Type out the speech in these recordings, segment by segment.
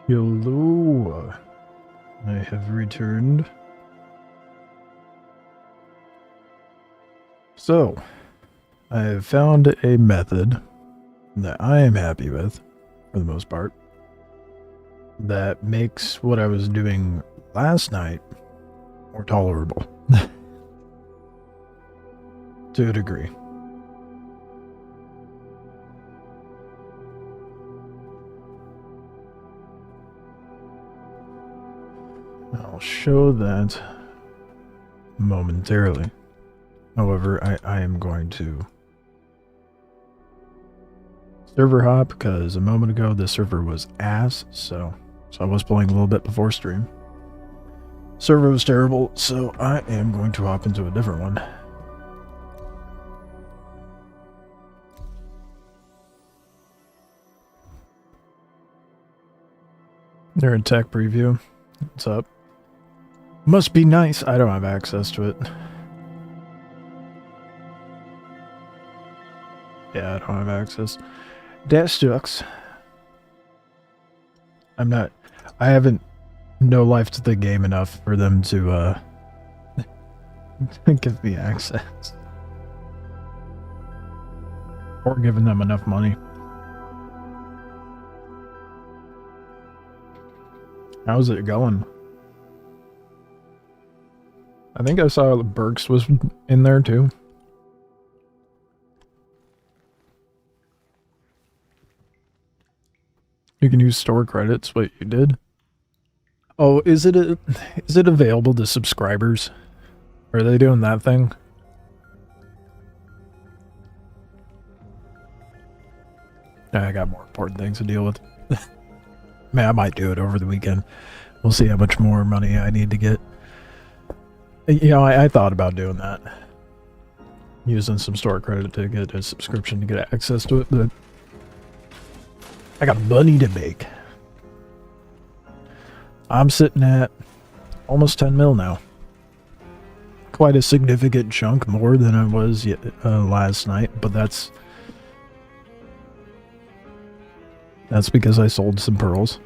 Hello. I have returned. So, I have found a method that I am happy with, for the most part, that makes what I was doing last night more tolerable. To a degree. I'll show that momentarily. However, I am going to server hop because a moment ago the server was ass, so I was playing a little bit before stream. Server was terrible, so I am going to hop into a different one. They're in tech preview. What's up? Must be nice. I don't have access to it. Yeah, I don't have access. That sucks. I haven't no life to the game enough for them to give me access. Or giving them enough money. How's it going? I think I saw Burks was in there too. You can use store credits, what you did. Oh, is it available to subscribers? Are they doing that thing? I got more important things to deal with. Man, I might do it over the weekend. We'll see how much more money I need to get. You know, I thought about doing that. Using some store credit to get a subscription to get access to it, but I got money to make. I'm sitting at almost 10 mil now. Quite a significant chunk more than I was last night, but that's because I sold some pearls.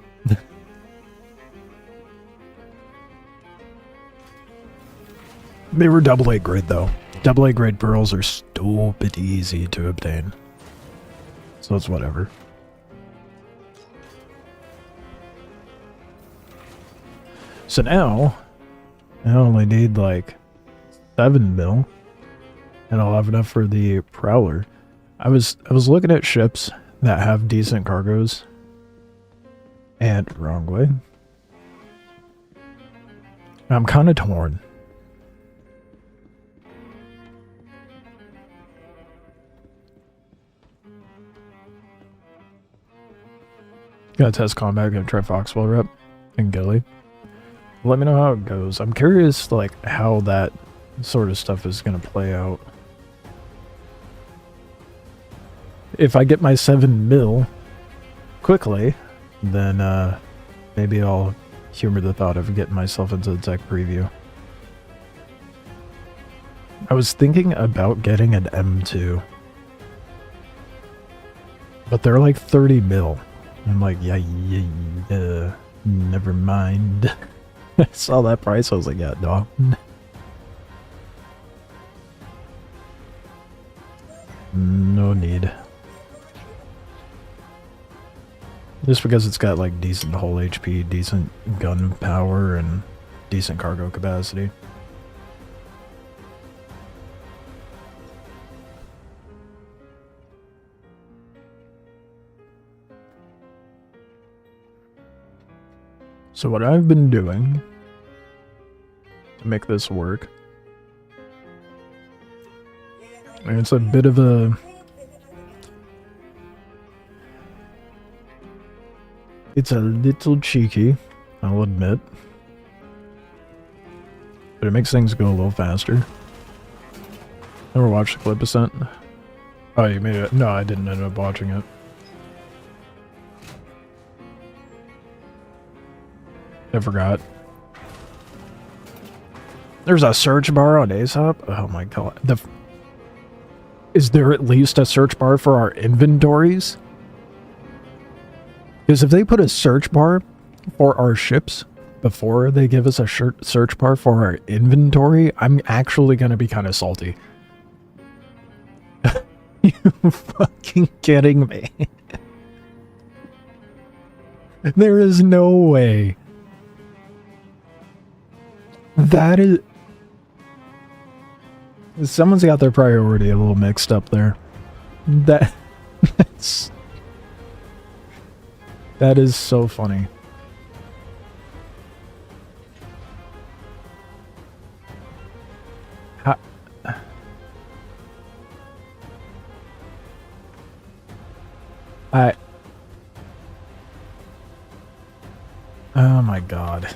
They were AA grade though. AA grade pearls are stupid easy to obtain. So it's whatever. So now, I only need like 7 mil. And I'll have enough for the Prowler. I was looking at ships that have decent cargoes. And wrong way. I'm kind of torn. Gotta test combat, gonna try Foxwell rep and Gilly. Let me know how it goes. I'm curious, like, how that sort of stuff is gonna play out. If I get my 7 mil quickly, then maybe I'll humor the thought of getting myself into the tech preview. I was thinking about getting an M2. But they're like 30 mil. I'm like, yeah, never mind. I saw that price, I was like, yeah, no. No need. Just because it's got like decent hull HP, decent gun power, and decent cargo capacity. So what I've been doing to make this work, and it's a bit of a it's a little cheeky, I'll admit, but it makes things go a little faster. Never watched the clip I sent? Oh, you made it? No, I didn't end up watching it. I forgot. There's a search bar on ASAP? Oh my god. Is there at least a search bar for our inventories? Because if they put a search bar for our ships before they give us a search bar for our inventory, I'm actually going to be kind of salty. You fucking kidding me? There is no way. That is... Someone's got their priority a little mixed up there. That is so funny. Oh my god.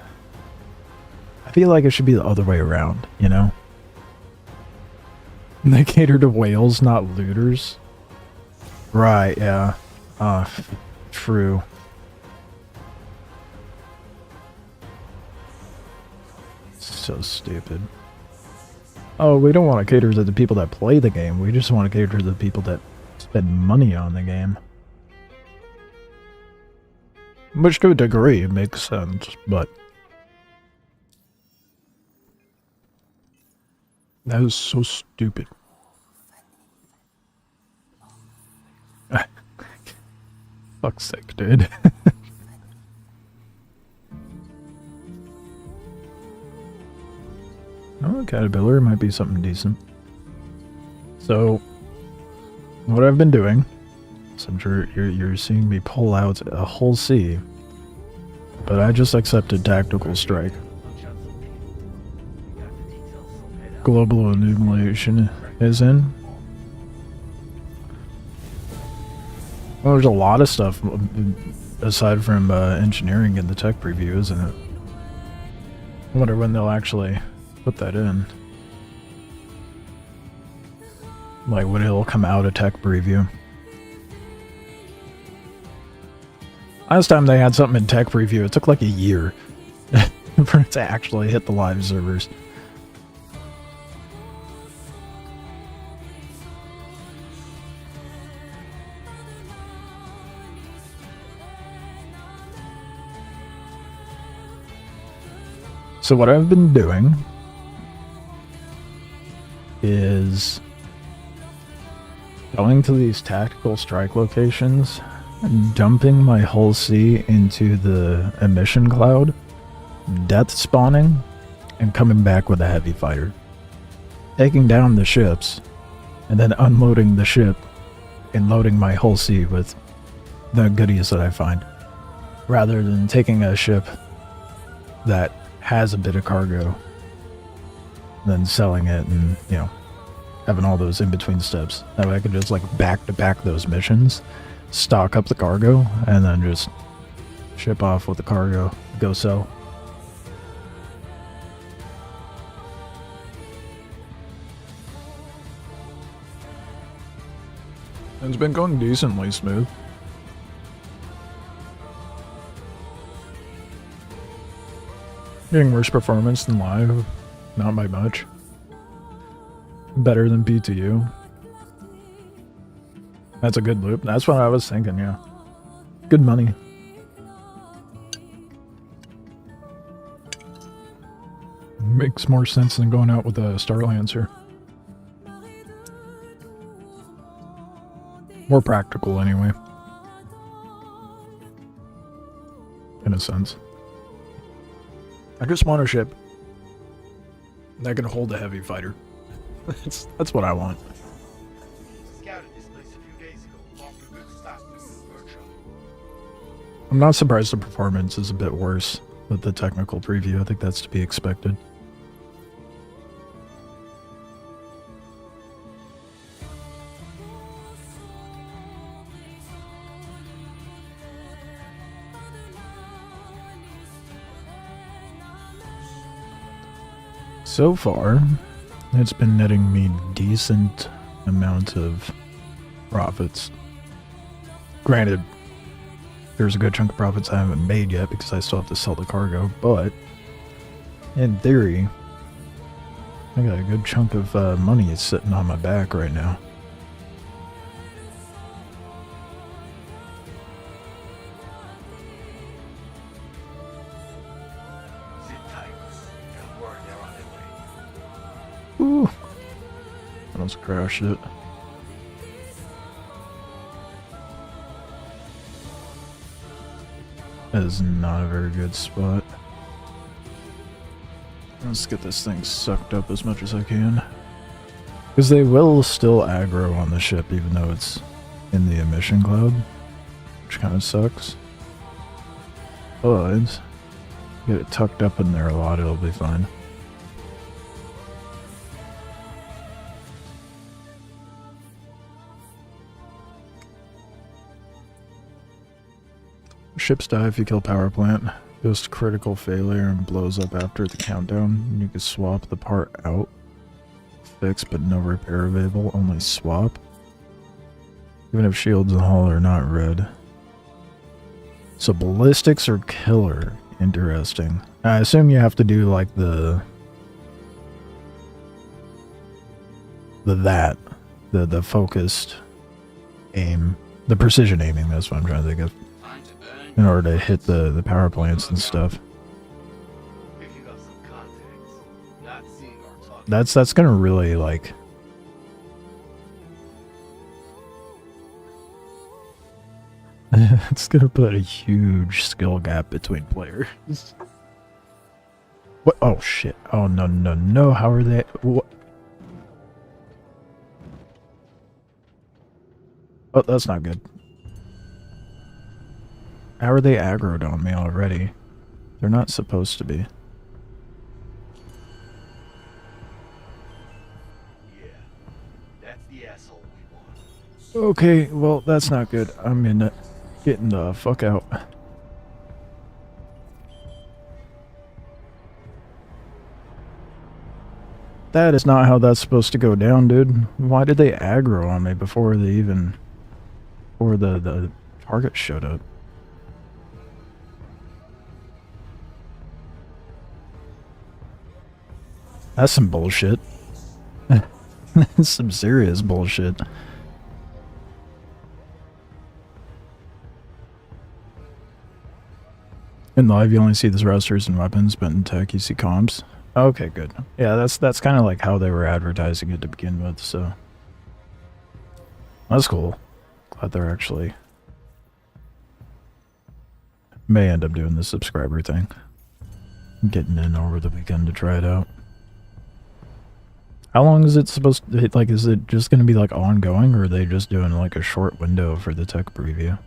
I feel like it should be the other way around, you know? They cater to whales, not looters. Right, yeah. True. So stupid. Oh, we don't want to cater to the people that play the game. We just want to cater to the people that spend money on the game. Which to a degree it makes sense, but... That is so stupid. Fuck's sake, dude. Oh, Caterpillar might be something decent. So, what I've been doing, so I'm sure you're seeing me pull out a whole sea, but I just accepted Tactical Strike. Global Illumination is in. Well, there's a lot of stuff aside from engineering in the tech preview, isn't it? I wonder when they'll actually put that in. Like when it'll come out of tech preview. Last time they had something in tech preview, it took like a year for it to actually hit the live servers. So what I've been doing is going to these tactical strike locations, dumping my hull C into the emission cloud, death spawning, and coming back with a heavy fighter. Taking down the ships, and then unloading the ship and loading my hull C with the goodies that I find. Rather than taking a ship that has a bit of cargo, then selling it and, you know, having all those in-between steps. That way I could just, like, back-to-back those missions, stock up the cargo, and then just ship off with the cargo, go sell. It's been going decently smooth. Getting worse performance than live, not by much. Better than PTU. That's a good loop. That's what I was thinking, yeah. Good money. Makes more sense than going out with a Starlancer. More practical, anyway. In a sense. I just want a ship that can hold a heavy fighter. That's what I want. I'm not surprised the performance is a bit worse with the technical preview. I think that's to be expected. So far, it's been netting me decent amount of profits. Granted, there's a good chunk of profits I haven't made yet because I still have to sell the cargo, but in theory, I got a good chunk of money sitting on my back right now. Ooh. Almost crashed it. That is not a very good spot. Let's get this thing sucked up as much as I can. Because they will still aggro on the ship even though it's in the emission cloud. Which kind of sucks. But get it tucked up in there a lot, it'll be fine. Ships die if you kill power plant. Goes to critical failure and blows up after the countdown. You can swap the part out. Fix, but no repair available. Only swap. Even if shields and hull are not red. So ballistics or killer. Interesting. I assume you have to do like the focused aim. The precision aiming, that's what I'm trying to think of. In order to hit the power plants and stuff. That's gonna really like it's gonna put a huge skill gap between players. What? Oh shit. Oh no no no, how are they what? Oh, that's not good. How are they aggroed on me already? They're not supposed to be. Okay, well, that's not good. I'm in it. Getting the fuck out. That is not how that's supposed to go down, dude. Why did they aggro on me before they even... before the target showed up? That's some bullshit. That's some serious bullshit. In live, you only see the thrusters and weapons, but in tech, you see comms. Okay, good. Yeah, that's kind of like how they were advertising it to begin with, so... That's cool. Glad they're actually... May end up doing the subscriber thing. Getting in over the weekend to try it out. How long is it supposed to... like, is it just going to be, like, ongoing, or are they just doing, like, a short window for the tech preview?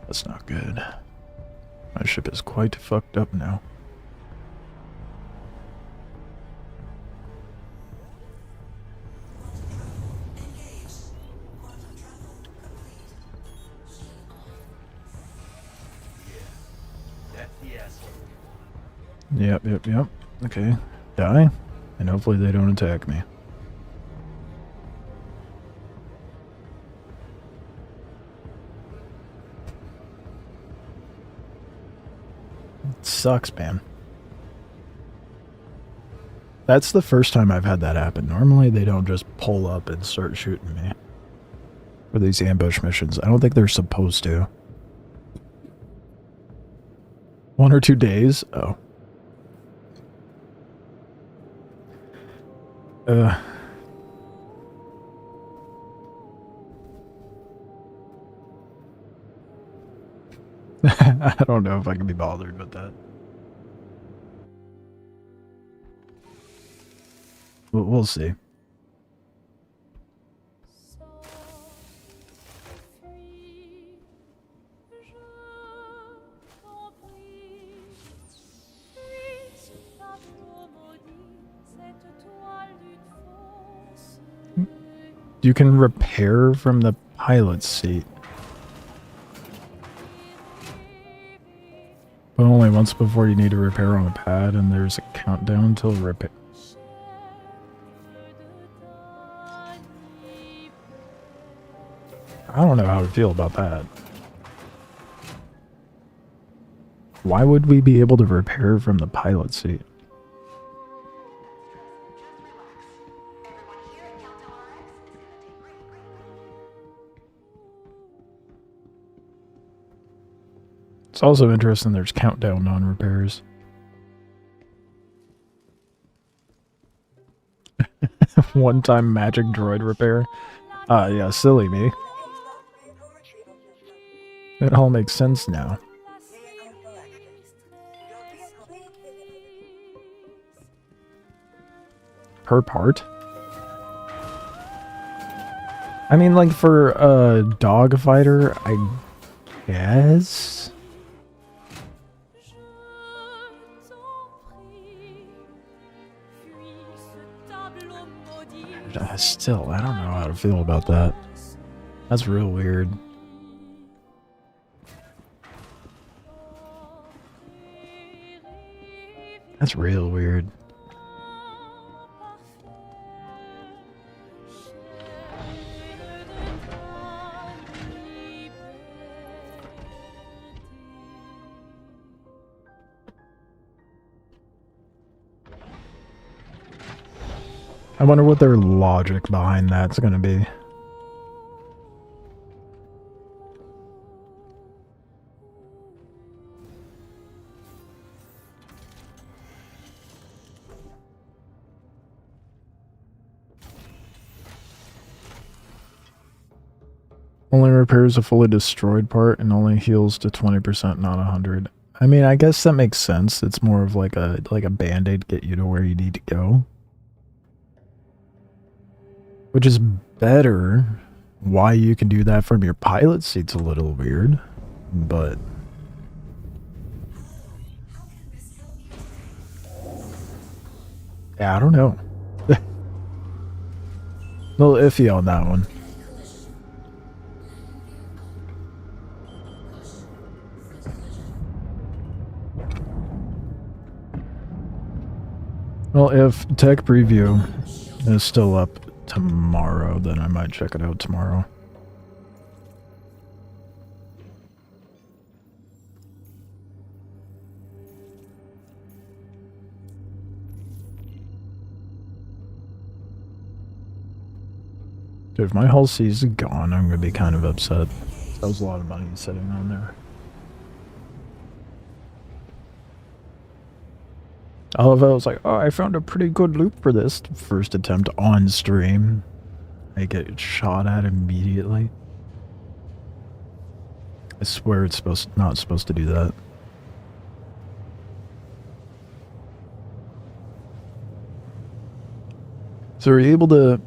That's not good. My ship is quite fucked up now. Yep. Okay. Die. And hopefully they don't attack me. It sucks, man. That's the first time I've had that happen. Normally they don't just pull up and start shooting me. For these ambush missions. I don't think they're supposed to. 1 or 2 days? Oh. I don't know if I can be bothered with that. We'll see. You can repair from the pilot's seat. But only once before you need to repair on the pad, and there's a countdown till repair. I don't know how to feel about that. Why would we be able to repair from the pilot's seat? It's also interesting there's countdown on repairs. One-time magic droid repair. Yeah, silly me. It all makes sense now. Per part? I mean, like, for a dog fighter, I guess? Still, I don't know how to feel about that. That's real weird. That's real weird. I wonder what their logic behind that's gonna be. Only repairs a fully destroyed part and only heals to 20%, not 100. I mean, I guess that makes sense. It's more of like a band-aid to get you to where you need to go. Which is better. Why you can do that from your pilot seat's a little weird, but yeah, I don't know. A little iffy on that one. Well, if tech preview is still up tomorrow, then I might check it out tomorrow. Dude, if my Hull C is gone, I'm gonna be kind of upset. That was a lot of money sitting on there. I love how I was like, oh, I found a pretty good loop for this first attempt on stream. I get shot at immediately. I swear it's not supposed to do that. So are you able to...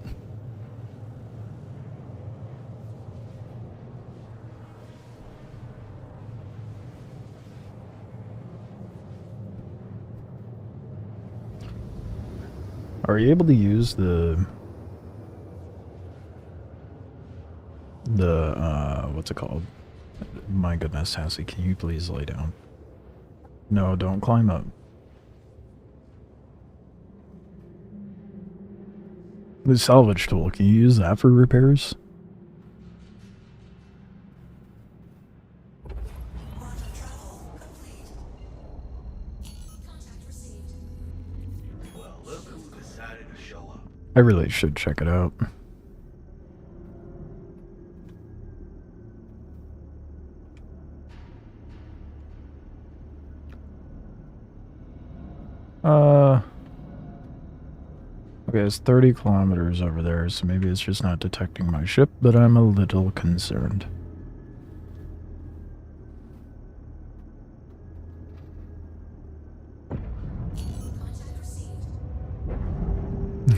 Are you able to use the what's it called? My goodness, Hassie, can you please lay down? No, don't climb up. The salvage tool, can you use that for repairs? I really should check it out. Okay, it's 30 kilometers over there, so maybe it's just not detecting my ship, but I'm a little concerned.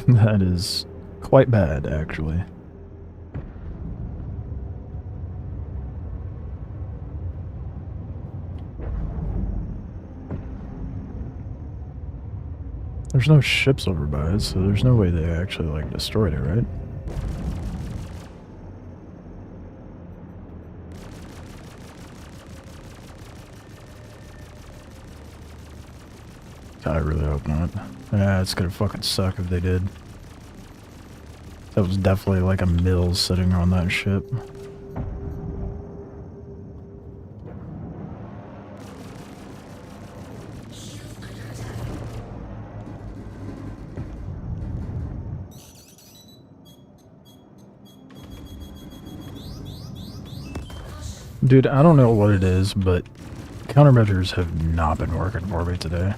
That is quite bad, actually. There's no ships over by it, so there's no way they actually, like, destroyed it, right? I really hope not. Yeah, it's gonna fucking suck if they did. That was definitely like a mill sitting on that ship. Dude, I don't know what it is, but Countermeasures have not been working for me today.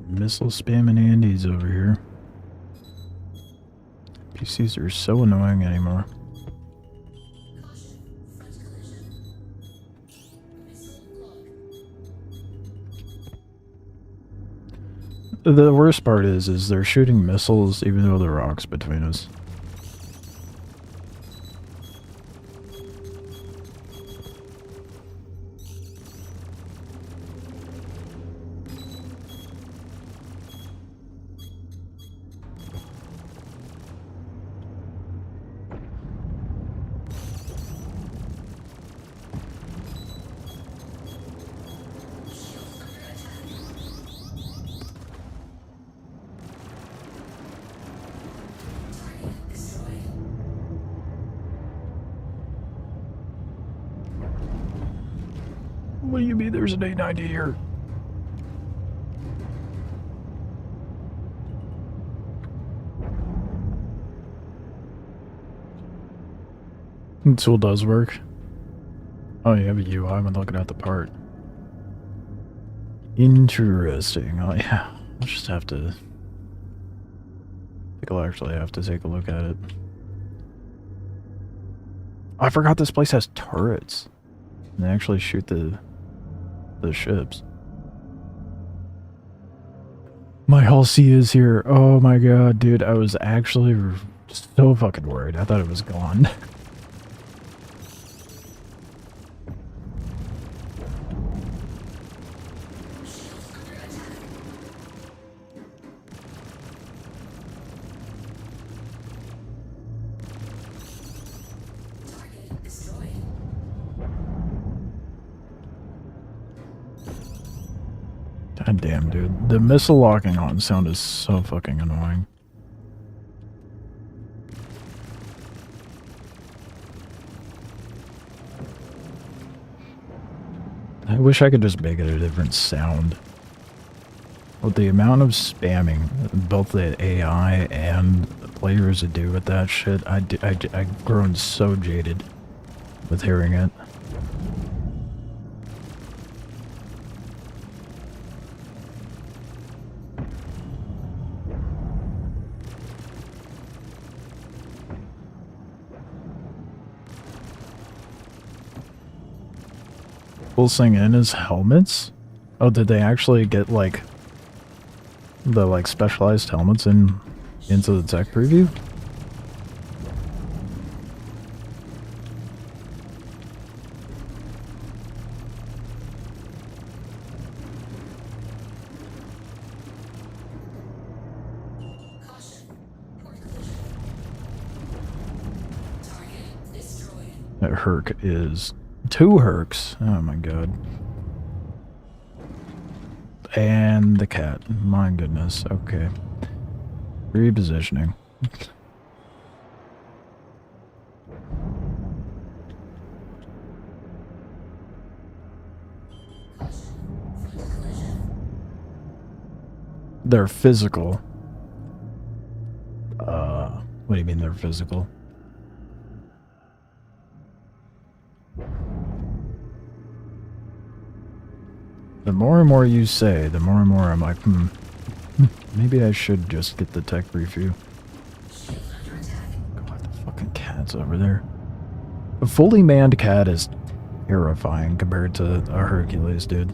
Missile spamming Andes over here. PCs are so annoying anymore. The worst part is they're shooting missiles even though there are rocks between us. What do you mean there's an A90 here? The tool does work. Oh, you have a UI when looking at the part. Interesting. Oh, yeah. I'll just have to... I think I'll actually have to take a look at it. Oh, I forgot this place has turrets. And they actually shoot the ships. My hull C is here. Oh my god, dude. I was actually so fucking worried. I thought it was gone. God damn, dude. The missile locking on sound is so fucking annoying. I wish I could just make it a different sound. With the amount of spamming both the AI and the players do with that shit, I've grown so jaded with hearing it. Coolest thing in is helmets. Oh, did they actually get like the like specialized helmets into the tech preview? That Herc is 2 Hercs. Oh my god. And the cat. My goodness. Okay. Repositioning. They're physical. What do you mean they're physical? The more and more you say, the more and more I'm like, maybe I should just get the tech review. God, the fucking cat's over there. A fully manned cat is terrifying compared to a Hercules, dude.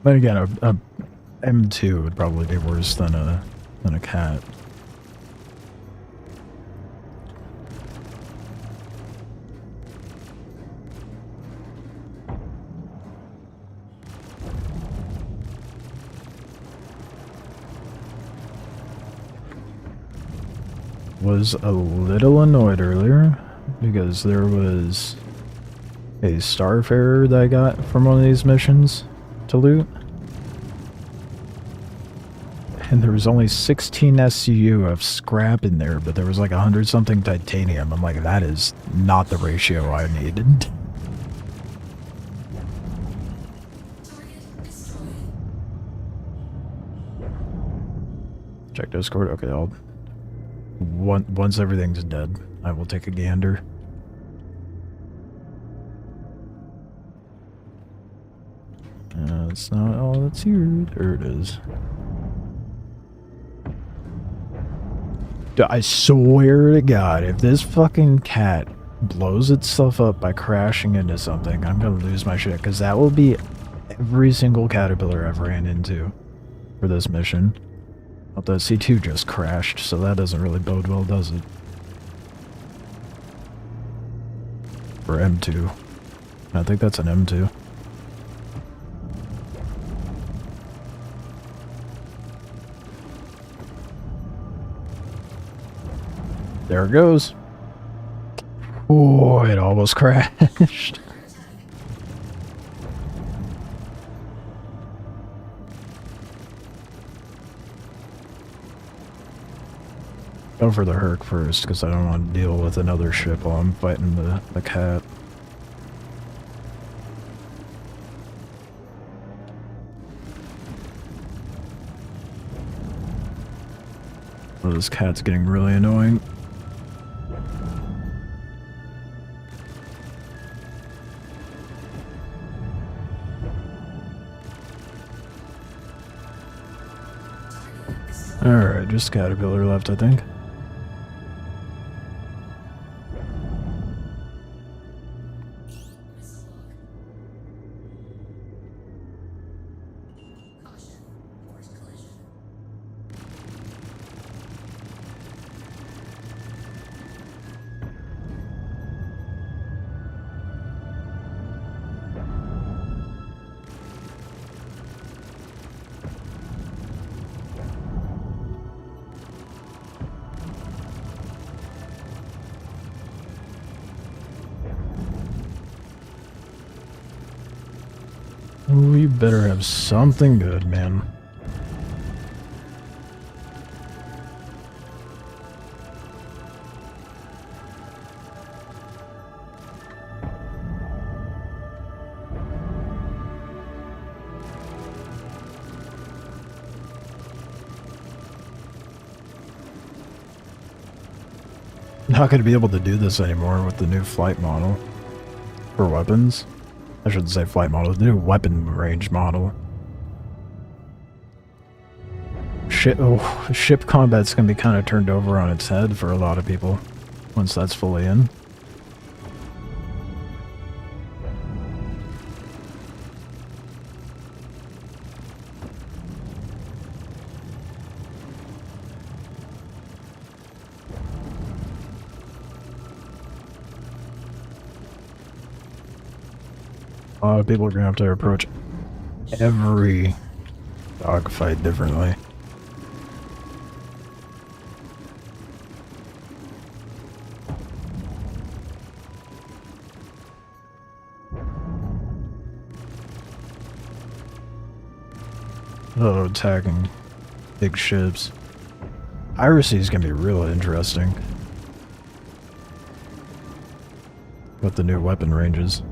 Then again, a M2 would probably be worse than a cat. Was a little annoyed earlier because there was a Starfarer that I got from one of these missions to loot. And there was only 16 SCU of scrap in there, but there was like 100 something titanium. I'm like, that is not the ratio I needed. Check Discord. Okay, once everything's dead, I will take a gander. It's not all that's here. There it is. I swear to God, if this fucking cat blows itself up by crashing into something, I'm gonna lose my shit, because that will be every single caterpillar I've ran into for this mission. Although C2 just crashed, so that doesn't really bode well, does it? For M2. I think that's an M2. There it goes. Oh, it almost crashed. Go for the Herc first, because I don't want to deal with another ship while I'm fighting the cat. Oh, this cat's getting really annoying. Alright, just Caterpillar left, I think. We better have something good, man. Not going to be able to do this anymore with the new flight model for weapons. I shouldn't say flight model, the new weapon range model. Ship combat's going to be kind of turned over on its head for a lot of people once that's fully in. A lot of people are going to have to approach every dogfight differently. Oh, attacking big ships. Piracy is going to be real interesting with the new weapon ranges.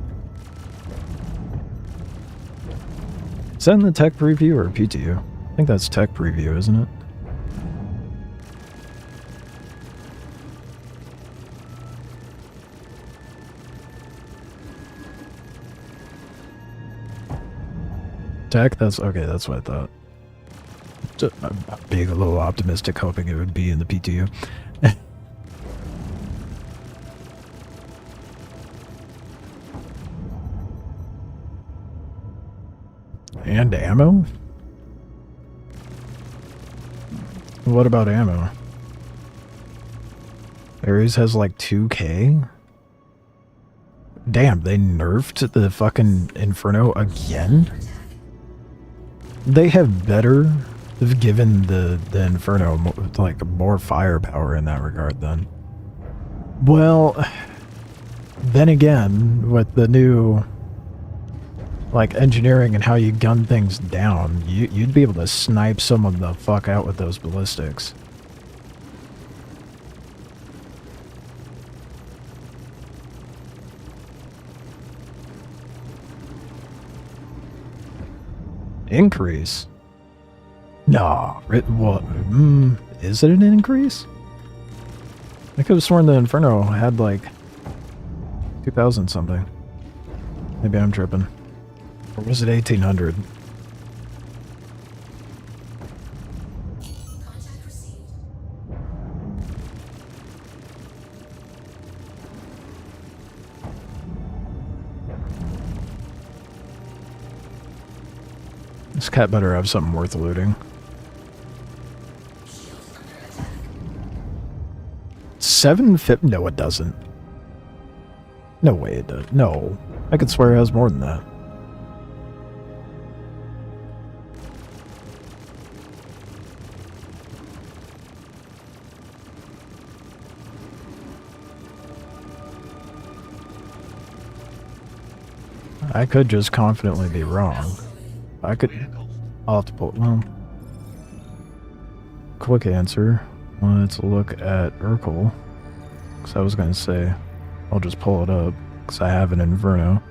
Is that in the tech preview or PTU? I think that's tech preview, isn't it? Tech? That's okay, that's what I thought. I'm being a little optimistic, hoping it would be in the PTU. And ammo? What about ammo? Ares has like 2K? Damn, they nerfed the fucking Inferno again? They have better have given the Inferno like more firepower in that regard then. Well, then again, with the new like engineering and how you gun things down, you'd be able to snipe someone the fuck out with those ballistics. Increase? No. What? Is it an increase? I could have sworn the Inferno had like 2,000 something. Maybe I'm tripping. Or was it 1,800? This cat better have something worth looting. 750? No, it doesn't. No way it does. No. I could swear it has more than that. I could just confidently be wrong. I could... I'll have to pull it. Well... Quick answer. Let's look at Urkel. Because I was going to say... I'll just pull it up. Because I have an Inferno.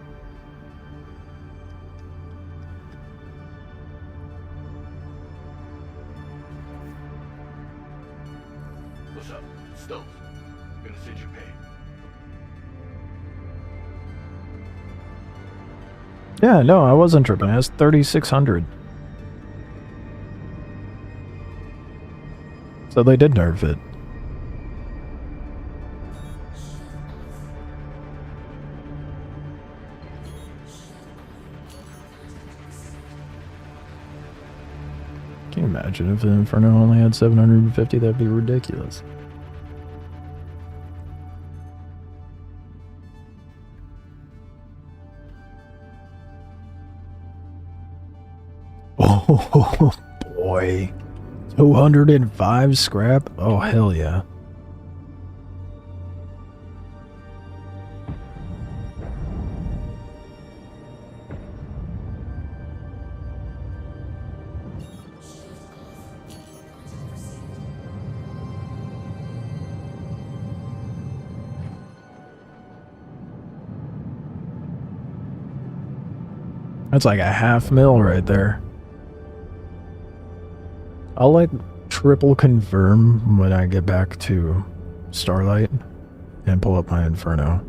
What's up? Stove. Gonna send you pay. Yeah, no, I wasn't tripping. It has 3,600. So they did nerf it. Can you imagine if the Inferno only had 750? That'd be ridiculous. Oh boy. 205 scrap? Oh hell yeah. That's like a $500,000 right there. I'll like triple confirm when I get back to Starlight and pull up my Inferno.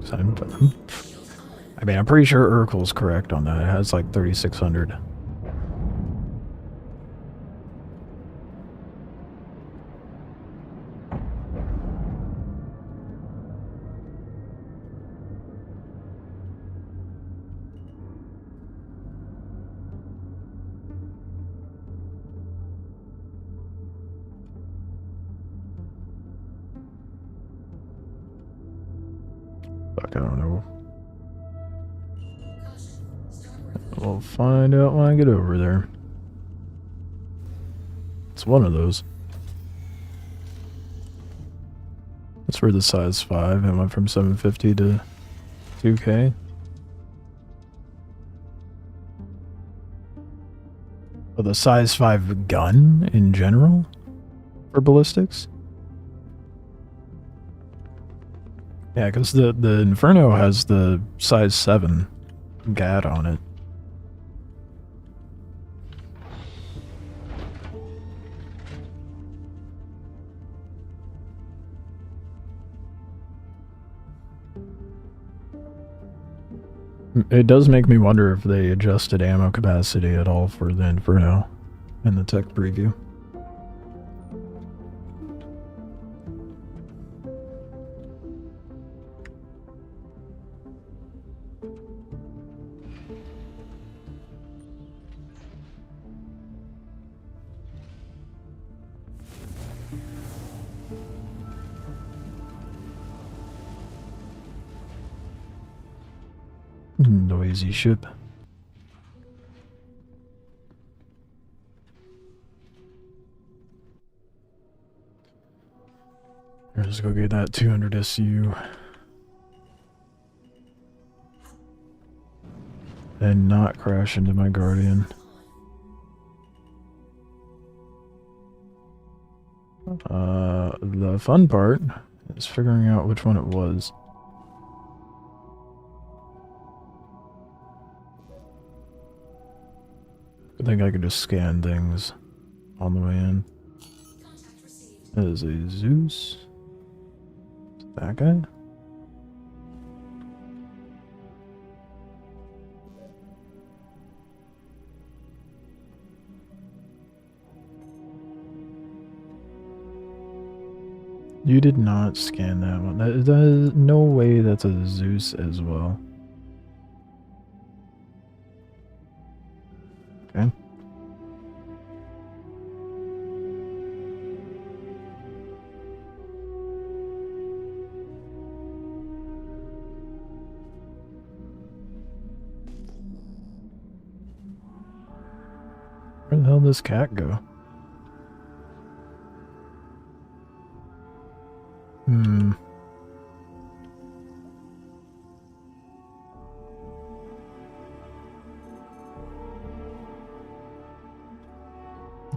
So I mean, I'm pretty sure Urkel's correct on that. It has like 3,600. Fuck, I don't know. We'll find out when I get over there. It's one of those. That's for the size 5. It went from 750 to 2K. Oh, the size 5 gun in general for ballistics? Yeah, because the Inferno has the size 7 GAD on it. It does make me wonder if they adjusted ammo capacity at all for the Inferno in the tech preview. Noisy ship. Let's go get that 200 SU. And not crash into my Guardian. The fun part is figuring out which one it was. I think I could just scan things on the way in. That is a Zeus. Is it that guy? You did not scan that one. That is no way that's a Zeus as well. Okay. Where the hell did this cat go?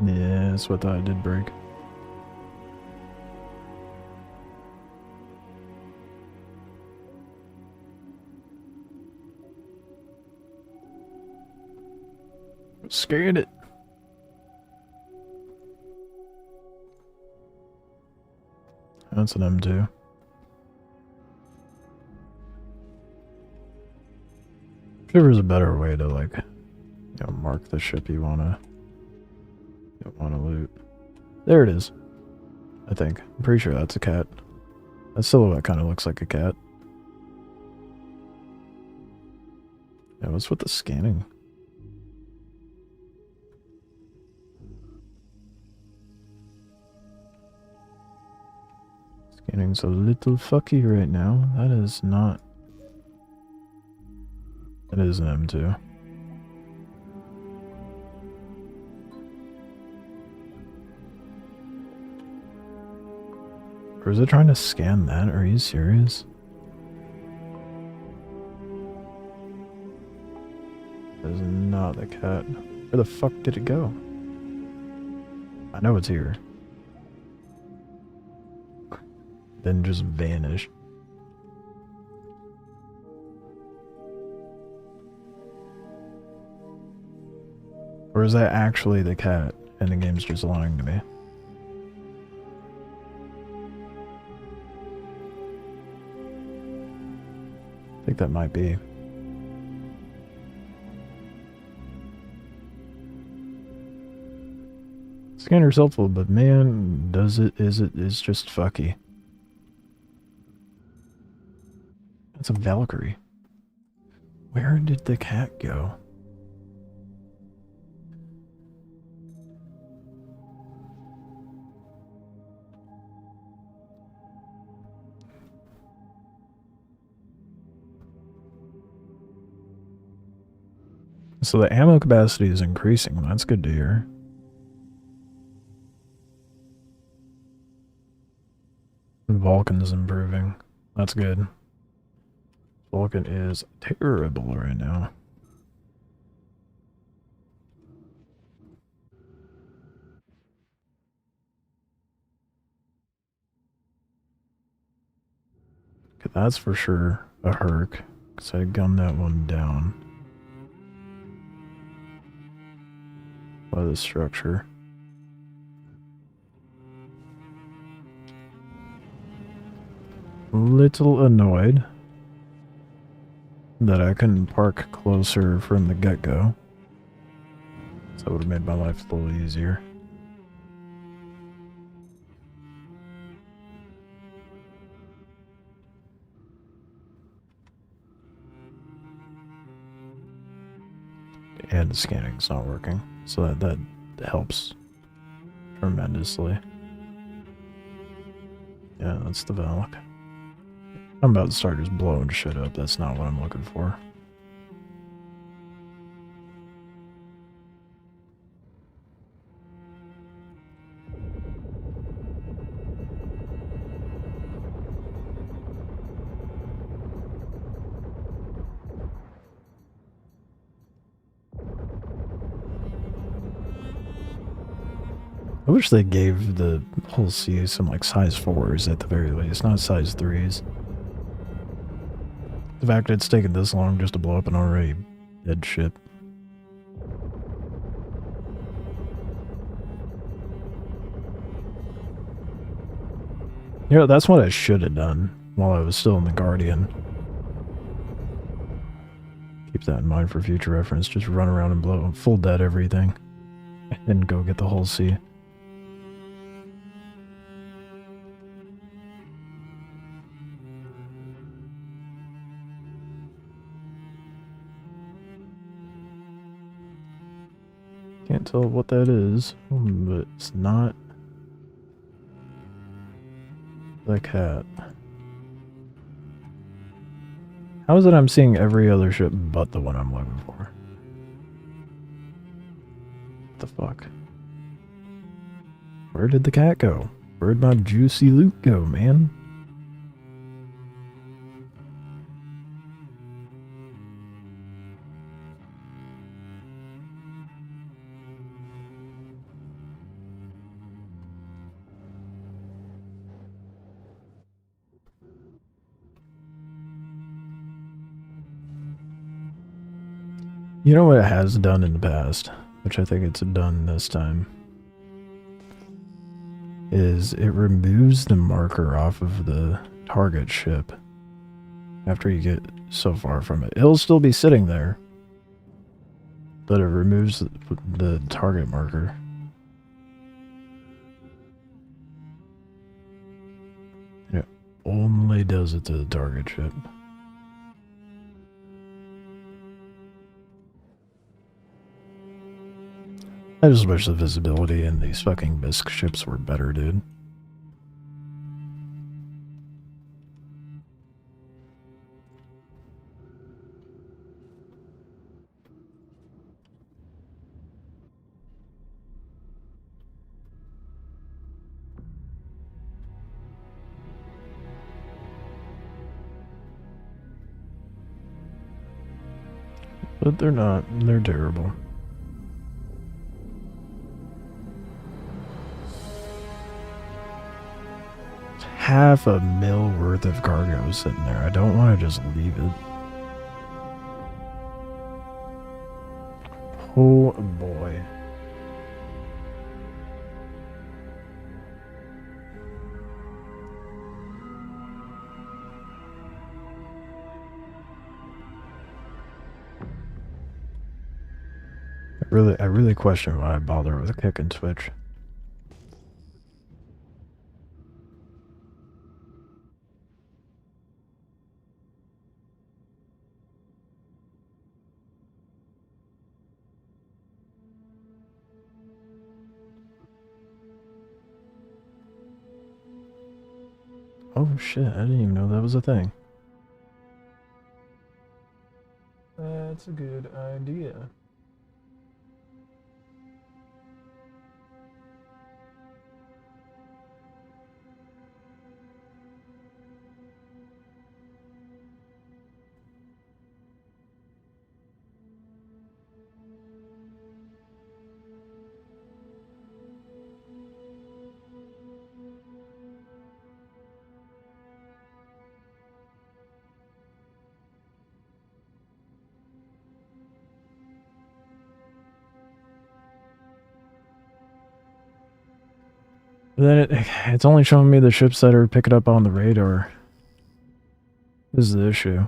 Yeah, that's what I did break. Scan it. That's an M2. If there's a better way to, like, you know, mark the ship you wanna loot. There it is. I think. I'm pretty sure that's a cat. That silhouette kind of looks like a cat. Yeah, what's with the scanning? Scanning's a little fucky right now. That is not... That is an M2. Or is it trying to scan that? Are you serious? That is not the cat. Where the fuck did it go? I know it's here. Then just vanished. Or is that actually the cat and the game's just lying to me? I think that might be. Scanner's helpful, but man, it's just fucky. That's a Valkyrie. Where did the cat go? So the ammo capacity is increasing. That's good to hear. Vulcan's improving. That's good. Vulcan is terrible right now. Okay, that's for sure a Herc, because I gunned that one down by the structure. Little annoyed that I couldn't park closer from the get-go. So that would have made my life a little easier. And the scanning's not working, so that helps tremendously. Yeah, that's the Valk. I'm about to start just blowing shit up. That's not what I'm looking for. I wish they gave the whole sea some like size 4s at the very least, not size 3s. The fact that it's taken this long just to blow up an already dead ship. You know, that's what I should have done while I was still in the Guardian. Keep that in mind for future reference. Just run around and blow full dead everything. And then go get the whole sea. Can't tell what that is, but it's not the cat. How is it I'm seeing every other ship but the one I'm looking for? What the fuck? Where did the cat go? Where'd my juicy loot go, man? You know what it has done in the past, which I think it's done this time, is it removes the marker off of the target ship after you get so far from it. It'll still be sitting there, but it removes the target marker. It only does it to the target ship. I just wish the visibility in these fucking bisque ships were better, dude. But they're not. They're terrible. $500,000 worth of cargo sitting there. I don't want to just leave it. Oh boy. I really question why I bother with a kick and switch. Oh shit, I didn't even know that was a thing. That's a good idea. Then it's only showing me the ships that are picking up on the radar. This is the issue.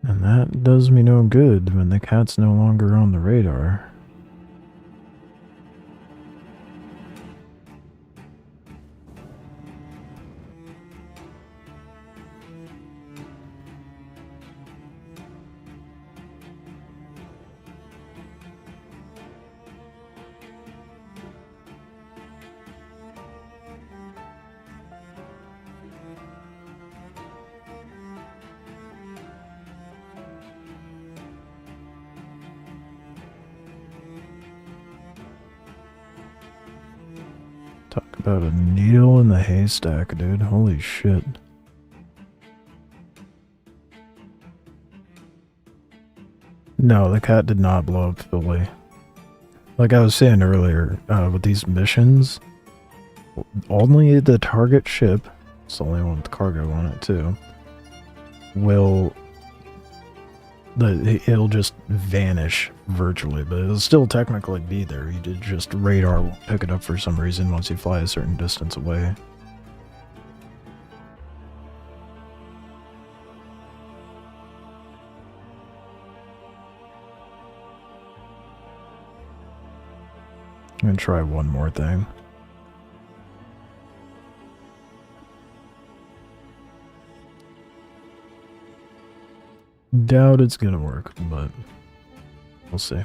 And that does me no good when the cat's no longer on the radar. Talk about a needle in the haystack, dude. Holy shit. No, the cat did not blow up fully. Like I was saying earlier, with these missions, only the target ship, it's the only one with cargo on it too, it'll just vanish virtually, but it'll still technically be there. You did just radar won't pick it up for some reason once you fly a certain distance away. I'm gonna try one more thing. Doubt it's gonna work, but we'll see.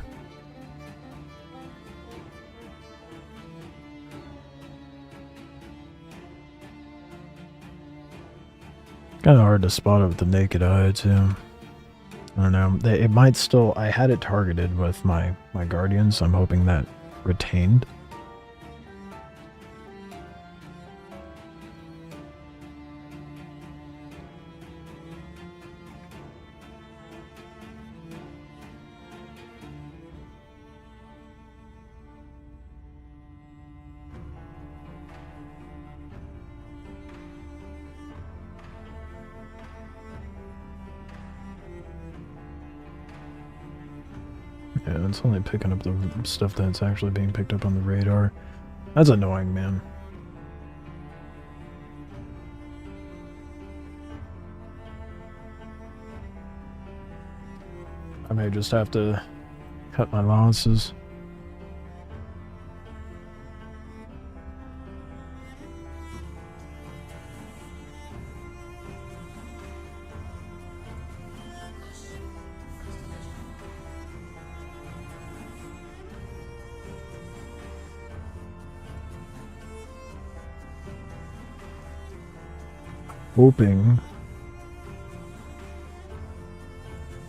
Kinda hard to spot it with the naked eye, too. I don't know. It might still... I had it targeted with my Guardians, so I'm hoping that retained. Yeah, it's only picking up the stuff that's actually being picked up on the radar. That's annoying, man. I may just have to cut my losses. Hoping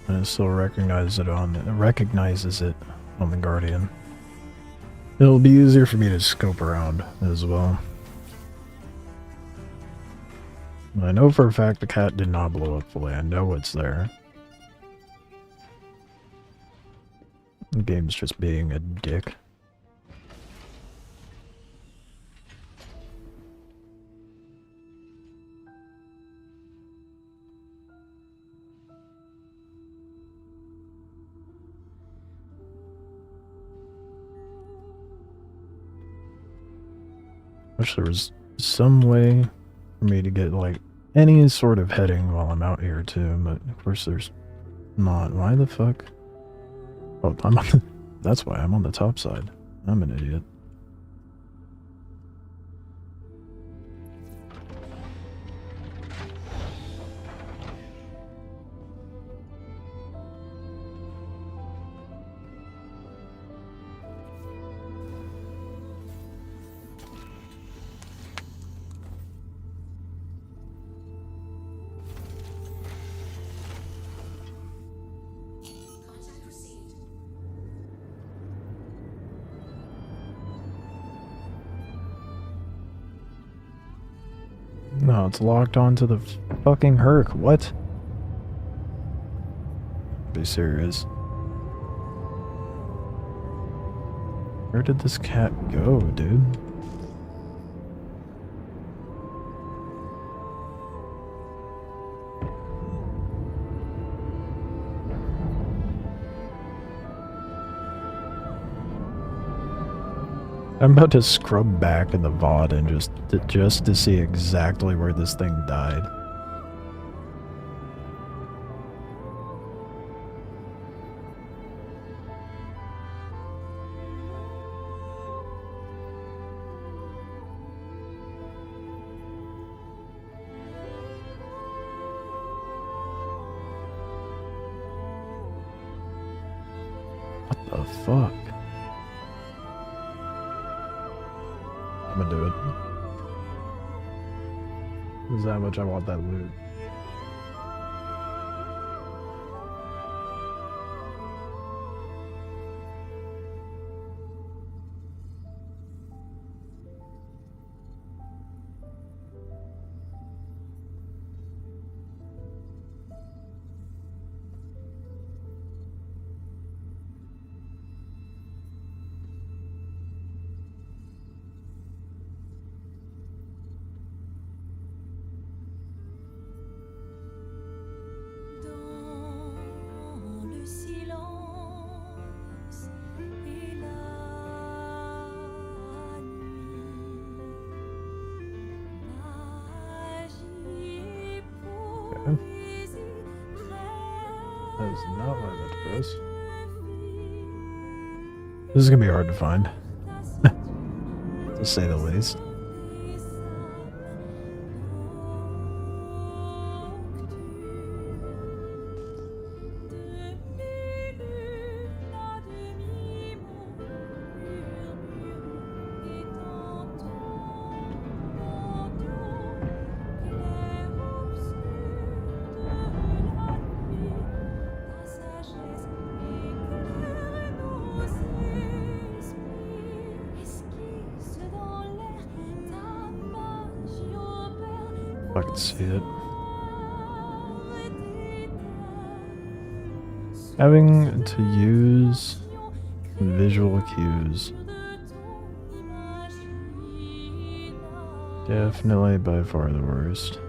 and it still recognizes it on the Guardian. It'll be easier for me to scope around as well. I know for a fact the cat did not blow up fully. I know it's there. The game's just being a dick. Wish there was some way for me to get like any sort of heading while I'm out here too, but of course there's not. Why the fuck? Oh, that's why I'm on the top side. I'm an idiot. No, it's locked onto the fucking Herc. What? Be serious. Where did this cat go, dude? I'm about to scrub back in the VOD and just to see exactly where this thing died. What the fuck? I'm gonna do it. This is how much I want that loot. not what I meant to press. This is gonna be hard to find, to say the least. I can see it. Having to use visual cues. Definitely by far the worst.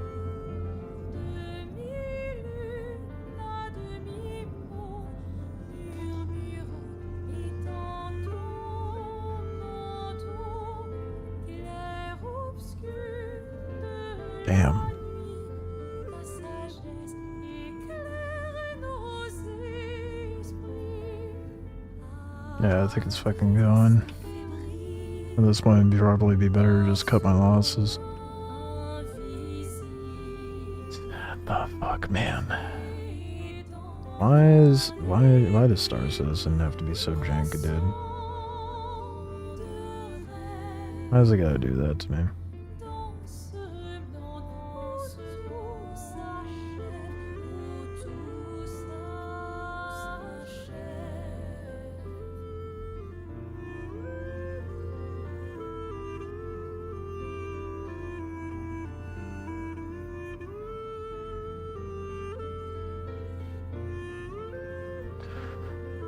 Damn. Yeah, I think it's fucking going. At this point, it'd probably be better to just cut my losses. The fuck, man. Why does Star Citizen have to be so jank, dude? Why does it gotta do that to me?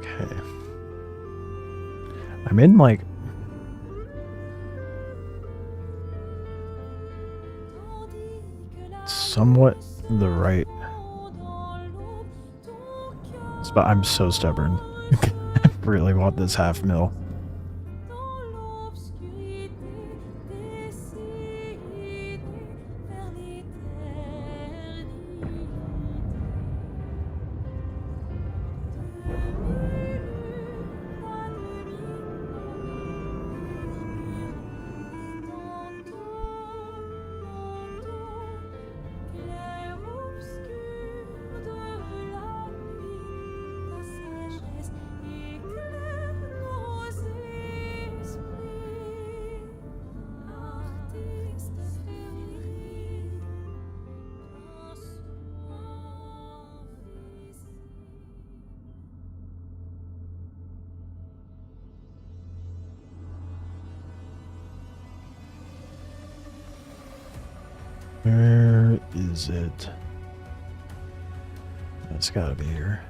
Okay. I'm in like somewhat the right spot. I'm so stubborn. I really want this half mil. Where is it? It's gotta be here.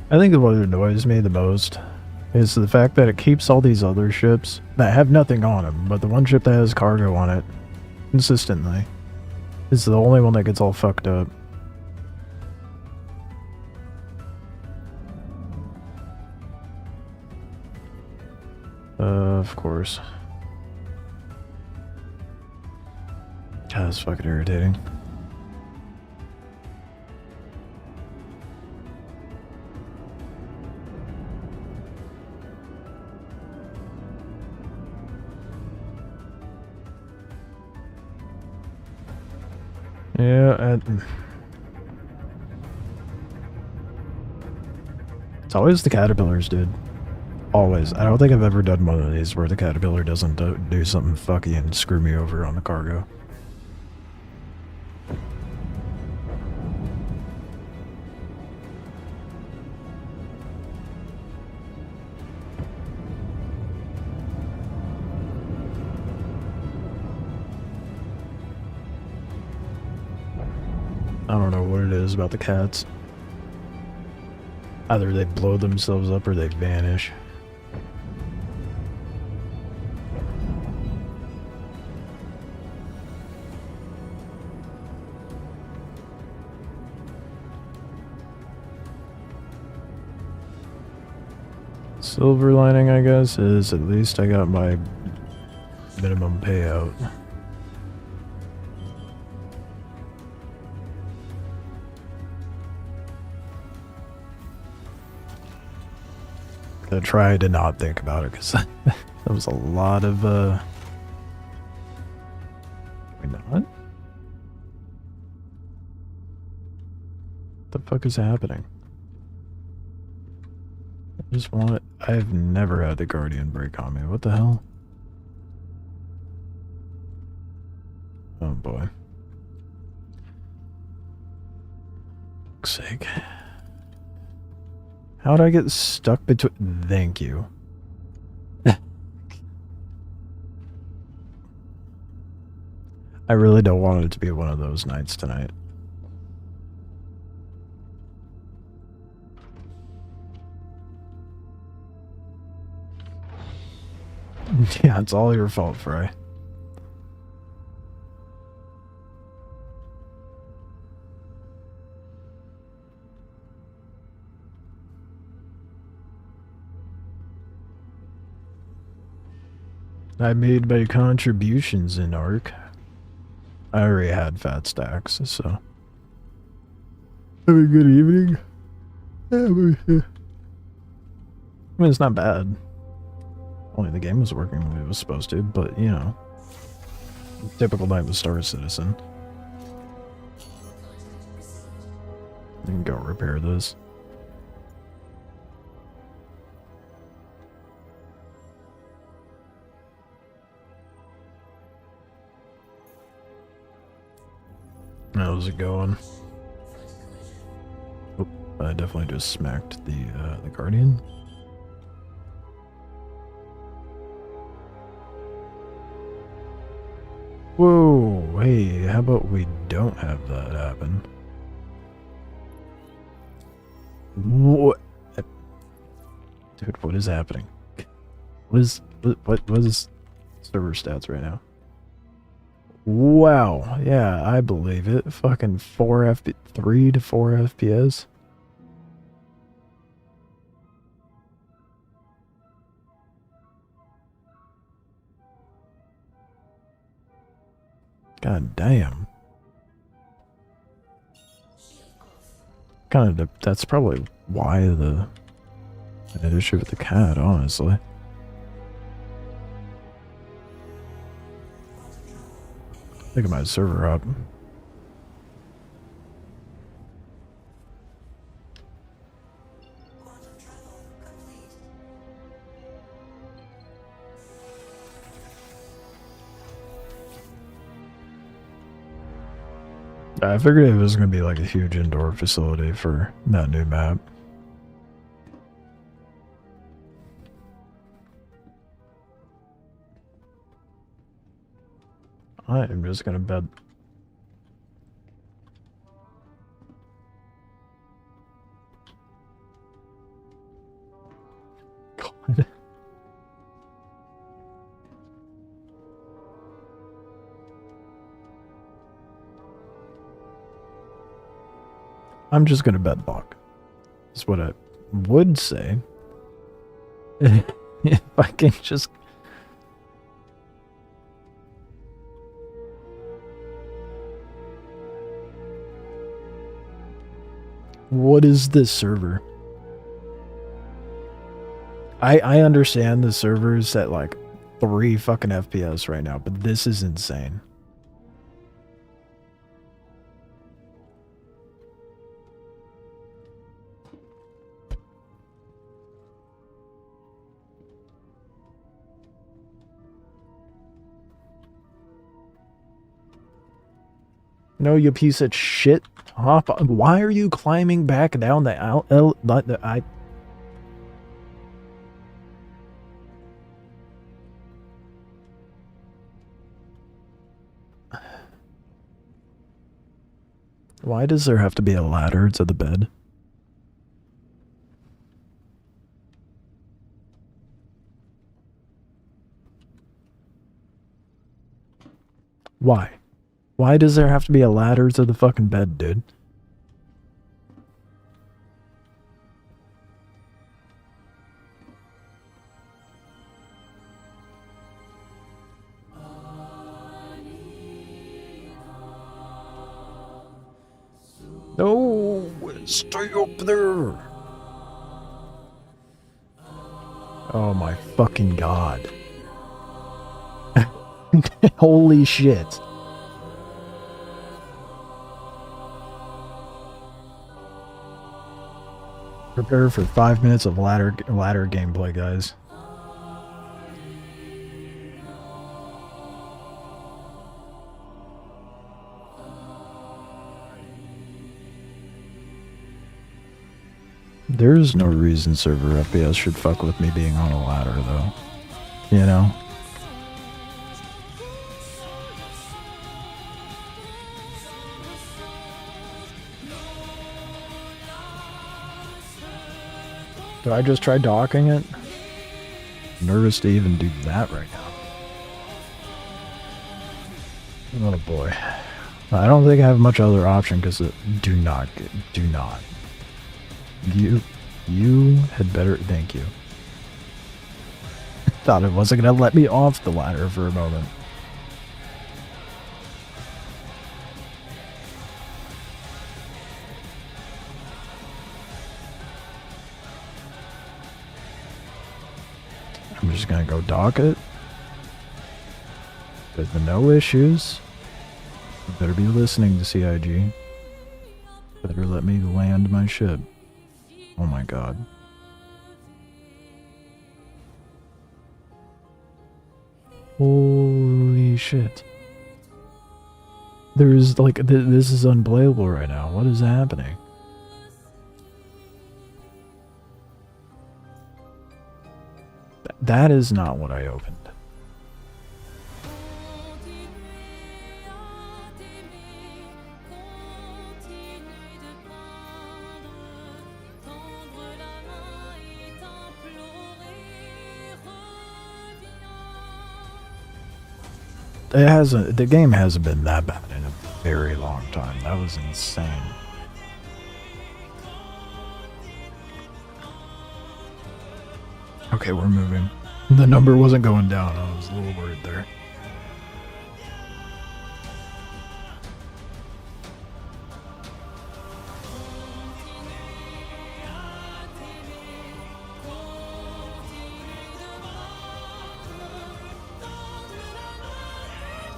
I think what annoys me the most is the fact that it keeps all these other ships that have nothing on them, but the one ship that has cargo on it consistently is the only one that gets all fucked up. Of course. God, that's fucking irritating. Yeah, it's always the caterpillars, dude. Always. I don't think I've ever done one of these where the caterpillar doesn't do something fucky and screw me over on the cargo. I don't know what it is about the cats. Either they blow themselves up or they vanish. Silver lining, I guess, is at least I got my minimum payout. I try to not think about it because that was a lot of Can we not? What the fuck is happening? I just want it. I've never had the Guardian break on me. What the hell? Oh boy. For fuck's sake. How'd I get stuck between... Thank you. I really don't want it to be one of those nights tonight. Yeah, it's all your fault, Fry. I made my contributions in Ark. I already had fat stacks, so. Have a good evening. I mean, it's not bad. Only the game was working the way it was supposed to, but, you know. Typical night with Star Citizen. You can go repair this. How's it going? Oh, I definitely just smacked the Guardian. Whoa, hey, how about we don't have that happen? What? Dude, what is happening? What is server stats right now? Wow, yeah, I believe it. Fucking 3 to 4 FPS. God damn. Kind of, that's probably why the issue with the cat, honestly. Look at my server up. I figured it was going to be like a huge indoor facility for that new map. I am just going to bed. God. I'm just going to bed block. That's what I would say. If I can just... What is this server? I understand the server's at like 3 fucking FPS right now, but this is insane. No, you piece of shit. Hop on. Why are you climbing back down the Why does there have to be a ladder to the bed? Why? Why does there have to be a ladder to the fucking bed, dude? Stay up there! Oh my fucking god. Holy shit. Prepare for 5 minutes of ladder gameplay, guys. There's no reason server FPS should fuck with me being on a ladder, though. You know? Did I just try docking it? I'm nervous to even do that right now. Oh boy. I don't think I have much other option because do not. You had better, thank you. Thought it wasn't gonna let me off the ladder for a moment. I'm just gonna go dock it. With no issues. You better be listening to CIG. Better let me land my ship. Oh my god. Holy shit. There's like, this is unplayable right now. What is happening? That is not what I opened. It hasn't, the game hasn't been that bad in a very long time. That was insane. Okay, we're moving. The number wasn't going down. I was a little worried there.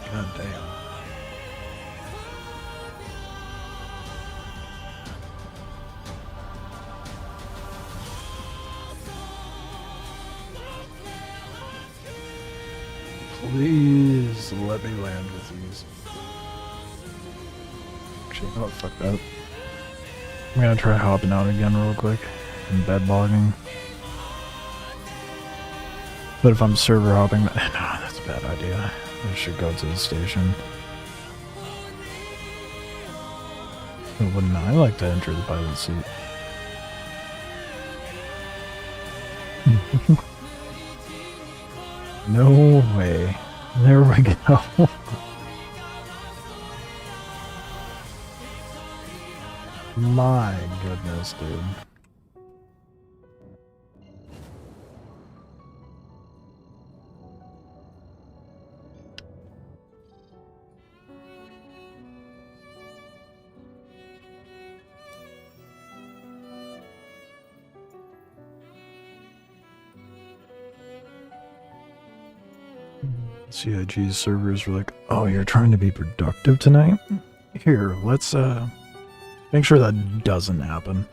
God damn. Please let me land with these. Actually, oh, fuck that. I'm gonna try hopping out again real quick and bed logging. But if I'm server hopping, no, that's a bad idea. I should go to the station. But wouldn't I like to enter the pilot seat? No way. There we go. My goodness, dude. CIG's servers were like, oh, you're trying to be productive tonight? Here, let's make sure that doesn't happen.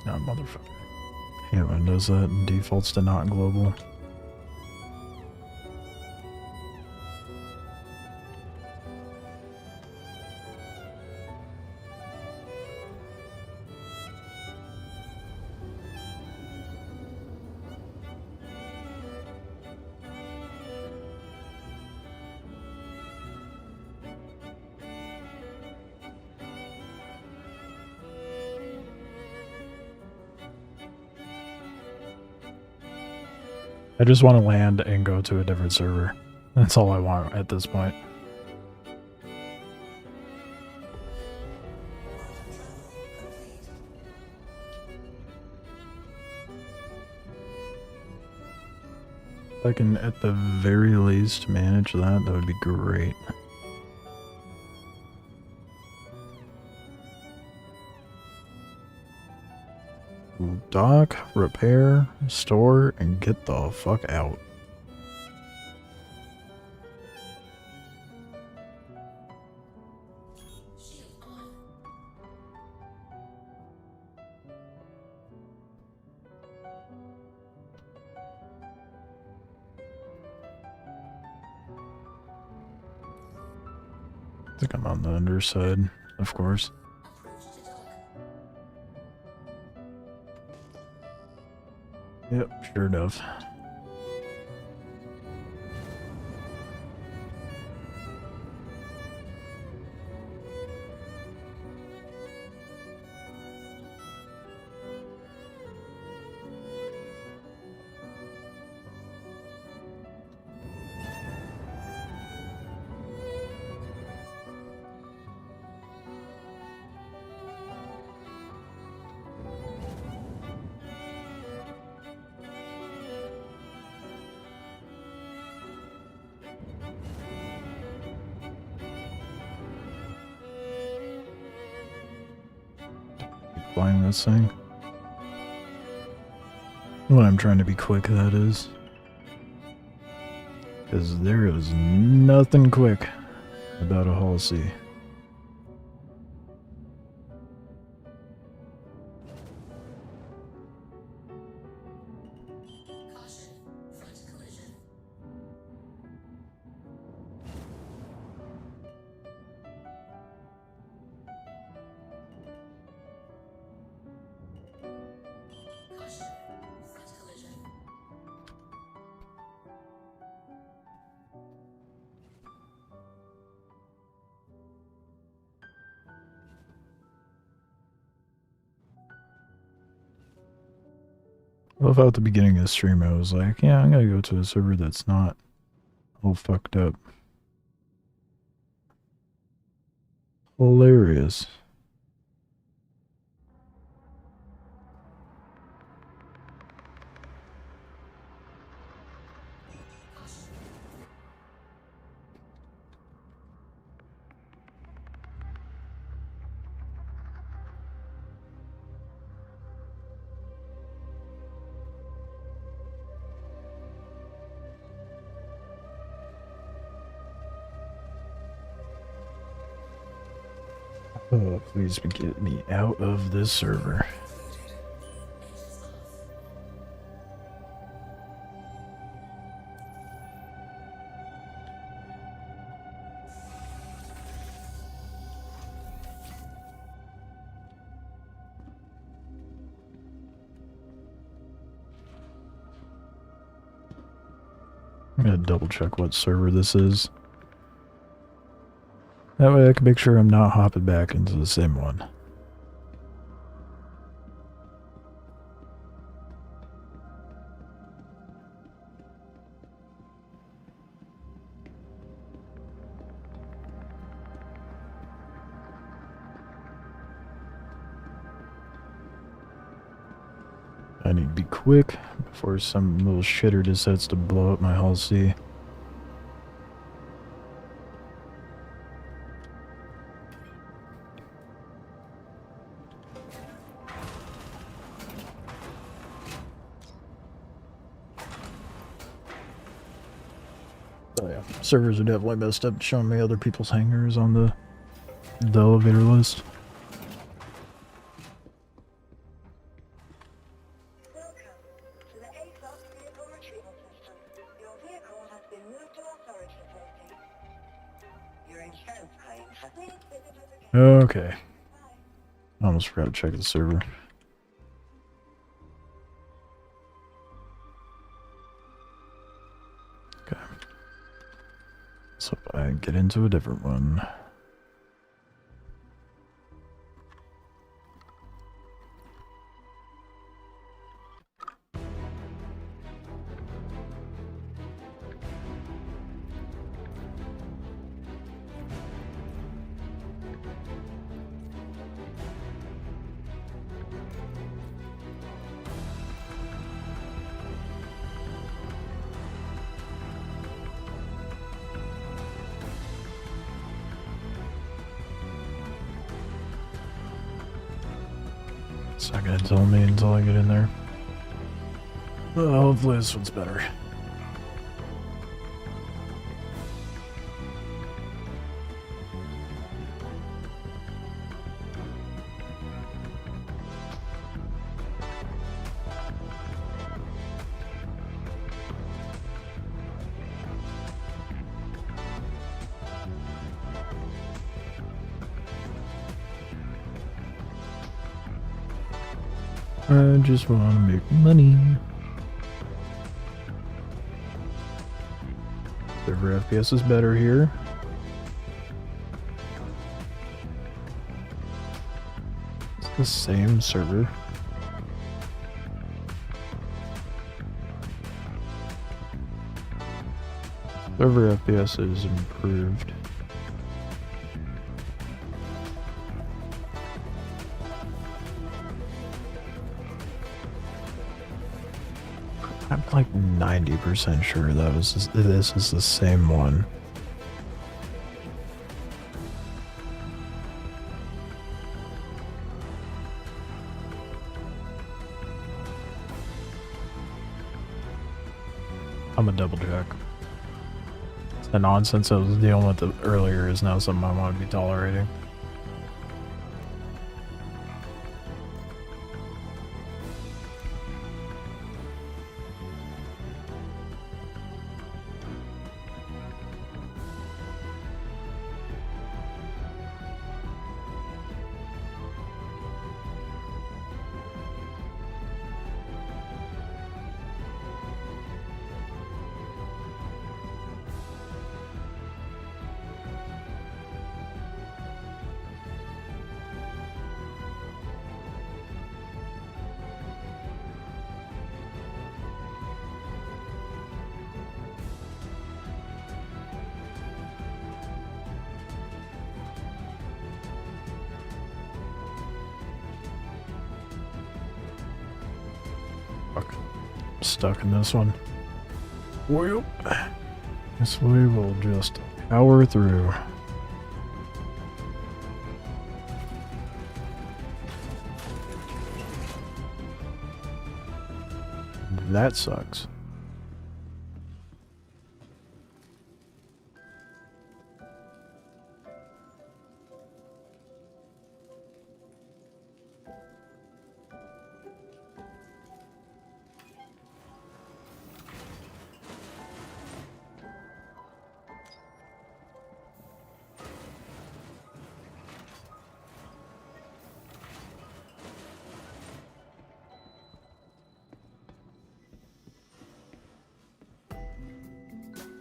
No, motherfucker. Yeah, when does that defaults to not global. I just want to land and go to a different server. That's all I want at this point. If I can, at the very least, manage that, that would be great. Dock, repair, store, and get the fuck out. I think I'm on the underside, of course. Yep, sure enough. Flying this thing. When I'm trying to be quick, that is. Because there is nothing quick about a Halsey. I love how at the beginning of the stream I was like, yeah, I'm gonna go to a server that's not all fucked up. Hilarious. Oh, please get me out of this server. I'm gonna double check what server this is. That way I can make sure I'm not hopping back into the same one. I need to be quick before some little shitter decides to blow up my Hull C. Oh yeah, servers are definitely messed up, showing me other people's hangars on the elevator list. Okay. I almost forgot to check the server. Okay. So I get into a different one. It's not gonna tell me until I get in there. Hopefully this one's better. I just want to make money. Server FPS is better here. It's the same server. Server FPS is improved. I'm like 90% sure that this is the same one. I'm a double check. The nonsense I was dealing with earlier is now something I want to be tolerating. Fuck. Stuck in this one. Well, guess we will just power through. That sucks.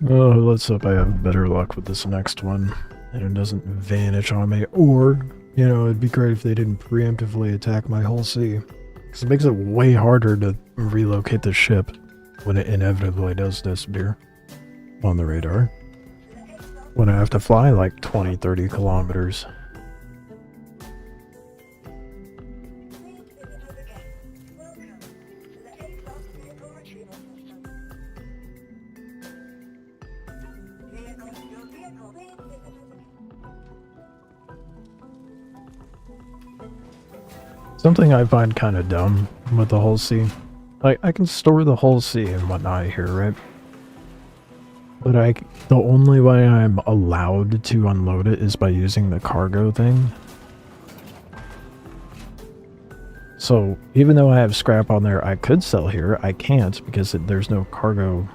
Oh, let's hope I have better luck with this next one and it doesn't vanish on me. Or, you know, it'd be great if they didn't preemptively attack my whole sea. Because it makes it way harder to relocate the ship when it inevitably does disappear on the radar. When I have to fly like 20-30 kilometers. Something I find kind of dumb with the whole sea. Like, I can store the whole sea and whatnot here, right? But the only way I'm allowed to unload it is by using the cargo thing. So, even though I have scrap on there I could sell here, I can't because there's no cargo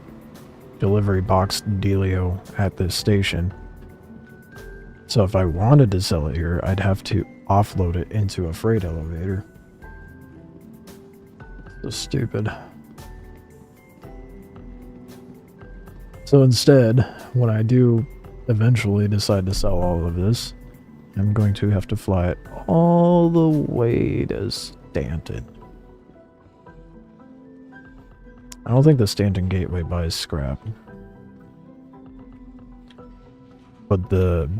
delivery box dealio at this station. So if I wanted to sell it here, I'd have to offload it into a freight elevator. So stupid. So instead, when I do eventually decide to sell all of this, I'm going to have to fly it all the way to Stanton. I don't think the Stanton Gateway buys scrap. But the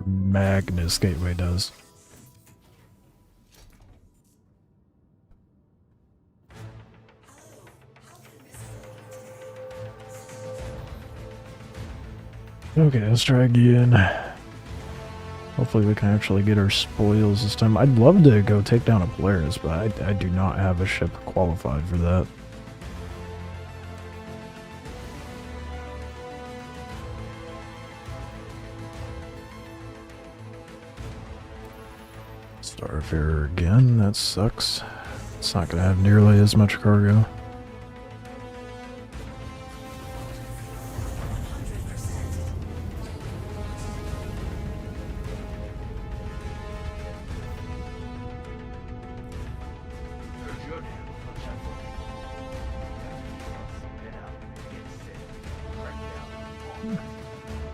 Magnus Gateway does. Okay, let's try again. Hopefully we can actually get our spoils this time. I'd love to go take down a Polaris, but I do not have a ship qualified for that. Starfarer again, that sucks. It's not going to have nearly as much cargo.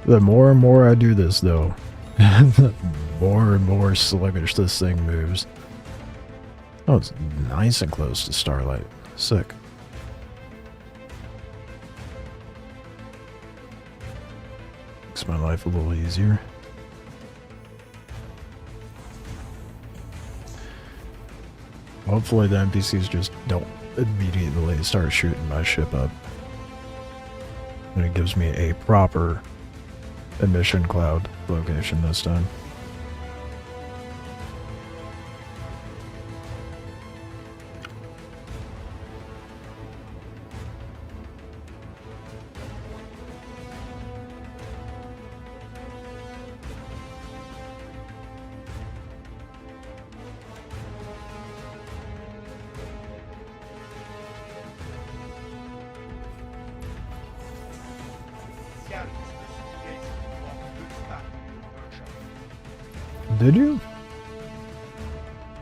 The more and more I do this, though, the more and more sluggish this thing moves. Oh, it's nice and close to Starlight. Sick. Makes my life a little easier. Hopefully the NPCs just don't immediately start shooting my ship up. And it gives me a proper emission cloud location this time. Did you?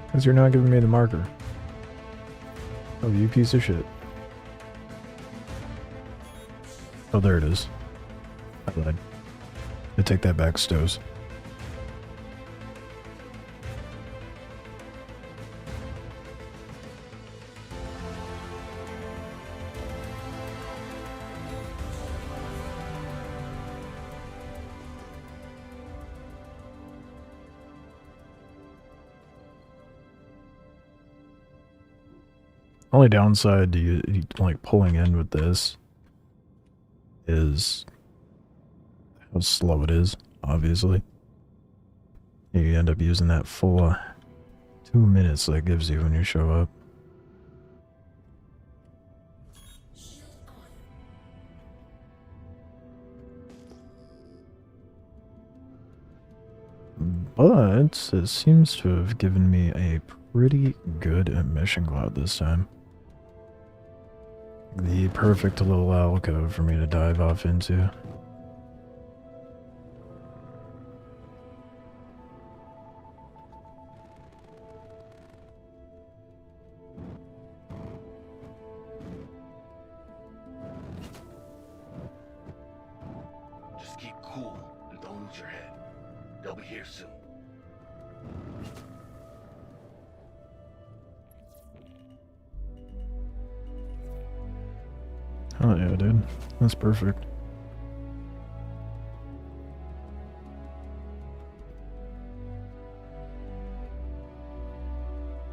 Because you're not giving me the marker. Oh, you piece of shit. Oh, there it is. I lied. I take that back, Stows. Only downside to you like pulling in with this is how slow it is, obviously. You end up using that full 2 minutes that it gives you when you show up. But it seems to have given me a pretty good emission cloud this time. The perfect little alcove for me to dive off into. Just keep cool and don't lose your head. They'll be here soon. Oh yeah, dude. That's perfect.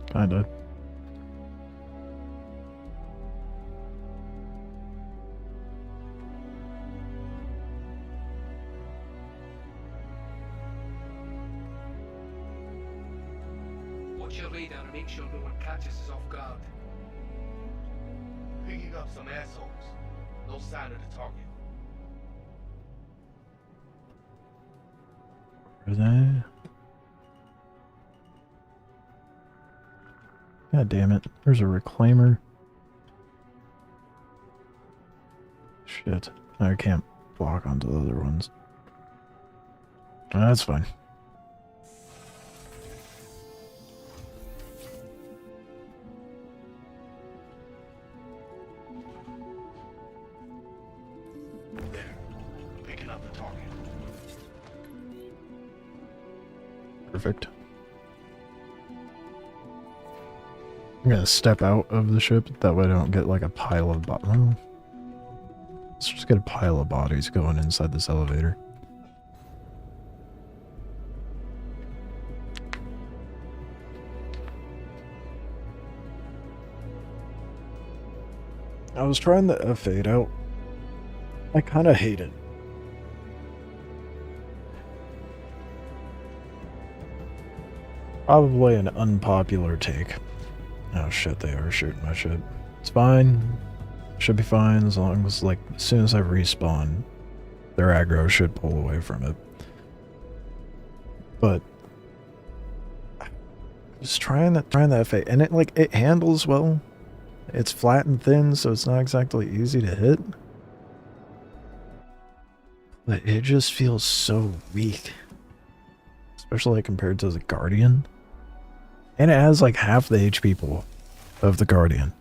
Kinda. Watch your radar and make sure no one catches us off guard. Picking up some assholes. No sign of the target. Are they? God damn it. There's a reclaimer. Shit. I can't block onto the other ones. That's fine. Picking up the target. Perfect. I'm gonna step out of the ship, that way I don't get like a pile of well, let's just get a pile of bodies going inside this elevator. I was trying the F8 out. I kinda hate it. Probably an unpopular take. Oh shit, they are shooting my shit. It's fine. Should be fine as long as, like, as soon as I respawn, their aggro should pull away from it. But just trying that fake, and it handles well. It's flat and thin, so it's not exactly easy to hit. But it just feels so weak. Especially compared to the Guardian. And it has like half the HP pool of the Guardian.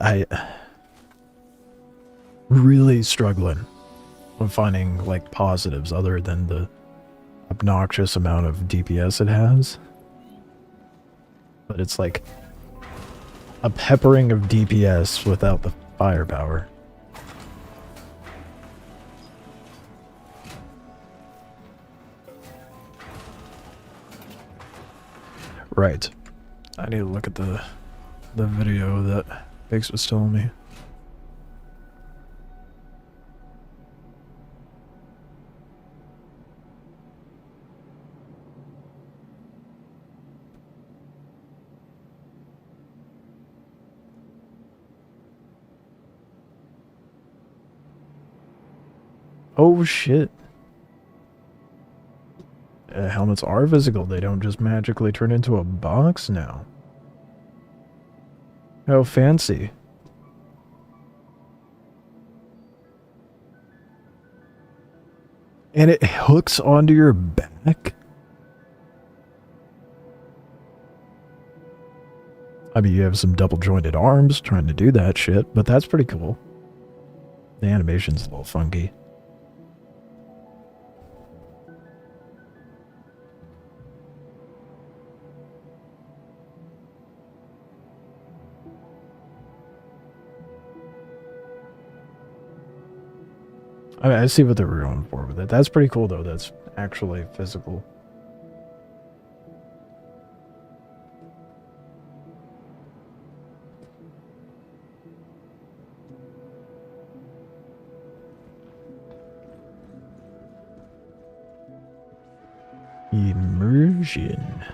I really struggling with finding like positives other than the obnoxious amount of DPS it has. But it's like a peppering of DPS without the firepower. Right. I need to look at the video that Biggs was telling me. Oh shit. Helmets are physical, they don't just magically turn into a box now. How fancy. And it hooks onto your back? I mean, you have some double jointed arms trying to do that shit, but that's pretty cool. The animation's a little funky. I mean, I see what they were going for with it. That's pretty cool, though. That's actually physical. Immersion.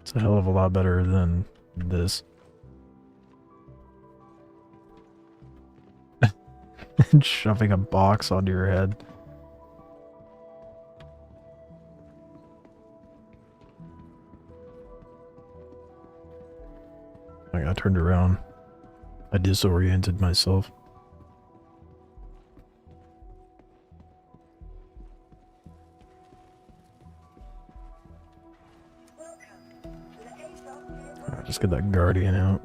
It's a hell of a lot better than this. And shoving a box onto your head. I got turned around. I disoriented myself. Alright, just get that Guardian out.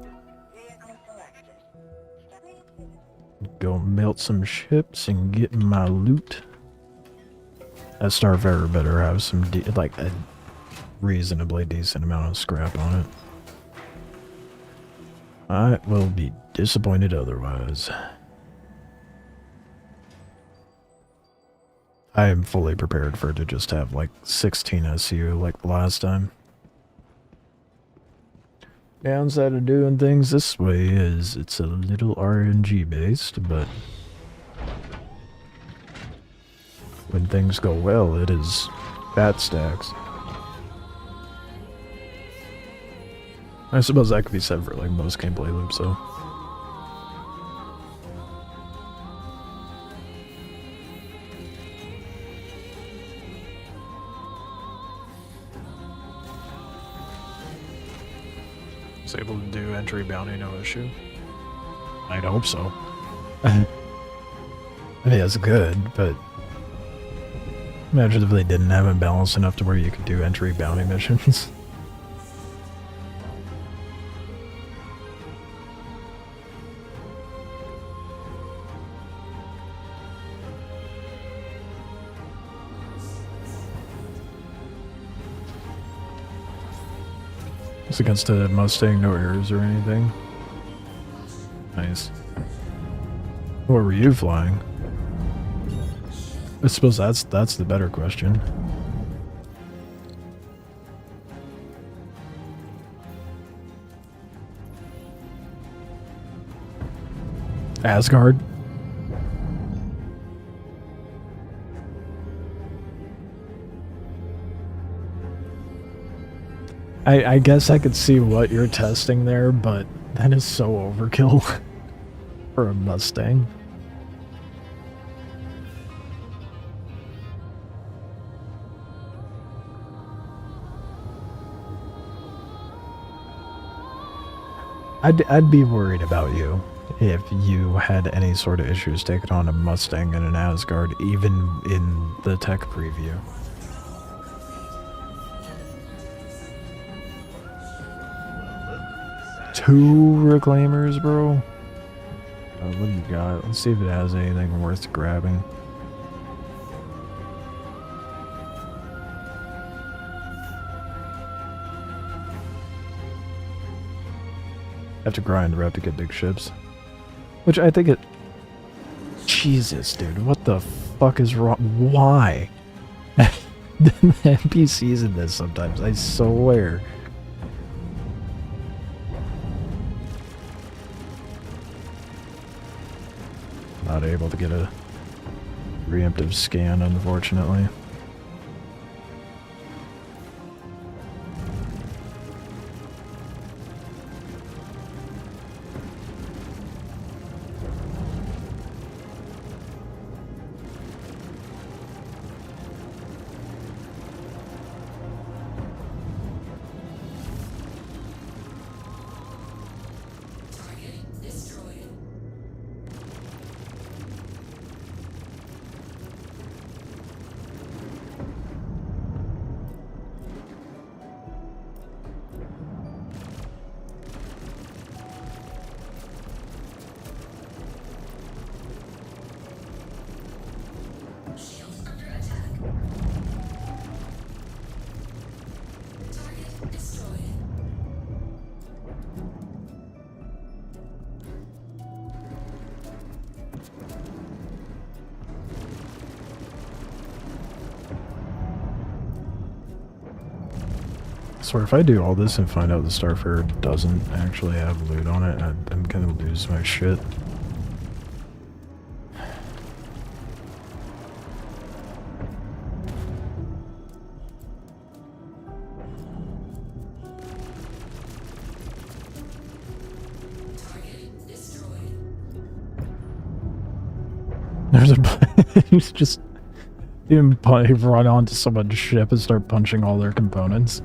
Go melt some ships and get my loot. That Starfarer better have some, like, a reasonably decent amount of scrap on it. I will be disappointed otherwise. I am fully prepared for it to just have like 16 SU like the last time. Downside of doing things this way is it's a little RNG based, but when things go well, it is fat stacks. I suppose that could be said for like most gameplay loops, though. Was able to do entry bounty, no issue. I'd hope so. I mean, that's good, but imagine if they didn't have it balanced enough to where you could do entry bounty missions. It's against a Mustang, no errors or anything. Nice. What were you flying? I suppose that's the better question. Asgard? I guess I could see what you're testing there, but that is so overkill for a Mustang. I'd be worried about you if you had any sort of issues taking on a Mustang and an Asgard, even in the tech preview. Two reclaimers, bro? What do you got? Let's see if it has anything worth grabbing. Have to grind rep to get big ships. Which I think it... Jesus, dude. What the fuck is wrong? Why? The NPCs in this sometimes, I swear. Not able to get a preemptive scan, unfortunately. So if I do all this and find out the Starfarer doesn't actually have loot on it, I'm gonna lose my shit. There's a... He's just... Even run onto someone's ship and start punching all their components.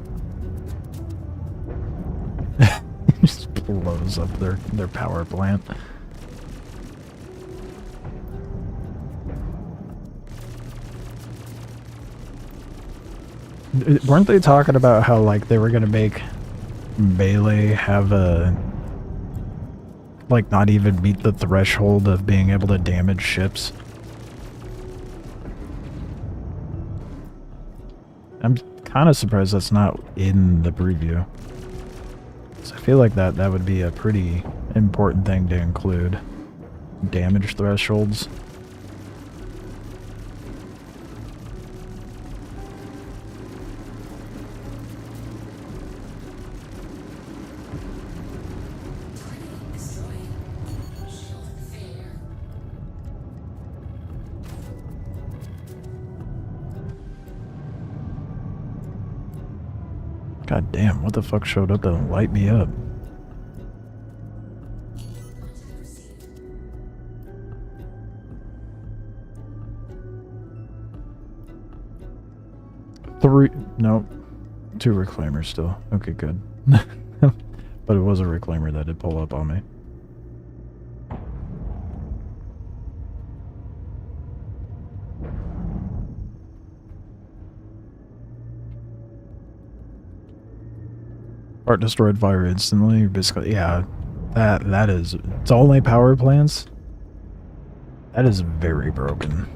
Just blows up their power plant. Weren't they talking about how, like, they were gonna make Melee have a... like, not even meet the threshold of being able to damage ships? I'm kind of surprised that's not in the preview. So I feel like that would be a pretty important thing to include. Damage thresholds. God damn, what the fuck showed up to light me up? No, 2 reclaimers still. Okay, good. But it was a reclaimer that did pull up on me. Part destroyed fire instantly. Basically, yeah, that is. It's only power plants. That is very broken.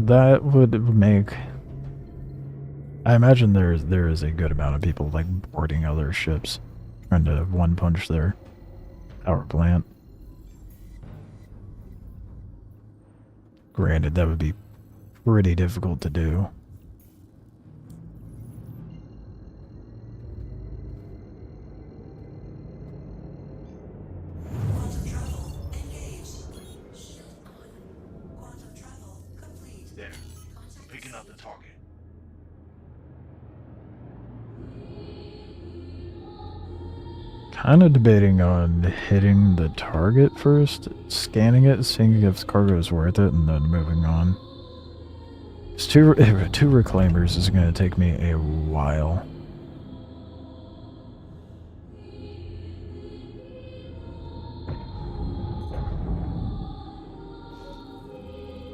That would make I imagine there is a good amount of people like boarding other ships, trying to one punch their power plant. Granted, that would be pretty difficult to do. There. I'm picking up the target. Kind of debating on hitting the target first, scanning it, seeing if cargo is worth it, and then moving on. It's two reclaimers is going to take me a while.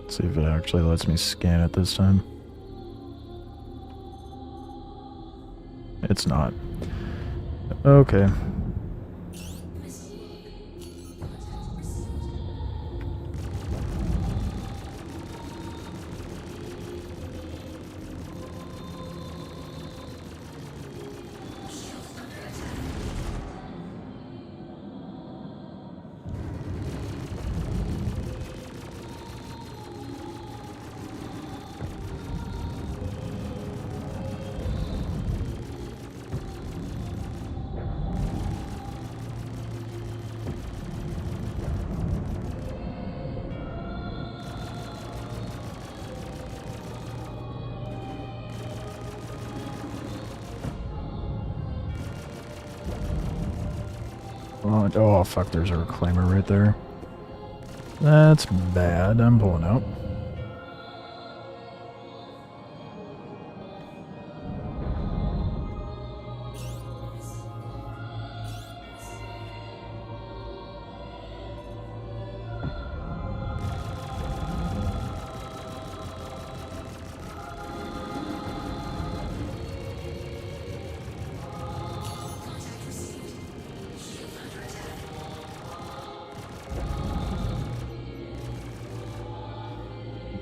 Let's see if it actually lets me scan it this time. It's not. Okay. Oh, fuck, there's a reclaimer right there. That's bad. I'm pulling out.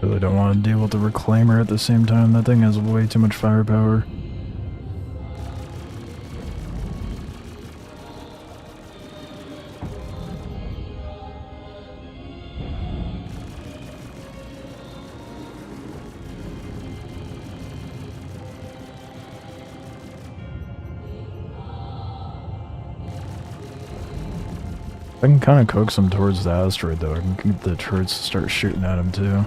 Really don't want to deal with the reclaimer at the same time. That thing has way too much firepower. I can kind of coax him towards the asteroid, though. I can get the turrets to start shooting at him, too.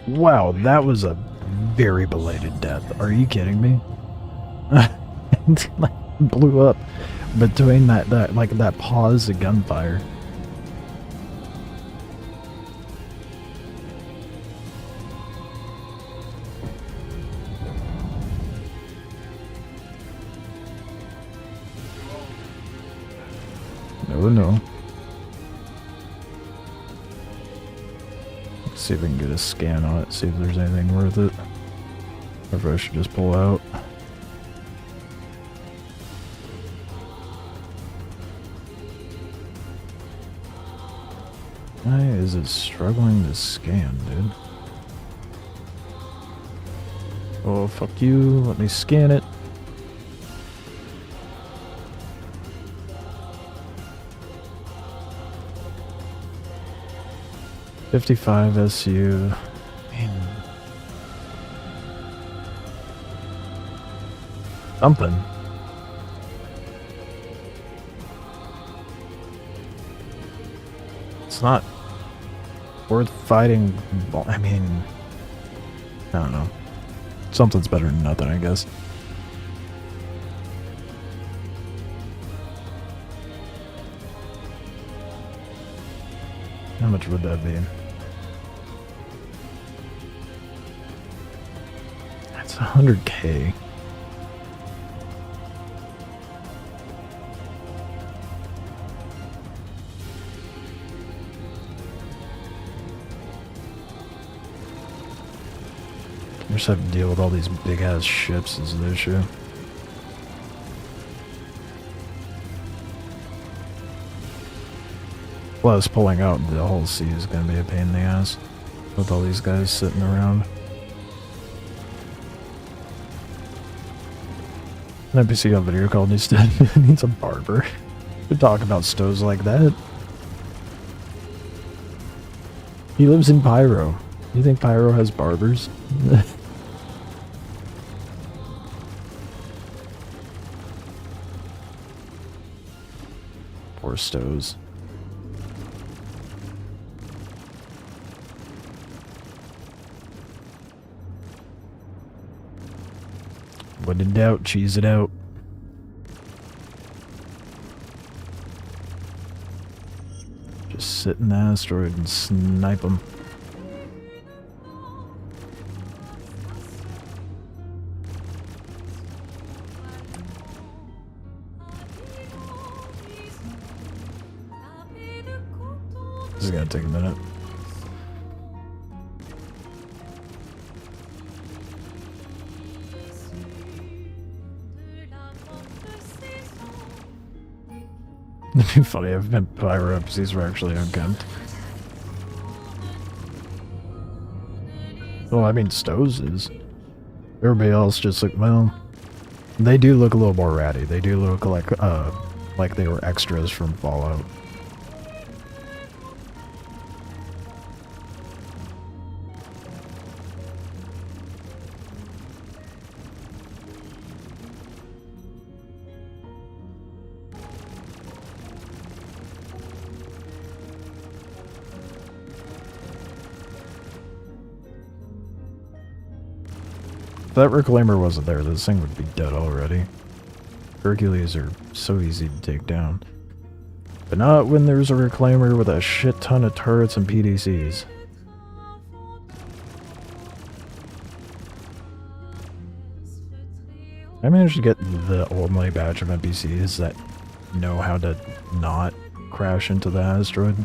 Wow, that was a very belated death. Are you kidding me? It like blew up between that pause of gunfire. No. Let's see if we can get a scan on it, see if there's anything worth it. Or if I should just pull out. Why is it struggling to scan, dude? Oh, fuck you. Let me scan it. $55 SU. Man. Something. It's not worth fighting. I mean, I don't know. Something's better than nothing, I guess. How much would that be? That's 100K. just have to deal with all these big ass ships is the issue. Plus, pulling out the whole sea is gonna be a pain in the ass with all these guys sitting around. An NPC on video call needs a barber. To talk about stoves like that. He lives in Pyro. You think Pyro has barbers? Poor stoves. When in doubt, cheese it out. Just sit in the asteroid and snipe them. This is gonna take a minute. It'd be funny if Pyro NPCs were actually unkempt. Well, I mean, Stoves is. Everybody else just look, well, they do look a little more ratty. They do look like they were extras from Fallout. If that Reclaimer wasn't there, this thing would be dead already. Hercules are so easy to take down. But not when there's a Reclaimer with a shit ton of turrets and PDCs. I managed to get the only batch of NPCs that know how to not crash into the asteroid.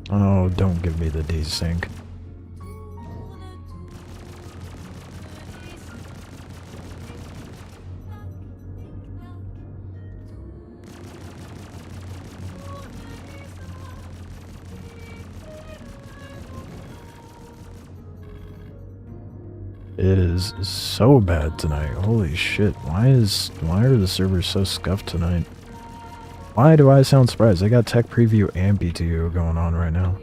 Oh, don't give me the desync. It is so bad tonight. Holy shit. Why are the servers so scuffed tonight? Why do I sound surprised? They got tech preview and BTU going on right now.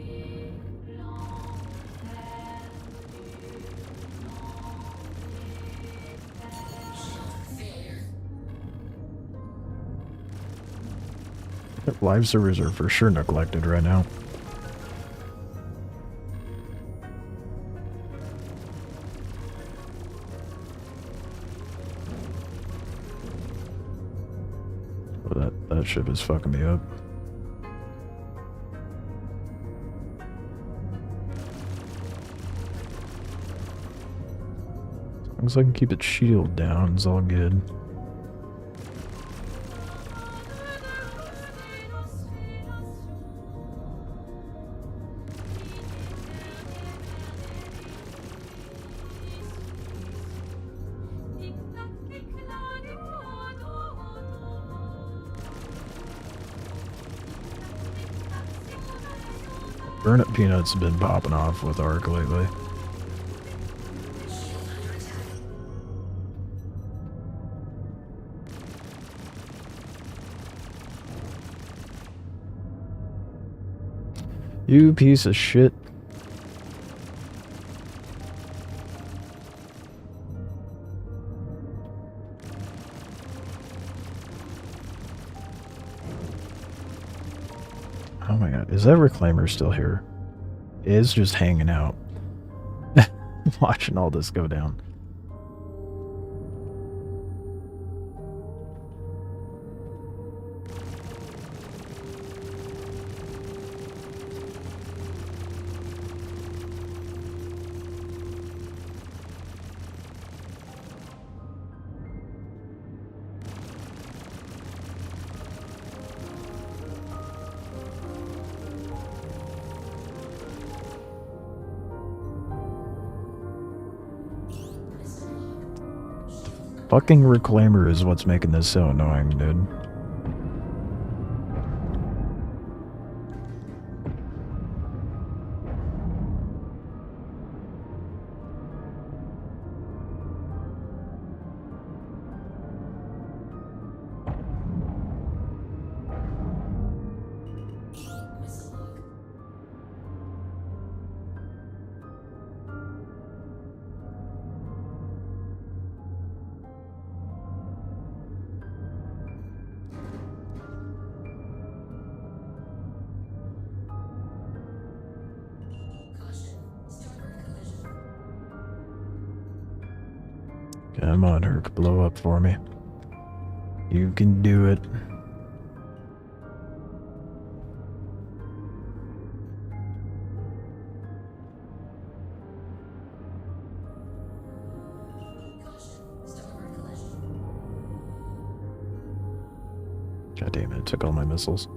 Live servers are for sure neglected right now. Oh, that ship is fucking me up. As long as I can keep its shield down, it's all good. Burnip Peanuts have been popping off with Ark lately. You piece of shit. Oh my god, is that Reclaimer still here? It's just hanging out. Watching all this go down. fucking reclaimer is what's making this so annoying, dude. Come on, Herc, blow up for me. You can do it. God damn it, it took all my missiles.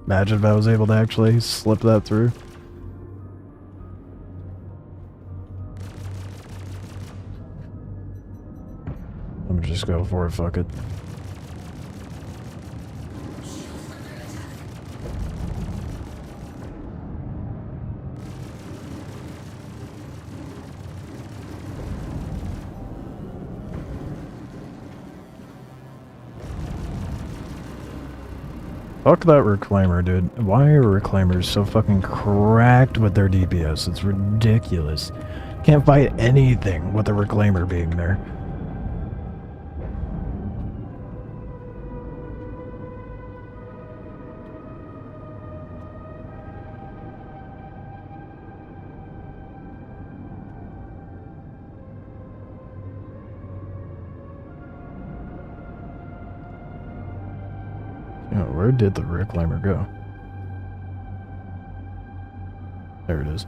Imagine if I was able to actually slip that through. I'm gonna just go for it, fuck it. Fuck that reclaimer, dude. Why are reclaimers so fucking cracked with their DPS? It's ridiculous. Can't fight anything with a reclaimer being there. Where did the reclaimer go? There it is.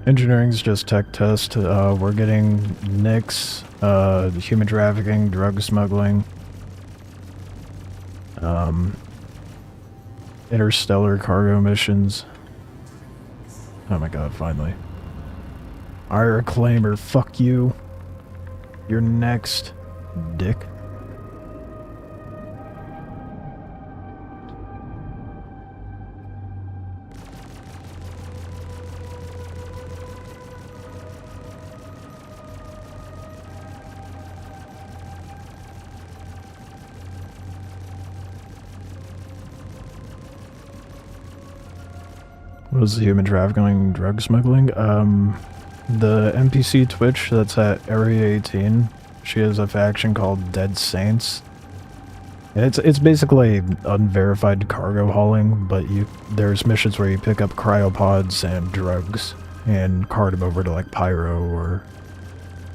Engineering's just tech test. We're getting NICS, human trafficking, drug smuggling, interstellar cargo missions. Oh my god, finally. Our reclaimer, fuck you. You're next, dick. What was the human trafficking, drug smuggling? The NPC Twitch that's at Area 18, she has a faction called Dead Saints. It's basically unverified cargo hauling, but there's missions where you pick up cryopods and drugs and cart them over to like Pyro or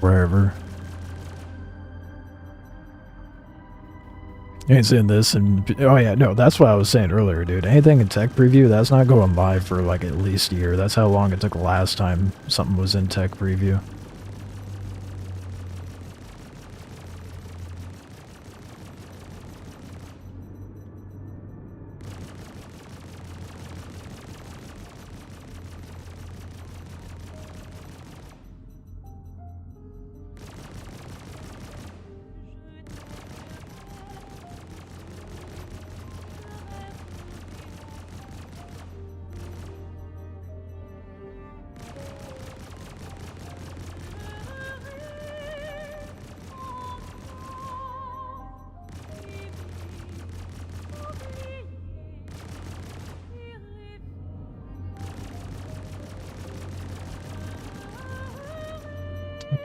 wherever. You ain't seen this, and oh yeah, no, that's what I was saying earlier, dude. Anything in tech preview, that's not going live for like at least a year. That's how long it took last time something was in tech preview.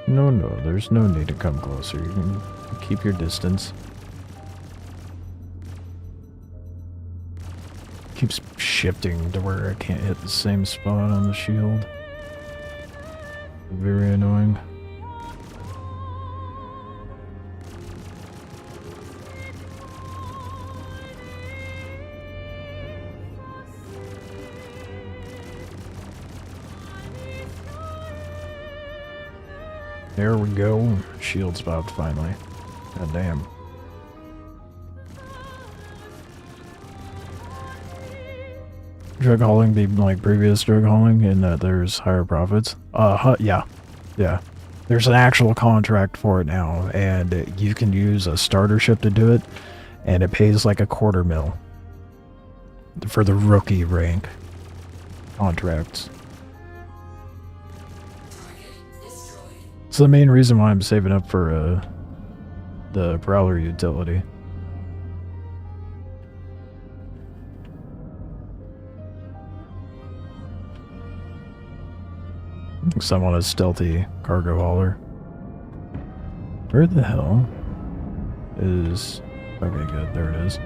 No, there's no need to come closer. You can keep your distance. Keeps shifting to where I can't hit the same spot on the shield. Very annoying. There we go. Shield's popped finally. God damn. Drug hauling be like previous drug hauling in that there's higher profits? Yeah. Yeah. There's an actual contract for it now, and you can use a starter ship to do it, and it pays like $250,000 for the rookie rank contracts. It's the main reason why I'm saving up for the Prowler utility. So I want a stealthy cargo hauler. Where the hell is... Okay, good. There it is.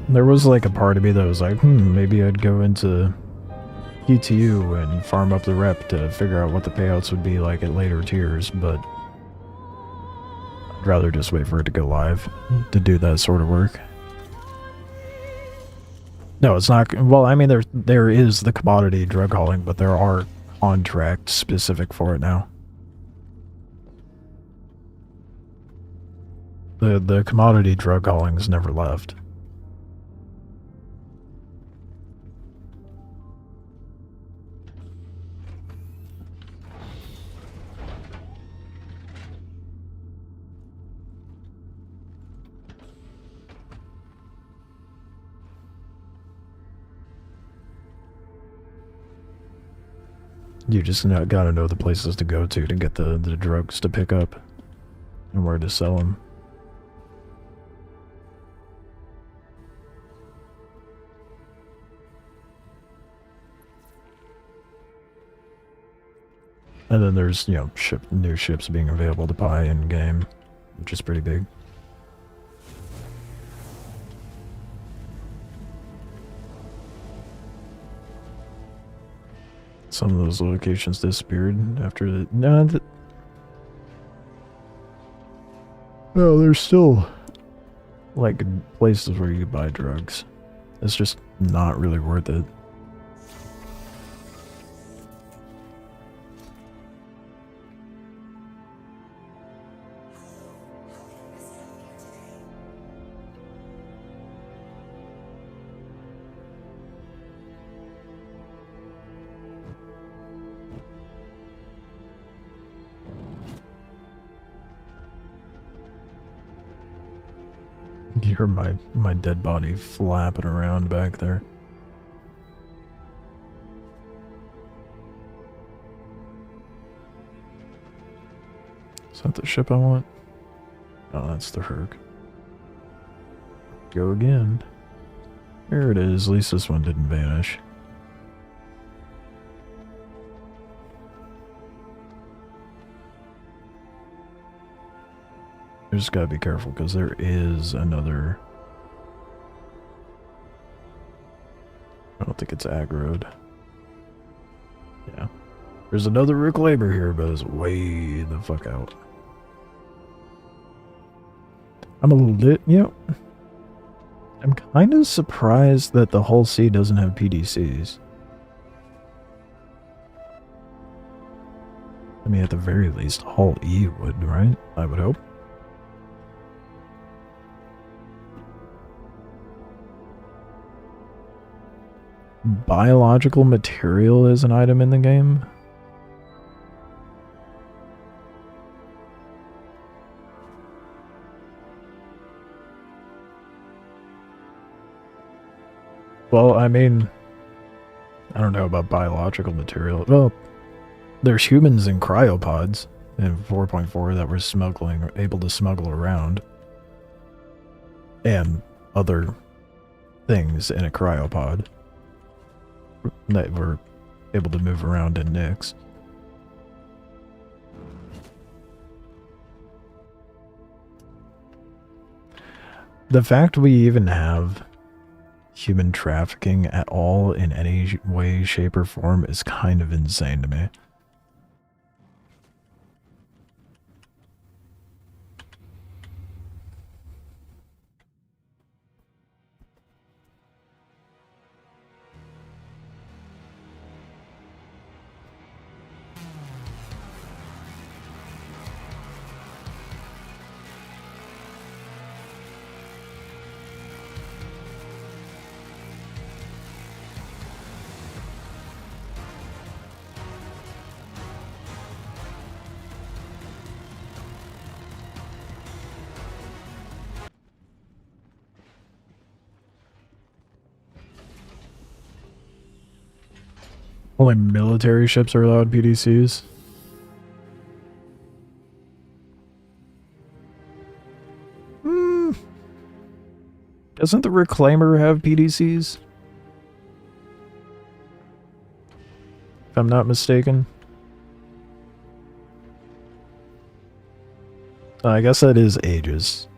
There was like a part of me that was like, maybe I'd go into PTU and farm up the rep to figure out what the payouts would be like at later tiers, but I'd rather just wait for it to go live to do that sort of work. No, it's not. Well, I mean, there is the commodity drug hauling, but there are contracts specific for it now. The commodity drug hauling's never left. You just gotta know the places to go to get the drugs to pick up and where to sell them. And then there's, you know, new ships being available to buy in game, which is pretty big. Some of those locations disappeared after the... No, there's still, like, places where you could buy drugs. It's just not really worth it. You hear my dead body flapping around back there. Is that the ship I want? Oh, that's the Herc. Go again. There it is. At least this one didn't vanish. I just gotta be careful because there is another... I don't think it's aggroed. Yeah. There's another reclaimer here, but it's way the fuck out. I'm a little... You know... I'm kind of surprised that the Hull C doesn't have PDCs. I mean, at the very least, Hull E would, right? I would hope. Biological material is an item in the game? Well, I mean, I don't know about biological material. Well, there's humans in cryopods in 4.4 that were able to smuggle around. And other things in a cryopod that were able to move around in Nyx. The fact we even have human trafficking at all in any way, shape, or form is kind of insane to me. Only military ships are allowed PDCs. Doesn't the Reclaimer have PDCs? If I'm not mistaken. I guess that is Aegis.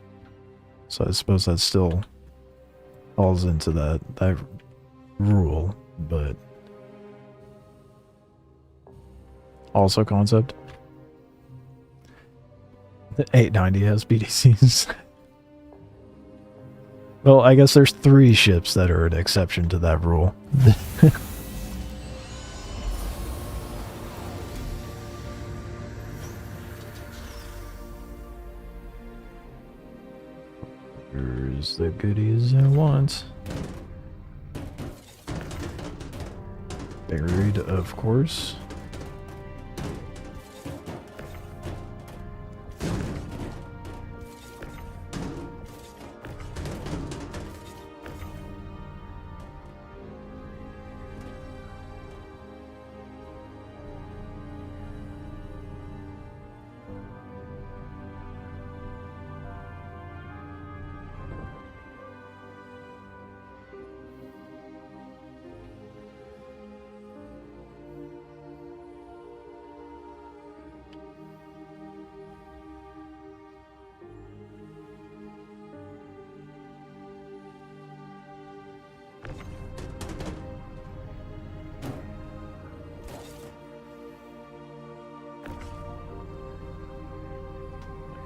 So I suppose that still falls into that rule, but also concept. The 890 has PDCs. Well, I guess there's 3 ships that are an exception to that rule. Here's the goodies I want. Buried, of course.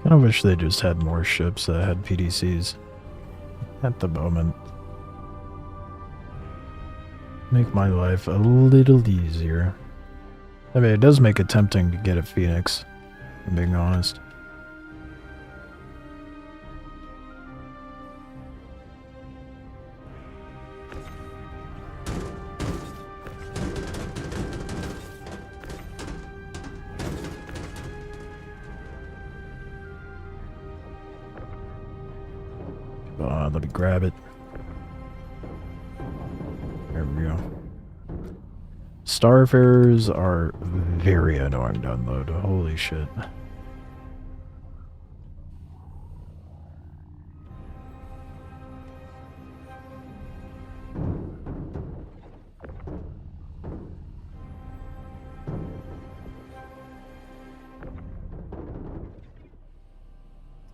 I wish they just had more ships that had PDCs at the moment. Make my life a little easier. I mean, it does make it tempting to get a Phoenix, if I'm being honest. Let me grab it. There we go. Starfarers are very annoying to unload. Holy shit.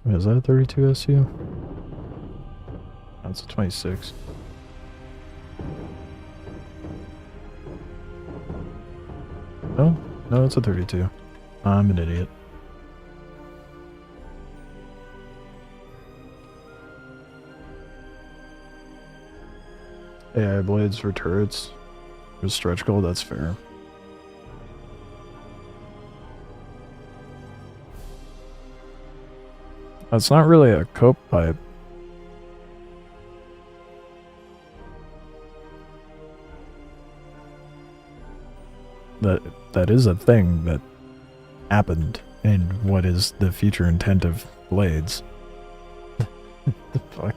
Is that a 32 SU? That's a 26. No, no, it's a 32. I'm an idiot. AI blades for turrets. With stretch goal, that's fair. That's not really a cope pipe. That is a thing that happened in what is the future intent of blades. The fuck?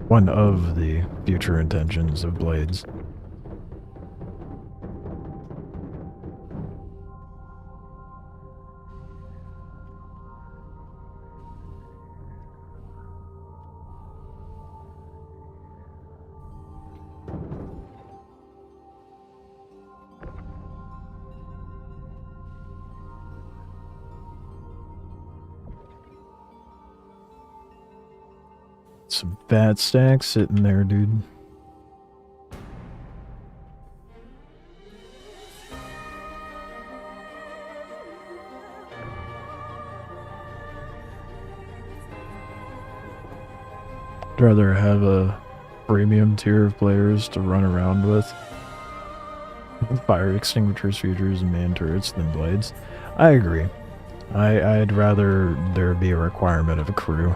One of the future intentions of blades. Some fat stacks sitting there, dude. I'd rather have a premium tier of players to run around with fire extinguishers, futures, and man turrets than blades. I agree. I'd rather there be a requirement of a crew.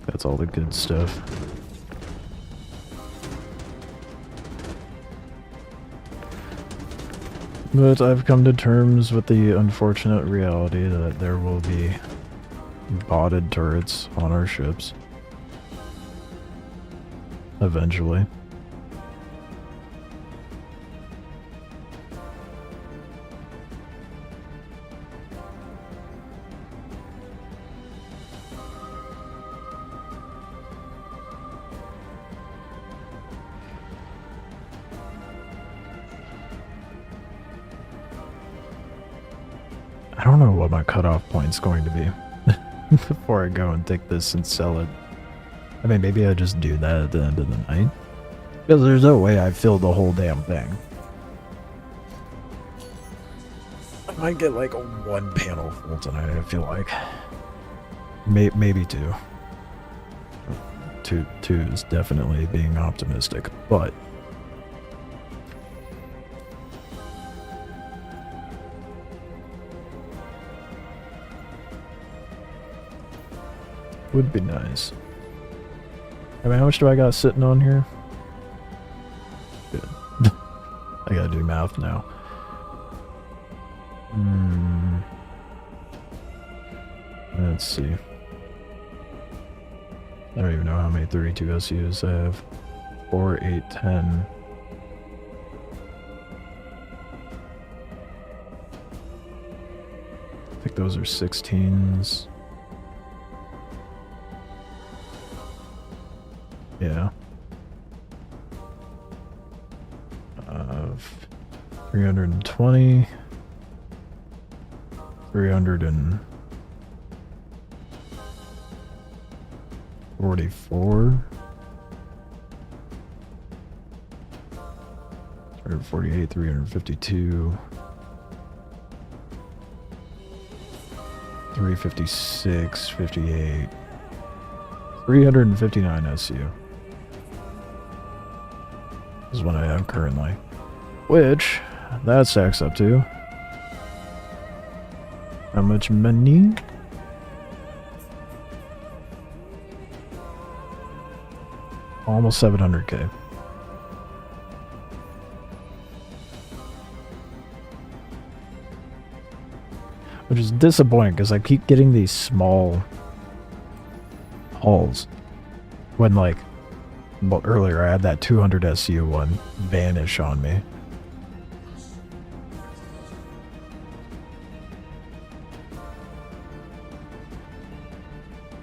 That's all the good stuff. But I've come to terms with the unfortunate reality that there will be botted turrets on our ships. Eventually. I don't know what my cutoff point's going to be before I go and take this and sell it. I mean, maybe I just do that at the end of the night. Because there's no way I filled the whole damn thing. I might get like one panel full tonight, I feel like. Maybe two. Two is definitely being optimistic, but... would be nice. I mean, how much do I got sitting on here? Good. I gotta do math now. Let's see. I don't even know how many 32 SUs I have. 4, 8, 10. I think those are 16s. Yeah. 320. 344. 348, 352. 356, 58. 359 SU. Is what I have currently. Which, that stacks up to... how much money? Almost 700k. Which is disappointing because I keep getting these small hauls. When like, well, earlier I had that 200 SU one vanish on me.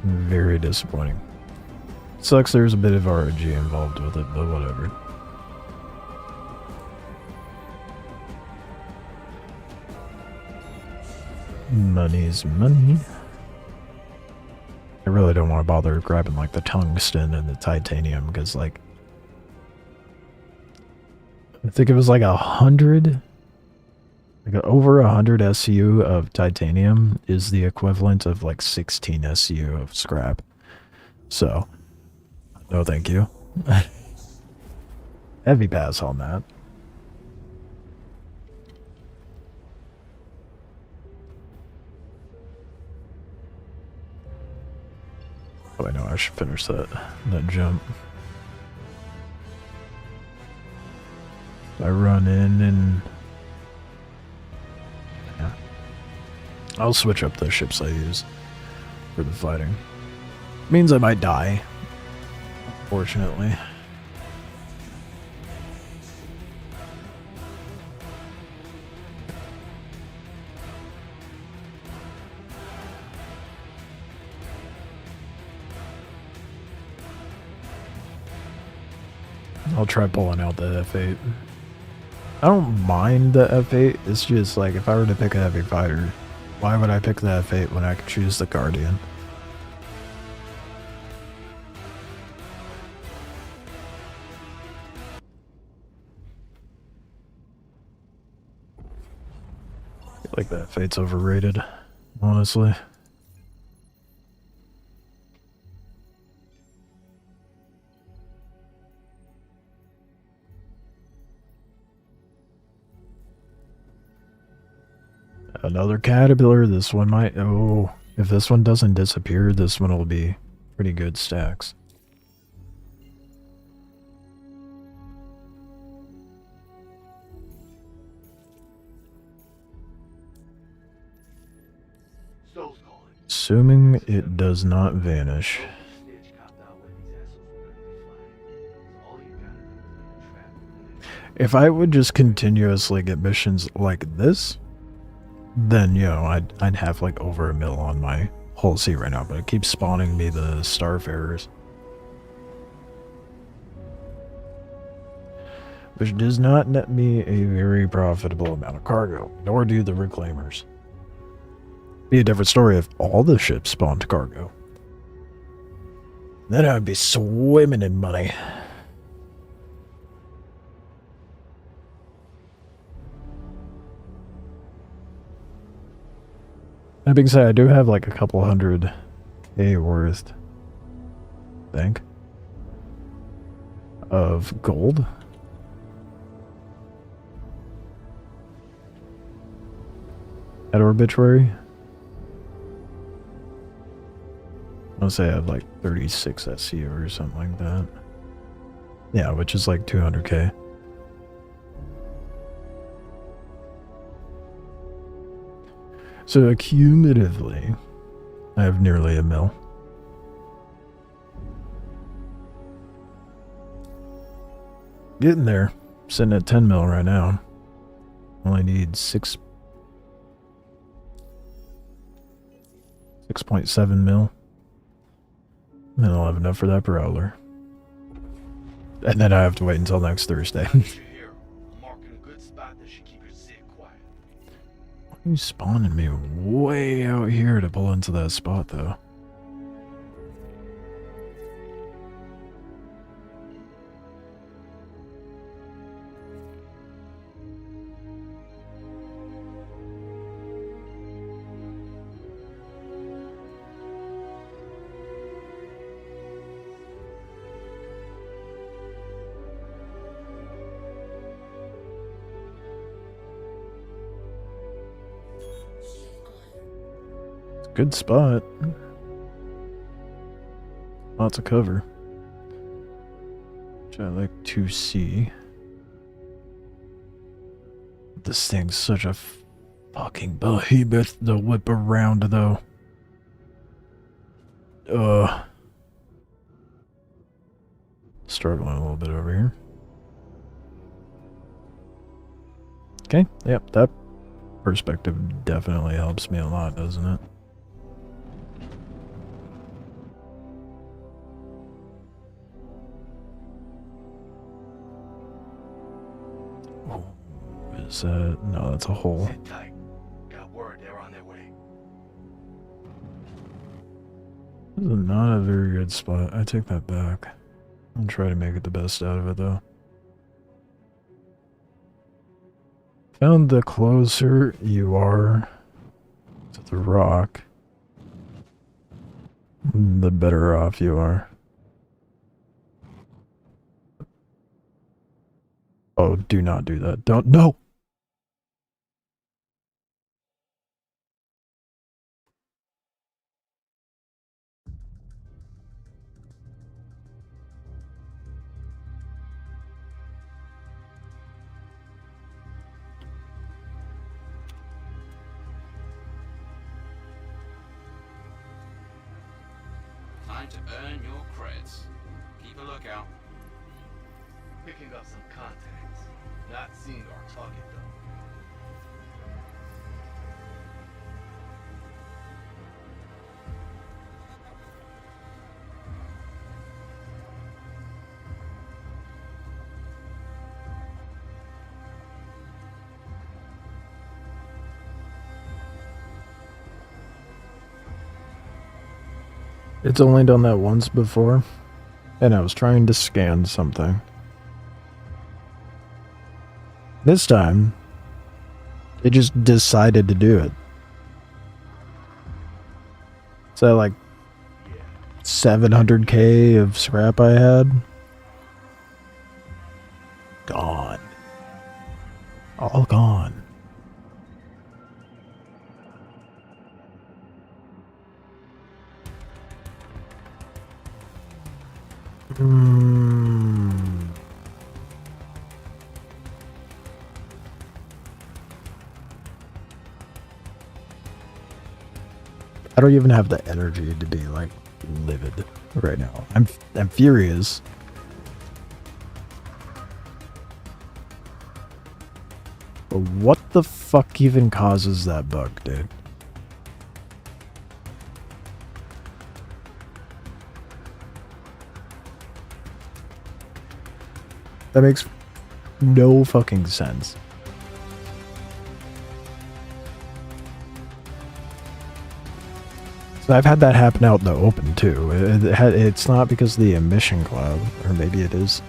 Very disappointing. Sucks there's a bit of RNG involved with it, but whatever. Money's money. I really don't want to bother grabbing like the tungsten and the titanium because like I think it was like 100, like over 100 SU of titanium is the equivalent of like 16 SU of scrap. So, no thank you. Heavy pass on that. Oh, I know I should finish that jump. I run in and yeah. I'll switch up the ships I use for the fighting. Means I might die, fortunately. I'll try pulling out the F8. I don't mind the F8, it's just like if I were to pick a heavy fighter, why would I pick the F8 when I could choose the Guardian? I feel like the F8's overrated, honestly. Another caterpillar. This one might... oh, if this one doesn't disappear, this one will be pretty good stacks. Stowe's calling. Assuming it does not vanish. Snitch copped out when these assholes were gonna be flying. So all you gotta do is get a trap and then If I would just continuously get missions like this, then, you know, I'd have like over $1 mil on my whole seat right now, but it keeps spawning me the Starfarers. Which does not net me a very profitable amount of cargo, nor do the Reclaimers. Be a different story if all the ships spawned cargo. Then I'd be swimming in money. That being said, I do have like a couple $100K worth, I think, of gold. At Obituary. I'll say I have like 36 SCO or something like that. Yeah, which is like 200K. So cumulatively, I have nearly $1 mil. Getting there. Sitting at 10 mil right now. Only need 6.7 mil. And I'll have enough for that Prowler. And then I have to wait until next Thursday. you're here. I'm marking a good spot that should keep your zit quiet. You spawning me way out here to pull into that spot, though. Good spot. Lots of cover. Which I like to see. This thing's such a fucking behemoth to whip around, though. Struggling a little bit over here. Okay, yep, that perspective definitely helps me a lot, doesn't it? Is that... no, that's a hole. Sit tight. Got word they're on their way. This is not a very good spot. I take that back. I'll try to make it the best out of it, though. Found the closer you are to the rock, the better off you are. Oh, do not do that. Don't... no! Time to earn your creds. Keep a lookout. Picking up some contacts. Not seeing our target though. It's only done that once before, and I was trying to scan something. This time, it just decided to do it. So like 700K of scrap I had, gone. All gone. I don't even have the energy to be like livid right now. I'm furious. But what the fuck even causes that bug, dude? That makes no fucking sense. So I've had that happen out in the open too. It's not because of the emission cloud, or maybe it is.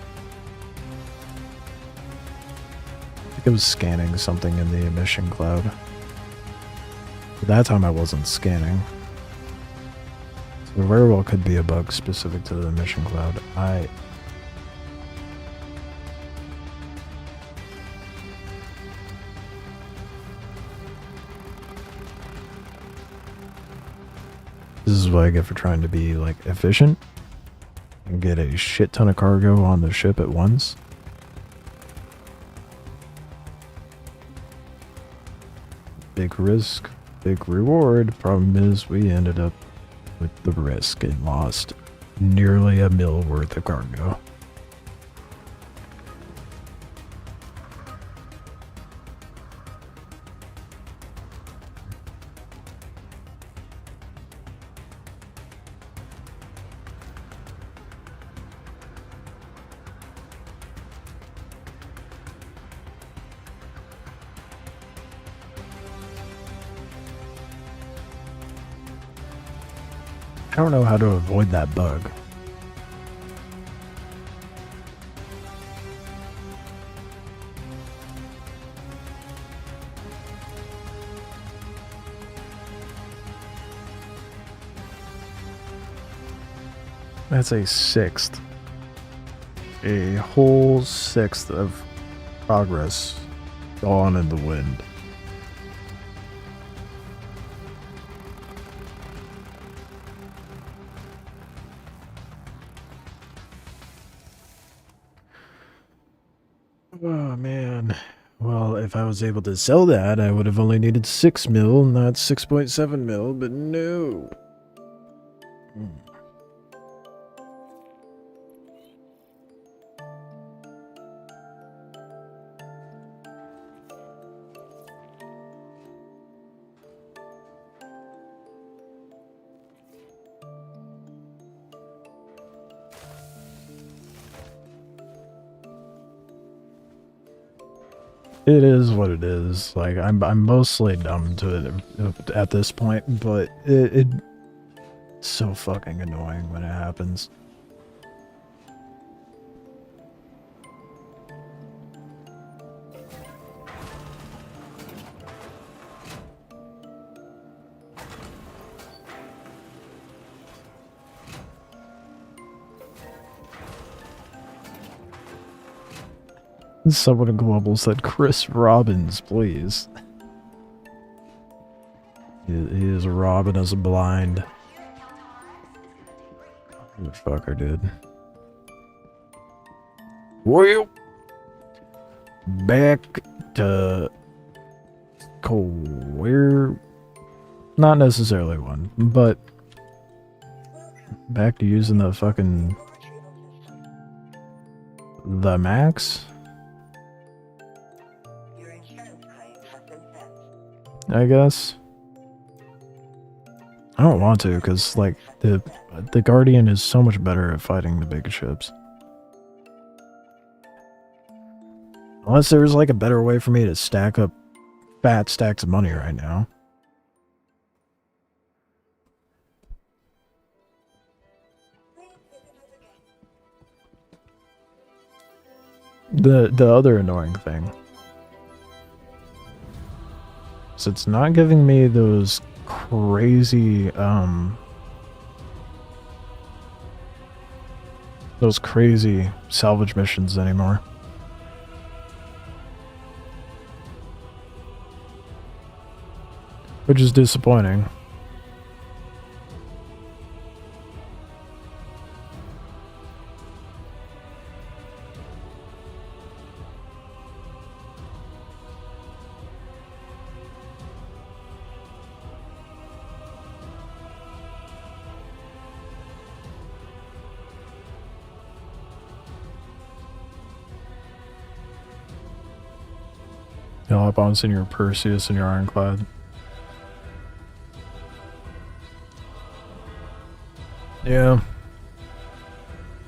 I think I was scanning something in the emission cloud. But that time I wasn't scanning. So it very well could be a bug specific to the emission cloud. This is what I get for trying to be, like, efficient and get a shit ton of cargo on the ship at once. Big risk, big reward. Problem is, we ended up with the risk and lost nearly $1 mil worth of cargo. I don't know how to avoid that bug. That's a sixth. A whole sixth of progress gone in the wind. Oh man. Well, if I was able to sell that, I would have only needed 6 mil, not 6.7 mil, but no. It is what it is. Like, I'm mostly dumb to it at this point, but it's so fucking annoying when it happens. Someone in Global said, Chris Robbins, please. He is robbing us blind. Motherfucker, dude. Well, back to we're not necessarily one, but back to using the fucking the max. I guess. I don't want to, because, like, the Guardian is so much better at fighting the big ships. Unless there's, like, a better way for me to stack up fat stacks of money right now. The other annoying thing. So it's not giving me those crazy salvage missions anymore. Which is disappointing. You'll hop on Senior Perseus and your Ironclad. Yeah.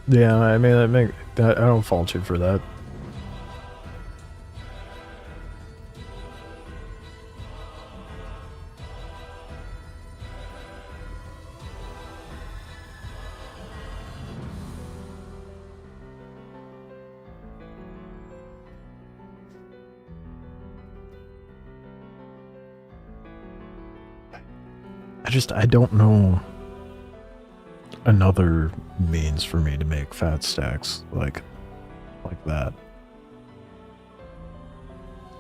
Yeah, I mean, I don't fault you for that. I don't know another means for me to make fat stacks like that.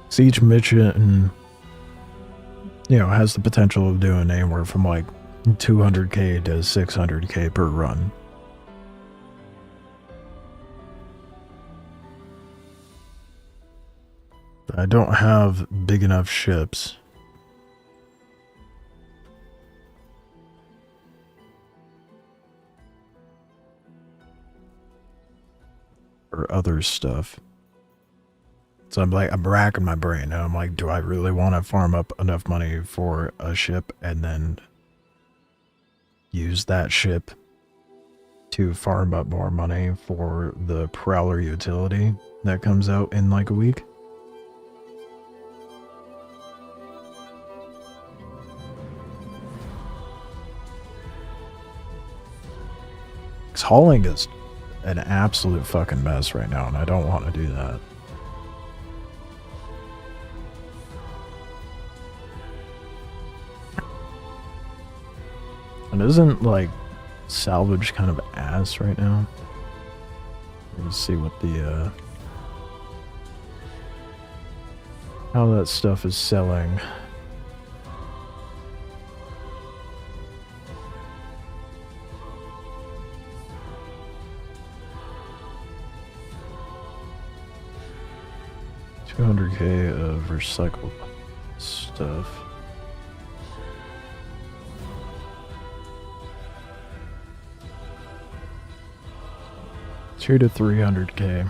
So each mission, you know, has the potential of doing anywhere from like 200k to 600k per run. I don't have big enough ships. Or other stuff. So I'm racking my brain and I'm like, do I really want to farm up enough money for a ship and then use that ship to farm up more money for the Prowler utility that comes out in like a week? Because hauling is an absolute fucking mess right now, and I don't want to do that. And isn't like salvage kind of ass right now? Let's see what the how that stuff is selling. $200k of recycled stuff. $200 to $300k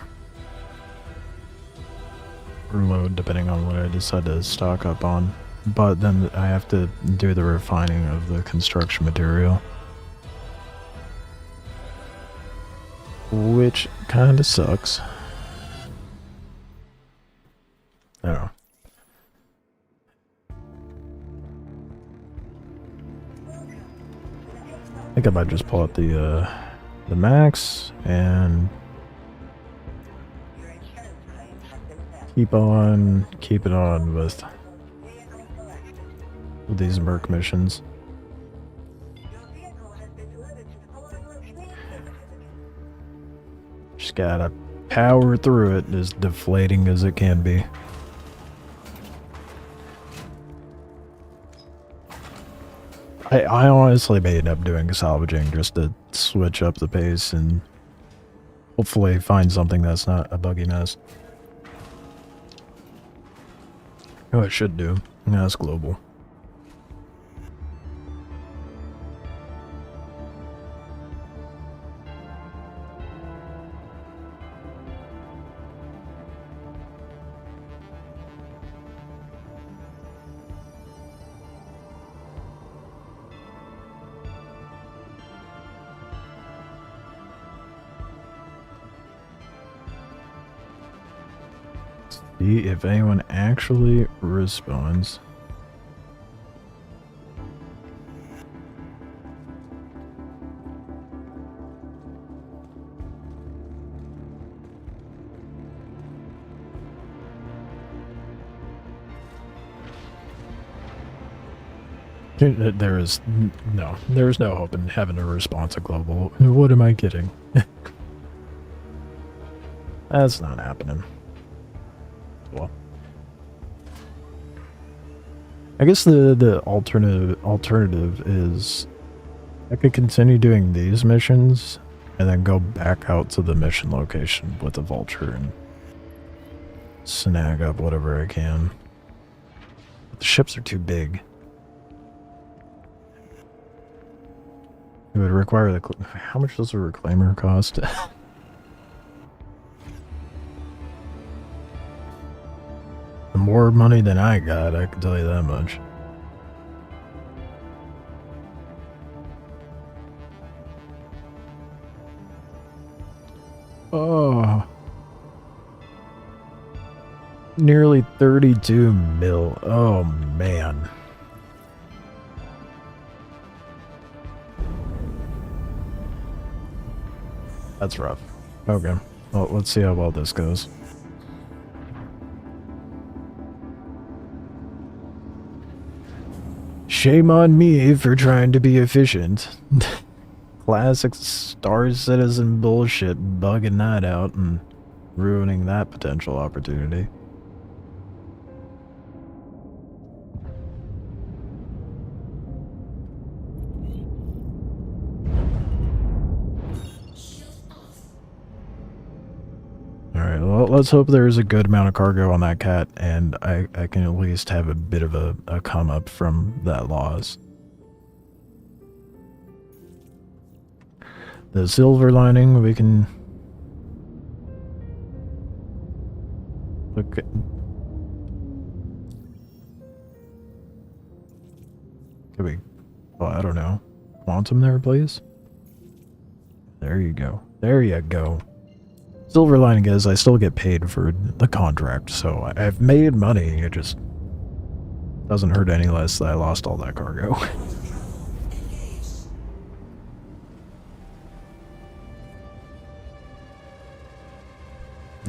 per load, depending on what I decide to stock up on. But then I have to do the refining of the construction material, which kind of sucks. I don't know. I think I might just pull out the max and keep it on with these merc missions. Just gotta power through it, as deflating as it can be. I honestly may end up doing salvaging just to switch up the pace and hopefully find something that's not a buggy mess. Oh, I should do. Yeah, that's global. See if anyone actually responds. There's no hope in having a response at global. What am I kidding? That's not happening. Well, I guess the alternative is I could continue doing these missions and then go back out to the mission location with the vulture and snag up whatever I can. But the ships are too big. It would require the... How much does a reclaimer cost? more money than I got, I can tell you that much. Oh. Nearly 32 mil. Oh, man. That's rough. Okay. Well, let's see how well this goes. Shame on me for trying to be efficient. Classic Star Citizen bullshit, bugging that out and ruining that potential opportunity. Alright, well, let's hope there's a good amount of cargo on that cat, and I can at least have a bit of a come up from that loss. The silver lining, we can look at. Could we, well, I don't know. Quantum there, please? There you go. There you go. Silver lining is I still get paid for the contract, so I've made money. It just doesn't hurt any less that I lost all that cargo.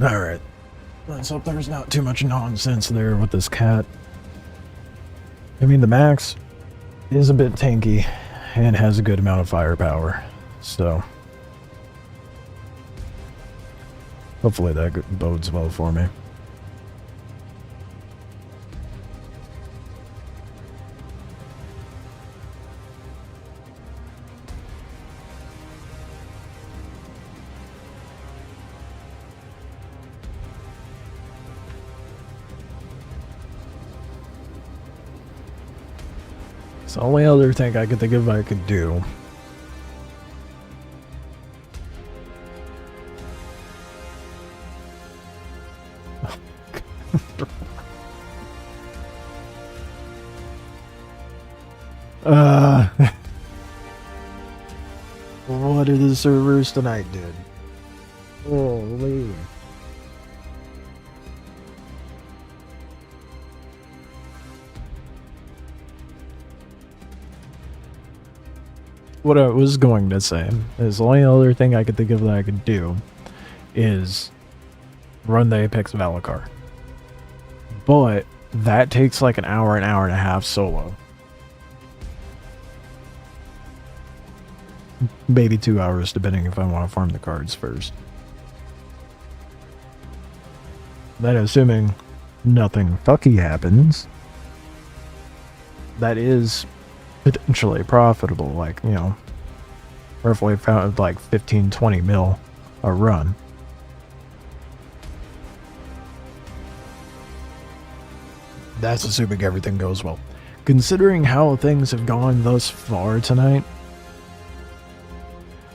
Alright. Let's hope there's not too much nonsense there with this cat. I mean, the Max is a bit tanky and has a good amount of firepower, so hopefully that bodes well for me. It's the only other thing I could think of I could do. What did the servers tonight did? Holy. What I was going to say is the only other thing I could think of that I could do is run the Apex Valakar. But that takes like an hour and a half solo. Maybe 2 hours, depending if I want to farm the cards first. Then assuming nothing fucky happens, that is potentially profitable, like, you know, roughly found like 15-20 mil a run. That's assuming everything goes well. Considering how things have gone thus far tonight,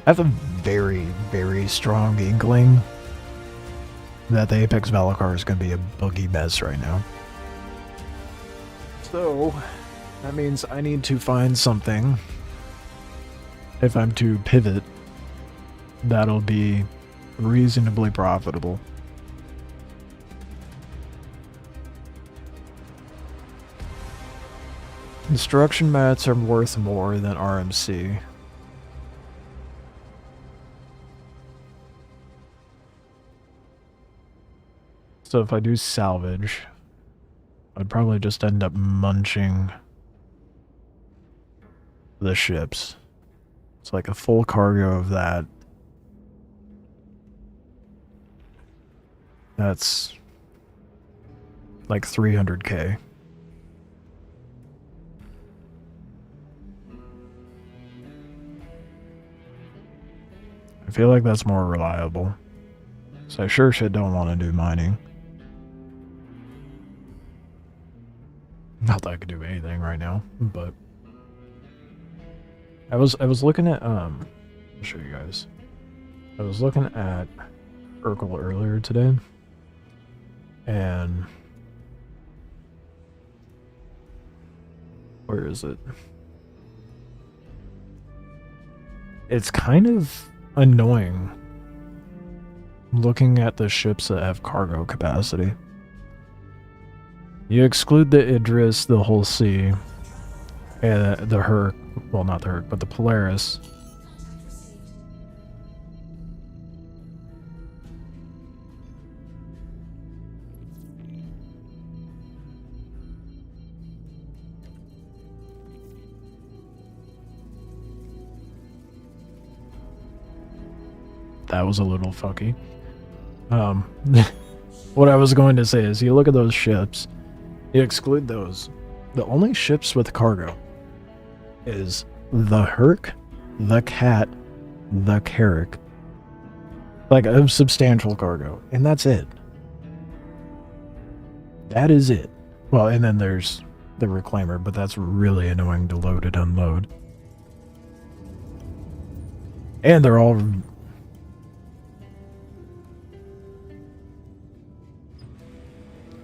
I have a very, very strong inkling that the Apex Valakar is going to be a boogie mess right now. So that means I need to find something, if I'm to pivot, that'll be reasonably profitable. Destruction mats are worth more than RMC. So if I do salvage, I'd probably just end up munching the ships. It's like a full cargo of that. That's like 300k. I feel like that's more reliable. So I sure shit don't want to do mining. Not that I could do anything right now, but I was looking at I'll show you guys. I was looking at Urkel earlier today, and Where is it? It's kind of annoying looking at the ships that have cargo capacity. You exclude the Idris, the Hull C, and the Herc, well, not the Herc, but the Polaris. That was a little fucky. What I was going to say is, you look at those ships, you exclude those. The only ships with cargo is the Herc, the Cat, the Carrack. Like, a substantial cargo. And that's it. That is it. Well, and then there's the Reclaimer, but that's really annoying to load and unload. And they're all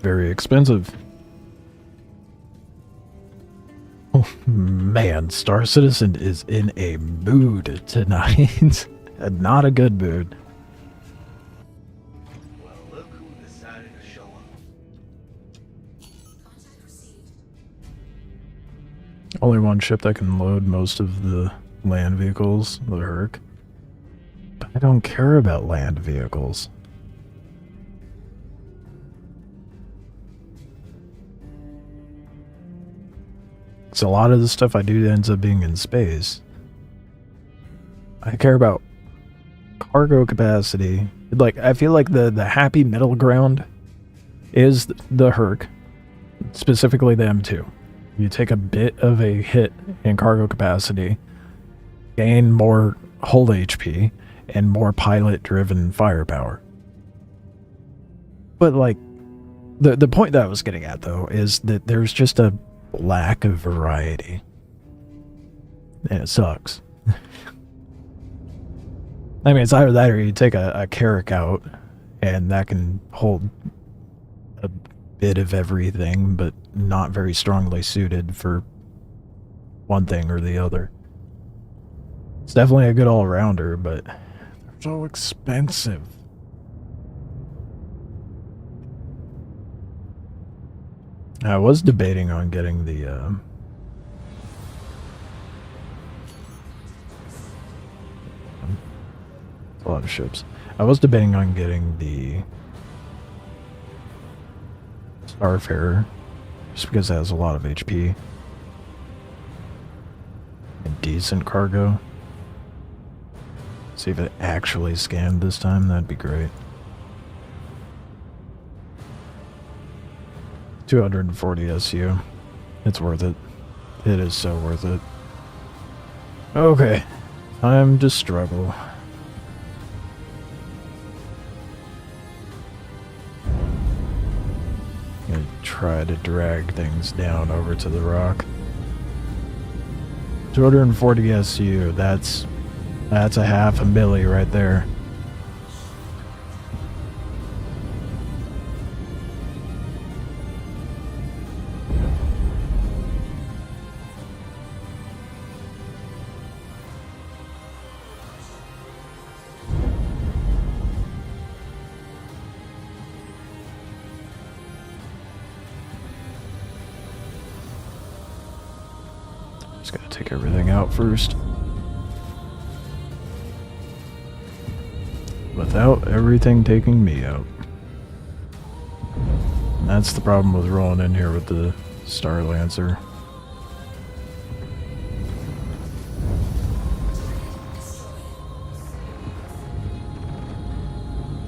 very expensive. Oh man, Star Citizen is in a mood tonight. Not a good mood. Well, look who decided to show up. Only one ship that can load most of the land vehicles, the Herc. But I don't care about land vehicles. So a lot of the stuff I do ends up being in space. I care about cargo capacity. Like, I feel like the happy middle ground is the Herc, specifically the M2. You take a bit of a hit in cargo capacity, gain more hull HP, and more pilot-driven firepower. But, like, the point that I was getting at, though, is that there's just a lack of variety. And it sucks. I mean, it's either that or you take a Carrack out, and that can hold a bit of everything, but not very strongly suited for one thing or the other. It's definitely a good all-rounder, but they're so expensive. I was debating on getting the a lot of ships. I was debating on getting the Starfarer, just because it has a lot of HP and decent cargo. See if it actually scanned this time, that'd be great. 240 SU. It's worth it. It is so worth it. Okay. Time to struggle. Gonna try to drag things down over to the rock. 240 SU. That's a half a milli right there. Just gotta take everything out first. Without everything taking me out. And that's the problem with rolling in here with the Star Lancer.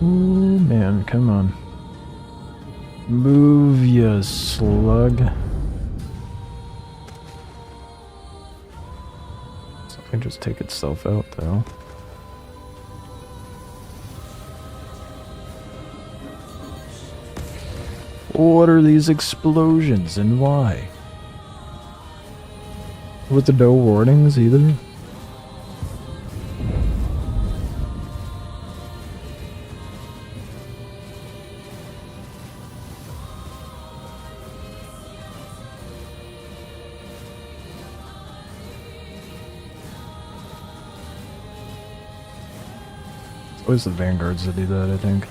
Ooh, man, come on. Move, you slug. Can just take itself out though. What are these explosions and why? With the no warnings either? always the vanguards that do that, I think.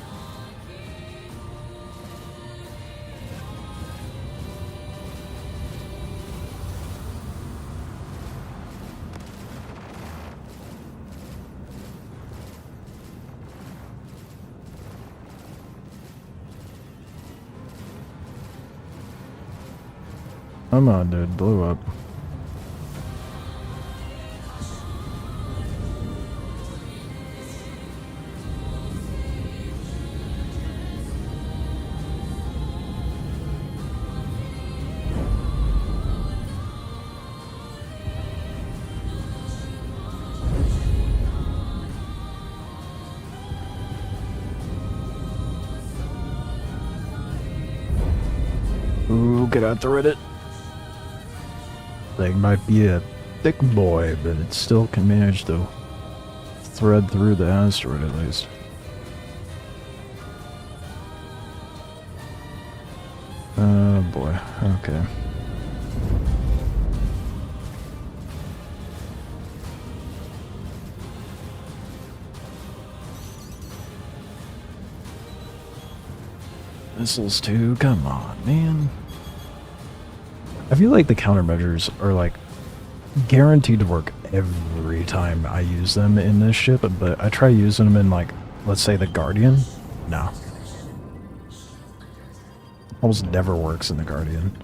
Come on, dude, blew up. Ooh, get out the Reddit. Thing might be a thick boy, but it still can manage to thread through the asteroid at least. Oh boy, okay. Missiles too, come on, man. I feel like the countermeasures are like guaranteed to work every time I use them in this ship, but I try using them in like, let's say the Guardian. No. Almost never works in the Guardian.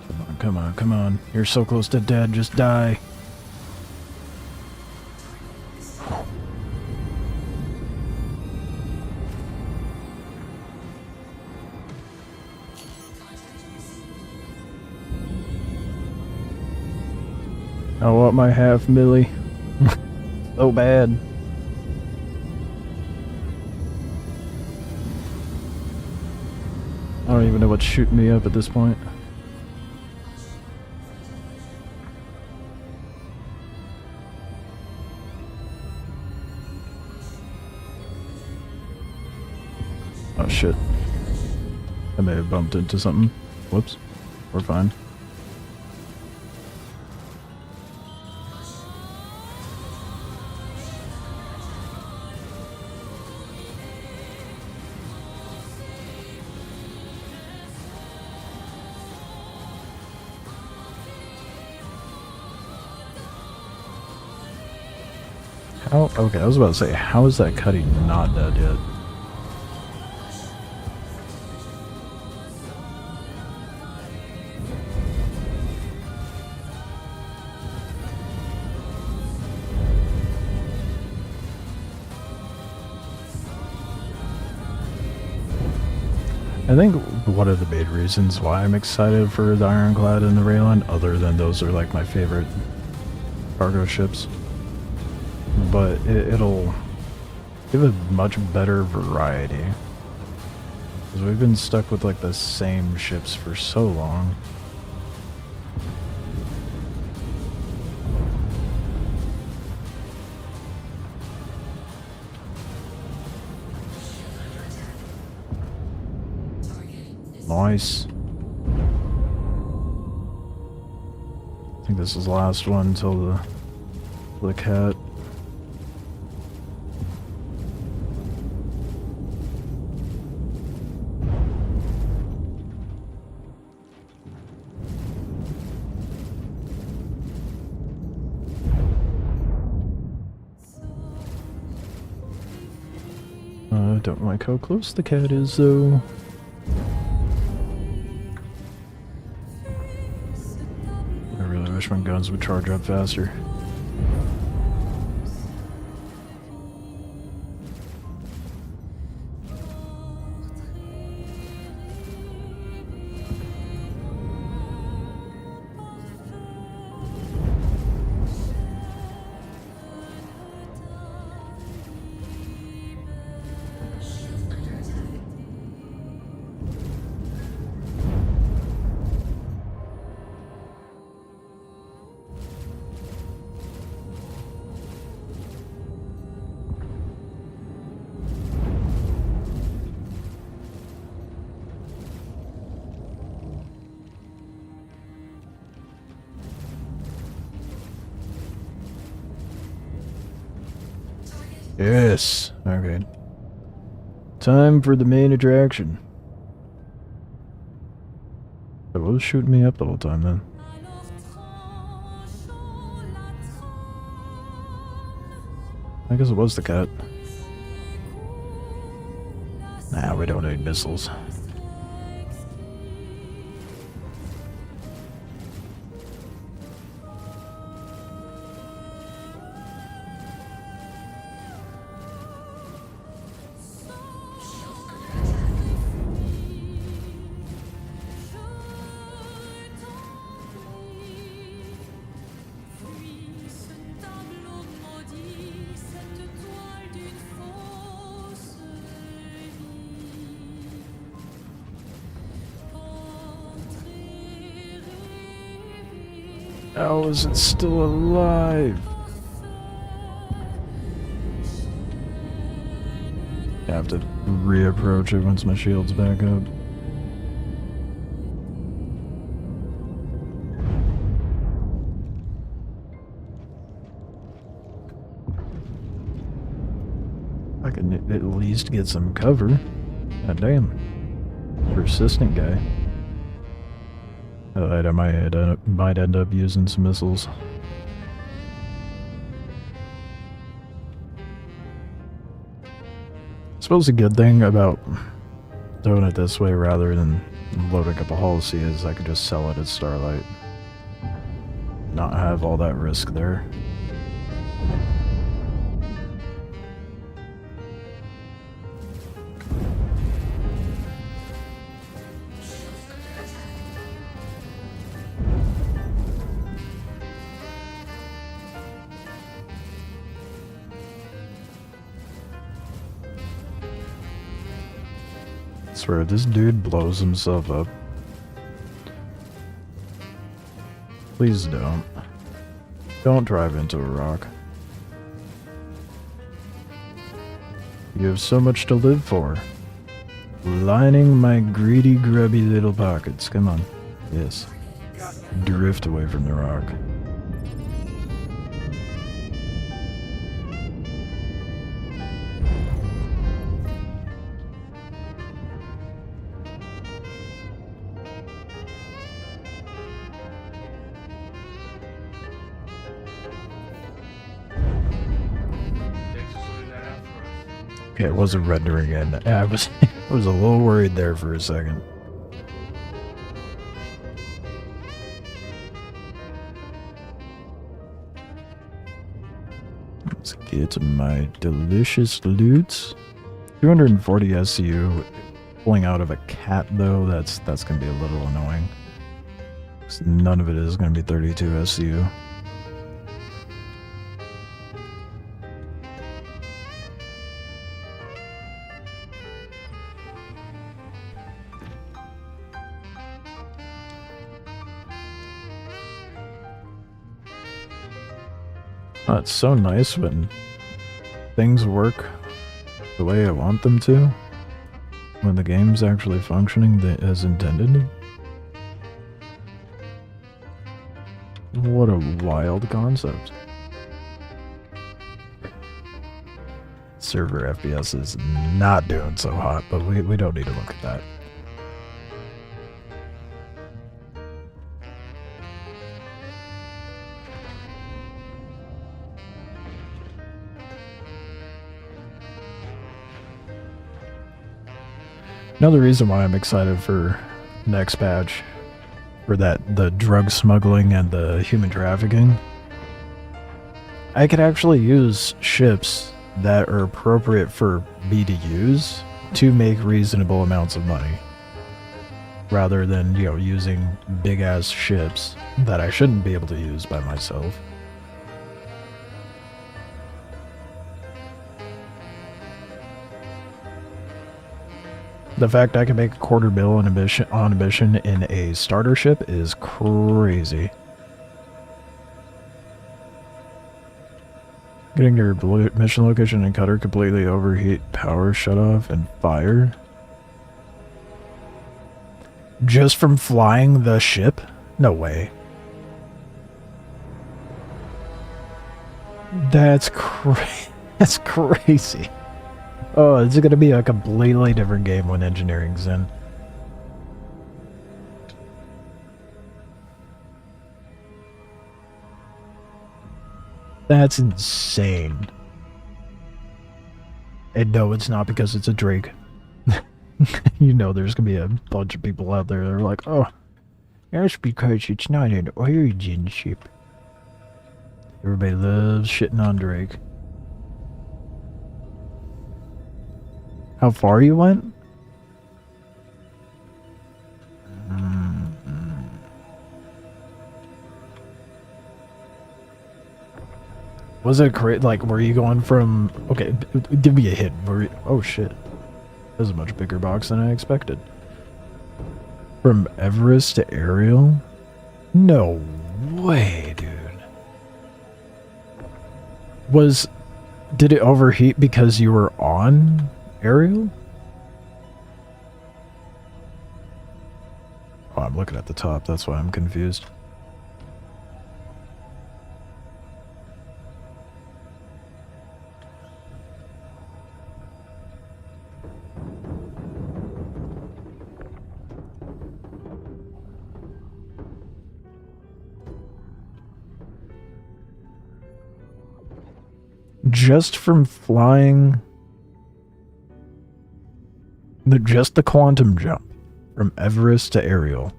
Come on, come on, come on. You're so close to dead, just die. I want my half milli. So bad. I don't even know what's shooting me up at this point. Oh shit. I may have bumped into something. Whoops. We're fine. How? Okay, I was about to say, how is that Cuddy not dead yet? I think one of the main reasons why I'm excited for the Ironclad and the Rayline, other than those are like my favorite cargo ships, but it'll give a much better variety. Because we've been stuck with like the same ships for so long. Nice. I think this is the last one until the cat. I don't like how close the cat is though. I wish my guns would charge up faster. Yes. Okay. Time for the main attraction. It was shooting me up the whole time then. I guess it was the cat. Nah, we don't need missiles. How is it still alive? I have to reapproach it once my shield's back up. I can at least get some cover. God damn. Persistent guy. I might end up using some missiles. I suppose a good thing about doing it this way rather than loading up a hull C is I could just sell it at Starlight. Not have all that risk there. I swear, this dude blows himself up. Please don't. Don't drive into a rock. You have so much to live for. Lining my greedy, grubby little pockets. Come on. Yes. Drift away from the rock. Okay, it wasn't rendering in. I was a little worried there for a second. Let's get my delicious loot. 240 SCU. Pulling out of a cat though, that's gonna be a little annoying. 'Cause none of it is gonna be 32 SCU. Oh, it's so nice when things work the way I want them to. When the game's actually functioning as intended. What a wild concept. Server FPS is not doing so hot, but we don't need to look at that. Another reason why I'm excited for next patch, for the drug smuggling and the human trafficking, I could actually use ships that are appropriate for me to use to make reasonable amounts of money, rather than, you know, using big ass ships that I shouldn't be able to use by myself. The fact I can make $250,000 on a mission in a starter ship is crazy. Getting your mission location and cutter completely overheat, power shut off, and fire. Just from flying the ship? No way. That's crazy. That's crazy. Oh, it's gonna be a completely different game when engineering's in. That's insane. And no, it's not because it's a Drake. You know there's gonna be a bunch of people out there that are like, oh, that's because it's not an origin ship. Everybody loves shitting on Drake. How far you went? Was it great? Like, were you going from... Okay, give me a hint. Oh, shit. That was a much bigger box than I expected. From Everest to Ariel? No way, dude. Did it overheat because you were on Ariel? Oh, I'm looking at the top. That's why I'm confused. Just from flying... Just the quantum jump from Everest to Ariel,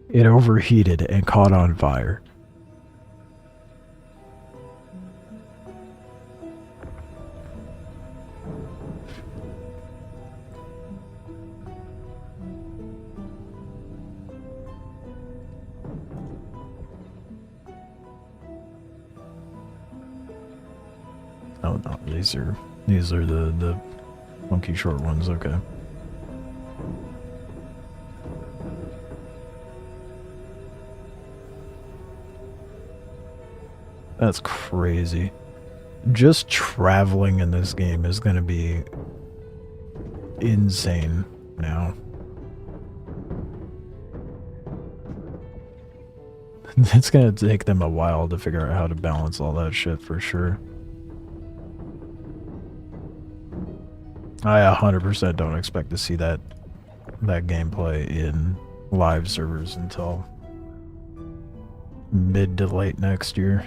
it overheated and caught on fire. Oh no, these are the funky short ones, okay. That's crazy. Just traveling in this game is gonna be insane now. It's gonna take them a while to figure out how to balance all that shit for sure. I 100% don't expect to see that gameplay in live servers until mid to late next year.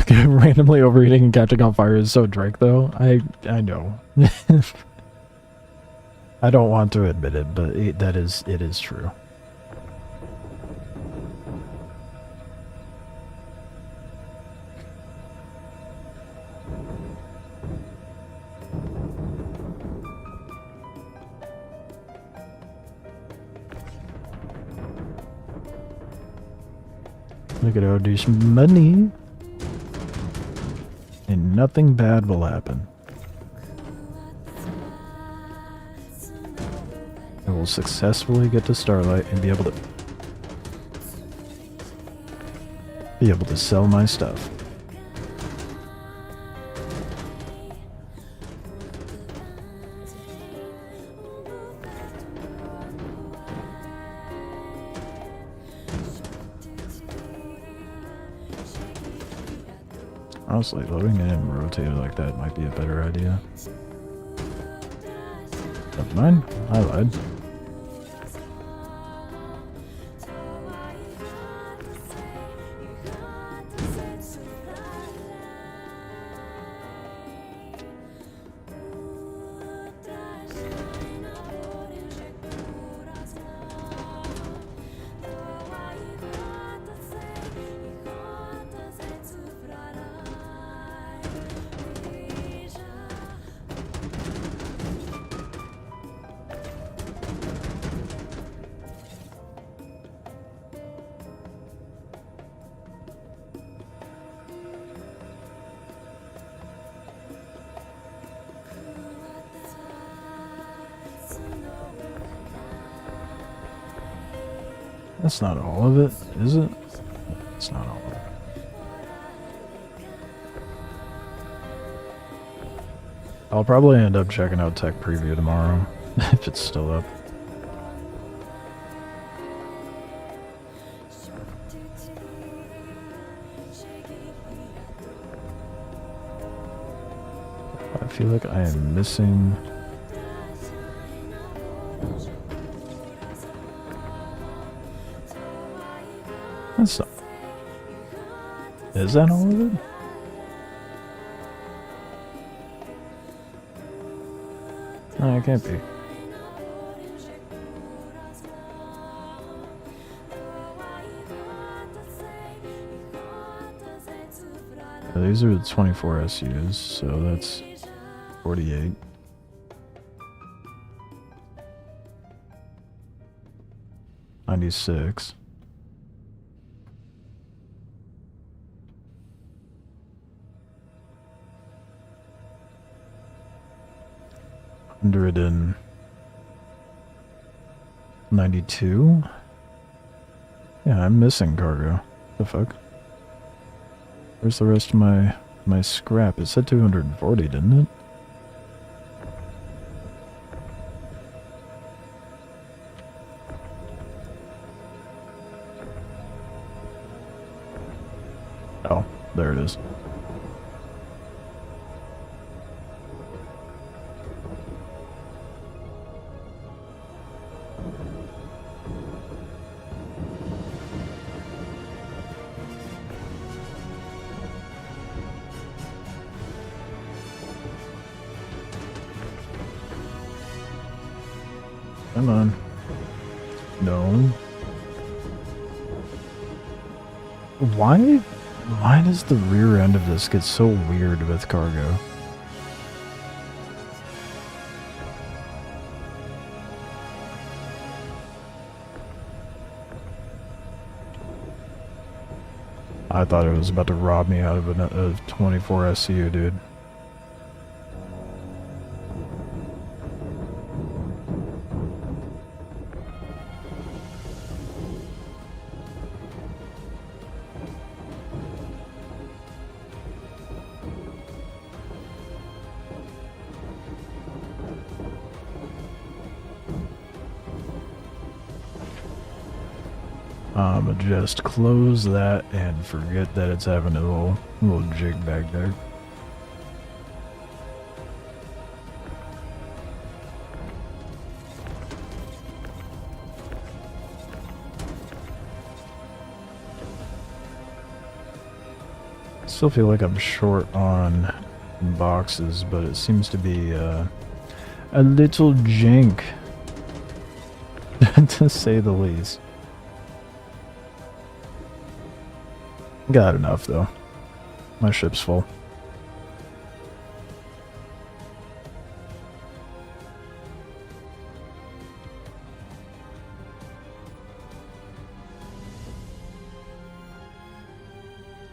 Randomly overeating and catching on fire is so Drake, though. I know. I don't want to admit it, but it is true. Look at all this money. And nothing bad will happen. I will successfully get to Starlight and be able to sell my stuff. Honestly, loading it and rotated like that might be a better idea. Never mind, I lied. That's not all of it, is it? It's not all of it. I'll probably end up checking out Tech Preview tomorrow, if it's still up. I feel like I am missing... That's not... Is that all of it? No, it can't be. Yeah, these are the 24 SUs, so that's 48. $96. $192. Yeah, I'm missing cargo. The fuck? Where's the rest of my scrap? It said 240, didn't it? Oh, there it is. Come on. No. Why does the rear end of this get so weird with cargo? I thought it was about to rob me out of a 24 SCU, dude. Just close that and forget that it's having a little jig back there. Still feel like I'm short on boxes, but it seems to be a little jank, to say the least. Got enough, though. My ship's full.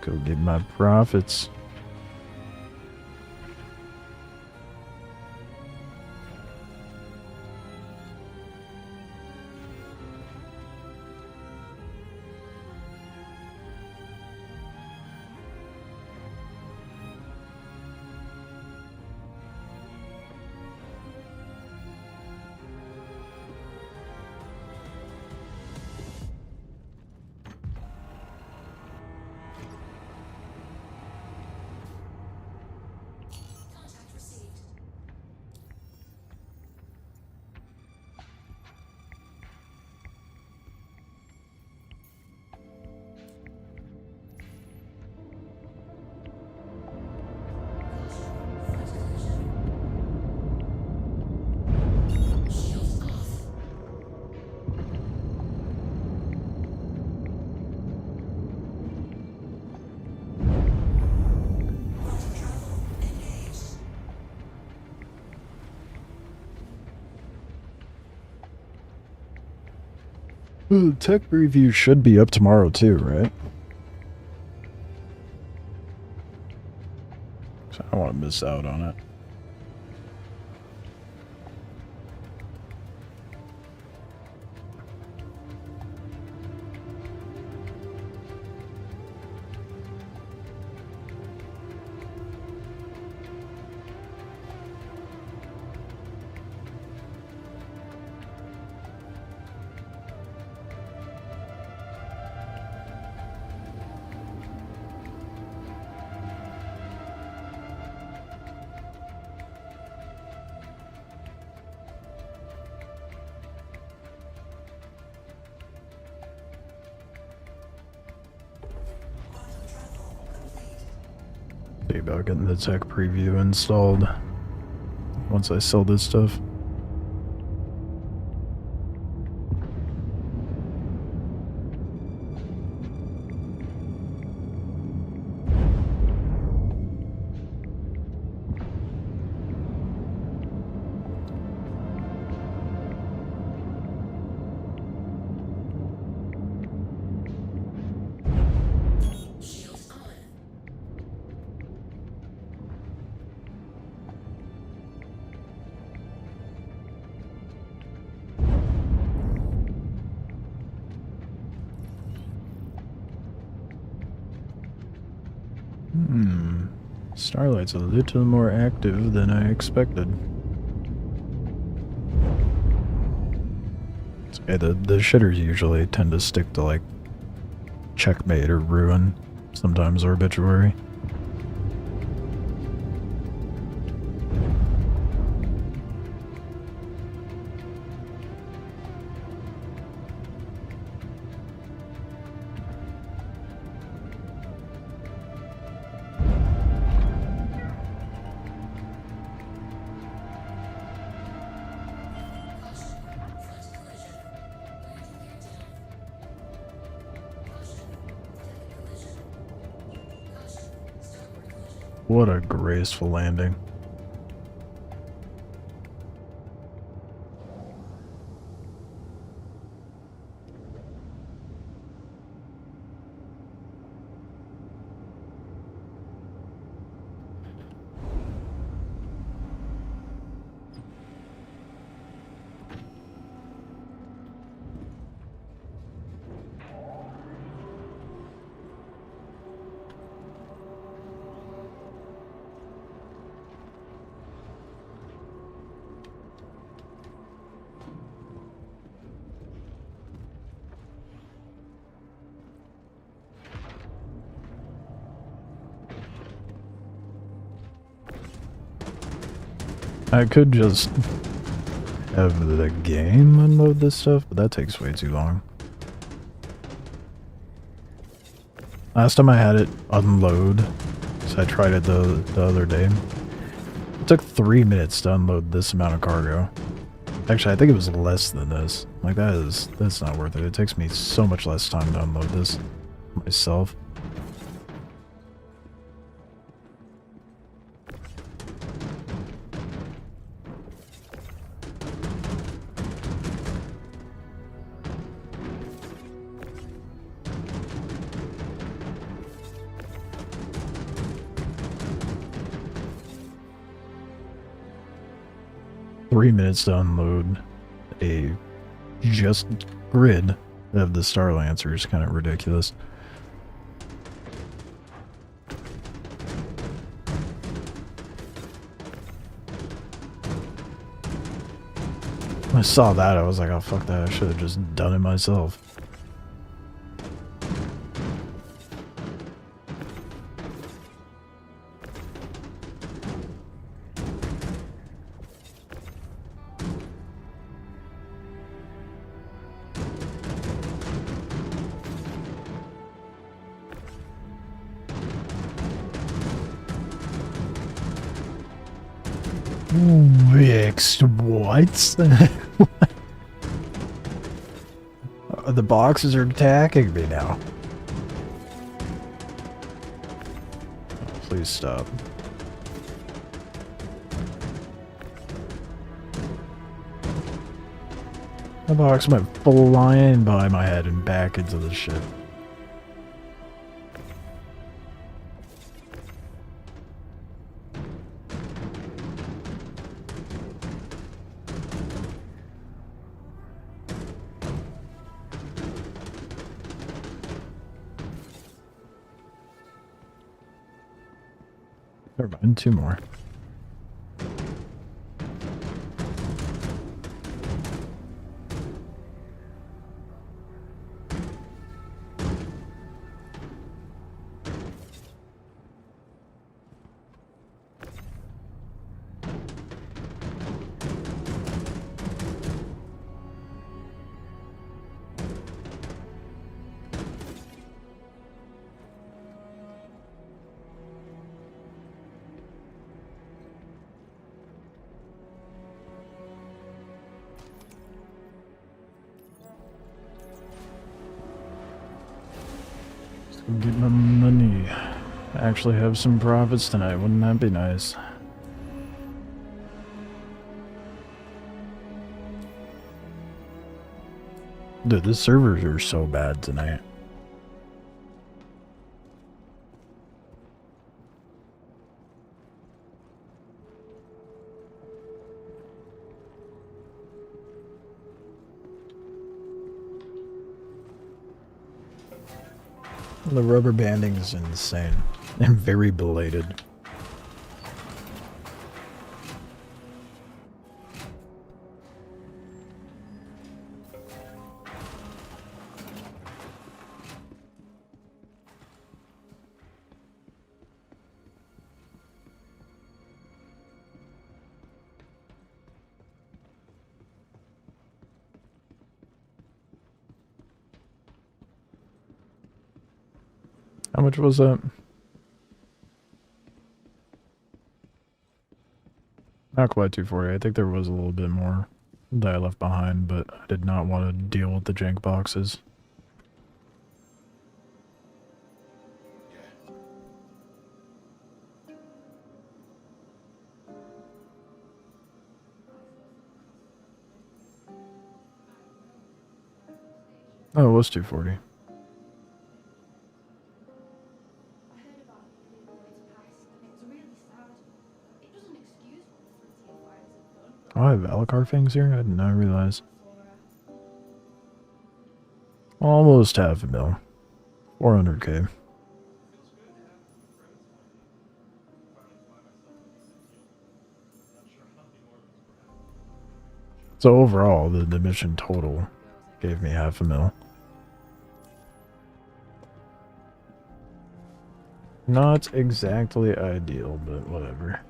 Go get my profits. The tech review should be up tomorrow too, right? So I don't want to miss out on it. See about getting the tech preview installed once I sell this stuff. Starlight's a little more active than I expected. It's okay, the shitters usually tend to stick to like checkmate or ruin, sometimes obituary. What a graceful landing. I could just have the game unload this stuff, but that takes way too long. Last time I had it unload, so I tried it the other day. It took 3 minutes to unload this amount of cargo. Actually, I think it was less than this. Like that's not worth it. It takes me so much less time to unload this myself. Three minutes to unload a just grid of the Star Lancer is kind of ridiculous. When I saw that, I was like, oh fuck that, I should have just done it myself. Mixed what? The boxes are attacking me now. Oh, please stop. The box went flying by my head and back into the ship. Never mind, two more. Get my money. Actually have some profits tonight. Wouldn't that be nice? Dude, the servers are so bad tonight. The rubber banding is insane and very belated. How much was that? Not quite 240. I think there was a little bit more that I left behind, but I did not want to deal with the jank boxes. Oh, it was 240. Oh, I have Alucard things here? I did not realize. Almost half a mil. 400k. So overall, the mission total gave me half a mil. Not exactly ideal, but whatever.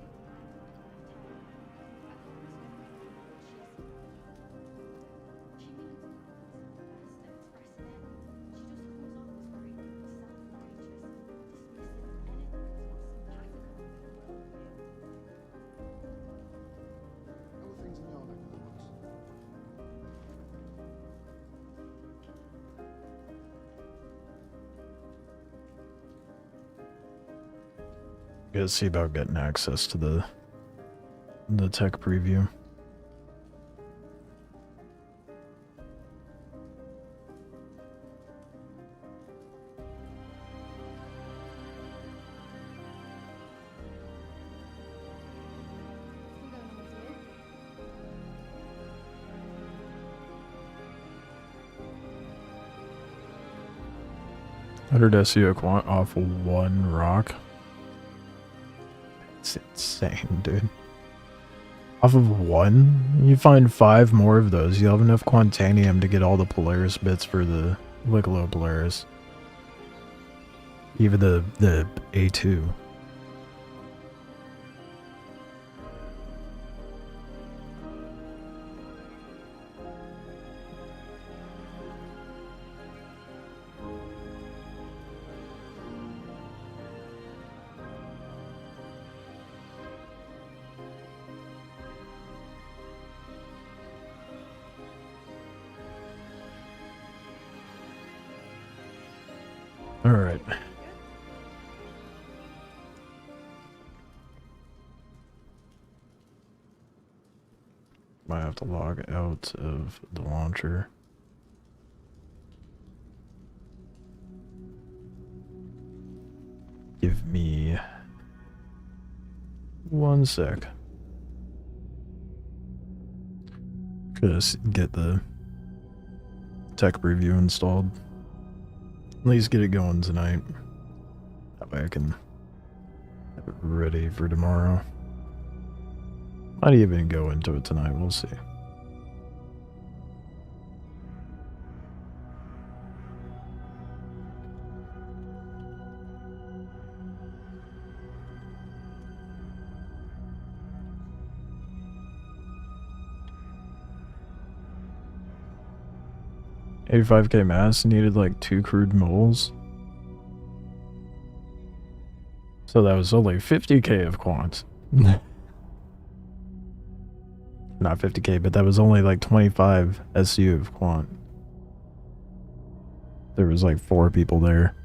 Gotta see about getting access to the tech preview. Hundred SEO quant off one rock. It's insane, dude. Off of one? You find 5 more of those. You'll have enough Quantanium to get all the Polaris bits for the Licolo Polaris. Even the A2. Alright. Might have to log out of the launcher. Give me 1 sec. Just get the tech preview installed. At least get it going tonight. That way I can have it ready for tomorrow. Might even go into it tonight, we'll see. $85k mass needed like 2 crude moles. So that was only 50k of quant. Not 50k, but that was only like 25 SU of quant. There was like 4 people there.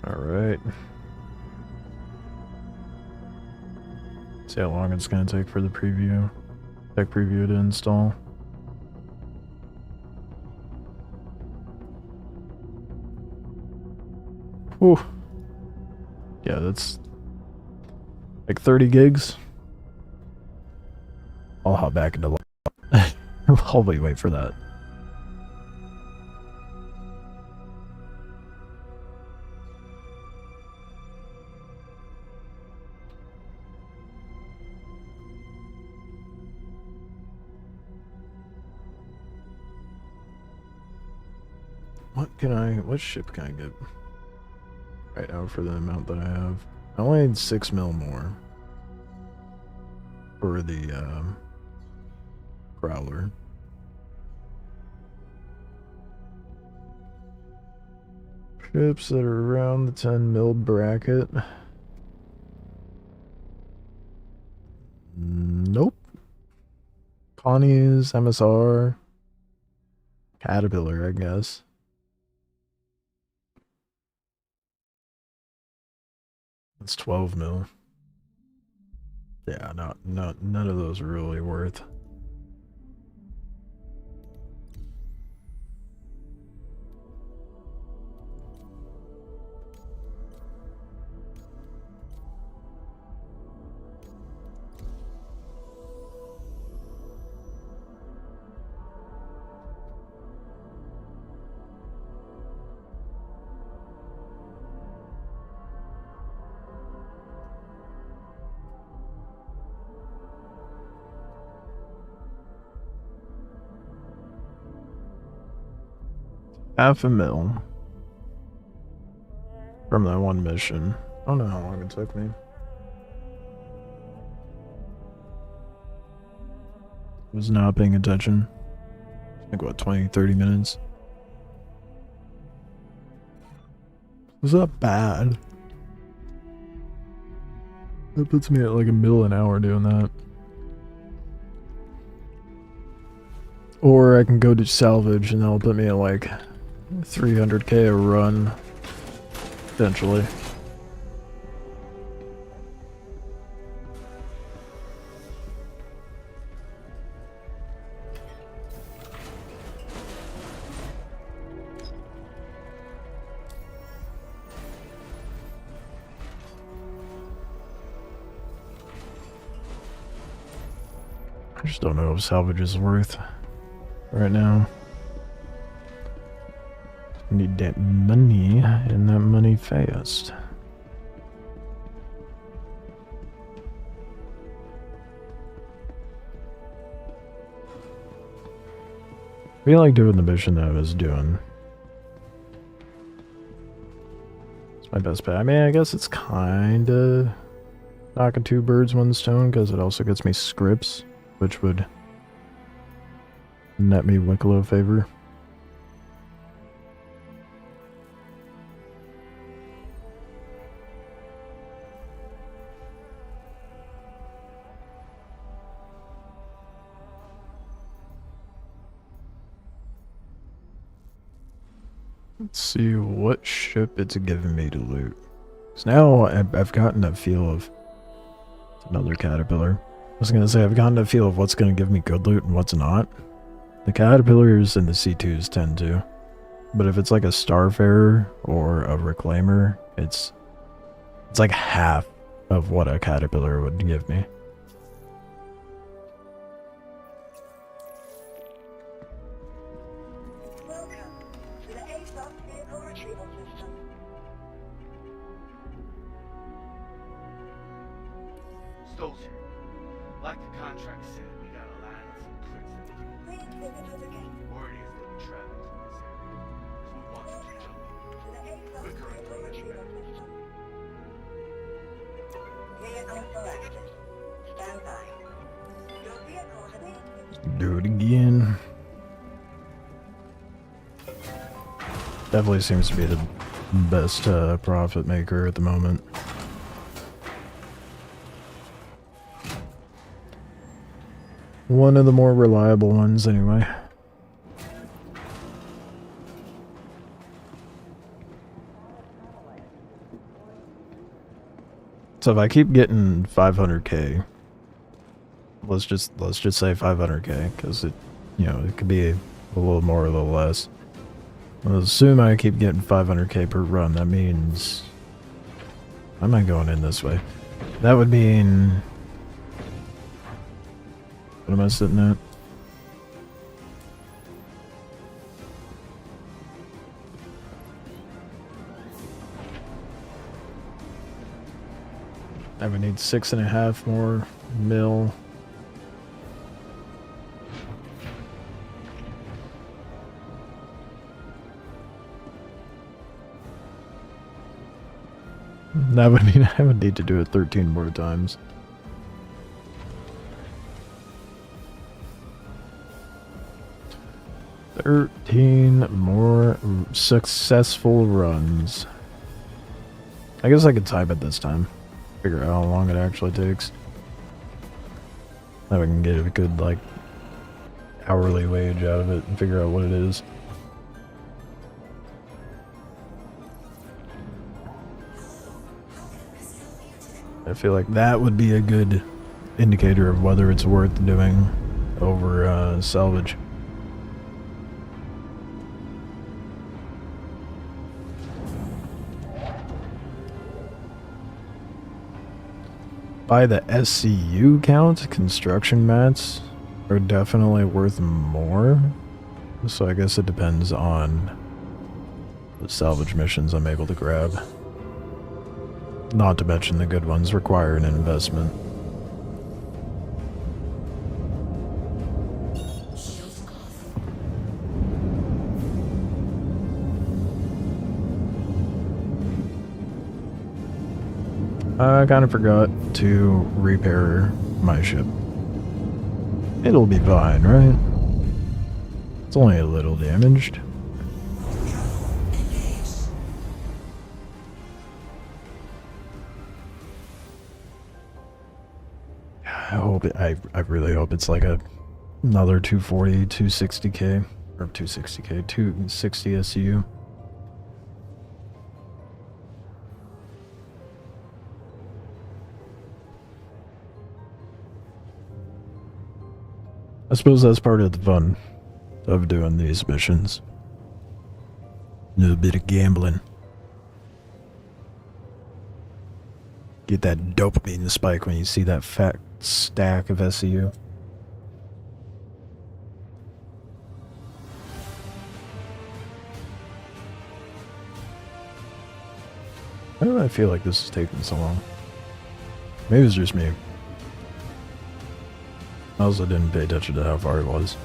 Alright. See how long it's gonna take for the preview. Tech preview to install. Whew. Yeah, that's like 30 gigs. I'll hop back into I'll wait for that. What ship can I get right now for the amount that I have? I only need 6 mil more for the Prowler. Ships that are around the 10 mil bracket. Nope. Connie's, MSR, Caterpillar, I guess. That's 12 mil. Yeah, none of those are really worth. Half a mil from that one mission. I don't know how long it took me. Was not paying attention. Like what, 20, 30 minutes? Was that bad? That puts me at like a mil an hour doing that. Or I can go to salvage and that'll put me at like 300k a run, potentially. I just don't know if salvage is worth right now. Need that money, and that money fast. I feel like doing the mission that I was doing. It's my best bet. I mean, I guess it's kinda knocking 2 birds, 1 stone, because it also gets me scripts, which would net me Wicklow favor. Let's see what ship it's giving me to loot. So now I've gotten a feel of another Caterpillar. I was gonna say I've gotten a feel of what's gonna give me good loot and what's not. The Caterpillars and the C2s tend to. But if it's like a Starfarer or a Reclaimer, it's like half of what a Caterpillar would give me. Stozer, like the contract said, we got a line of some crits in the word is that we're traveling through this area, so we want you to jump in. Quicker and cleaner the better. Vehicle selected. Stand by. Your vehicle has Do it again. Definitely seems to be the best profit maker at the moment. One of the more reliable ones, anyway. So if I keep getting 500k, let's just say 500k, because it, you know, it could be a little more or a little less. Well, assume I keep getting 500k per run. That means, why am I going in this way? That would mean, what am I sitting at? I would need 6.5 more mil. That would mean I would need to do it 13 more times. "13 more successful runs." I guess I could time it this time. Figure out how long it actually takes. That we can get a good, like, hourly wage out of it and figure out what it is. I feel like that would be a good indicator of whether it's worth doing over salvage. By the SCU count, construction mats are definitely worth more. So I guess it depends on the salvage missions I'm able to grab. Not to mention the good ones require an investment. I kind of forgot to repair my ship. It'll be fine, right? It's only a little damaged. I really hope it's like another 240, 260k, or 260k, 260 SCU. I suppose that's part of the fun of doing these missions. A little bit of gambling. Get that dopamine spike when you see that fat stack of SCU. Why do I feel like this is taking so long? Maybe it's just me. I also didn't pay attention to how far it was.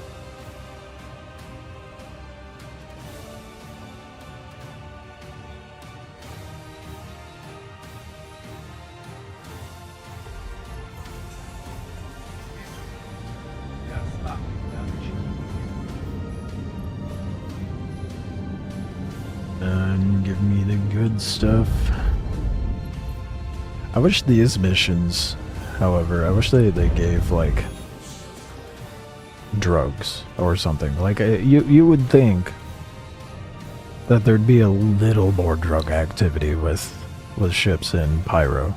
And give me the good stuff. I wish these missions, however, I wish they gave, like, drugs or something. Like, you would think that there'd be a little more drug activity with ships in Pyro.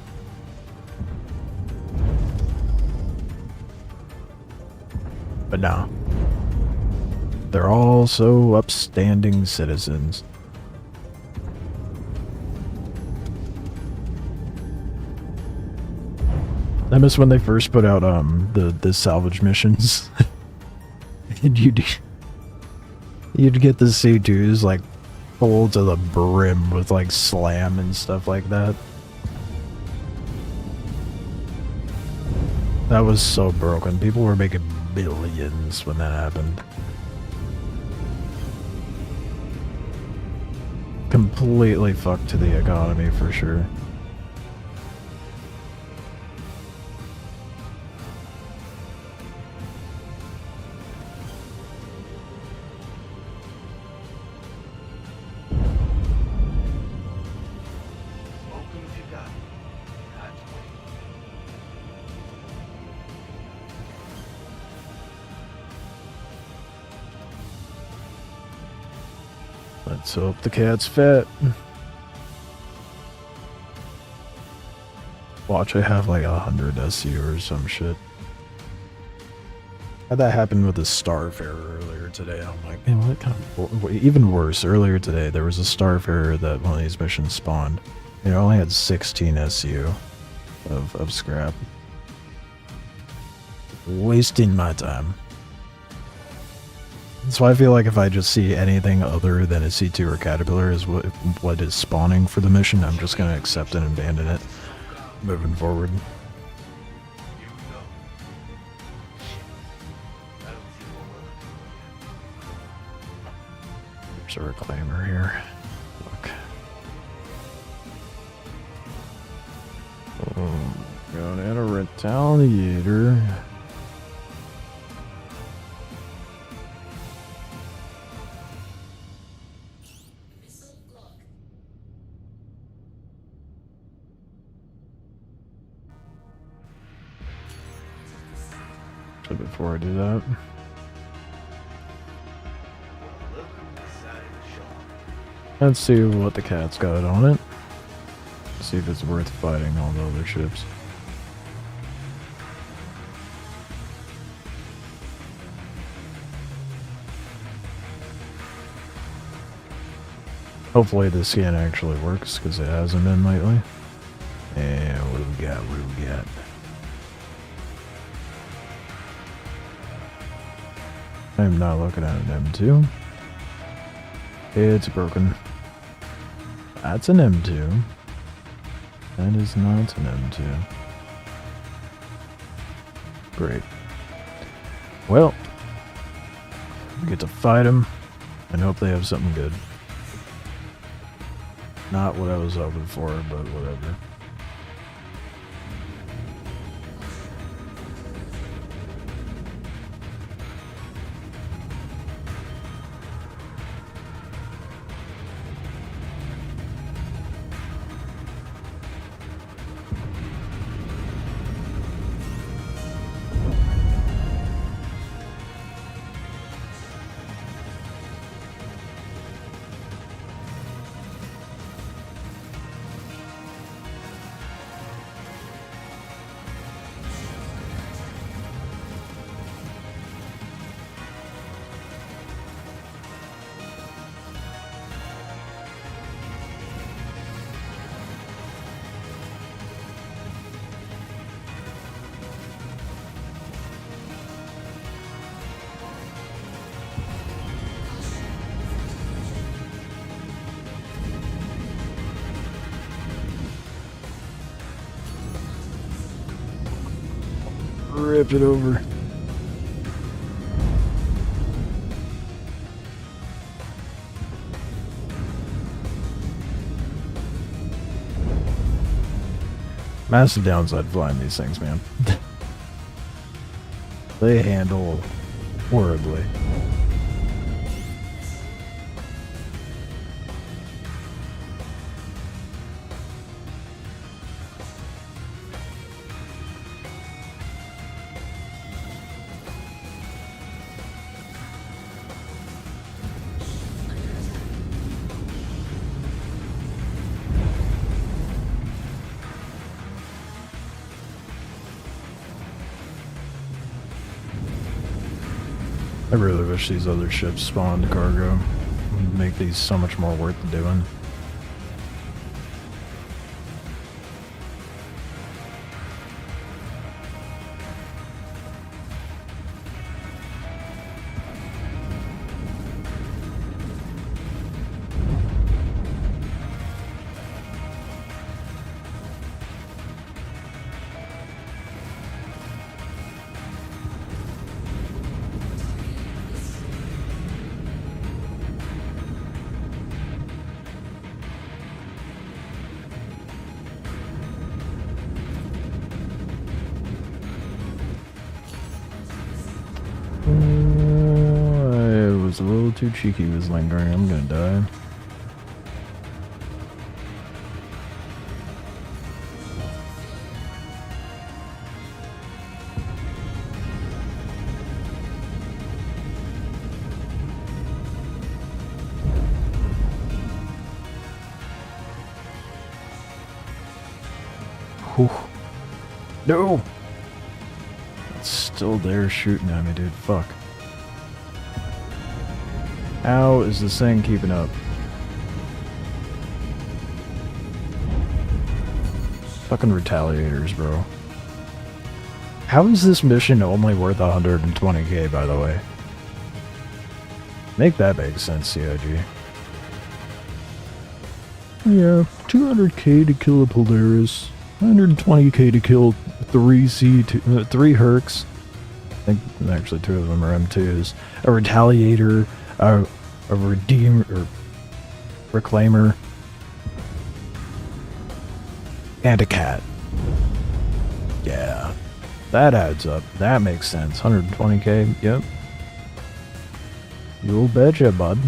But no. They're all so upstanding citizens. I miss when they first put out the salvage missions. And you'd get the C2s like full to the brim with like slam and stuff like that. That was so broken. People were making billions when that happened. Completely fucked to the economy for sure. Let's hope the cat's fat. Watch, I have like 100 SU or some shit. Had that happen with the Starfarer earlier today. I'm like, man, what kind of... Even worse, earlier today, there was a Starfarer that one of these missions spawned. You know, I only had 16 SU of scrap. Wasting my time. So I feel like if I just see anything other than a C2 or Caterpillar is what is spawning for the mission, I'm just going to accept it and abandon it moving forward. Here we go. Shit. I don't see what we're looking for yet. There's a reclaimer here. Look. Oh, got at a retaliator. So before I do that, Well, look who decided to show up. let's see what the cat's got on it. See if it's worth fighting all the other ships. Hopefully the skin actually works, because it hasn't been lately. And what do we got? What do we got? I'm not looking at an M2. It's broken. That's an M2. That is not an M2. Great. Well, we get to fight them and hope they have something good. Not what I was hoping for, but whatever. Rip it over. Massive downside flying these things, man. They handle horribly. I really wish these other ships spawned cargo. It'd make these so much more worth doing. I was a little too cheeky with lingering. I'm gonna die. Whew. No! It's still there shooting at me, dude. Fuck. How is this thing keeping up? Fucking retaliators, bro. How is this mission only worth 120k, by the way? Make that make sense, CIG. Yeah, 200k to kill a Polaris, 120k to kill 3 Hercs. I think actually 2 of them are M2s. A Retaliator, a Redeemer, or Reclaimer, and a Cat. Yeah, that adds up. That makes sense. 120k, yep. You'll betcha, bud.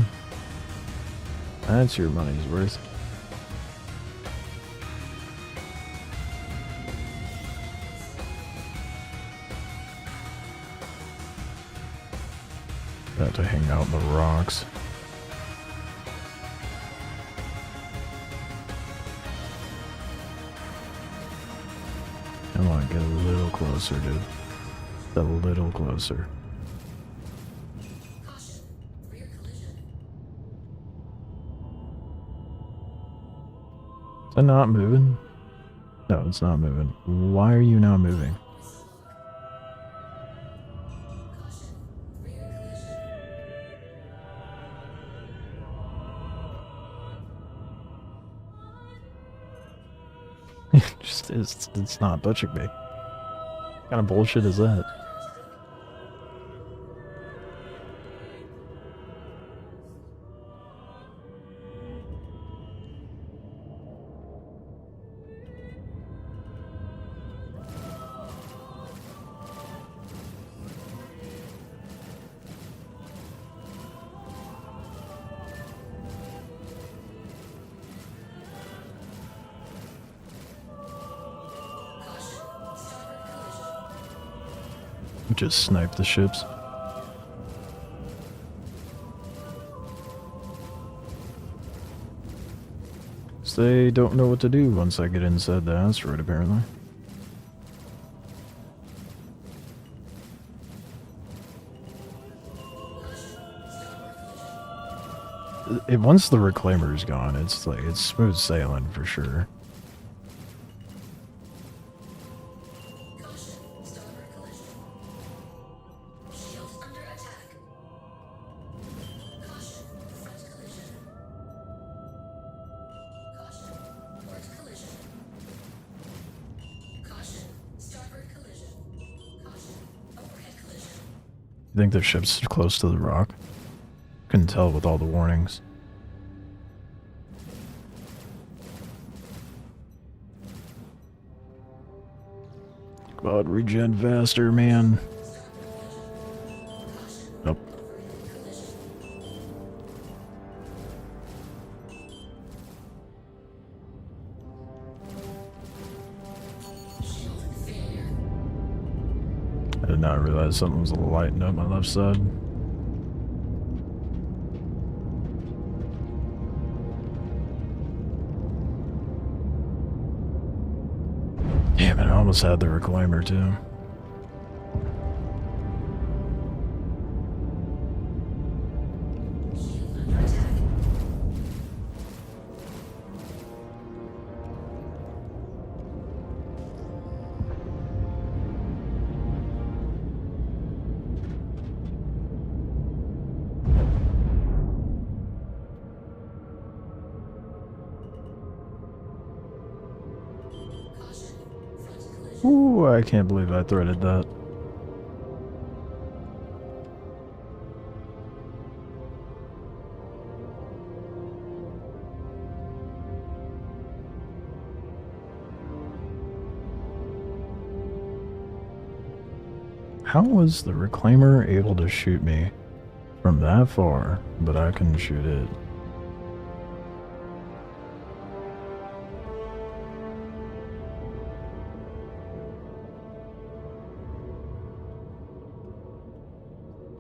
That's your money's worth. About to hang out in the rocks. Come on, get a little closer, dude. A little closer. Is it not moving? No, it's not moving. Why are you not moving? It's not touching me. What kind of bullshit is that? Just snipe the ships. So they don't know what to do once I get inside the asteroid, apparently. Once the Reclaimer's gone, it's like, it's smooth sailing for sure. I think the ship's close to the rock. Couldn't tell with all the warnings. Come on, regen faster, man. Nope. I did not realize something was lighting up my left side. Damn it, I almost had the Reclaimer too. Ooh, I can't believe I threaded that. How was the Reclaimer able to shoot me from that far, but I couldn't shoot it?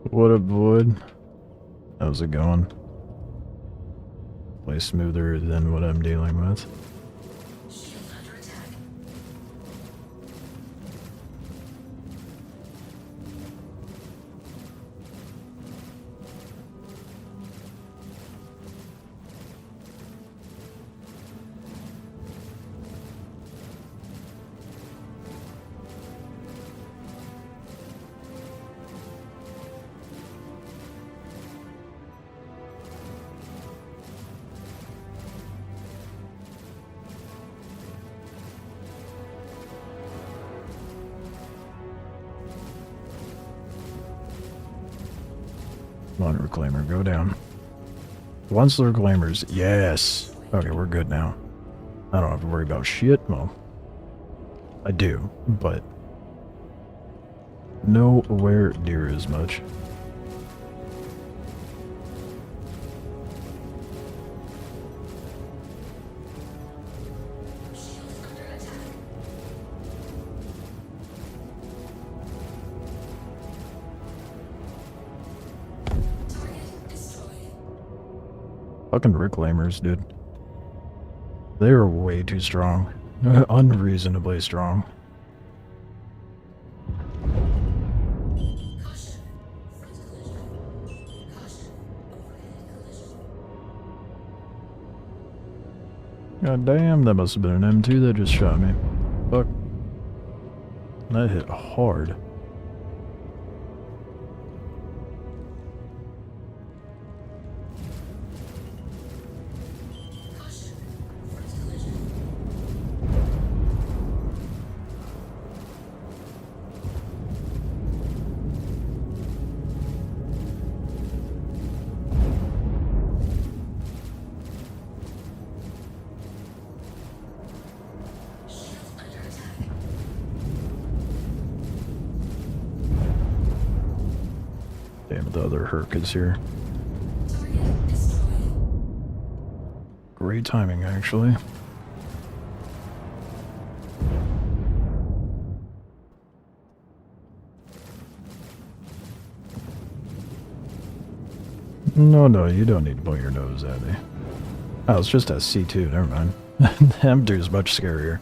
What up, Void? How's it going? Way smoother than what I'm dealing with. Come on, Reclaimer, go down. Once the Reclaimers, yes. Okay, we're good now. I don't have to worry about shit. Well, I do, but nowhere near as much. Fucking Reclaimers, dude. They are way too strong. Unreasonably strong. God damn, that must have been an M2 that just shot me. Fuck. That hit hard. Damn it, the other Herc is here. Great timing, actually. No, you don't need to point your nose at me. Oh, it's just a C2, never mind. M2 is much scarier.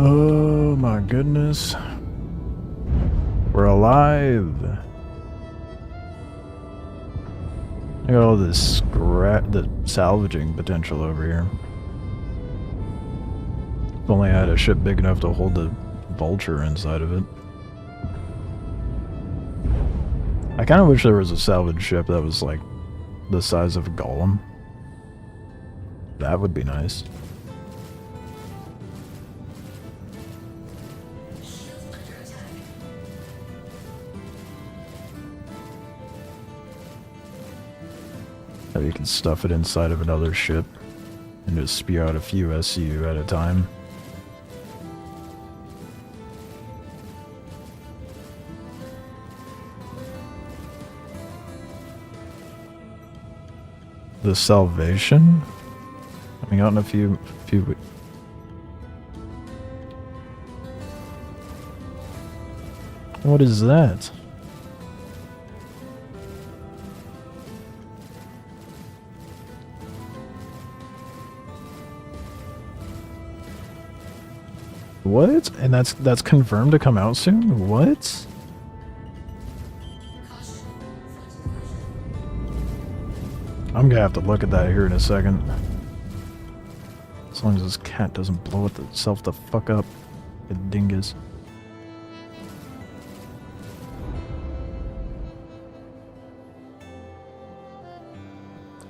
Oh my goodness. We're alive. I got all this the salvaging potential over here. If only I had a ship big enough to hold the vulture inside of it. I kind of wish there was a salvage ship that was like the size of a golem. That would be nice. Or you can stuff it inside of another ship and just spew out a few SCU at a time. The Salvation? Coming out in a few What is that? What? And that's confirmed to come out soon? What? I'm gonna have to look at that here in a second. As long as this cat doesn't blow itself the fuck up. A dingus.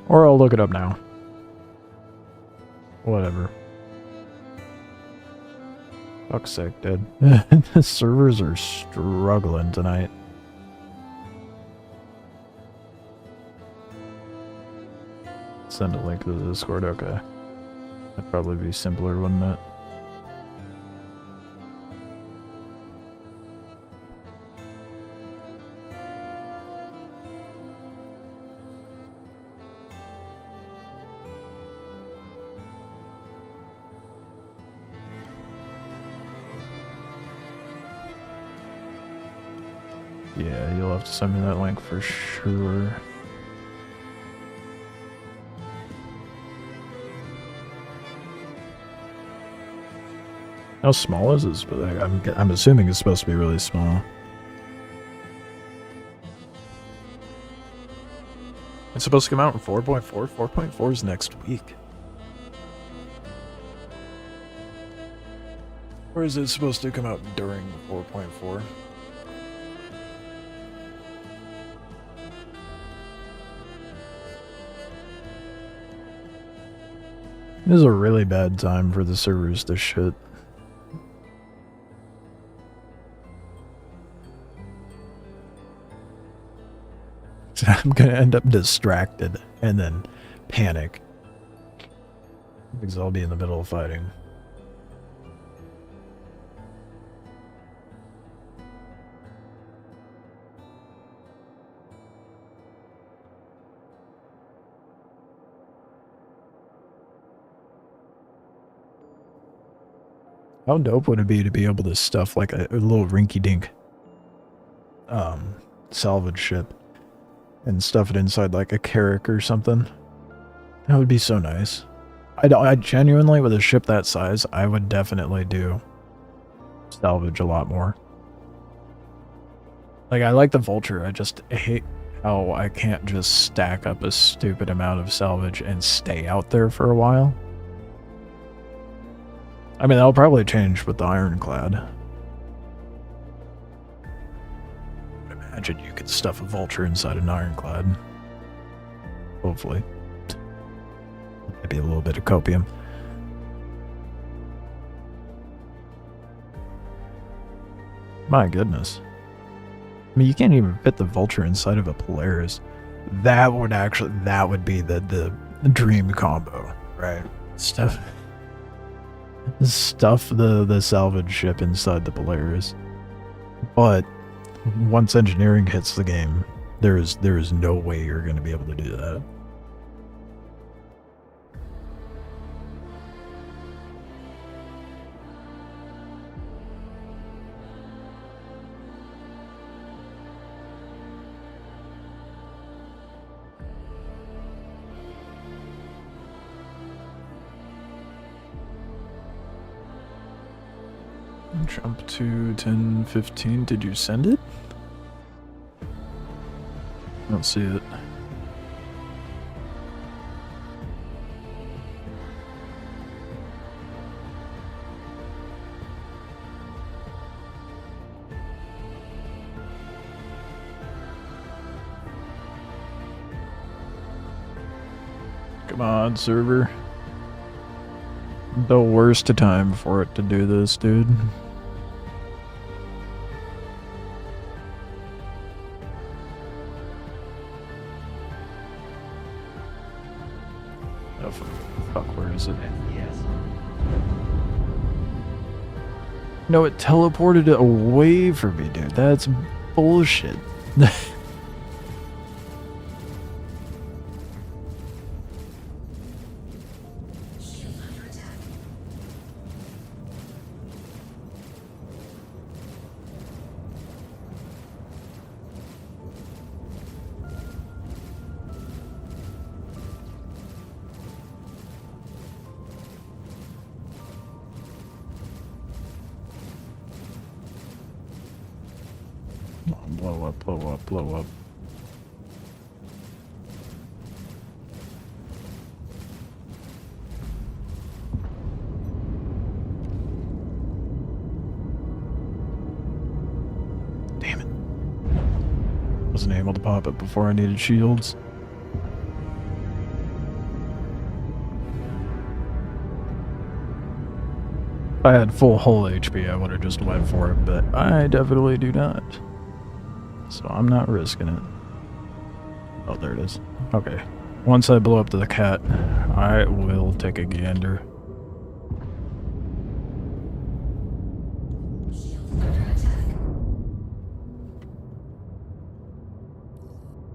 Or I'll look it up now. Whatever. Fuck's sake, dude. The servers are struggling tonight. Send a link to the Discord, okay. That'd probably be simpler, wouldn't it? Yeah, you'll have to send me that link for sure. How small is this? I'm assuming it's supposed to be really small. It's supposed to come out in 4.4. 4.4 is next week. Or is it supposed to come out during 4.4? This is a really bad time for the servers to shit. I'm gonna end up distracted and then panic. Because I'll be in the middle of fighting. How dope would it be to be able to stuff like a little rinky-dink salvage ship and stuff it inside like a carrack or something? That would be so nice. I genuinely, with a ship that size, I would definitely do salvage a lot more. Like, I like the Vulture, I just hate how I can't just stack up a stupid amount of salvage and stay out there for a while. I mean, that'll probably change with the Ironclad. Imagine you could stuff a Vulture inside an Ironclad. Hopefully. Maybe a little bit of copium. My goodness. I mean, you can't even fit the Vulture inside of a Polaris. That would be the dream combo, right? Stuff the salvage ship inside the Polaris. But once engineering hits the game, there is no way you're going to be able to do that. Jump to 10:15. Did you send it? I don't see it. Come on, server. The worst time for it to do this, dude. Oh, fuck, where is it? Yes. No, it teleported it away from me, dude. That's bullshit. Blow up, blow up, blow up. Damn it. Wasn't able to pop it before I needed shields. If I had full hull HP, I would have just went for it, but I definitely do not. So I'm not risking it. Oh, there it is. Okay. Once I blow up to the cat, I will take a gander.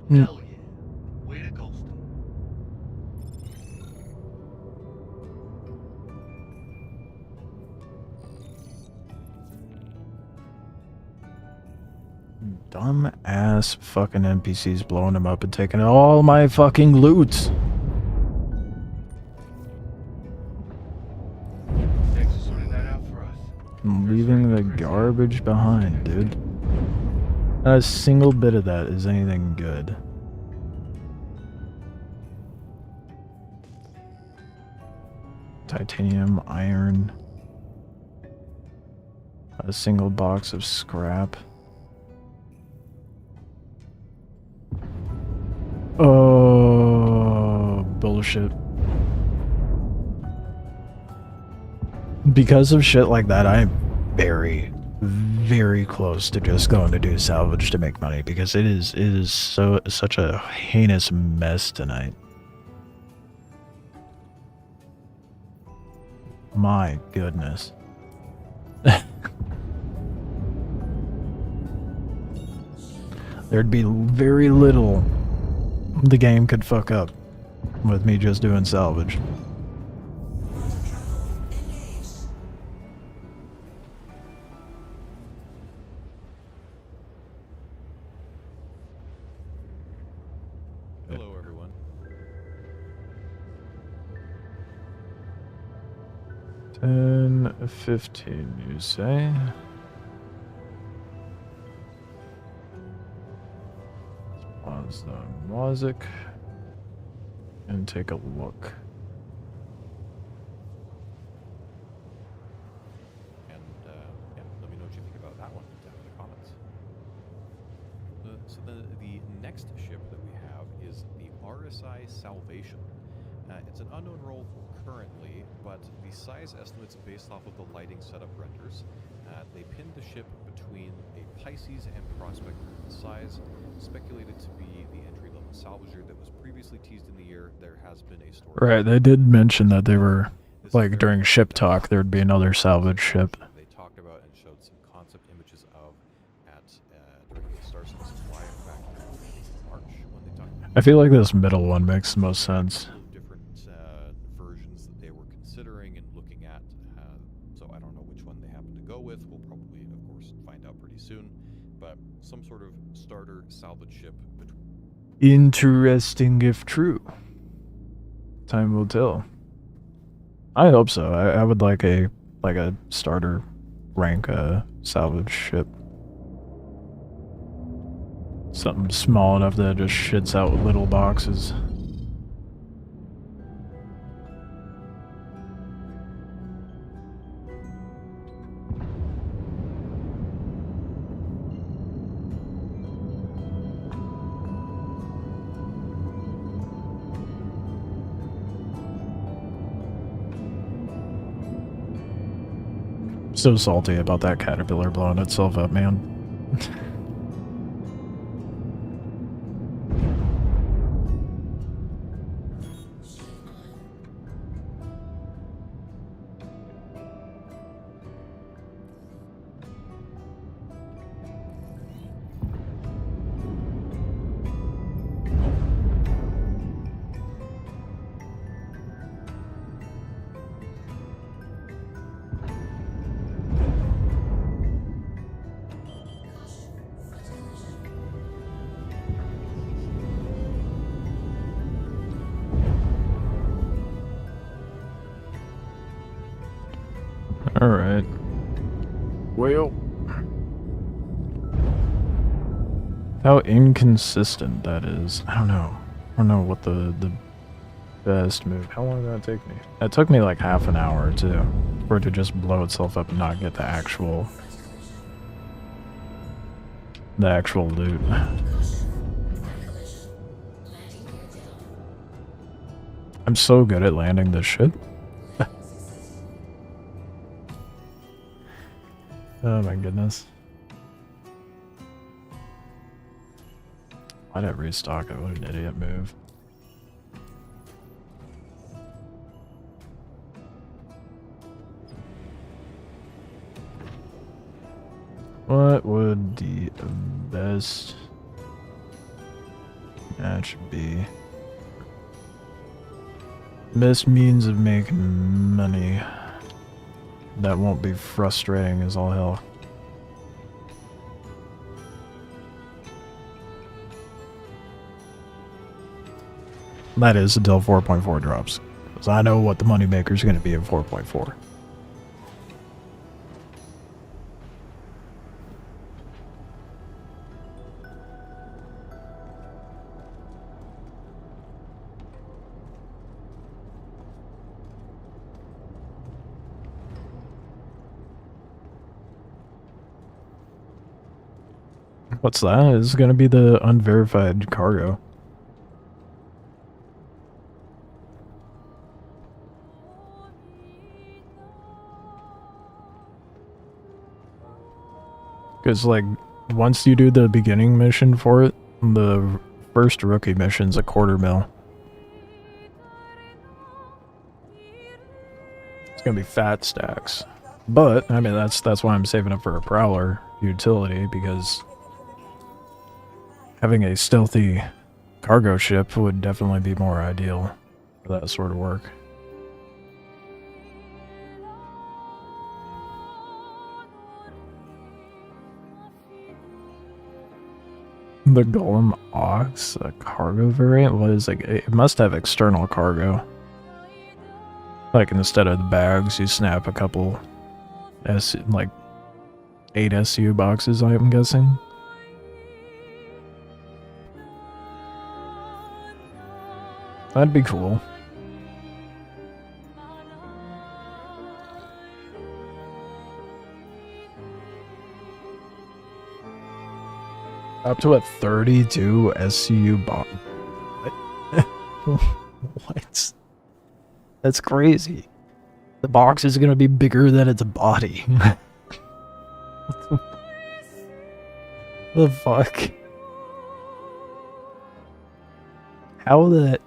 Hell yeah. Way to go, Stone. Dumb ass fucking NPCs blowing them up and taking all my fucking loot. Thanks for sorting that out for us. I'm leaving the garbage behind, dude. Not a single bit of that is anything good. Titanium, iron. Not a single box of scrap. Oh, bullshit. because of shit like that, I'm very, very close to just going to do salvage to make money because it is such a heinous mess tonight. My goodness. There'd be very little the game could fuck up with me just doing salvage. Hello, everyone. $10.15, you say? Pause the music and take a look. And yeah, let me know what you think about that one down in the comments. So the next ship that we have is the RSI Salvation. It's an unknown role currently, but the size estimates based off of the lighting setup renders. They pinned the ship between a Pisces and Prospect size, speculated to be the entry-level salvager that was previously teased in the year. There has been a story. Right, they did mention that they were, like, during ship talk, there'd be another salvage ship. They talked about and showed some concept images of at during the Star Citizen Y back in March when they talked about. I feel like this middle one makes the most sense. Different versions that they were considering and looking at, so I don't know which one they happen to go with. We'll probably, of course, find out pretty soon. But some sort of starter salvage ship. Interesting if true. Time will tell. I hope so. I would like a starter rank salvage ship. Something small enough that it just shits out little boxes. So salty about that caterpillar blowing itself up, man. Alright. Well. How inconsistent that is. I don't know. I don't know what the best move. How long did that take me? It took me like half an hour or two for it to just blow itself up and not get the actual loot. I'm so good at landing this shit. Oh my goodness. Why'd I restock it? What an idiot move. What would the best match be? Best means of making money that won't be frustrating as all hell. That is until 4.4 drops. Because I know what the moneymaker is going to be in 4.4. What's that? It's going to be the unverified cargo. Because, like, once you do the beginning mission for it, the first rookie mission's a $250,000. It's gonna be fat stacks. But, I mean, that's why I'm saving up for a Prowler utility, because having a stealthy cargo ship would definitely be more ideal for that sort of work. The Golem Ox, a cargo variant? What is it? It must have external cargo. Like, instead of the bags, you snap a couple like 8 SU boxes, I'm guessing. That'd be cool. Up to a 32 SCU box. What? What? That's crazy. The box is gonna be bigger than its body. What the fuck? How that?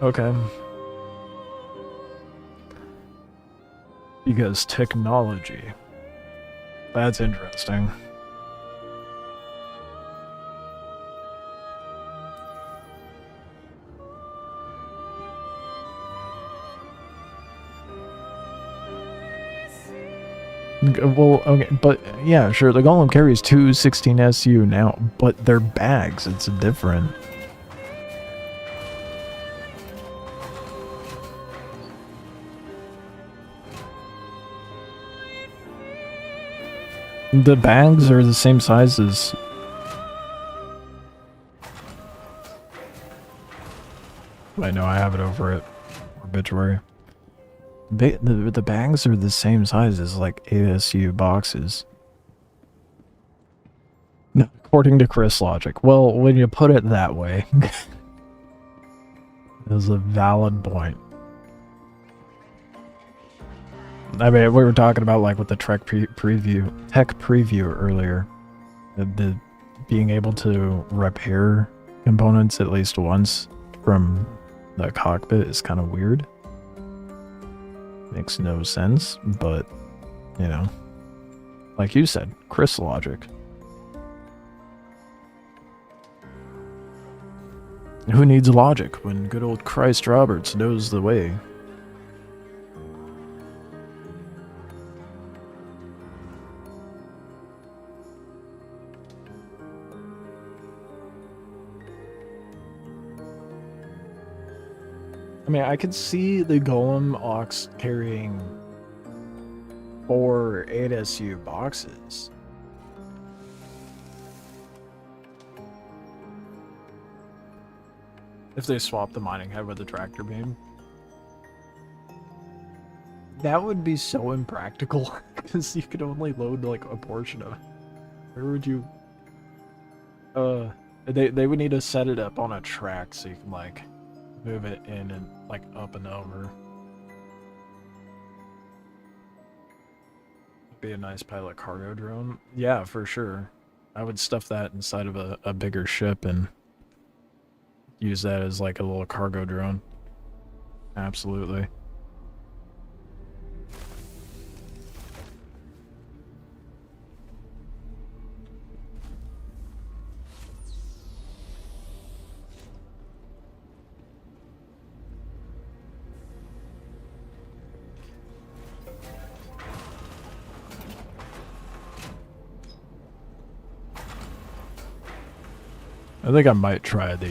Okay. Because technology. That's interesting. Well, okay, but yeah, sure, the Golem carries 2 16 SU now, but they're bags, it's different. The bags are the same size as... I know, I have it over at Obituary. The bags are the same size as, like, ASU boxes. No, according to Chris Logic. Well, when you put it that way, is a valid point. I mean, we were talking about, like, with the tech preview earlier. The being able to repair components at least once from the cockpit is kind of weird. Makes no sense, but, you know, like you said, Chris Logic. Who needs logic when good old Christ Roberts knows the way? I mean, I could see the Golem Ox carrying 4 8SU boxes. If they swap the mining head with the tractor beam. That would be so impractical, because you could only load, like, a portion of it. Where would you... They would need to set it up on a track so you can, like, move it in and, like, up and over. Be a nice pilot cargo drone. Yeah, for sure. I would stuff that inside of a bigger ship and use that as, like, a little cargo drone. Absolutely. I think I might try the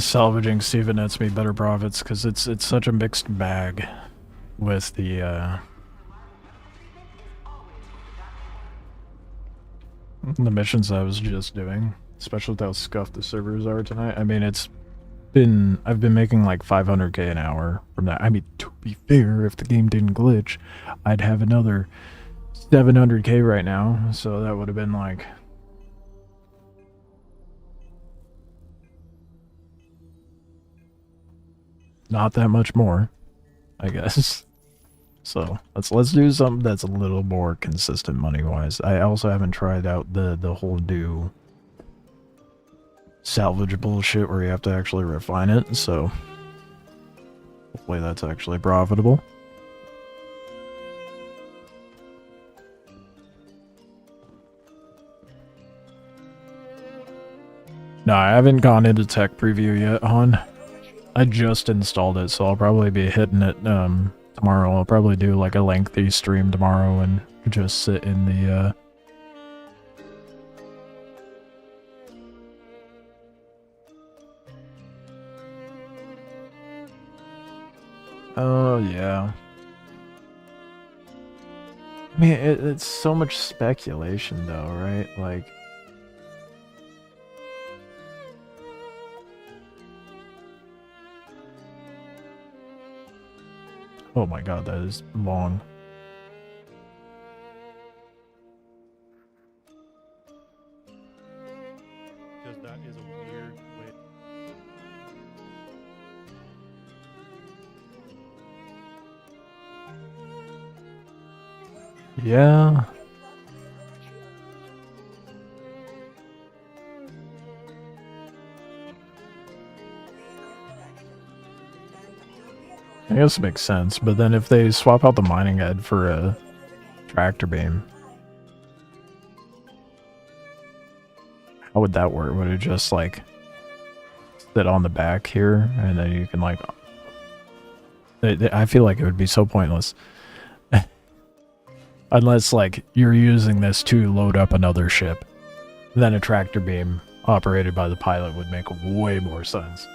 salvaging, see if it nets me better profits, because it's such a mixed bag with the missions I was just doing, especially with how scuffed the servers are tonight. I mean, I've been making like 500k an hour from that. I mean, to be fair, if the game didn't glitch, I'd have another 700k right now, so that would have been like not that much more. I guess. So let's do something that's a little more consistent money wise. I also haven't tried out the whole new salvage bullshit where you have to actually refine it, so hopefully that's actually profitable. No, I haven't gone into tech preview yet, hon. I just installed it, so I'll probably be hitting it tomorrow. I'll probably do like a lengthy stream tomorrow and just sit in the Oh, yeah. I mean, it's so much speculation, though, right? Like... Oh my god, that is long. Because that is a weird way. Yeah. I guess it makes sense, but then if they swap out the mining head for a tractor beam, how would that work? Would it just like sit on the back here and then you can like... I feel like it would be so pointless. Unless like you're using this to load up another ship. Then a tractor beam operated by the pilot would make way more sense.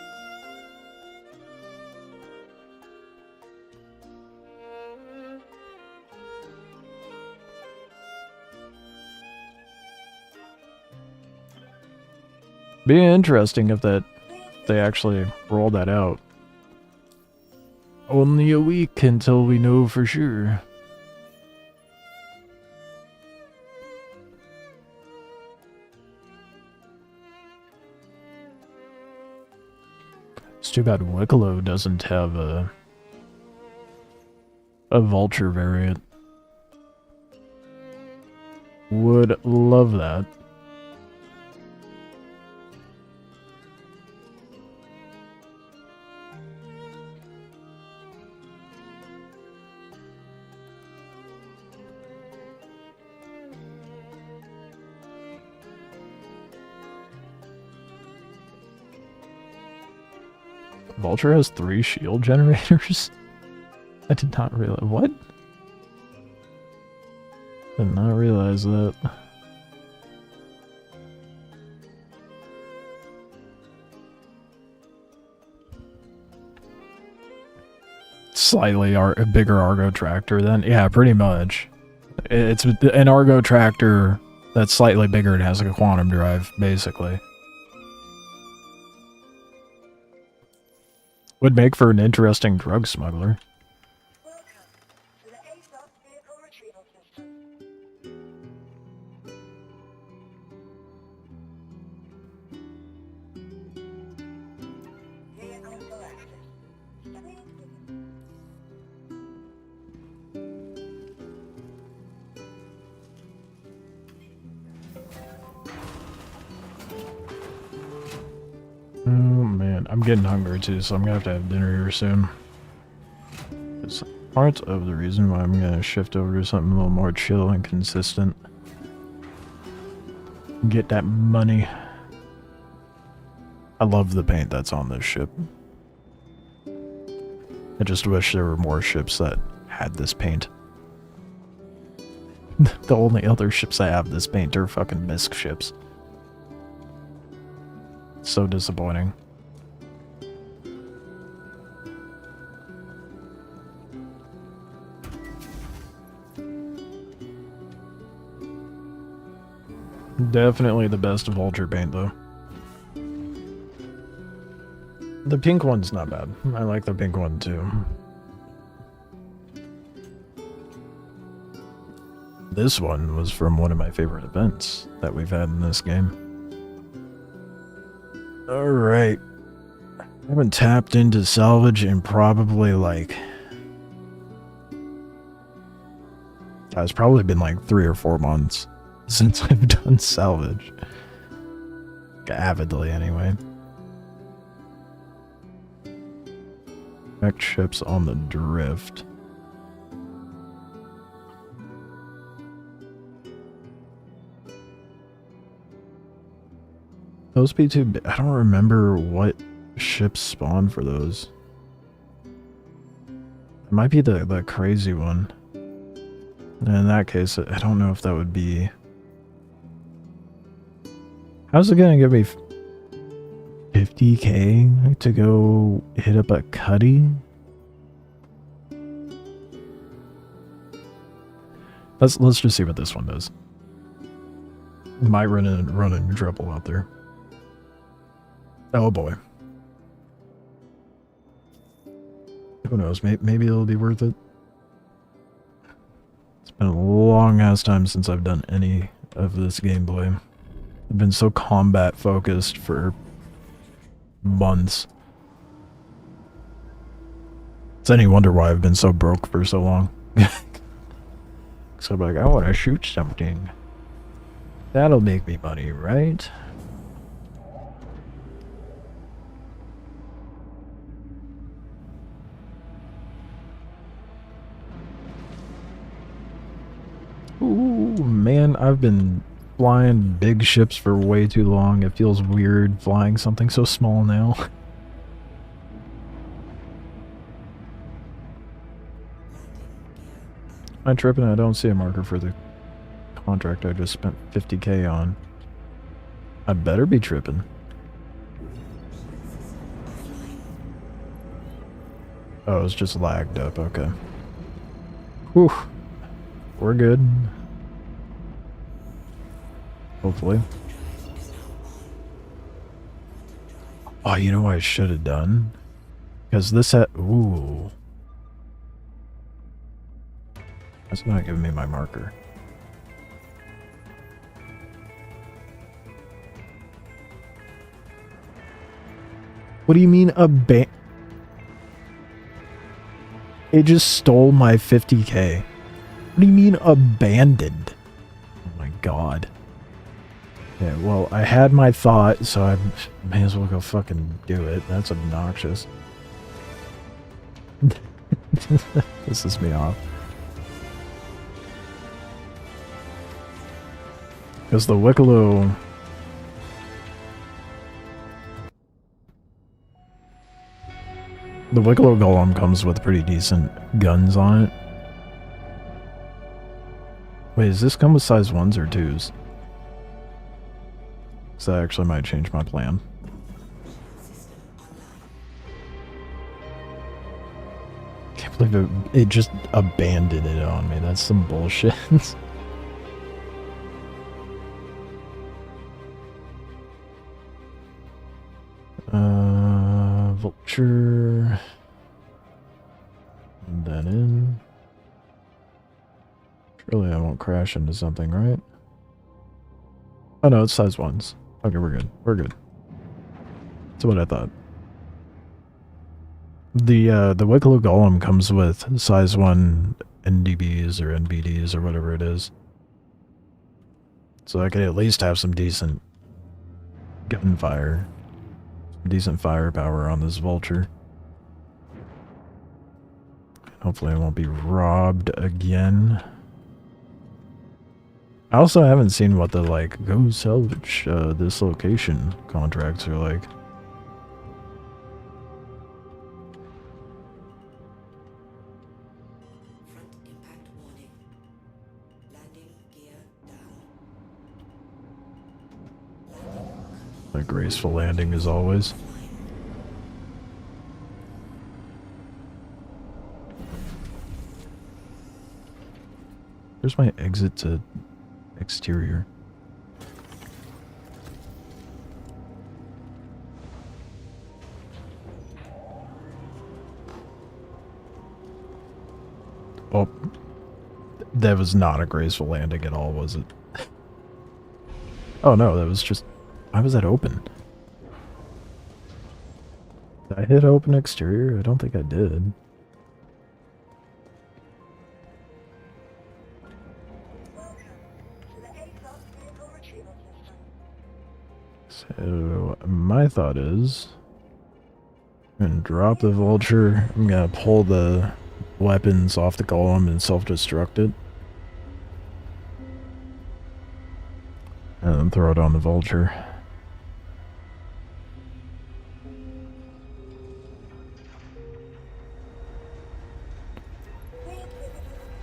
Be interesting if they actually roll that out. Only a week until we know for sure. It's too bad Wicklow doesn't have a vulture variant. Would love that. Vulture has 3 shield generators? I did not realize. What? Did not realize that. Slightly a bigger Argo tractor then? Yeah, pretty much. It's an Argo tractor that's slightly bigger and has like a quantum drive, basically. Would make for an interesting drug smuggler. Welcome to the ASOS vehicle retrieval system. Vehicle selected. Oh man, I'm getting hungry too, so I'm gonna have dinner here soon. It's part of the reason why I'm gonna shift over to something a little more chill and consistent. Get that money. I love the paint that's on this ship. I just wish there were more ships that had this paint. The only other ships that have this paint are fucking MISC ships. So disappointing. Definitely the best Vulture paint, though. The pink one's not bad. I like the pink one, too. This one was from one of my favorite events that we've had in this game. Alright. I haven't tapped into salvage in probably like It's probably been like 3 or 4 months since I've done salvage. Avidly, anyway. Check ships on the drift. Those be too big. I don't remember what ships spawn for those. It might be the crazy one. And in that case, I don't know if that would be... How's it gonna give me 50k to go hit up a Cuddy? Let's just see what this one does. Might run into trouble out there. Oh boy. Who knows? Maybe it'll be worth it. It's been a long ass time since I've done any of this gameplay. I've been so combat focused for months. It's any wonder why I've been so broke for so long. So I'm like, I want to shoot something. That'll make me money, right? Ooh, man, I've been flying big ships for way too long. It feels weird flying something so small now. I'm tripping. I don't see a marker for the contract I just spent 50k on. I better be tripping. Oh, it's just lagged up. Okay. Whew. We're good. Hopefully. Oh, you know what I should have done? Because this had... Ooh. That's not giving me my marker. What do you mean It just stole my 50k. What do you mean abandoned? Oh my god. Yeah, well, I had my thought, so I may as well go fucking do it. That's obnoxious. Pisses me off. Because the Wicklow... The Wicklow Golem comes with pretty decent guns on it. Wait, does this come with size 1s or 2s? So that actually might change my plan. Can't believe it just abandoned it on me. That's some bullshit. Vulture. And then in. Surely I won't crash into something, right? Oh no, it's size 1s. Okay, we're good. We're good. That's what I thought. The Wicklow Golem comes with size 1 NDBs or NBDs or whatever it is. So I could at least have some decent gunfire. Decent firepower on this vulture. Hopefully I won't be robbed again. I also haven't seen what the, like, go salvage this location contracts are like. Front impact warning. Landing gear down. A graceful landing as always. Here's my exit to exterior. Oh, that was not a graceful landing at all, was it? Oh no, that was just... Why was that open? Did I hit open exterior? I don't think I did. So my thought is, I'm gonna drop the vulture. I'm gonna pull the weapons off the golem and self-destruct it. And then throw it on the vulture.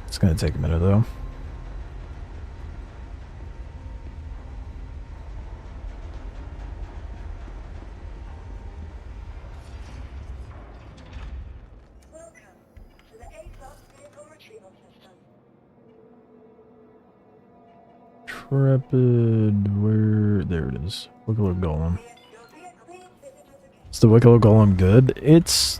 It's gonna take a minute though. Intrepid, where? There it is. Wicklow Golem. Is the Wicklow Golem good? It's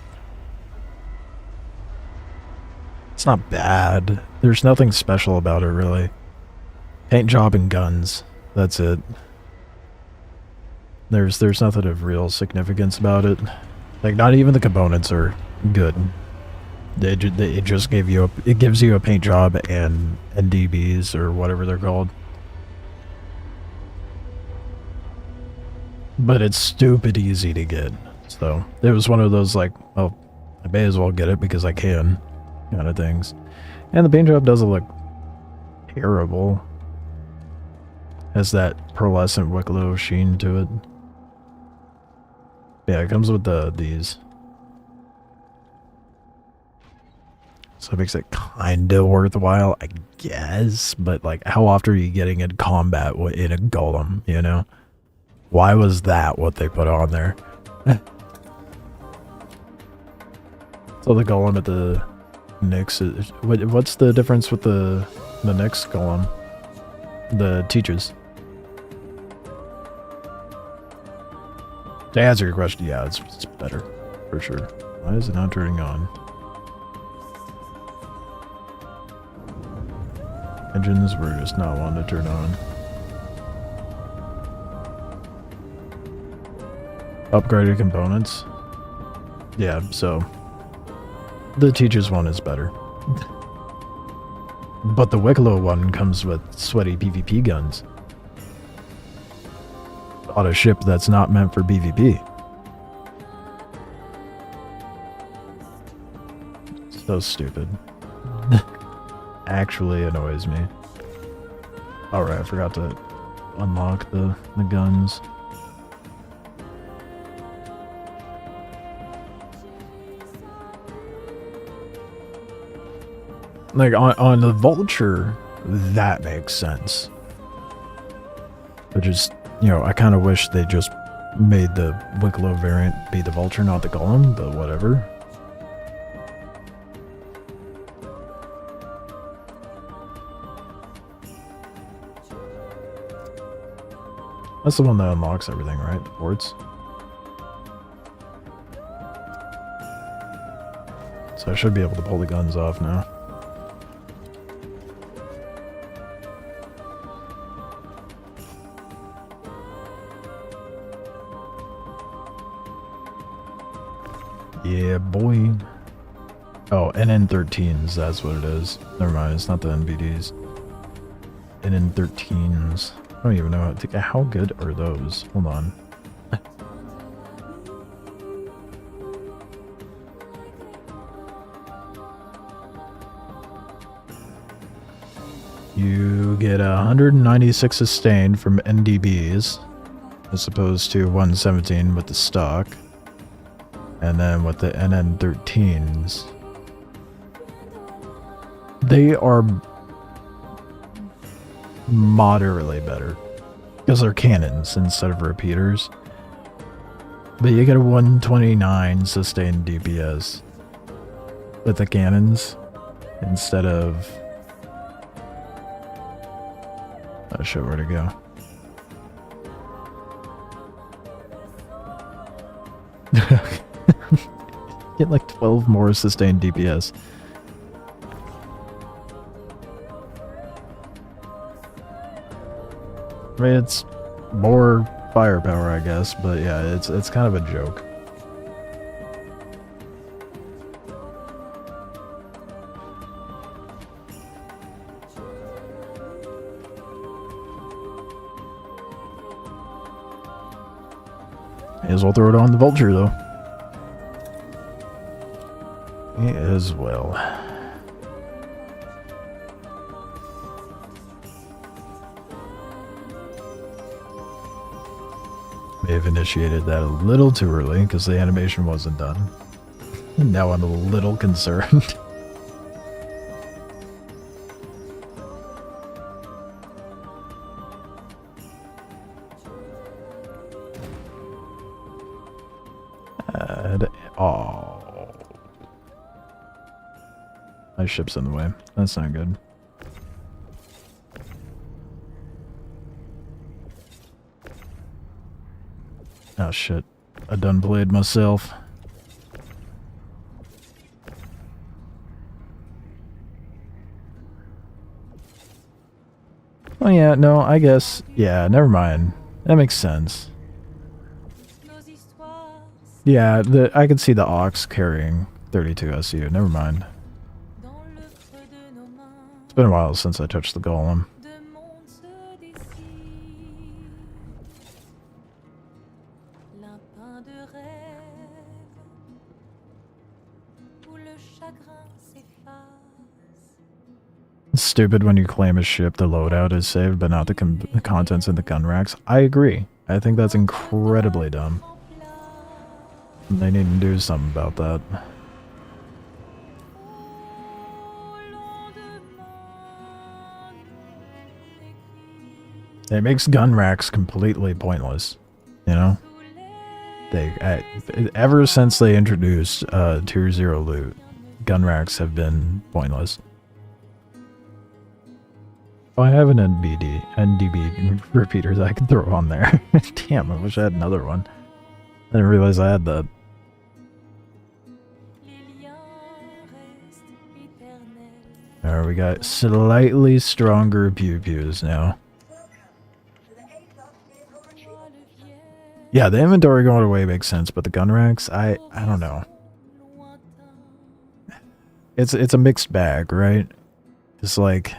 not bad. There's nothing special about it, really. Paint job and guns. That's it. There's nothing of real significance about it. Like, not even the components are good. It just gave you it gives you a paint job and NDBs or whatever they're called. But it's stupid easy to get. So it was one of those like, oh, I may as well get it because I can kind of things. And the paint job doesn't look terrible. Has that pearlescent Wicklow sheen to it. Yeah, it comes with these. So it makes it kind of worthwhile, I guess. But like, how often are you getting in combat in a golem, you know? Why was that what they put on there? So the golem at the Nyx is... What's the difference with the Nyx golem? The teachers. To answer your question, yeah, it's better. For sure. Why is it not turning on? Engines were just not wanting to turn on. Upgraded components. Yeah, so the teacher's one is better. But the Wicklow one comes with sweaty PvP guns. On a ship that's not meant for PvP. So stupid. Actually annoys me. Alright, I forgot to unlock the guns. Like, on the Vulture, that makes sense. But just, you know, I kind of wish they just made the Wicklow variant be the Vulture, not the Golem, but whatever. That's the one that unlocks everything, right? The ports. So I should be able to pull the guns off now. Yeah, boy. Oh, NN13s, that's what it is. Never mind, it's not the NVDs. NN13s. I don't even know how good are those? Hold on. You get 196 sustain from NDBs, as opposed to 117 with the stock. And then with the NN13s, they are moderately better because they're cannons instead of repeaters. But you get a 129 sustained DPS with the cannons instead of... Oh shit, where'd it go? Get like 12 more sustained DPS. I mean, it's more firepower, I guess, but yeah, it's kind of a joke. May as well throw it on the Vulture, though. May as well. May have initiated that a little too early because the animation wasn't done. Now I'm a little concerned. Oh. My ship's in the way. That's not good. Oh shit. I done played myself. Oh yeah, no, I guess. Yeah, never mind. That makes sense. Yeah, I could see the Ox carrying 32 SU. Never mind. It's been a while since I touched the Golem. It's stupid when you claim a ship, the loadout is saved, but not the contents in the gun racks. I agree. I think that's incredibly dumb. They need to do something about that. It makes gun racks completely pointless, you know? Ever since they introduced Tier 0 loot, gun racks have been pointless. Oh, I have an NDB repeater that I can throw on there. Damn, I wish I had another one. I didn't realize I had that. Alright, we got slightly stronger pew-pews now. Yeah, the inventory going away makes sense, but the gun racks, I don't know. It's a mixed bag, right? It's like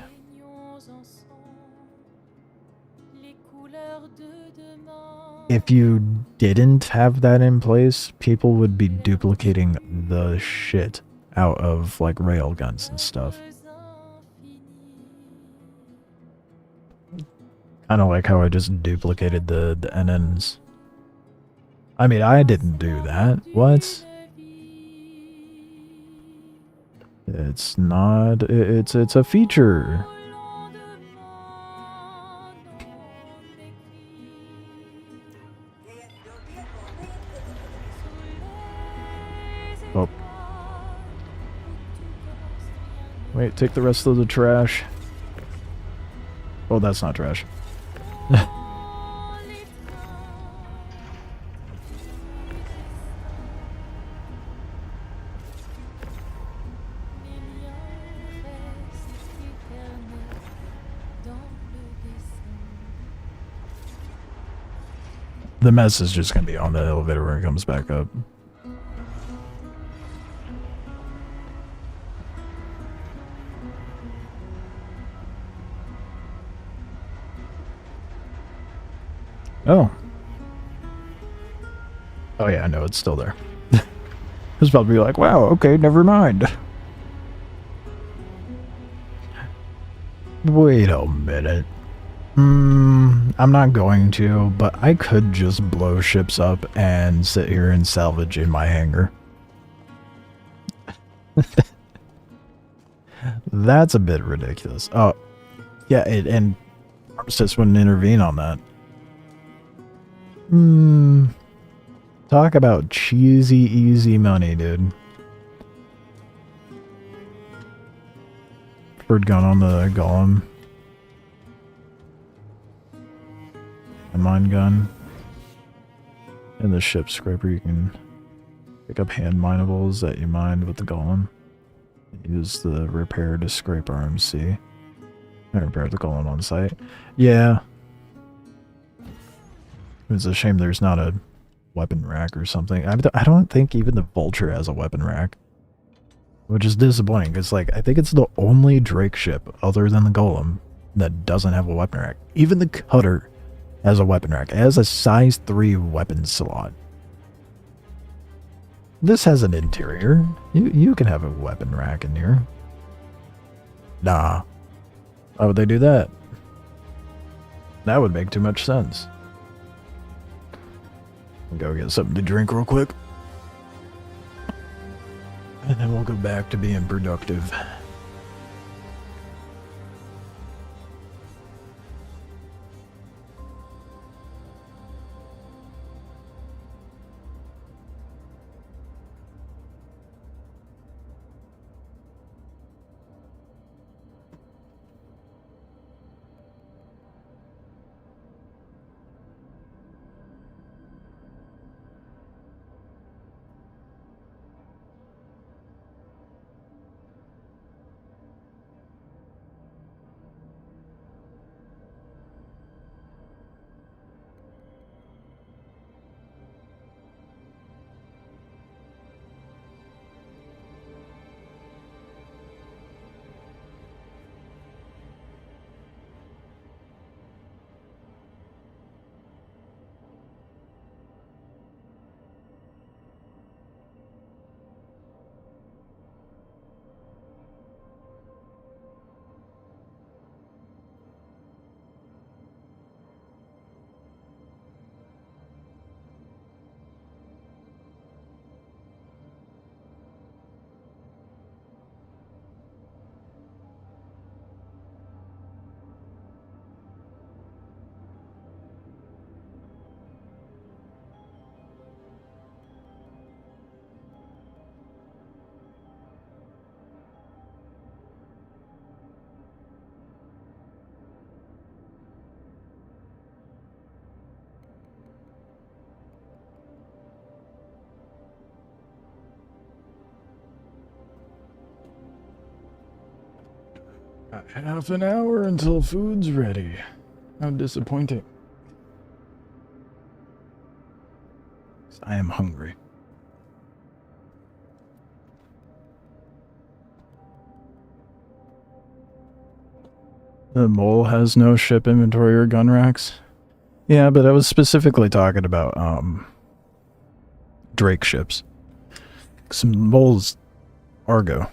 if you didn't have that in place, people would be duplicating the shit out of like rail guns and stuff. Kind of like how I just duplicated the NNs. I mean, I didn't do that. What? It's not. It's a feature. Oh. Wait, take the rest of the trash. Oh, that's not trash. The mess is just going to be on the elevator when it comes back up. Oh. Oh yeah, no, it's still there. It's probably like, wow, okay, never mind. Wait a minute. I'm not going to, but I could just blow ships up and sit here and salvage in my hangar. That's a bit ridiculous. Oh, yeah, and Armistice wouldn't intervene on that. Talk about cheesy, easy money, dude. Bird gun on the Golem. A mine gun. And the ship scraper, you can pick up hand minables that you mined with the Golem. Use the repair to scrape RMC. And repair the Golem on site. Yeah. It's a shame there's not a weapon rack or something. I don't think even the Vulture has a weapon rack. Which is disappointing, because like, I think it's the only Drake ship, other than the Golem, that doesn't have a weapon rack. Even the Cutter has a weapon rack. It has a size 3 weapon slot. This has an interior. You can have a weapon rack in here. Nah. Why would they do that? That would make too much sense. Go get something to drink real quick. And then we'll go back to being productive. Got half an hour until food's ready. How disappointing. I am hungry. The mole has no ship inventory or gun racks. Yeah, but I was specifically talking about Drake ships. Some moles Argo.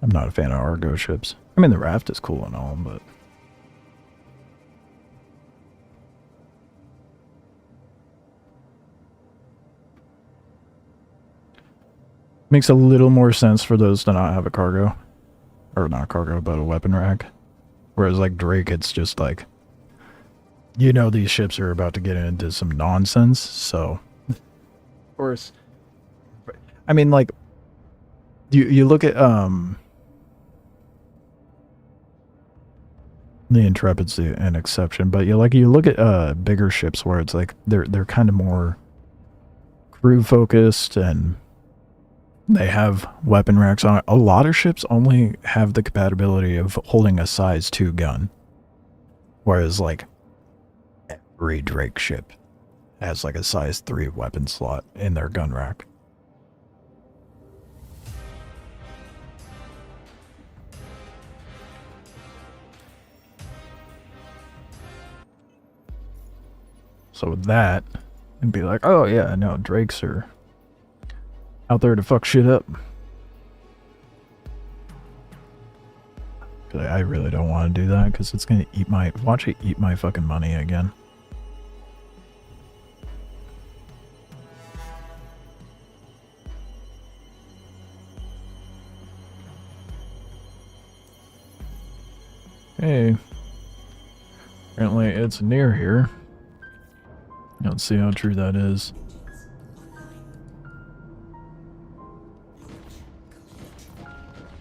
I'm not a fan of Argo ships. I mean, the raft is cool and all, but... Makes a little more sense for those to not have a cargo. Or not cargo, but a weapon rack. Whereas, like, Drake, it's just like... You know these ships are about to get into some nonsense, so... Of course. I mean, like... You look at, the Intrepid's an exception, but you look at bigger ships where it's like they're kind of more crew focused and they have weapon racks on it. A lot of ships only have the compatibility of holding a size 2 gun, whereas like every Drake ship has like a size 3 weapon slot in their gun rack. So with that, and be like, oh yeah, no, Drakes are out there to fuck shit up. I really don't want to do that because it's gonna watch it eat my fucking money again. Hey, apparently it's near here. Let's see how true that is.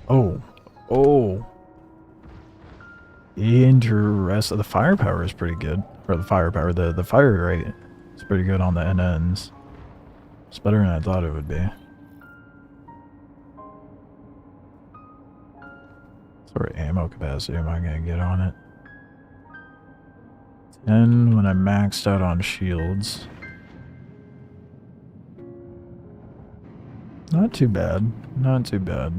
Oh. Interesting. The firepower is pretty good. Or the firepower, the fire rate is pretty good on the ends. It's better than I thought it would be. What sort of ammo capacity am I gonna get on it? 10 when I'm maxed out on shields. Not too bad. Not too bad.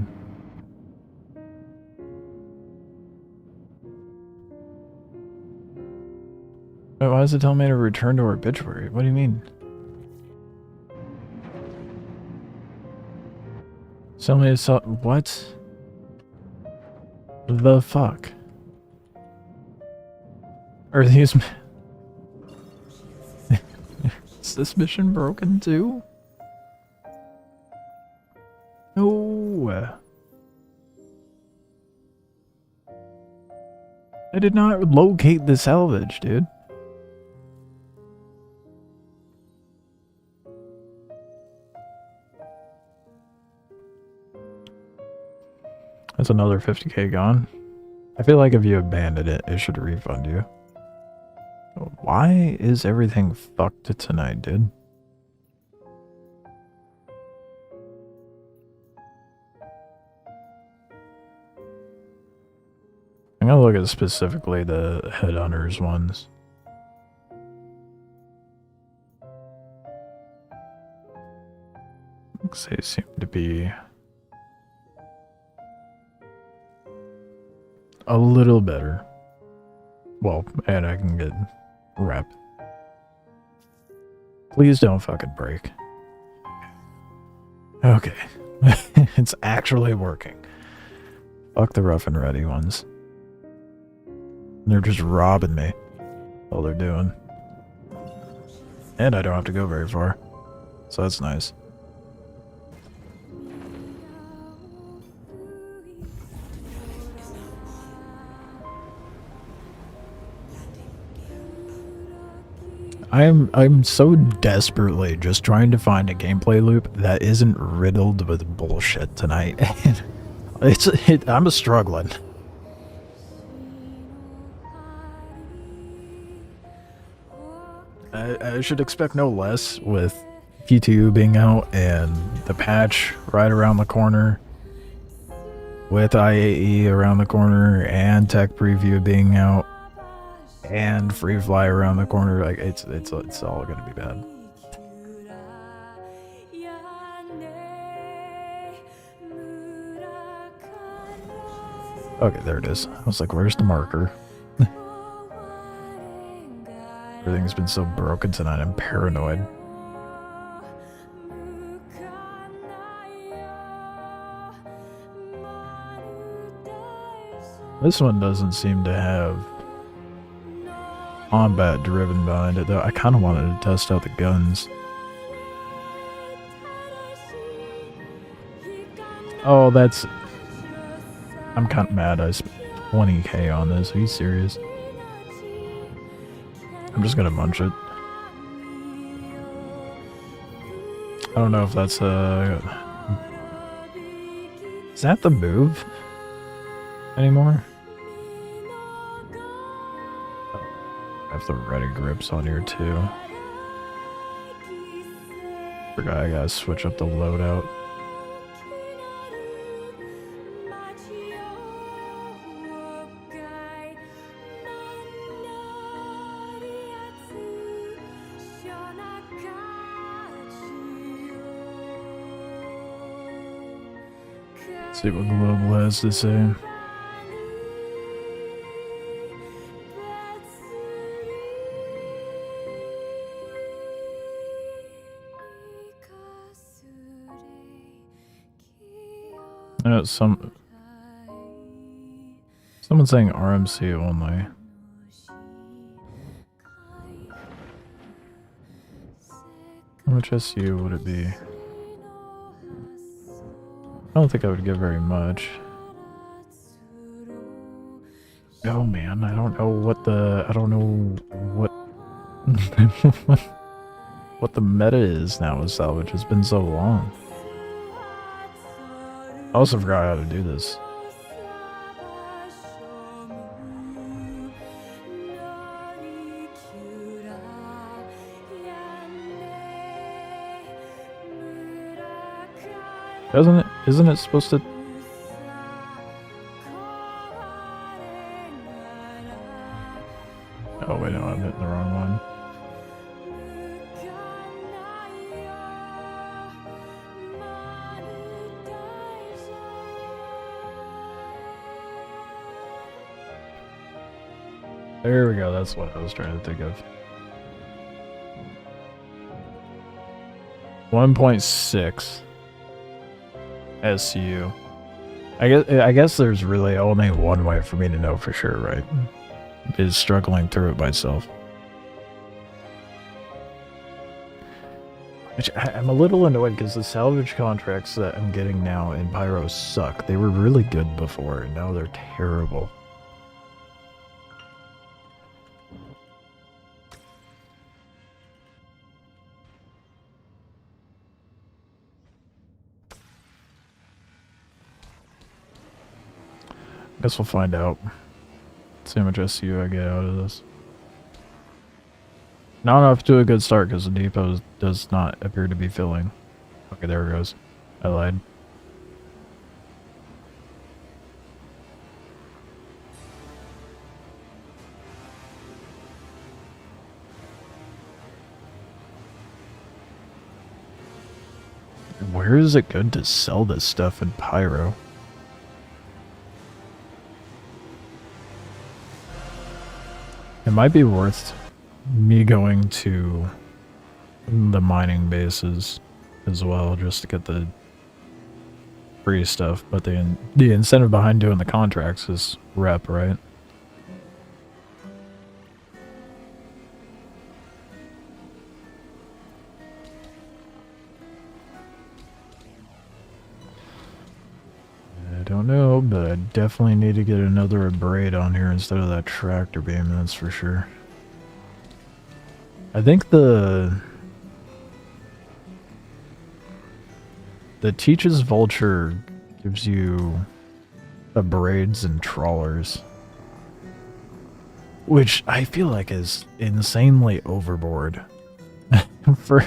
Wait, why does it tell me to return to obituary? What do you mean? Tell me to what? The fuck? Are these... Is this mission broken too? No. I did not locate the salvage, dude. That's another 50k gone. I feel like if you abandoned it, it should refund you. Why is everything fucked tonight, dude? I'm gonna look at specifically the headhunters ones. Looks like they seem to be a little better. Well, and I can get rep. Please don't fucking break. Okay. It's actually working. Fuck the rough and ready ones. They're just robbing me. All they're doing. And I don't have to go very far. So that's nice. I'm so desperately just trying to find a gameplay loop that isn't riddled with bullshit tonight. I'm struggling. I should expect no less with P2 being out and the patch right around the corner, with IAE around the corner and tech preview being out and free fly around the corner. Like it's all gonna be bad. Okay, there it is. I was like, where's the marker? Everything's been so broken tonight, I'm paranoid. This one doesn't seem to have combat driven behind it, though. I kind of wanted to test out the guns. Oh, that's... I'm kind of mad I spent 20k on this. Are you serious? I'm just gonna munch it. I don't know if that's is that the move anymore? I have the ready grips on here too. Forgot I gotta switch up the loadout. See what Global has to say. Someone's saying RMC only. How much SU would it be? I don't think I would get very much. Oh man, I don't know what what the meta is now with salvage. It's been so long. I also forgot how to do this. Isn't it supposed to... Oh wait, no, I'm hitting the wrong one. There we go. That's what I was trying to think of. 1.6 SU. I guess there's really only one way for me to know for sure, right? Is struggling through it myself. Which I'm a little annoyed because the salvage contracts that I'm getting now in Pyro suck. They were really good before, and now they're terrible. Guess we'll find out. See how much SU I get out of this. Not enough to a good start because the depot does not appear to be filling. Okay, there it goes. I lied. Where is it good to sell this stuff in Pyro? It might be worth me going to the mining bases as well, just to get the free stuff. But the incentive behind doing the contracts is rep, right? I don't know, but I definitely need to get another abrade on here instead of that tractor beam, that's for sure. I think the Teach's Vulture gives you abrades and trawlers, which I feel like is insanely overboard for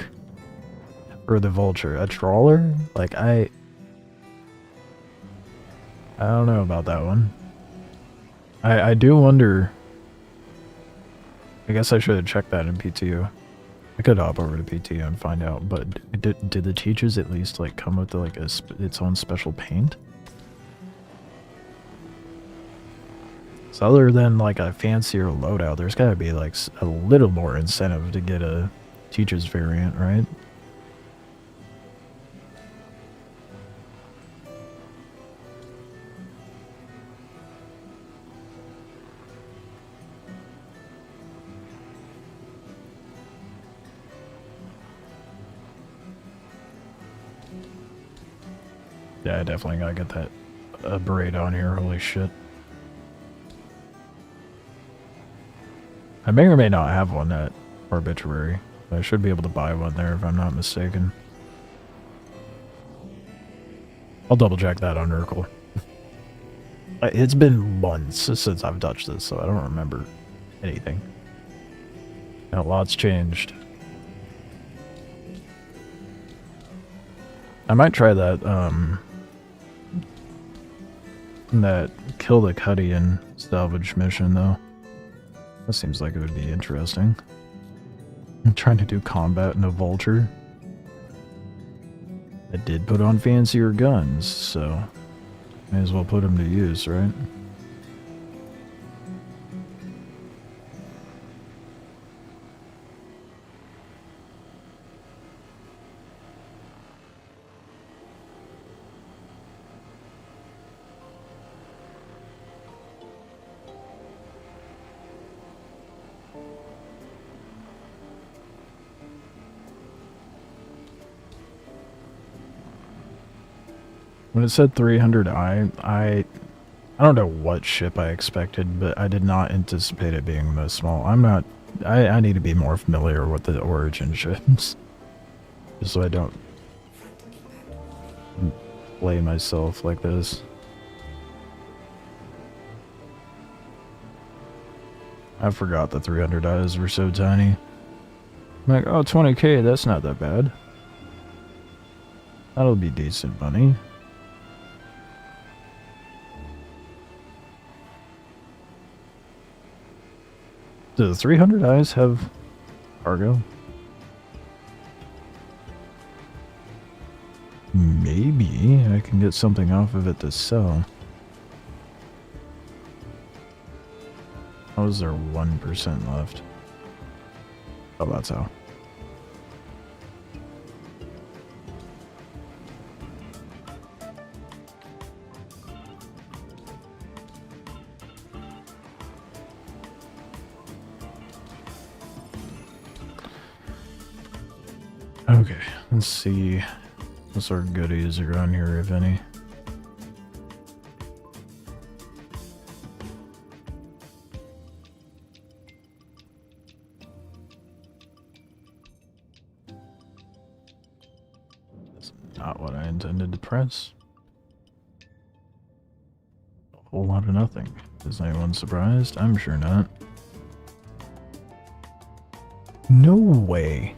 the Vulture. A trawler? Like, I don't know about that one. I do wonder. I guess I should have checked that in PTU. I could hop over to PTU and find out. But did the Teachers at least like come with like its own special paint? So other than like a fancier loadout, there's got to be like a little more incentive to get a Teachers variant, right? Yeah, I definitely gotta get that abrade on here, holy shit. I may or may not have one at Arbitrary. I should be able to buy one there if I'm not mistaken. I'll double check that on Urkel. It's been months since I've touched this, so I don't remember anything. Now, a lot's changed. I might try that, that Kill the Cuddian salvage mission, though. That seems like it would be interesting. I'm trying to do combat in a Vulture. I did put on fancier guns, so may as well put them to use, right? When it said 300i, I don't know what ship I expected, but I did not anticipate it being this small. I need to be more familiar with the origin ships. Just so I don't play myself like this. I forgot the 300i's were so tiny. I'm like, oh, 20k, that's not that bad. That'll be decent money. Do the 300i's have cargo? Maybe I can get something off of it to sell. How is there 1% left? Oh, that's how. Okay, let's see what sort of goodies are on here, if any. That's not what I intended to press. A whole lot of nothing. Is anyone surprised? I'm sure not. No way.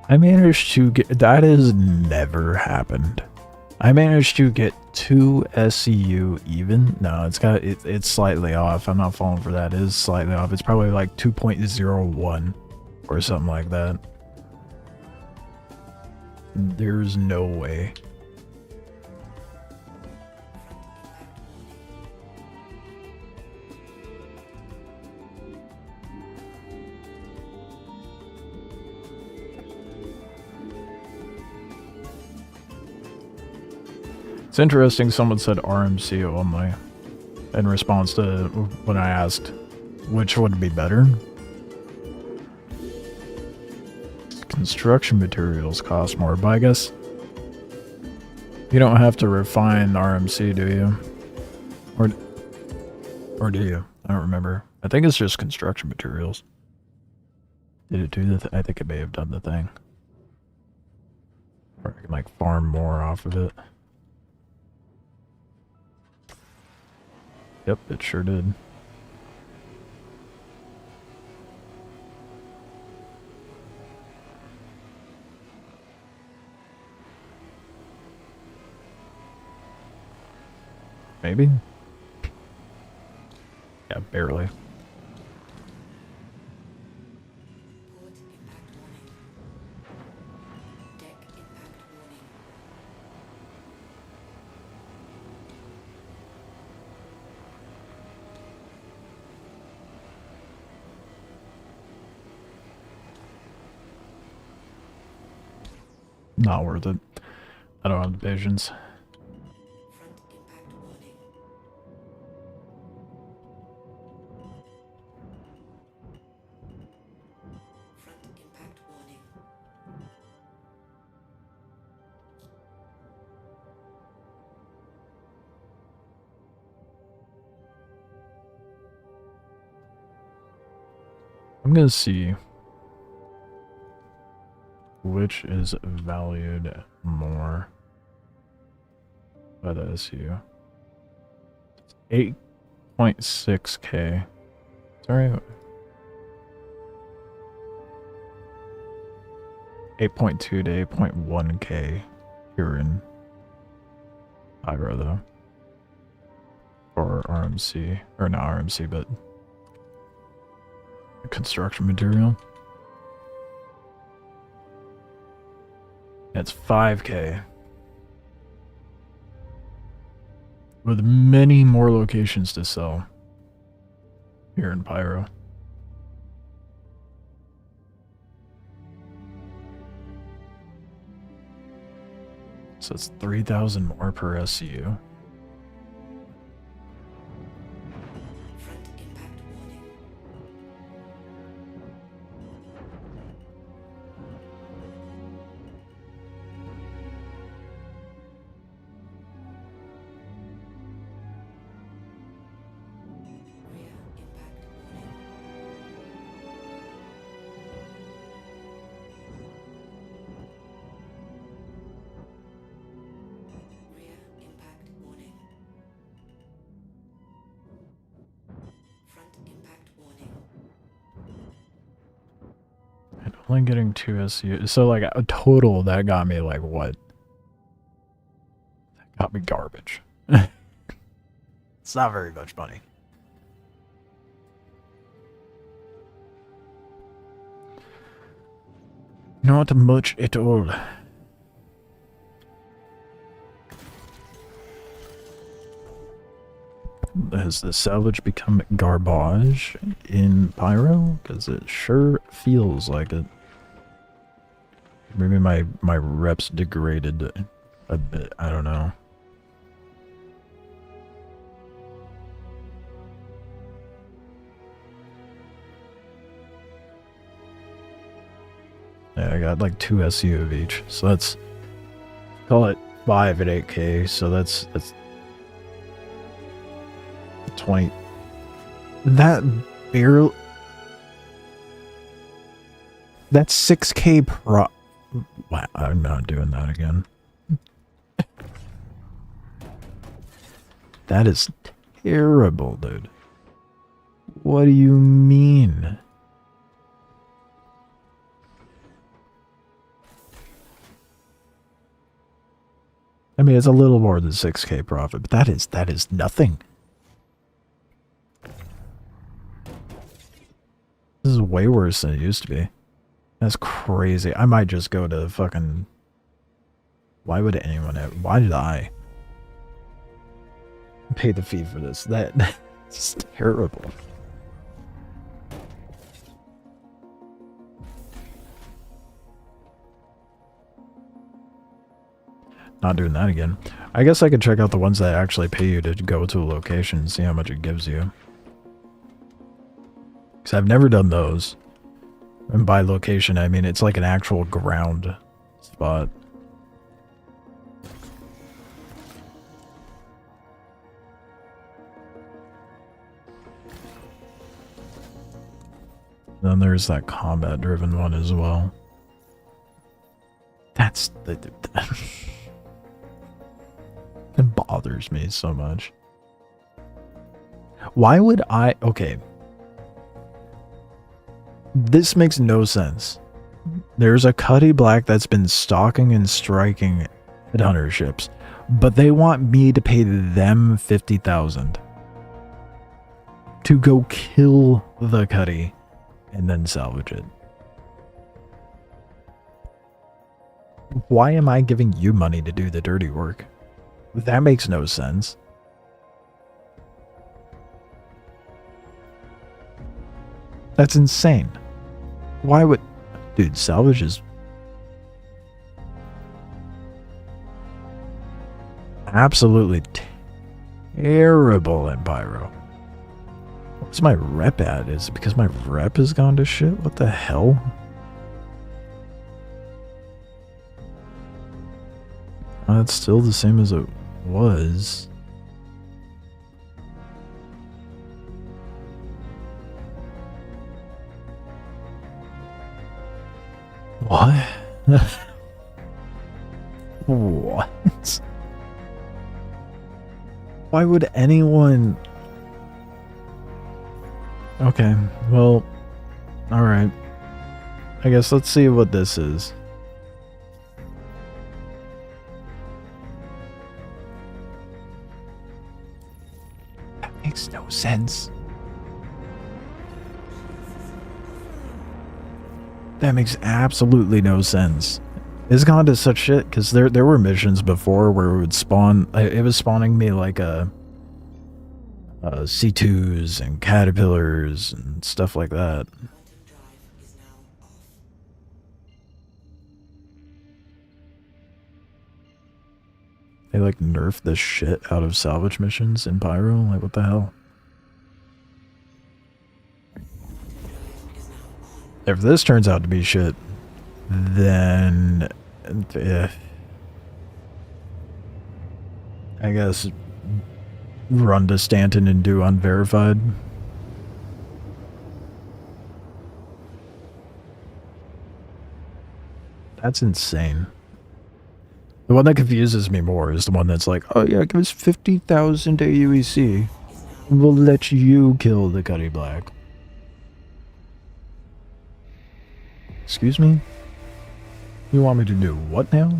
I managed to get... That has never happened. I managed to get 2 SCU even. No, it's slightly off. I'm not falling for that. It is slightly off. It's probably like 2.01 or something like that. There's no way. It's interesting someone said RMC only in response to when I asked which would be better. Construction materials cost more, but I guess you don't have to refine RMC, do you? Or do you? I don't remember. I think it's just construction materials. Did it do the I think it may have done the thing. Or I can like farm more off of it. Yep, it sure did. Maybe? Yeah, barely. Port impact warning. Deck impact warning. Not worth it. I don't have the patience. Front impact warning. Front impact warning. I'm gonna see which is valued more by the SU. 8.6k. Sorry. 8.2 to 8.1k here in Pyro though. Or RMC. Or not RMC, but construction material. It's 5k. With many more locations to sell here in Pyro. So it's 3,000 more per SCU. Front impact warning. Rear impact warning. Rear impact warning. Front impact warning. And only getting 2 SCU. So like a total that got me like what? That got me garbage. It's not very much money. Not much at all. Has the salvage become garbage in Pyro? Because it sure feels like it. Maybe my reps degraded a bit. I don't know. Yeah, I got like 2 SU of each. So that's, call it 5 at 8k. So that's 20. That barely. That's 6k pro. Wow, I'm not doing that again. That is terrible, dude. What do you mean? I mean, it's a little more than 6k profit, but that is nothing. This is way worse than it used to be. That's crazy. I might just go to fucking... Why would anyone ever... Why did I pay the fee for this? That's terrible. Not doing that again. I guess I could check out the ones that actually pay you to go to a location and see how much it gives you. Because I've never done those. And by location, I mean it's like an actual ground spot. Then there's that combat-driven one as well. That's the... It bothers me so much. Why would I... Okay. This makes no sense. There's a Cuddy Black that's been stalking and striking hunter ships, but they want me to pay them 50,000 to go kill the Cuddy and then salvage it. Why am I giving you money to do the dirty work? That makes no sense. That's insane. Why would... Dude, salvage is... absolutely terrible in Pyro. What's my rep at? Is it because my rep has gone to shit? What the hell? It's still the same as it was. What? What? Why would anyone... Okay, well, alright. I guess let's see what this is. That makes no sense. That makes absolutely no sense. It's gone to such shit, because there were missions before where it would spawn... It was spawning me like a... C2s and caterpillars and stuff like that. They like nerfed the shit out of salvage missions in Pyro. Like, what the hell? If this turns out to be shit, then I guess run to Stanton and do unverified. That's insane. The one that confuses me more is the one that's like, oh yeah, give us 50,000 AUEC. We'll let you kill the Cuddy Black. Excuse me? You want me to do what now?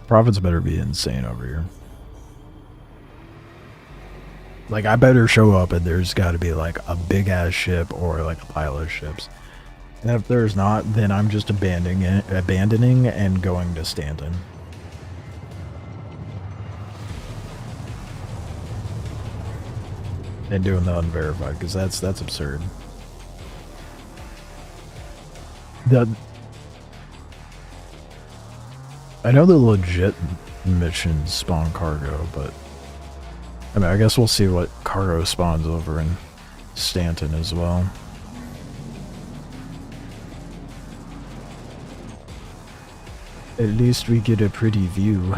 Profits better be insane over here. Like, I better show up and there's got to be like a big ass ship or like a pile of ships. And if there's not, then I'm just abandoning and going to Stanton. And doing the unverified, because that's absurd. I know the legit missions spawn cargo, but I mean, I guess we'll see what cargo spawns over in Stanton as well. At least we get a pretty view.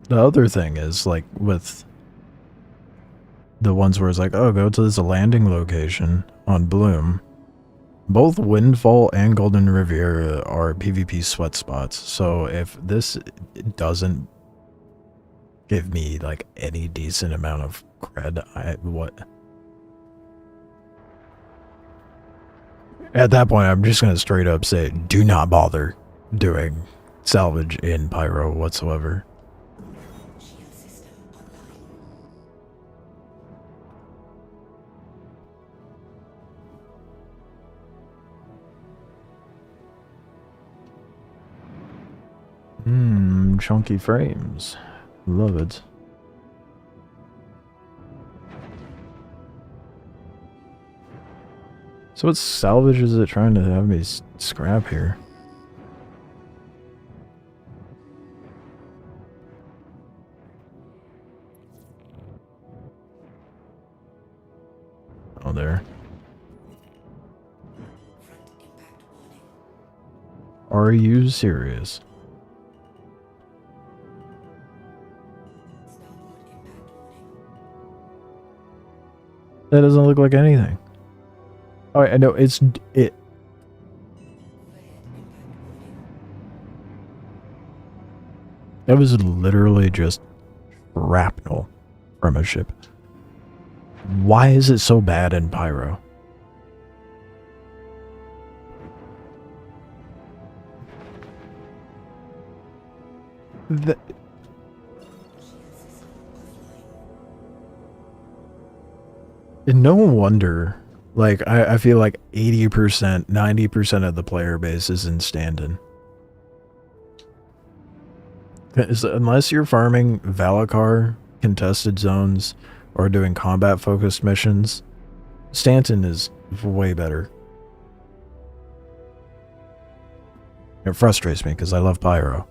The other thing is, like, with the ones where it's like, oh, go to this landing location on Bloom. Both Windfall and Golden Riviera are PvP sweat spots. So if this doesn't give me, like, any decent amount of cred, at that point, I'm just going to straight up say, do not bother doing salvage in Pyro whatsoever. Shield system online. Chunky frames. Love it. So what salvage is it trying to have me scrap here? Oh, there. Front impact warning. Are you serious? Starboard impact warning. That doesn't look like anything. Oh, I know it. Overhead impact warning. That was literally just shrapnel from a ship. Why is it so bad in Pyro? Shield system offline. No wonder. Like, I feel like 80%, 90% of the player base is in stand-in. Unless you're farming Valakar, contested zones, or doing combat-focused missions, Stanton is way better. It frustrates me because I love Pyro.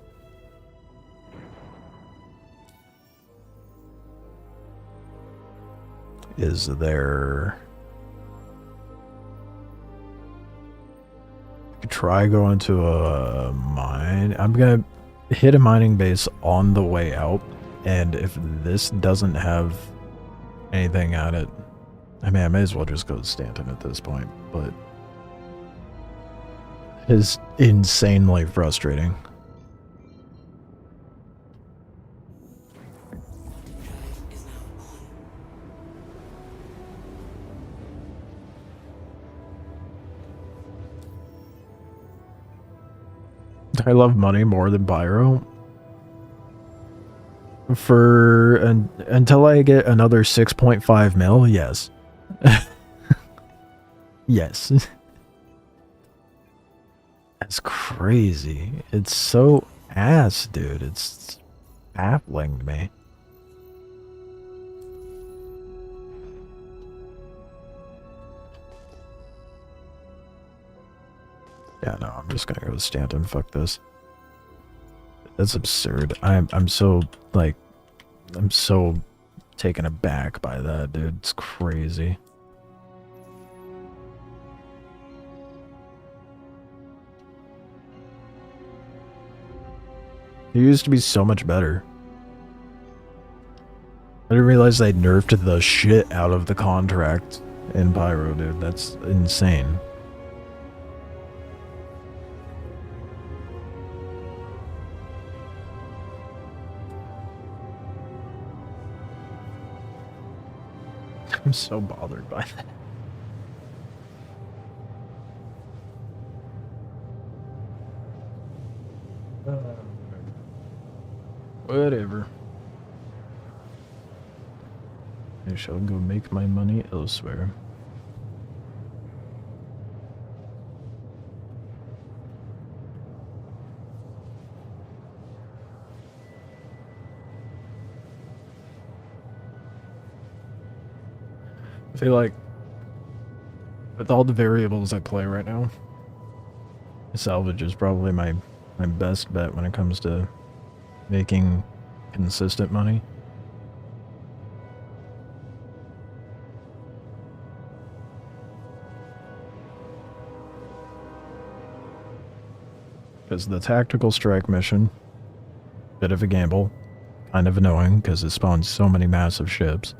Is there... Try going to a mine. I'm gonna hit a mining base on the way out, and if this doesn't have anything on it, I mean, I may as well just go to Stanton at this point, but it's insanely frustrating. Drive is now on. I love money more than Pyro. Until I get another 6.5 mil, yes. Yes. That's crazy. It's so ass, dude. It's baffling to me. Yeah, no, I'm just gonna go to Stanton. Fuck this. That's absurd. I'm so, like, I'm so taken aback by that, dude. It's crazy. It used to be so much better. I didn't realize they nerfed the shit out of the contract in Pyro, dude. That's insane. I'm so bothered by that. Whatever. I shall go make my money elsewhere. I feel like with all the variables at play right now, salvage is probably my best bet when it comes to making consistent money. Because the tactical strike mission, bit of a gamble, kind of annoying because it spawns so many massive ships.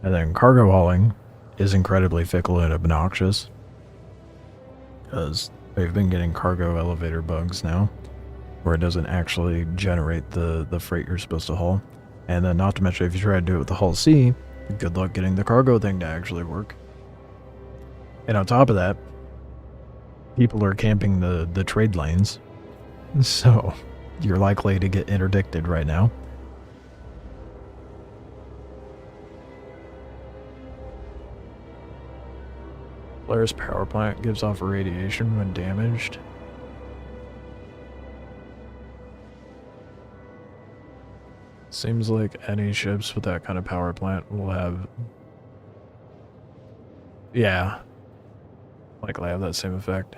And then cargo hauling is incredibly fickle and obnoxious, because they've been getting cargo elevator bugs now, where it doesn't actually generate the freight you're supposed to haul. And then not to mention, if you try to do it with the Hull C, good luck getting the cargo thing to actually work. And on top of that, people are camping the trade lanes, so you're likely to get interdicted right now. Polaris power plant gives off radiation when damaged. Seems like any ships with that kind of power plant will have... yeah. Likely have that same effect.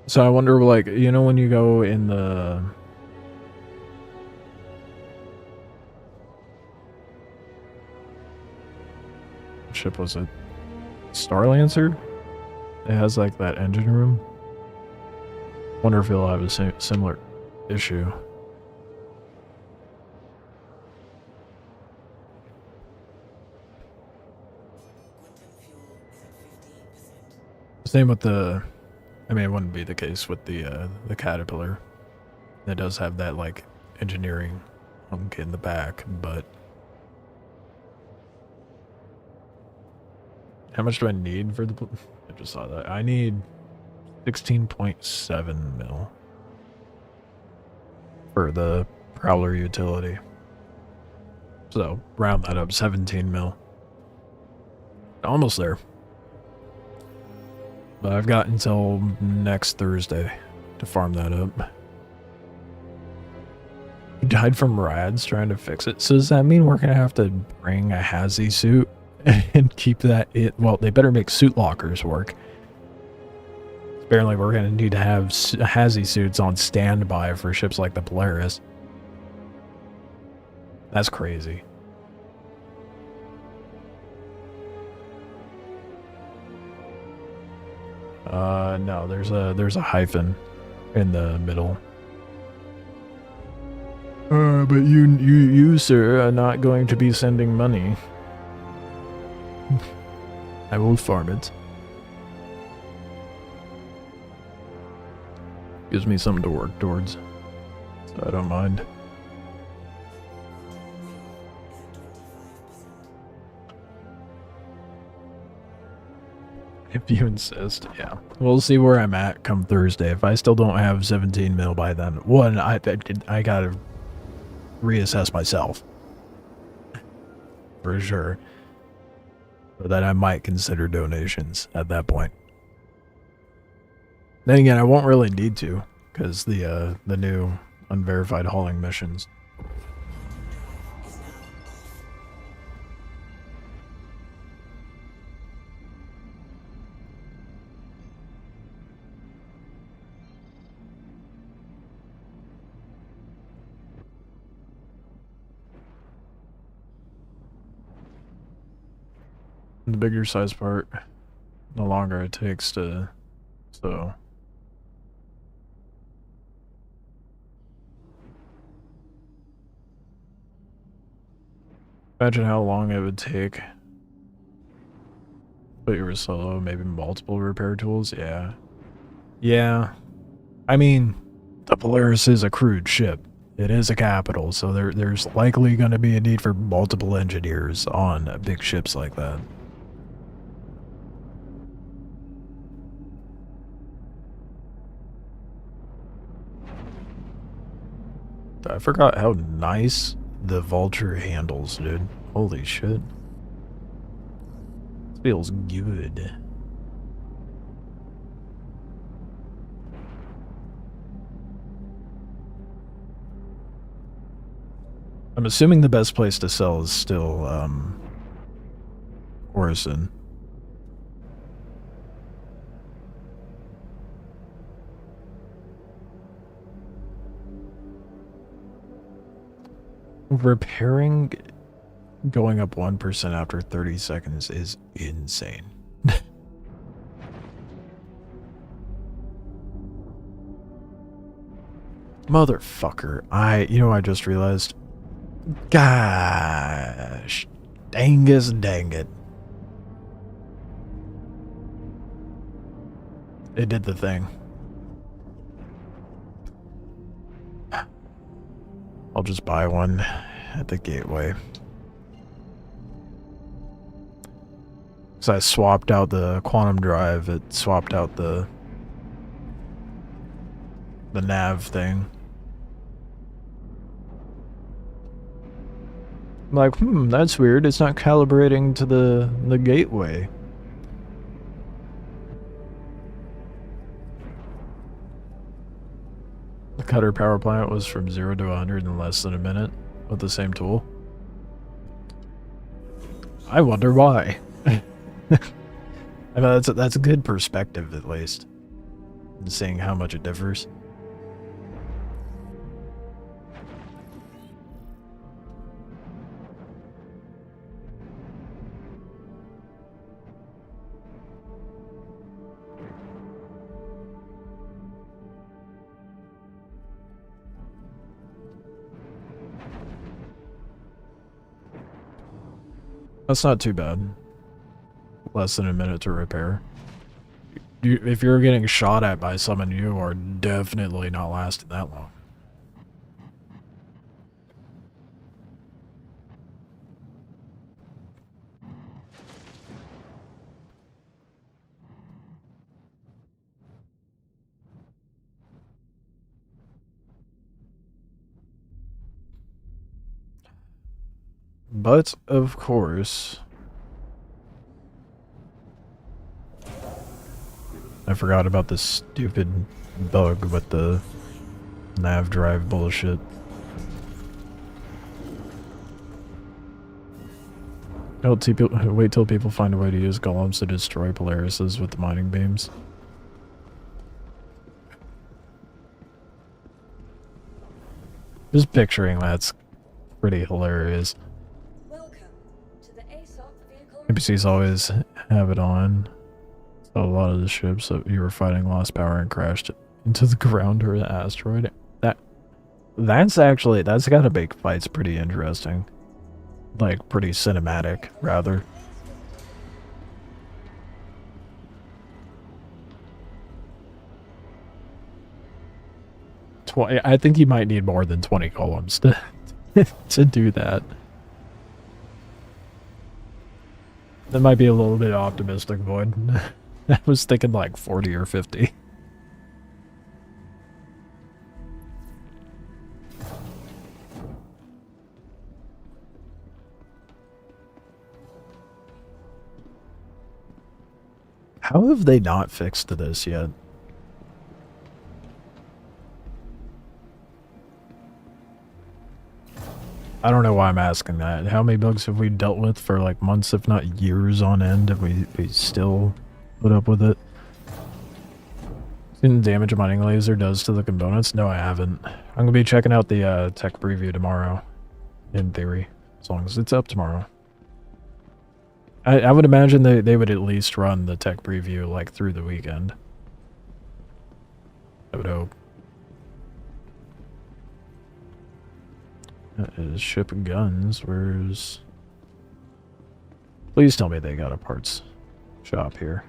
So I wonder, like, you know when you go in the... what ship was it? Starlancer? It has, like, that engine room. Wonder if it'll have a similar issue. Same with the... I mean, it wouldn't be the case with the Caterpillar. It does have that, like, engineering hunk in the back, but... how much do I need for the... I just saw that. I need 16.7 mil for the Prowler utility. So, round that up, 17 mil. Almost there. But I've got until next Thursday to farm that up. You died from rads trying to fix it. So does that mean we're going to have to bring a Hazy suit and keep that well, they better make suit lockers work. Apparently we're going to need to have Hazy suits on standby for ships like the Polaris. That's crazy. No, there's a hyphen in the middle. But you, sir, are not going to be sending money. I will farm it. Gives me something to work towards, so I don't mind. If you insist, yeah. We'll see where I'm at come Thursday. If I still don't have 17 mil by then, one, I gotta reassess myself. For sure. But then I might consider donations at that point. Then again, I won't really need to, because the new unverified hauling missions. The bigger size part, the longer it takes to, so. Imagine how long it would take. But you were solo, maybe multiple repair tools, yeah. Yeah. I mean, the Polaris is a crewed ship. It is a capital, so there's likely going to be a need for multiple engineers on big ships like that. I forgot how nice the Vulture handles, dude. Holy shit. This feels good. I'm assuming the best place to sell is still, Orison. Repairing going up 1% after 30 seconds is insane. Motherfucker. I just realized. Gosh. Dangus dang it. It did the thing. I'll just buy one at the gateway. So I swapped out the quantum drive, it swapped out the nav thing. I'm like, that's weird. It's not calibrating to the gateway. The cutter power plant was from 0 to 100 in less than a minute with the same tool. I wonder why. I mean, that's a good perspective, at least, in seeing how much it differs. That's not too bad. Less than a minute to repair. If you're getting shot at by someone, you are definitely not lasting that long. But, of course, I forgot about this stupid bug with the nav drive bullshit. Wait till people find a way to use golems to destroy Polarises with the mining beams. Just picturing that's pretty hilarious. NPCs always have it on. So a lot of the ships that you were fighting lost power and crashed into the ground or the asteroid. That's gotta make fights pretty interesting. Like, pretty cinematic, rather. I think you might need more than 20 columns to to do that. That might be a little bit optimistic, Void. I was thinking like 40 or 50. How have they not fixed this yet? I don't know why I'm asking that. How many bugs have we dealt with for like months, if not years on end, and we still put up with it? Seen the damage a mining laser does to the components? No, I haven't. I'm gonna be checking out the tech preview tomorrow, in theory, as long as it's up tomorrow. I would imagine they would at least run the tech preview like through the weekend. I would hope. That is ship guns. Where's... Please tell me they got a parts shop here.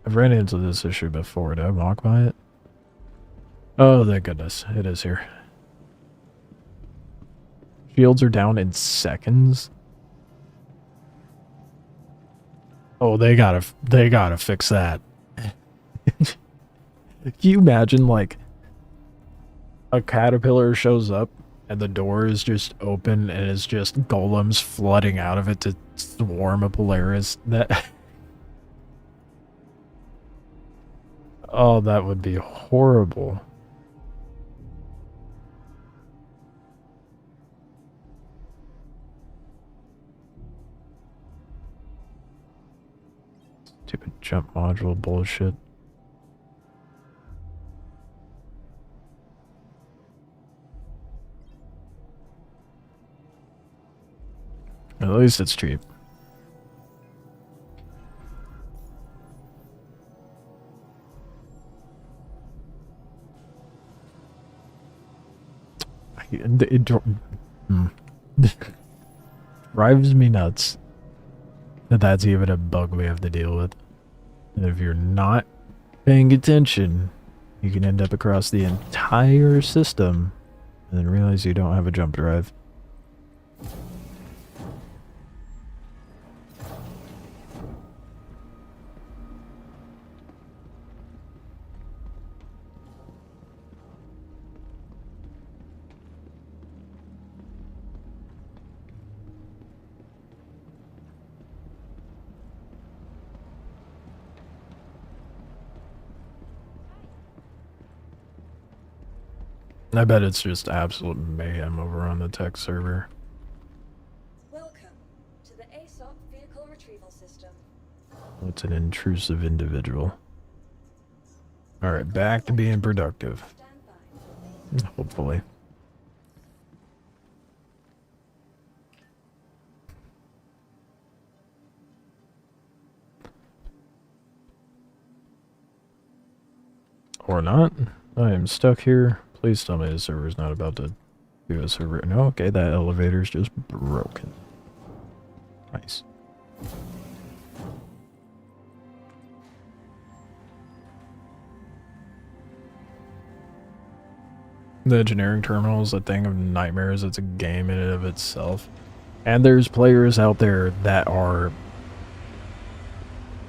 I've ran into this issue before. Did I walk by it? Oh, thank goodness. It is here. Shields are down in seconds. Oh, they gotta fix that. Can you imagine, like... a caterpillar shows up and the door is just open and it's just golems flooding out of it to swarm a Polaris. That oh, that would be horrible. Stupid jump module bullshit. At least it's cheap. It drives me nuts that that's even a bug we have to deal with. And if you're not paying attention, you can end up across the entire system and then realize you don't have a jump drive. I bet it's just absolute mayhem over on the tech server. Welcome to the ASOP vehicle retrieval system. It's an intrusive individual. Alright, back to being productive. Stand by. Hopefully. Or not. I am stuck here. Please tell me the server's not about to do a server. No, okay, that elevator's just broken. Nice. The engineering terminal is a thing of nightmares. It's a game in and of itself. And there's players out there that are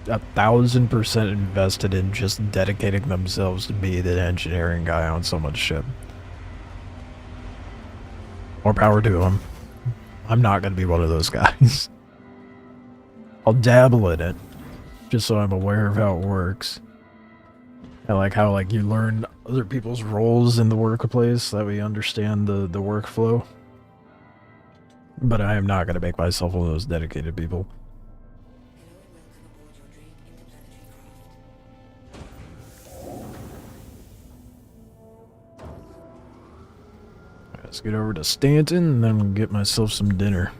1000% invested in just dedicating themselves to be the engineering guy on someone's ship. More power to them. I'm not going to be one of those guys. I'll dabble in it, just so I'm aware of how it works. I like how you learn other people's roles in the workplace, so that we understand the workflow. But I am not going to make myself one of those dedicated people. Let's get over to Stanton and then get myself some dinner.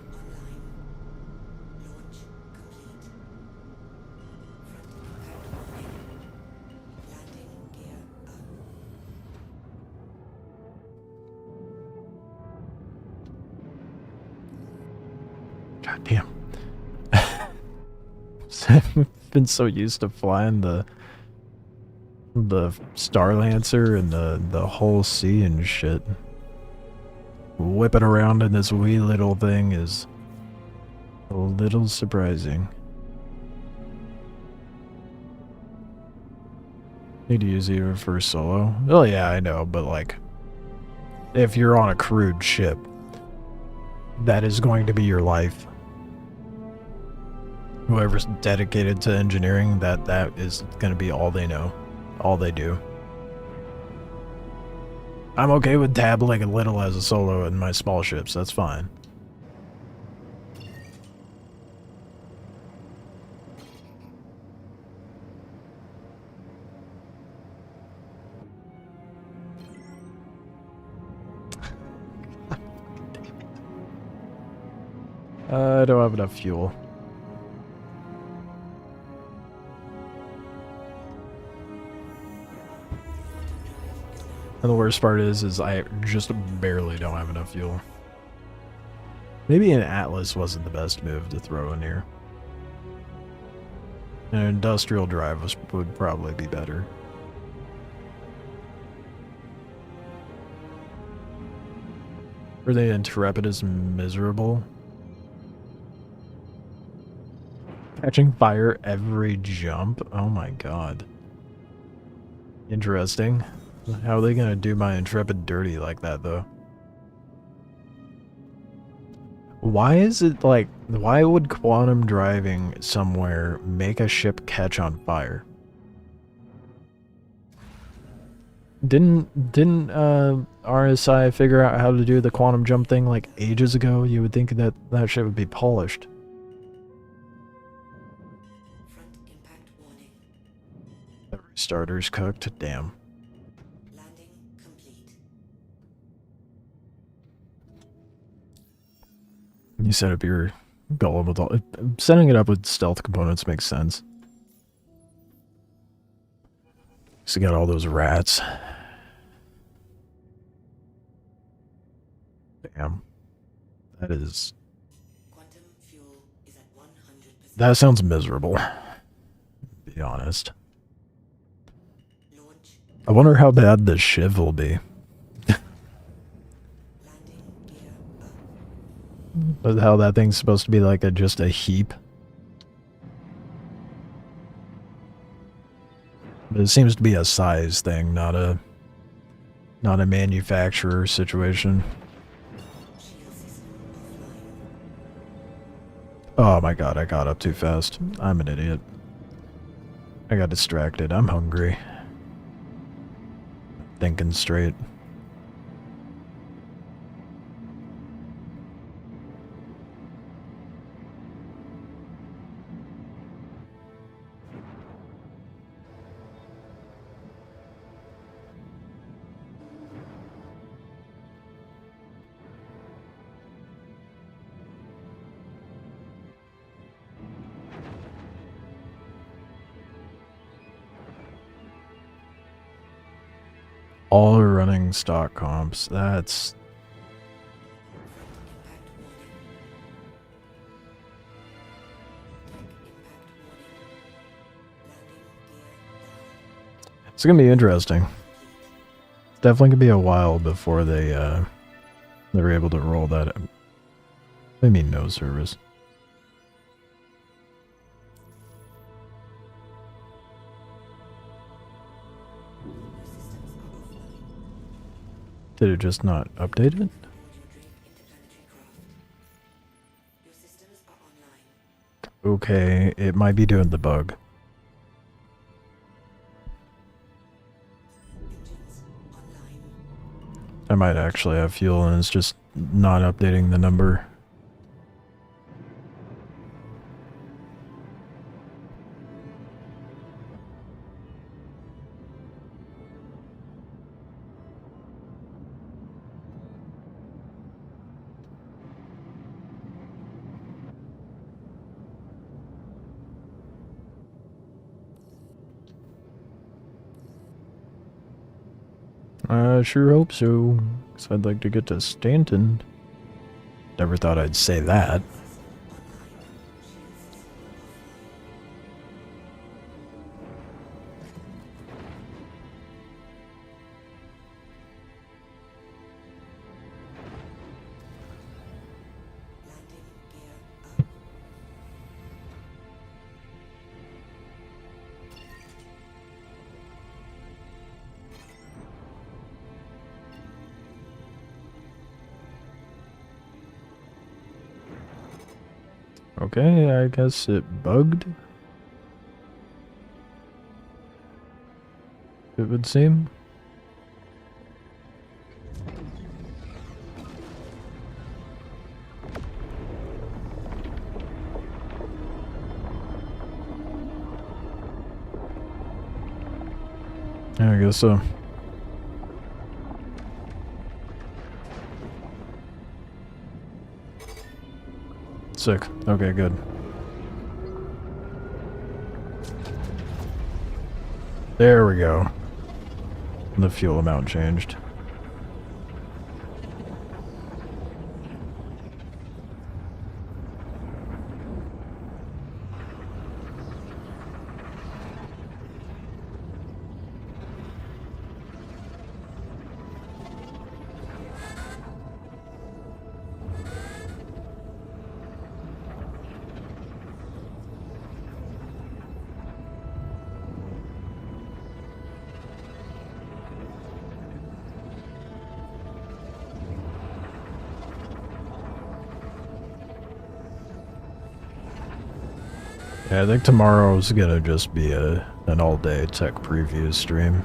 God damn. I've been so used to flying the Star Lancer and the whole sea and shit. Whipping around in this wee little thing is a little surprising. Need to use it even for solo. Oh yeah, I know, but if you're on a crewed ship, that is going to be your life. Whoever's dedicated to engineering, that is going to be all they know, all they do. I'm okay with dabbling a little as a solo in my small ships, that's fine. I don't have enough fuel. And the worst part is I just barely don't have enough fuel. Maybe an Atlas wasn't the best move to throw in here. An industrial drive would probably be better. Or the Intrepid is miserable. Catching fire every jump? Oh my god. Interesting. How are they gonna do my Intrepid dirty like that, though? Why is it like... Why would quantum driving somewhere make a ship catch on fire? Didn't RSI figure out how to do the quantum jump thing like ages ago? You would think that that shit would be polished. Front impact warning. Every starter's cooked. Damn. Landing complete. You set up your golem with all... Setting it up with stealth components makes sense. So you got all those rats. Damn. That is... Quantum fuel is at 100%. That sounds miserable. To be honest. Launch. I wonder how bad the shiv will be. Landing gear up. But how that thing's supposed to be like just a heap. But it seems to be a size thing, not a manufacturer situation. Shield system offline. Oh my god, I got up too fast. I'm an idiot. I got distracted. I'm hungry. Thinking straight. All running stock comps. That's... Impact warning. Impact warning. Landing gear down. It's gonna be interesting. It's definitely gonna be a while before they're able to roll that. I mean, no service. Your systems are offline. Did it just not update it? Audio drink interplanetary craft. Your systems are online. Okay, it might be doing the bug. Engines online. I might actually have fuel and it's just not updating the number. I sure hope so, 'cause I'd like to get to Stanton. Never thought I'd say that. Online. Shield system offline. Landing gear up. Okay, I guess it bugged. It would seem. Yeah, I guess so. Sick. Okay, good. There we go. The fuel amount changed. Yeah, I think tomorrow's gonna just be an all-day tech preview stream.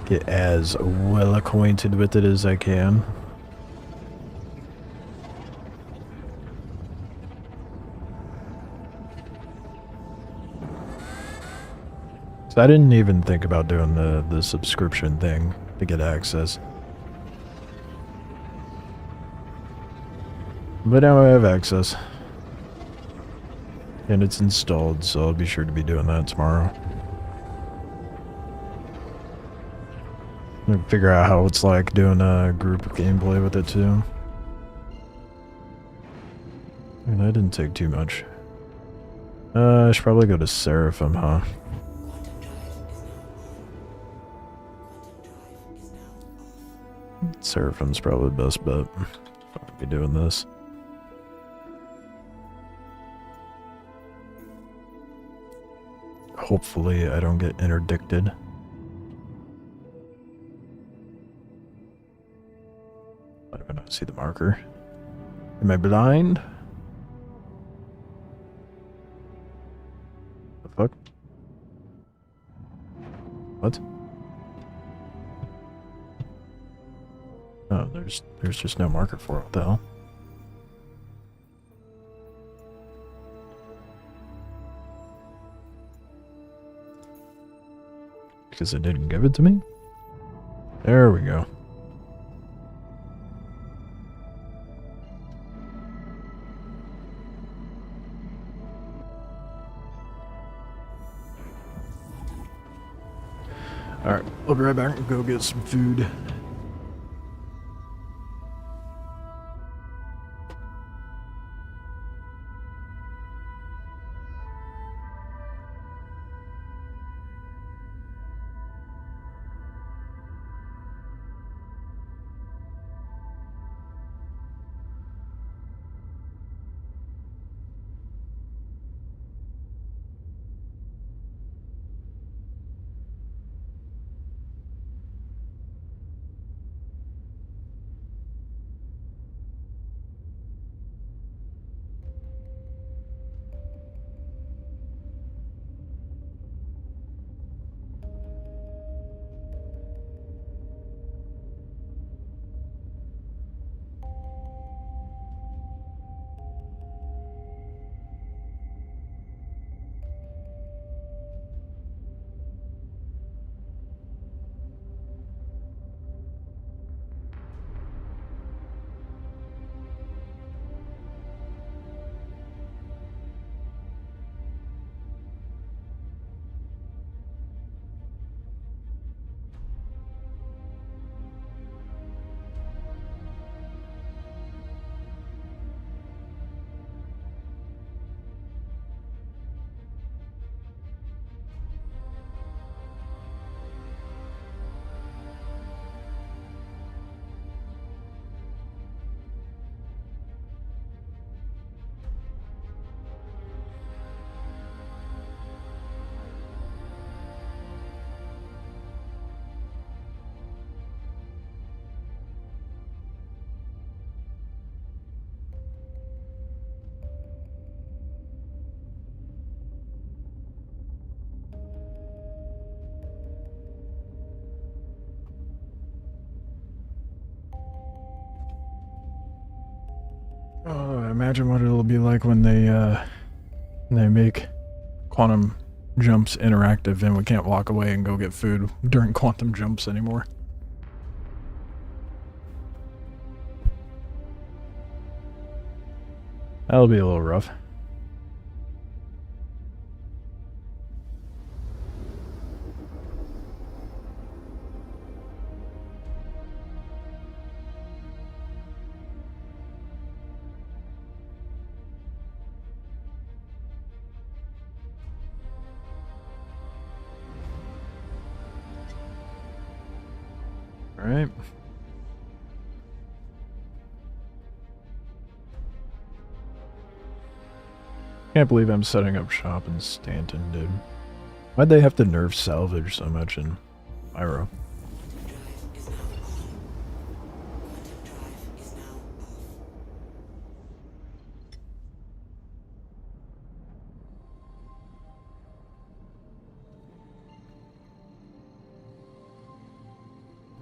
Get as well acquainted with it as I can. So I didn't even think about doing the subscription thing to get access. But now I have access. And it's installed, so I'll be sure to be doing that tomorrow. I'll figure out how it's like doing a group gameplay with it too. And that didn't take too much. I should probably go to Seraphim, huh? Seraphim's probably the best bet. I'll be doing this. Hopefully I don't get interdicted. I don't even see the marker. Am I blind? The fuck? What? Oh, there's just no marker for it. What the hell? Because it didn't give it to me? There we go. Alright, I'll be right back and go get some food. Oh, imagine what it'll be like when they make quantum jumps interactive and we can't walk away and go get food during quantum jumps anymore. That'll be a little rough. Alright. Can't believe I'm setting up shop in Stanton, dude. Why'd they have to nerf salvage so much in Pyro?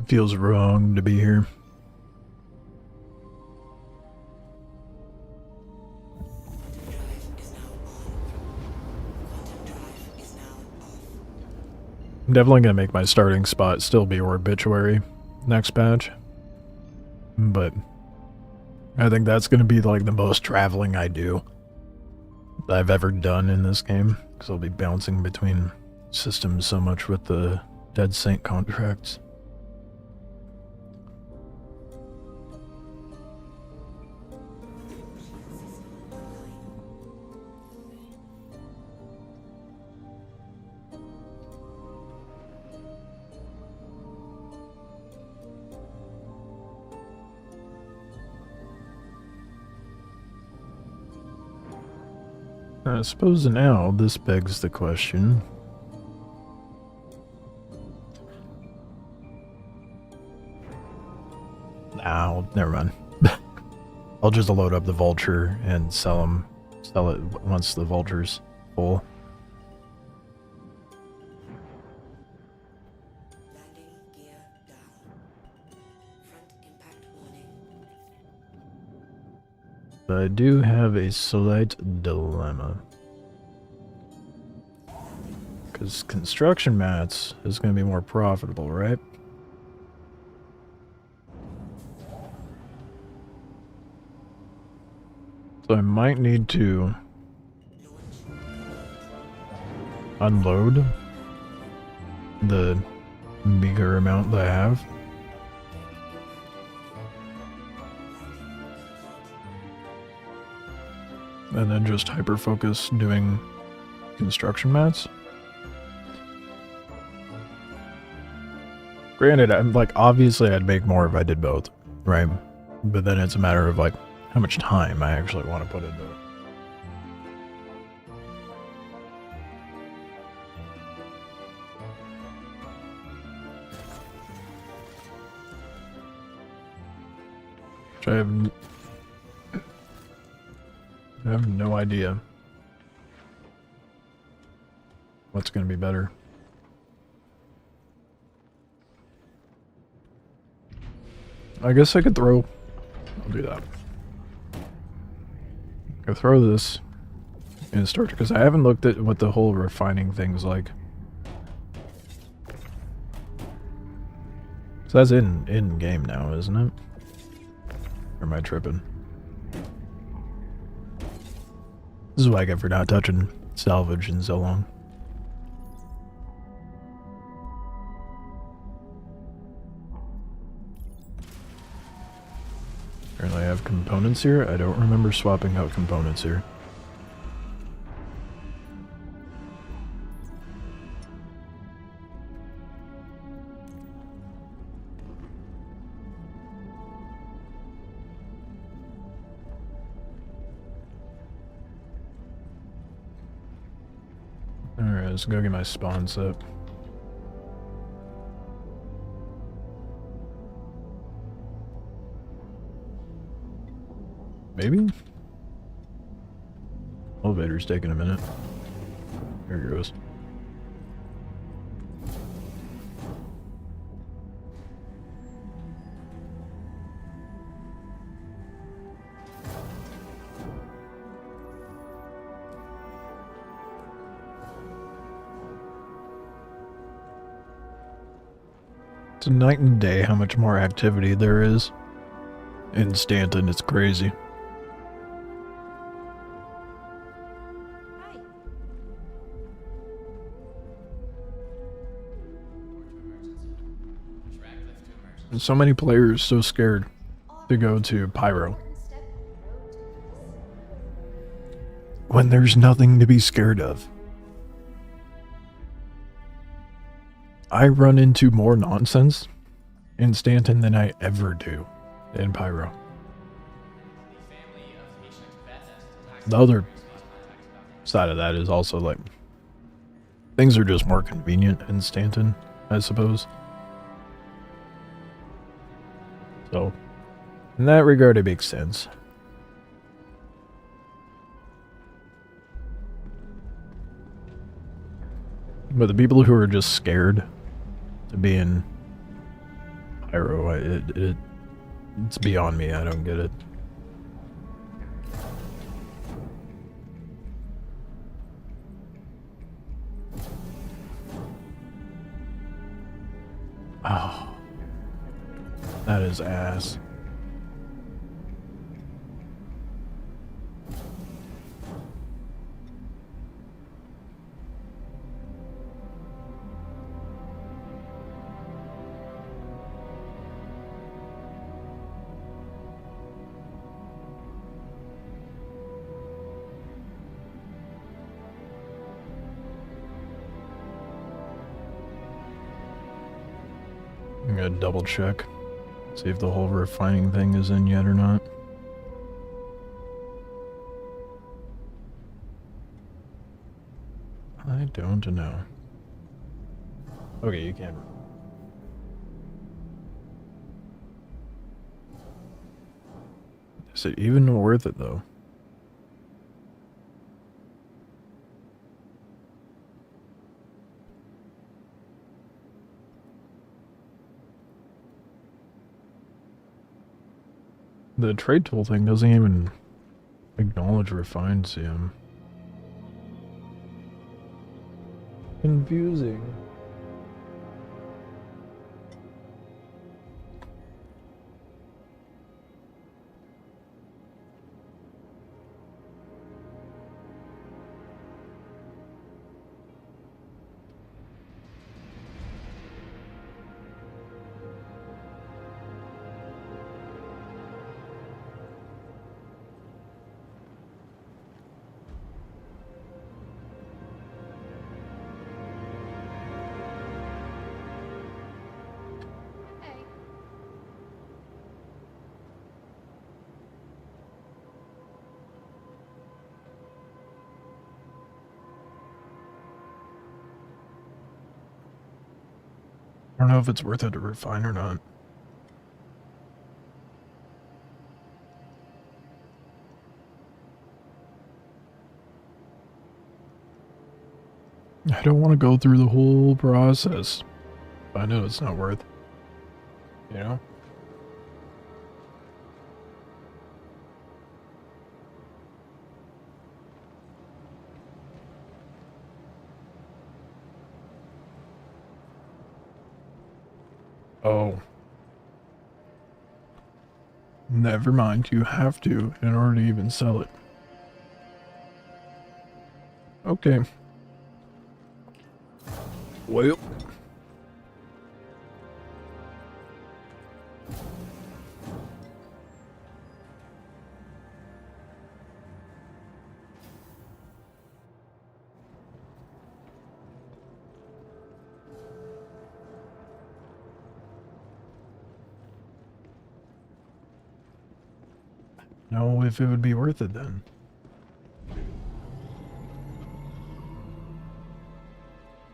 Feels wrong to be here. Drive is now on. Quantum drive is now off. I'm definitely gonna make my starting spot still be Orbituary next patch. But I think that's gonna be like the most traveling I do that I've ever done in this game. Because I'll be bouncing between systems so much with the Dead Saint contracts. I suppose now this begs the question. Nah, never mind. I'll just load up the Vulture and sell it once the Vulture's full. Landing gear down. Front impact warning. But I do have a slight dilemma. Because construction mats is going to be more profitable, right? So I might need to unload the meager amount that I have. And then just hyper focus doing construction mats. Granted, I'm like, obviously I'd make more if I did both, right? But then it's a matter of like how much time I actually want to put into it. Which I have no idea what's going to be better. I guess I could throw... I'll do that. Go throw this in starter, because I haven't looked at what the whole refining thing's like. So that's in game now, isn't it? Or am I tripping? This is what I get for not touching salvage in so long. Apparently I have components here. I don't remember swapping out components here. Alright, let's go get my spawn set. Maybe? Elevator's taking a minute. Here it goes. It's a night and day how much more activity there is in Stanton. It's crazy. And so many players so scared to go to Pyro when there's nothing to be scared of. I run into more nonsense in Stanton than I ever do in Pyro. The other side of that is also like things are just more convenient in Stanton, I suppose. So, in that regard, it makes sense. But the people who are just scared to be in Pyro, it's beyond me. I don't get it. Oh, that is ass. I'm gonna double check, see if the whole refining thing is in yet or not. I don't know. Okay, you can. Is it even worth it though? The trade tool thing doesn't even acknowledge refined CM. Confusing. I don't know if it's worth it to refine or not. I don't want to go through the whole process. I know it's not worth, you know? Oh. Never mind, you have to in order to even sell it. Okay. Well. Know if it would be worth it then.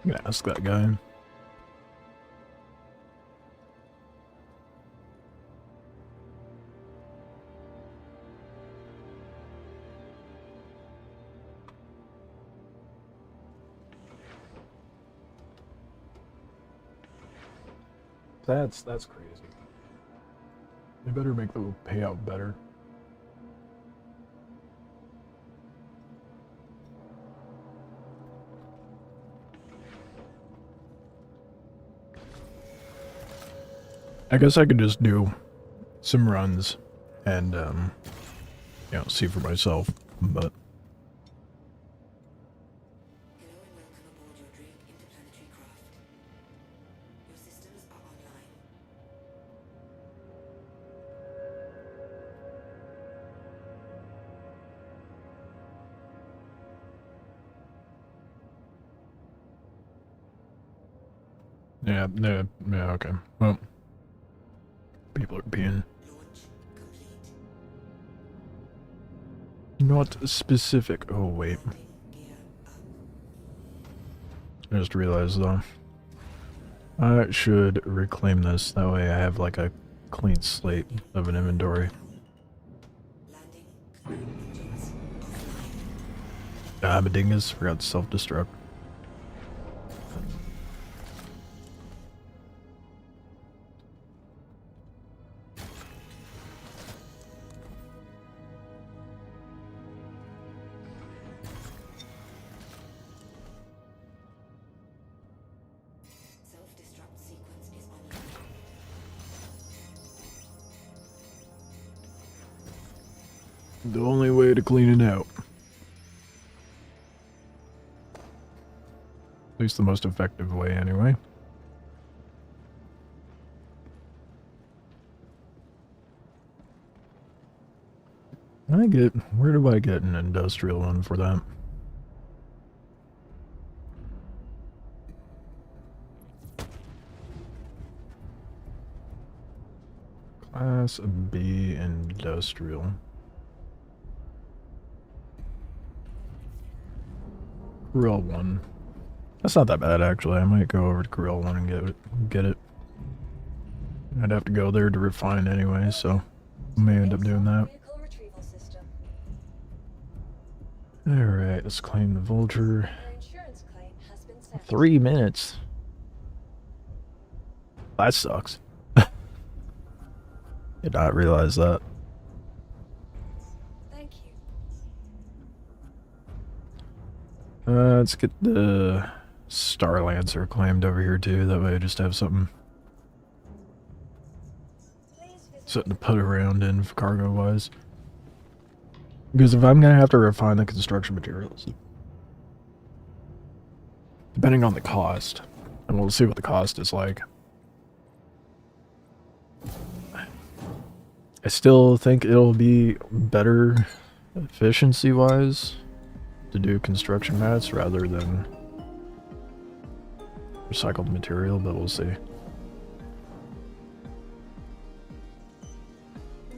I'm gonna ask that guy. That's crazy. They better make the payout better. I guess I could just do some runs and, you know, see for myself, but... Hello and welcome aboard your Drake interplanetary craft. Your systems are online. Yeah, okay. Well, people are being Launch complete. not specific. Oh, wait. Mounting gear up. I just realized, though. I should reclaim this. That way I have, like, a clean slate of an inventory. Landing. Engines offline. Ah, my dingus. Forgot to self-destruct. The only way to clean it out. At least the most effective way, anyway. Where do I get an industrial one for that? Class B industrial. Grill 1. That's not that bad, actually. I might go over to Grill 1 and get it. I'd have to go there to refine anyway, so I may end up doing that. Vehicle retrieval system. Alright, let's claim the vulture. Your insurance claim has been sent. 3 minutes. That sucks. Did not realize that. Thank you. Let's get the Star Lancer claimed over here too. That way I just have something to put around in cargo wise. Because if I'm gonna have to refine the construction materials, depending on the cost, and we'll see what the cost is like. I still think it'll be better efficiency wise to do construction mats rather than recycled material, but we'll see.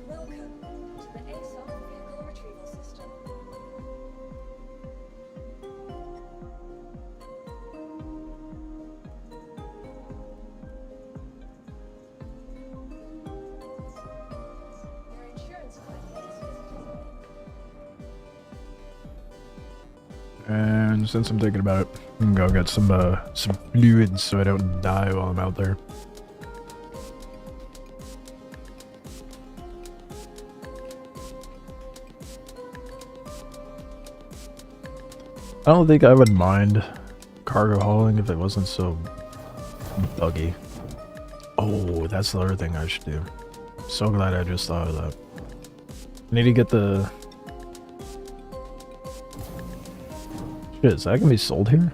Welcome to the ASOP vehicle retrieval system. Your insurance claim is visited. And since I'm thinking about it, I can go get some fluids so I don't die while I'm out there. I don't think I would mind cargo hauling if it wasn't so buggy. Oh, that's the other thing I should do. So glad I just thought of that. I need to get the... Shit, is that gonna be sold here?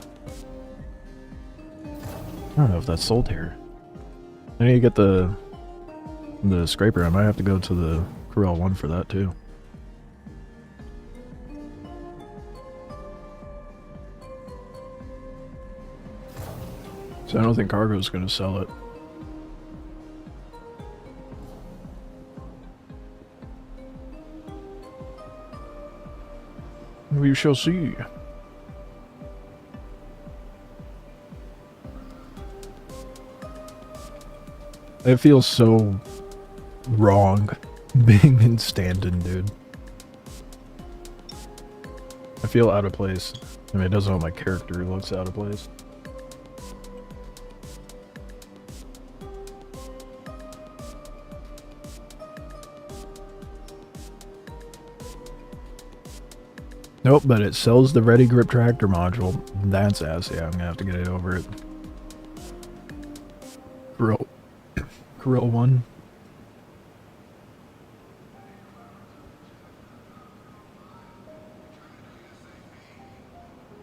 I don't know if that's sold here. I need to get the scraper. I might have to go to the Corral 1 for that too. So I don't think Cargo's gonna sell it. We shall see. It feels so wrong being in Stanton, dude. I feel out of place. I mean, it doesn't help my character looks out of place. Nope, but it sells the Ready Grip Tractor module. That's ass. Yeah, I'm gonna have to get it over it. Grill 1.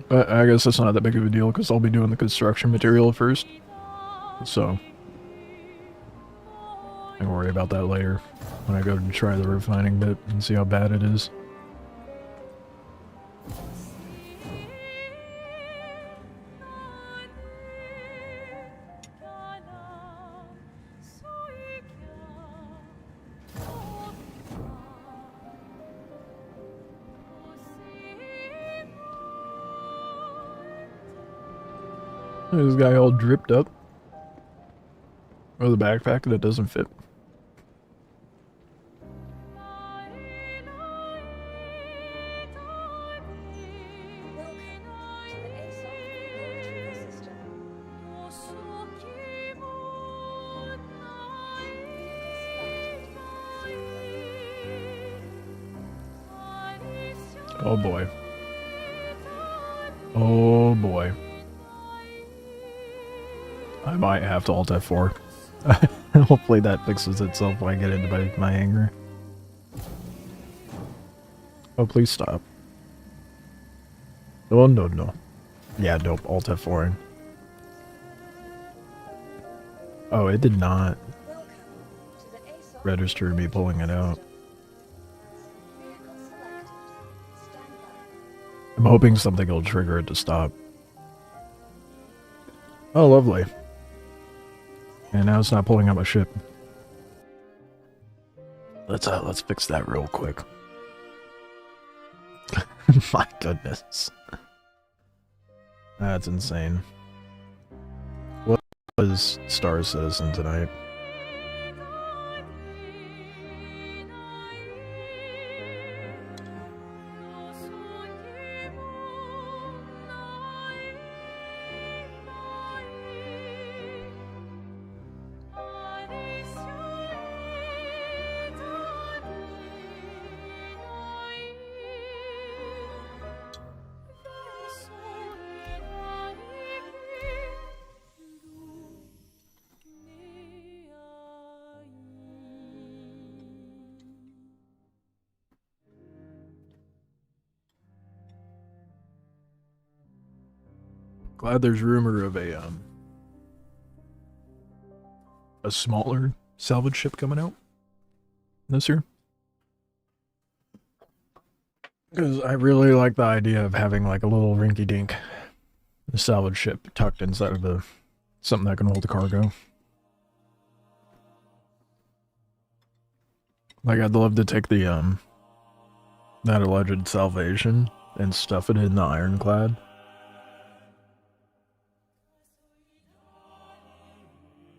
But I guess that's not that big of a deal because I'll be doing the construction material first. So I can worry about that later when I go to try the refining bit and see how bad it is. This guy all dripped up. Or the backpack that doesn't fit. Welcome to the ASOP vehicle retrieval system. Oh boy. Oh boy. I might have to alt F4. Hopefully that fixes itself when I get into my anger. Oh, please stop. Oh, no, no. Yeah, nope. Alt F4. Oh, it did not Welcome to the ASOP register me pulling it out. vehicle selected. Stand by. I'm hoping something will trigger it to stop. Oh, lovely. And now it's not pulling out my ship. Let's fix that real quick. My goodness. That's insane. What was Star Citizen tonight? Glad there's rumor of a smaller salvage ship coming out this year. Because I really like the idea of having like a little rinky-dink salvage ship tucked inside of the something that can hold the cargo. Like I'd love to take the that alleged salvation and stuff it in the ironclad.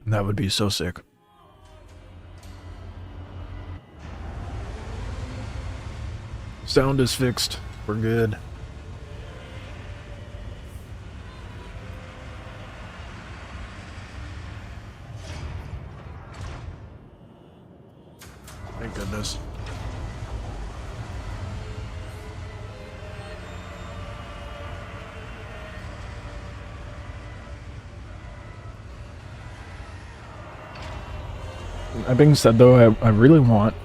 That would be so sick. Sound is fixed. We're good. Thank goodness. That being said, though, I really want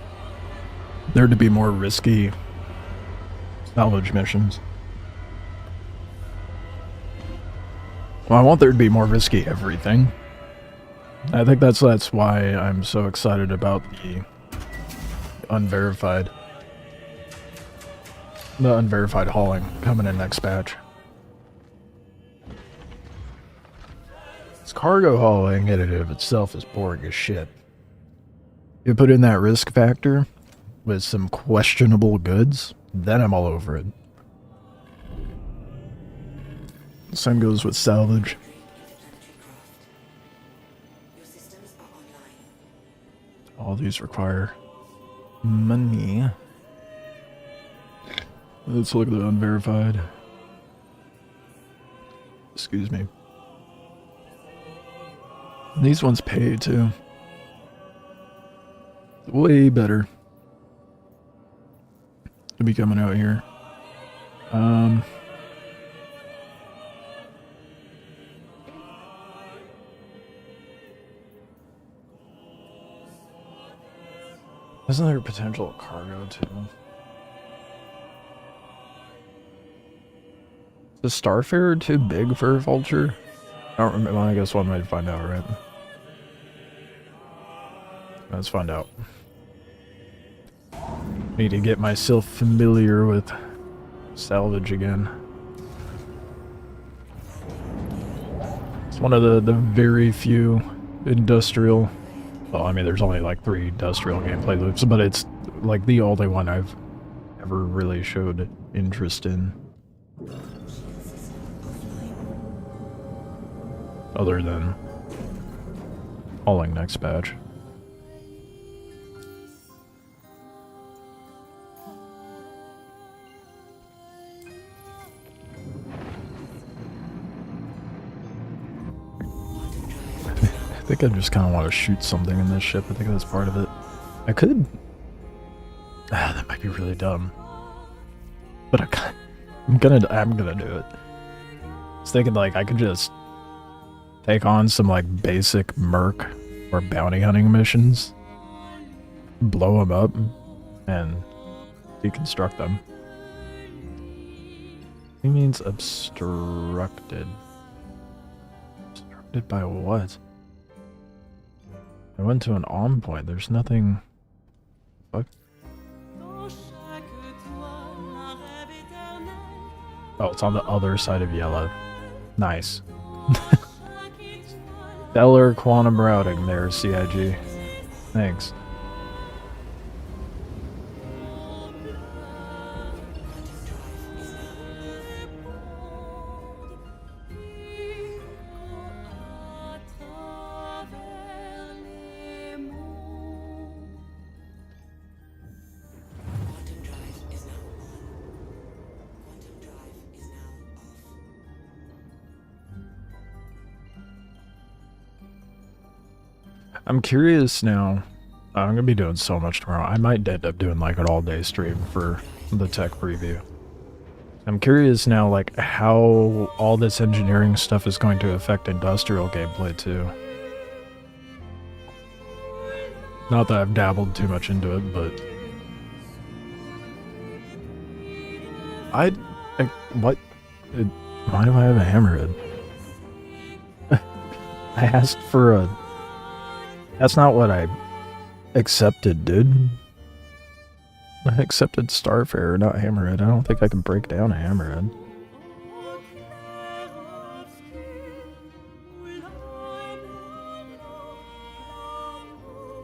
there to be more risky salvage missions. Well, I want there to be more risky everything. I think that's why I'm so excited about the unverified hauling coming in next batch. This cargo hauling in and of itself is boring as shit. You put in that risk factor with some questionable goods, then I'm all over it. Same goes with salvage. Your systems are online. All these require money. Let's look at the unverified. Excuse me. These ones pay too. Way better to be coming out here. Isn't there potential cargo too? Is Starfarer too big for a vulture? I don't remember. Well, I guess one might find out, right? Let's find out. Need to get myself familiar with salvage again. It's one of the very few industrial... Well, I mean, there's only like 3 industrial gameplay loops, but it's like the only one I've ever really showed interest in. Other than hauling next batch. I think I just kind of want to shoot something in this ship. I think that's part of it. I could... that might be really dumb. But I'm gonna do it. I was thinking like I could just take on some like basic merc or bounty hunting missions, blow them up, and deconstruct them. He means obstructed. Obstructed by what? I went to an on point. There's nothing. Fuck. Oh, it's on the other side of yellow. Nice. Stellar quantum routing there, CIG. Thanks. Quantum drive is now on. Quantum drive is now off. I'm curious now. I'm gonna be doing so much tomorrow. I might end up doing like an all-day stream for the tech preview. I'm curious now, like, how all this engineering stuff is going to affect industrial gameplay too. Not that I've dabbled too much into it, but what? Why do I have a hammerhead? I asked for a. That's not what I accepted, dude. I accepted Starfarer, not Hammerhead. I don't think I can break down a Hammerhead.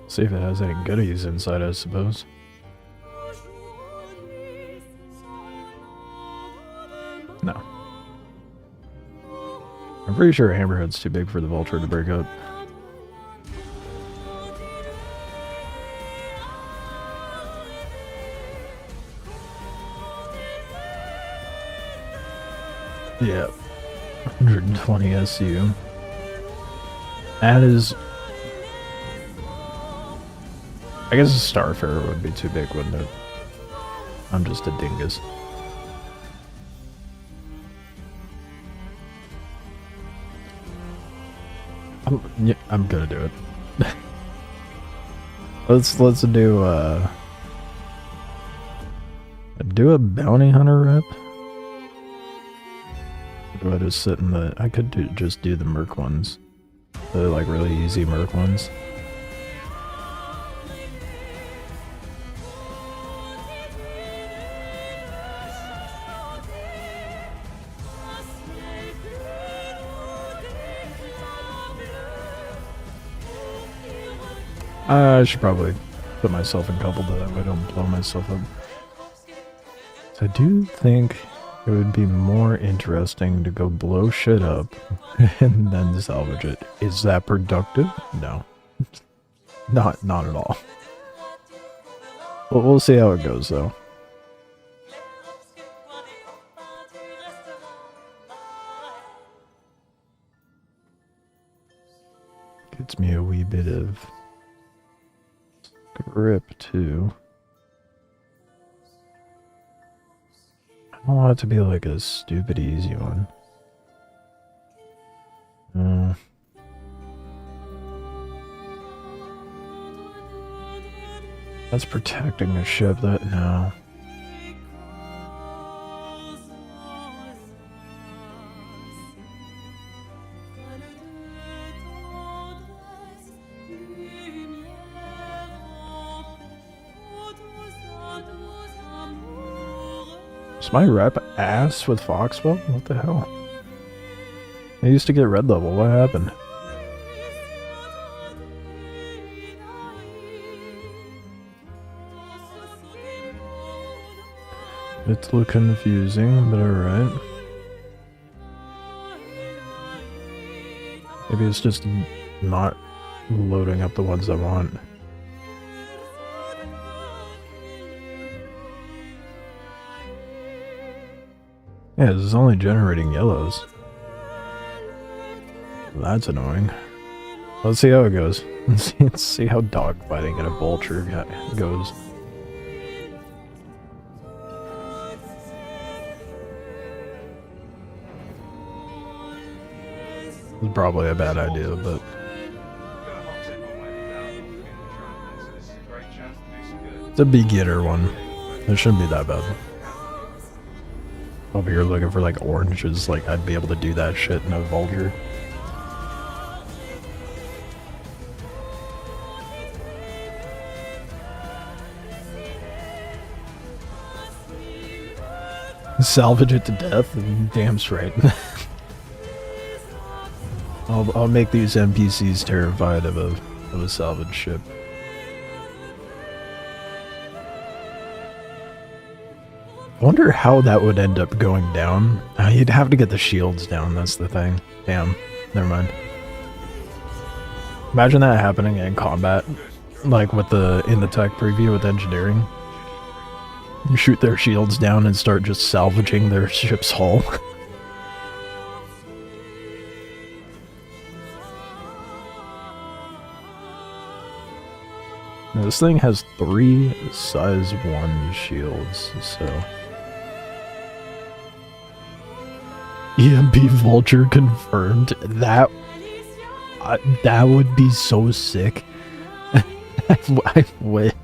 See if it has any goodies inside, I suppose. No. I'm pretty sure a Hammerhead's too big for the Vulture to break up. Yeah, 120 SU. That is... I guess a Starfarer would be too big, wouldn't it? I'm just a dingus. I'm gonna do it. let's do a bounty hunter rep. Do I just sit in the... I could just do the Merc ones. The, like, really easy Merc ones. I should probably put myself in couple that way I don't blow myself up. So I do think it would be more interesting to go blow shit up and then salvage it. Is that productive? No. Not at all. But we'll see how it goes though. Gets me a wee bit of grip too. I don't want it to be like a stupid easy one. That's protecting a ship that no. Is my rep ass with Foxwell? What the hell? I used to get red level. What happened? It's a little confusing, but alright. Maybe it's just not loading up the ones I want. Yeah, this is only generating yellows. That's annoying. Let's see how it goes. Let's see how dogfighting in a vulture goes. It's probably a bad idea, but... It's a beginner one. It shouldn't be that bad. over here looking for like oranges, like I'd be able to do that shit in a vulture. Salvage it to death? Damn straight. I'll make these NPCs terrified of a salvage ship. I wonder how that would end up going down. You'd have to get the shields down, that's the thing. Damn, never mind. Imagine that happening in combat, like with in the tech preview with engineering. You shoot their shields down and start just salvaging their ship's hull. Now, this thing has 3 size 1 shields, so... EMP Vulture confirmed. That would be so sick. I wish.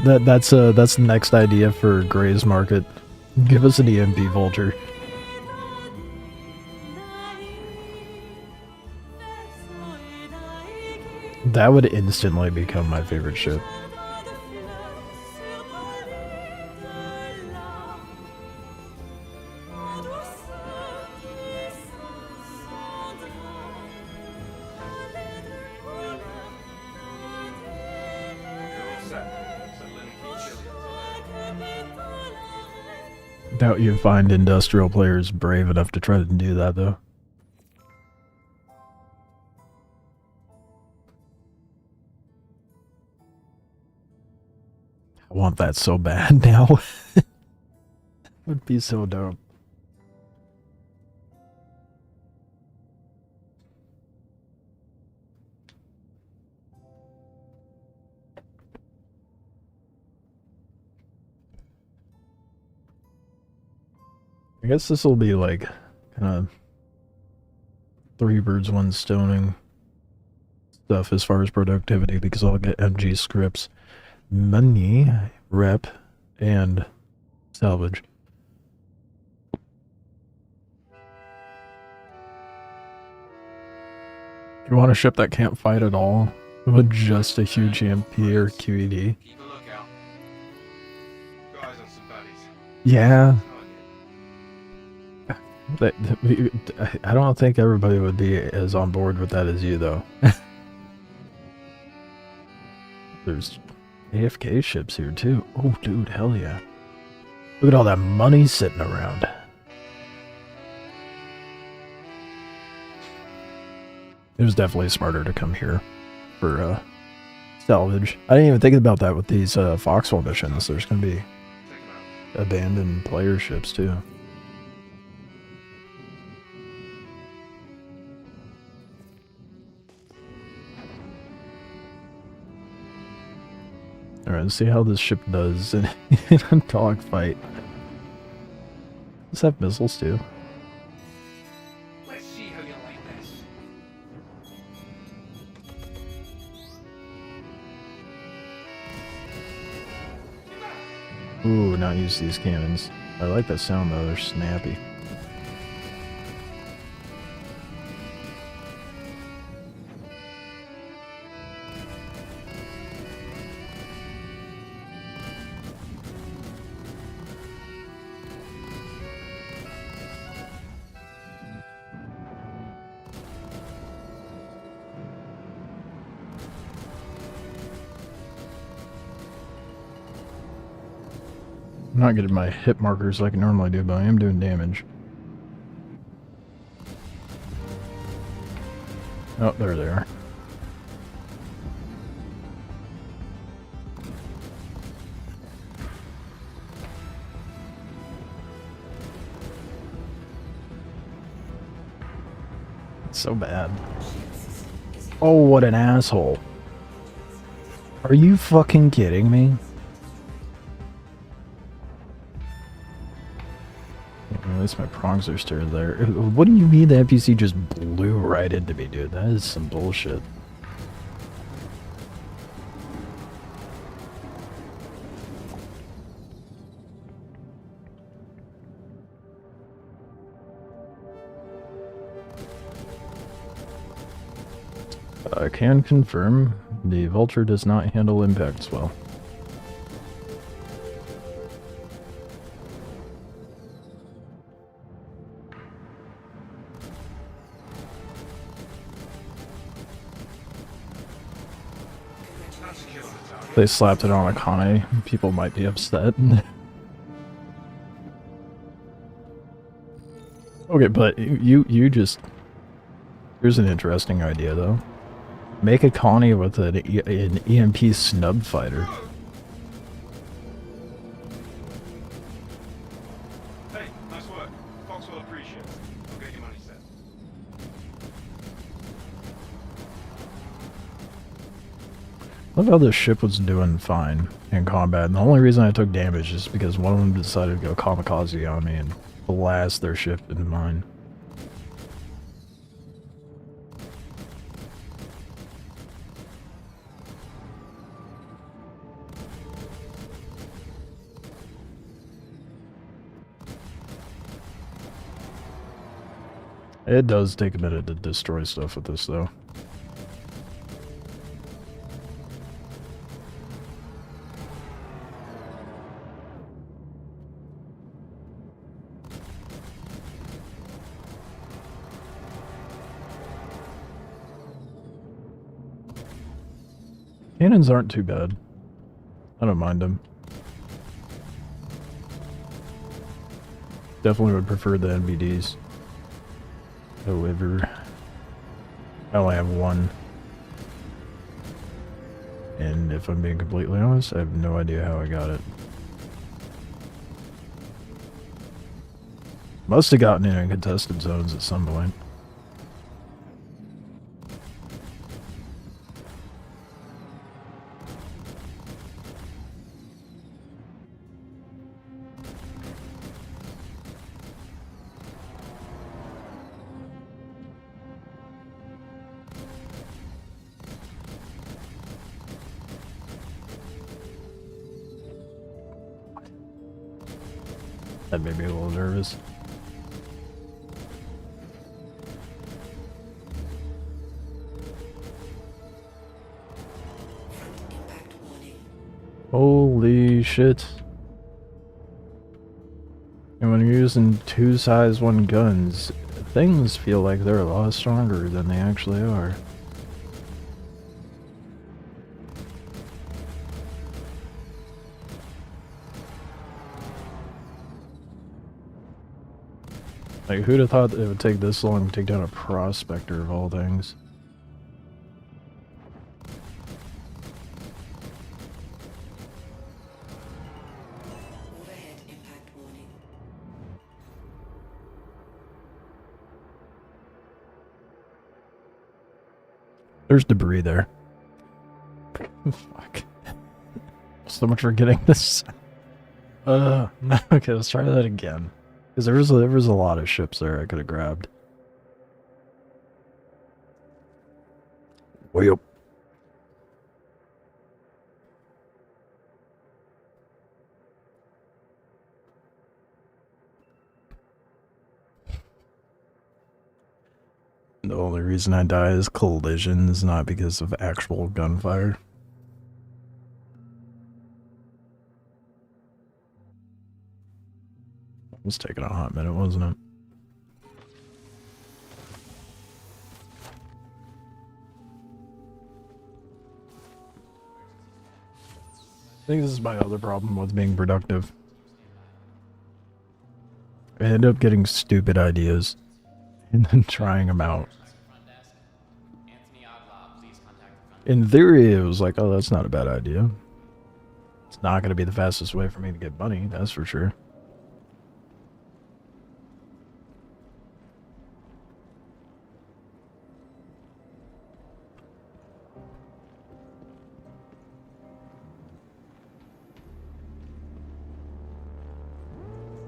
That's the next idea for Gray's Market. Give us an EMP Vulture. That would instantly become my favorite ship. Doubt you find industrial players brave enough to try to do that, though. I want that so bad now. It would be so dope. I guess this will be like kind of 3 birds, 1 stoning stuff as far as productivity, because I'll get MG scripts, money, rep, and salvage. You want a ship that can't fight at all with just a huge EMP or QED? Keep a lookout. Guys on some baddies. Yeah. Oh, yeah. I don't think everybody would be as on board with that as you, though. There's AFK ships here, too. Oh, dude, hell yeah. Look at all that money sitting around. It was definitely smarter to come here for salvage. I didn't even think about that with these Foxhole missions. There's going to be Take 'em out. abandoned player ships, too. Alright, let's see how this ship does in a dogfight. Does have missiles too? Let's see how you like this. Ooh, not use these cannons. I like that sound though, they're snappy. I'm not getting my hit markers like I normally do, but I am doing damage. Oh, there they are. It's so bad. Oh, what an asshole. Are you fucking kidding me? At least my prongs are still there. What do you mean the NPC just blew right into me, dude? That is some bullshit. I can confirm the Vulture does not handle impacts well. Not secure on the target. If they slapped it on a Kane, people might be upset. Okay, but you just... Here's an interesting idea, though. Make a Connie with an EMP snub fighter. Hey, nice work. Fox will appreciate it. I'll get your money set. Love how this ship was doing fine in combat, and the only reason I took damage is because one of them decided to go kamikaze on me and blast their ship into mine. It does take a minute to destroy stuff with this, though. Cannons aren't too bad. I don't mind them. Definitely would prefer the NBDs. However, I only have one. And if I'm being completely honest, I have no idea how I got it. Must have gotten it in contested zones at some point. That made me a little nervous. Front impact warning. Holy shit. And when you're using 2 size 1 guns, things feel like they're a lot stronger than they actually are. Like, who'd have thought that it would take this long to take down a prospector of all things? Overhead impact warning. There's debris there. Fuck. So much for getting this. Okay, let's try that again. Because there was a lot of ships there I could have grabbed. Way up. The only reason I die is collisions, not because of actual gunfire. It was taking a hot minute, wasn't it? I think this is my other problem with being productive. I end up getting stupid ideas and then trying them out. In theory, it was like, oh, that's not a bad idea. It's not going to be the fastest way for me to get money, that's for sure.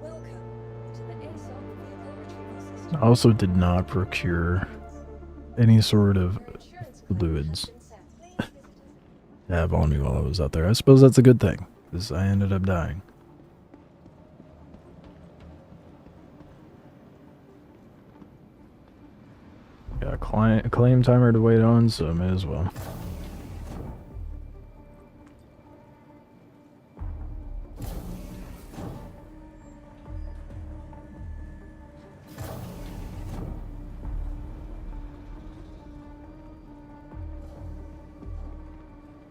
Welcome to the ASOP vehicle retrieval system. I also did not procure any sort of fluids to have on me while I was out there. I suppose that's a good thing, because I ended up dying. Yeah, claim timer to wait on, so I may as well.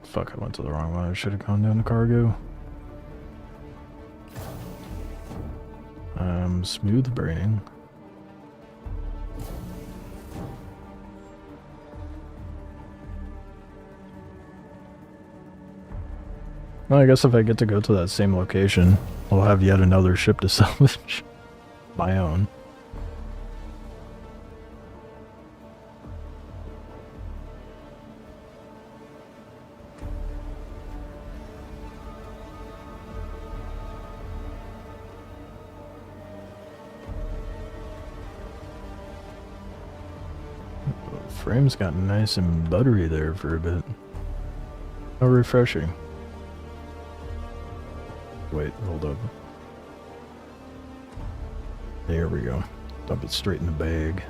Fuck, I went to the wrong one. I should have gone down to cargo. Smooth braining. Well, I guess if I get to go to that same location, I'll have yet another ship to salvage. My own. Frame's got nice and buttery there for a bit. How refreshing. Wait, hold up. There we go. Dump it straight in the bag.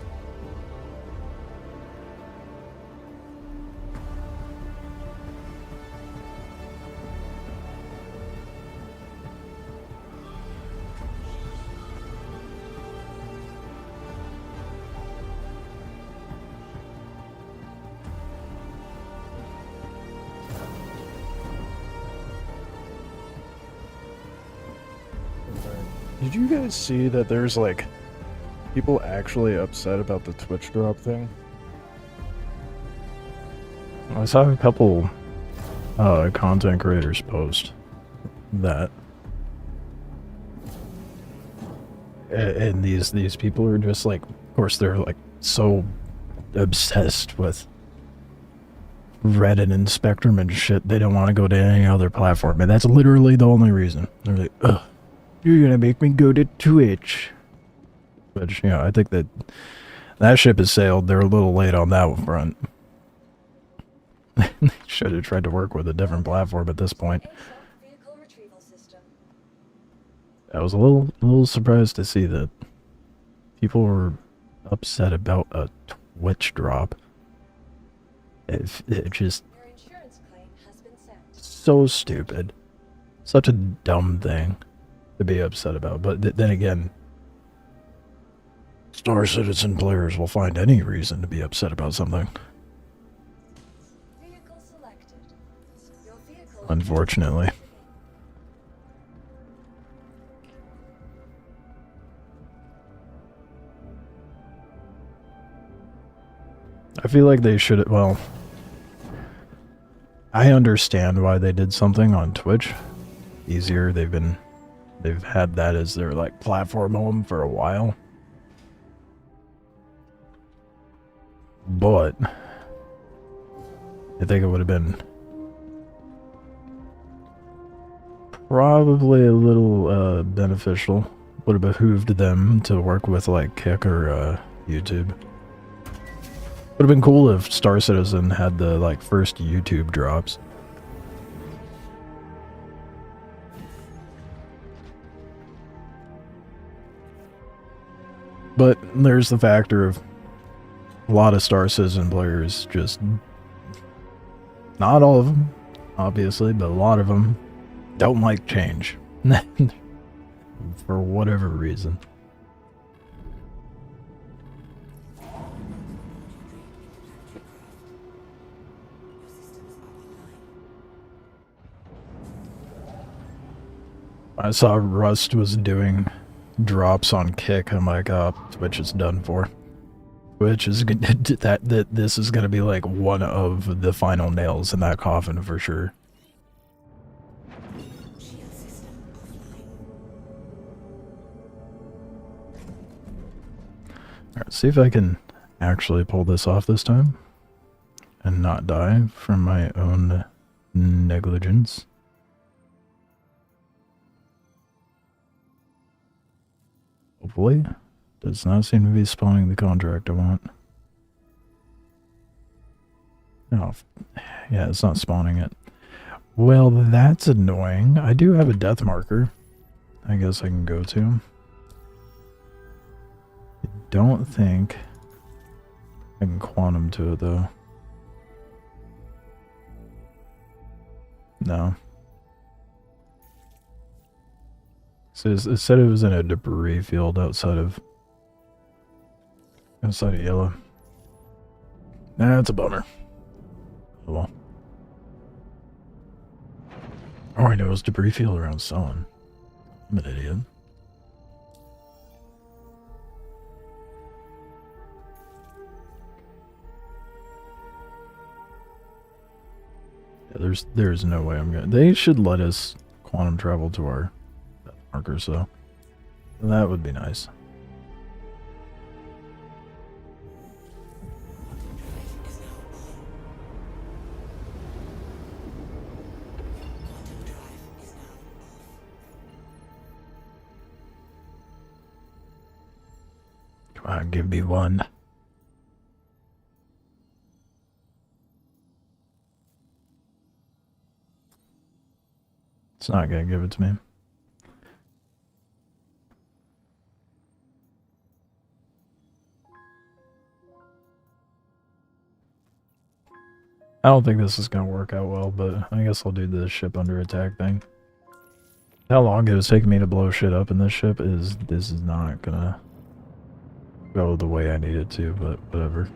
Did you guys see that there's like people actually upset about the Twitch drop thing? I saw a couple content creators post that, and these people are just like, of course they're like so obsessed with Reddit and Spectrum and shit, they don't want to go to any other platform, and that's literally the only reason. They're like, ugh. You're gonna make me go to Twitch. Which, you know, I think that ship has sailed. They're a little late on that front. Should have tried to work with a different platform at this point. Vehicle retrieval system. I was a little surprised to see that people were upset about a Twitch drop. It just Your insurance claim has been sent. so stupid. Such a dumb thing to be upset about. But then again, Star Citizen players will find any reason to be upset about something. Vehicle selected. Your vehicle. Unfortunately. I feel like they should, well, I understand why they did something on Twitch. Easier, they've had that as their like platform home for a while. But I think it would have been probably a little beneficial. Would have behooved them to work with like Kick or YouTube. Would have been cool if Star Citizen had the like first YouTube drops. But there's the factor of a lot of Star Citizen players just, not all of them, obviously, but a lot of them don't like change. For whatever reason. I saw Rust was doing drops on Kick. I'm like, oh, Twitch is done for. Twitch is that this is gonna be like one of the final nails in that coffin for sure. Shield system offline. Alright, see if I can actually pull this off this time and not die from my own negligence. Hopefully. Does not seem to be spawning the contract I want. Oh, yeah, it's not spawning it. Well, that's annoying. I do have a death marker I guess I can go to. I don't think I can quantum to it though. No. It said it was in a debris field outside of yellow. That's a bummer. Oh well. Oh, I know it was debris field around someone. I'm an idiot. Yeah, there's no way I'm gonna. They should let us quantum travel to our marker, so that would be nice. Come on, give me one. It's not gonna give it to me. I don't think this is gonna work out well, but I guess I'll do the ship under attack thing. How long it was taking me to blow shit up in this ship is not gonna go the way I need it to, but whatever.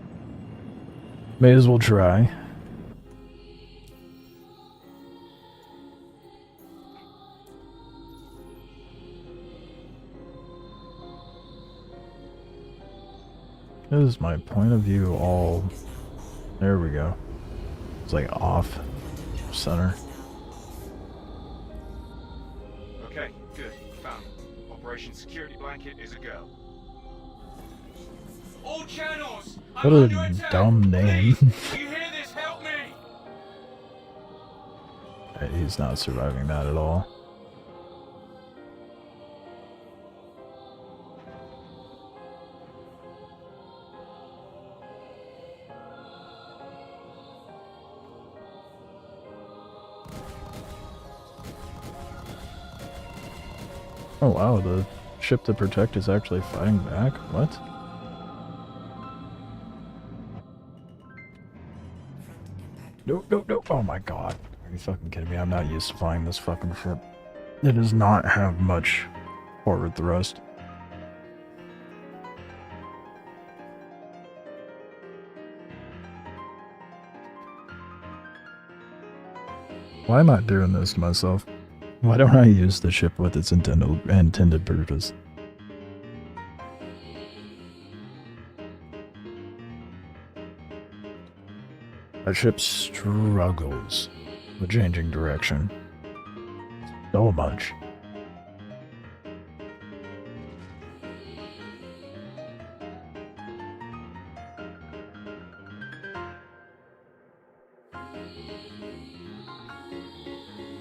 May as well try. This is my point of view all... There we go. It's like off center. Okay, good. Found it. Operation Security Blanket is a go. All channels! What I'm a under attack. dumb name. Please, you hear this? Help me! He's not surviving that at all. Oh wow, the ship to protect is actually fighting back? What? Nope, nope, nope. Oh my god. Are you fucking kidding me? I'm not used to flying this fucking ship. It does not have much forward thrust. Why am I doing this to myself? Why don't I use the ship with its intended purpose? My ship struggles with changing direction. So much.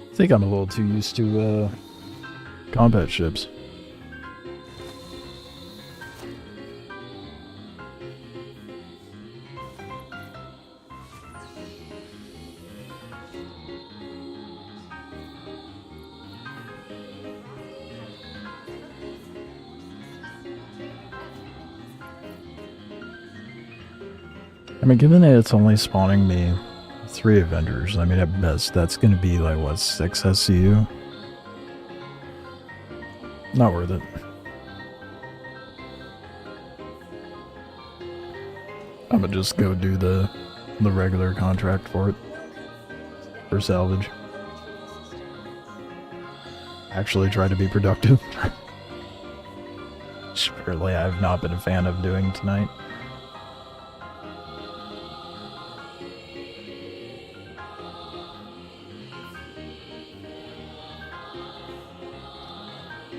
I think I'm a little too used to combat ships. I mean, given that it's only spawning me 3 Avengers, I mean, at best, that's gonna be like, what, 6 SCU? Not worth it. I'm gonna just go do the regular contract for it. For salvage. Actually try to be productive. Surely I've not been a fan of doing tonight.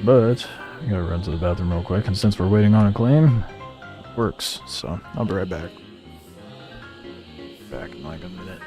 But I gotta run to the bathroom real quick, and since we're waiting on a claim, it works. So I'll be right back. Back in like a minute.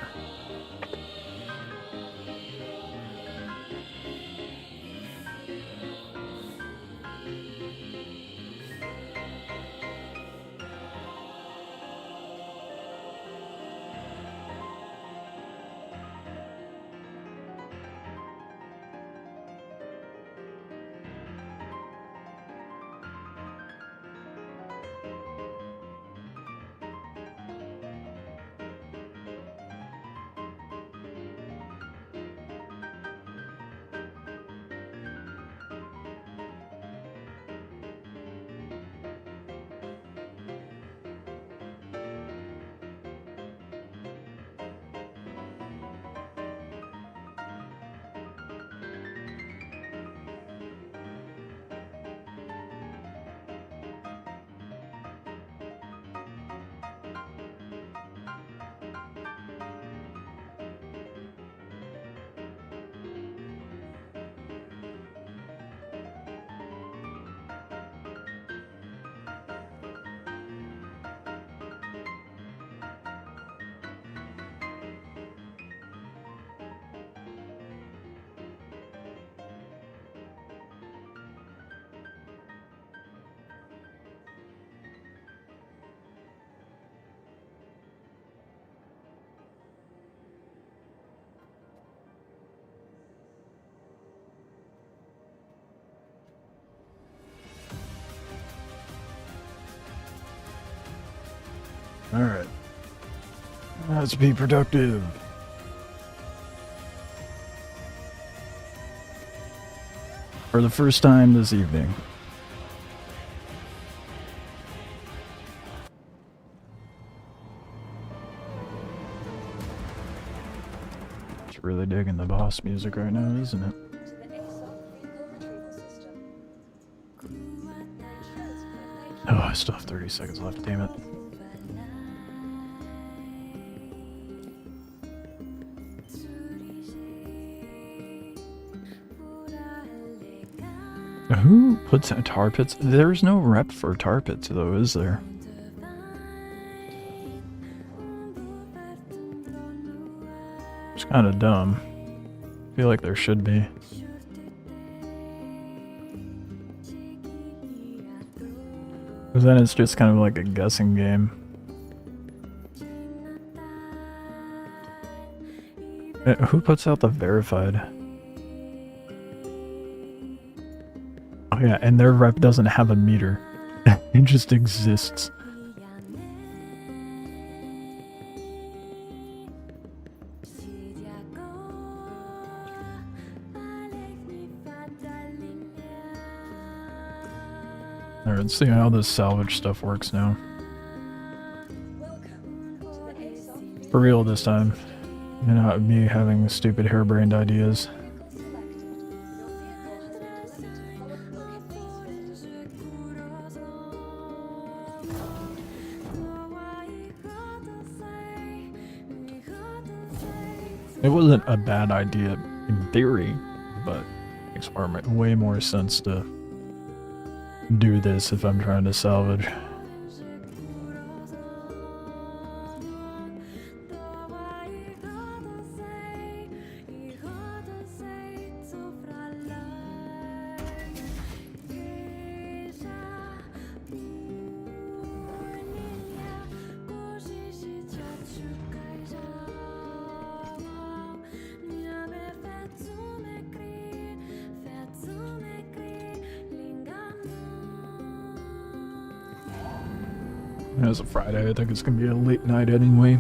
Alright. Let's be productive. For the first time this evening. Just really digging the boss music right now, isn't it? To the ASOP vehicle retrieval system. Oh, I still have 30 seconds left, damn it. Who puts tar pits? There's no rep for tar pits though, is there? It's kind of dumb. I feel like there should be. Because then it's just kind of like a guessing game. Who puts out the verified? Oh yeah, and their rep doesn't have a meter. It just exists. Alright, let's see how this salvage stuff works now. Welcome to the ASOP For real this time. And not me having stupid harebrained ideas. selected. Your vehicle has been delivered to It wasn't a bad idea in theory, but it makes way more sense to do this if I'm trying to salvage. It's a Friday, I think it's gonna be a late night anyway.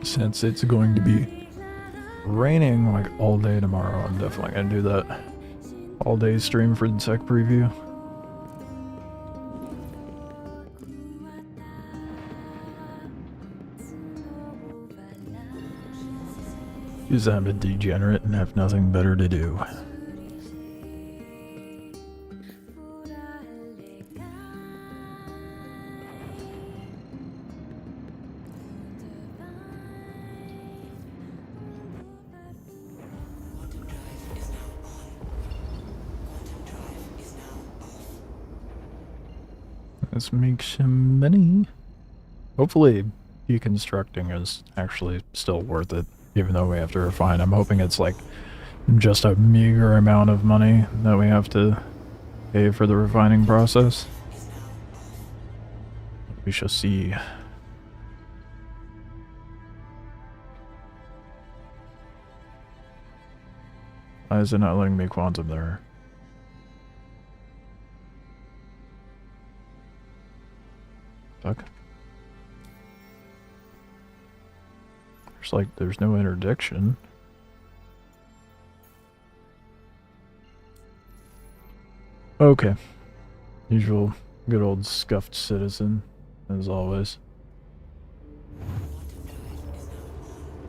Since it's going to be raining like all day tomorrow, I'm definitely gonna do that all day stream for the tech preview. Because I'm a degenerate and have nothing better to do. Quantum drive is now on. Quantum drive is now off. Let's make some money. Hopefully deconstructing is actually still worth it, even though we have to refine. I'm hoping it's like just a meager amount of money that we have to pay for the refining process. We shall see. Why is it not letting me quantum there? Fuck. There's no interdiction. Okay. Usual good old scuffed citizen, as always. Quantum drive is now on.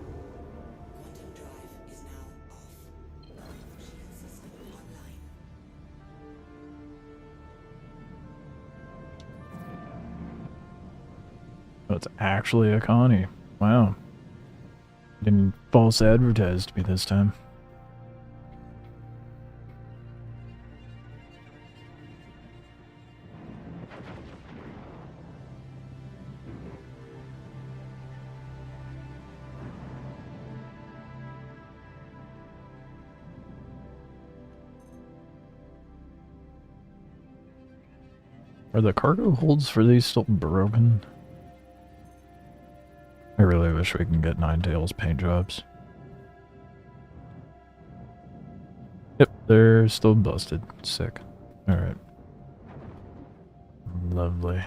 Quantum drive is now off. Shield system online. Oh, it's actually a Connie. Wow. Didn't false advertise me this time. Are the cargo holds for these still broken? I really wish we can get Ninetales paint jobs. Yep, they're still busted. Sick. Alright. Lovely.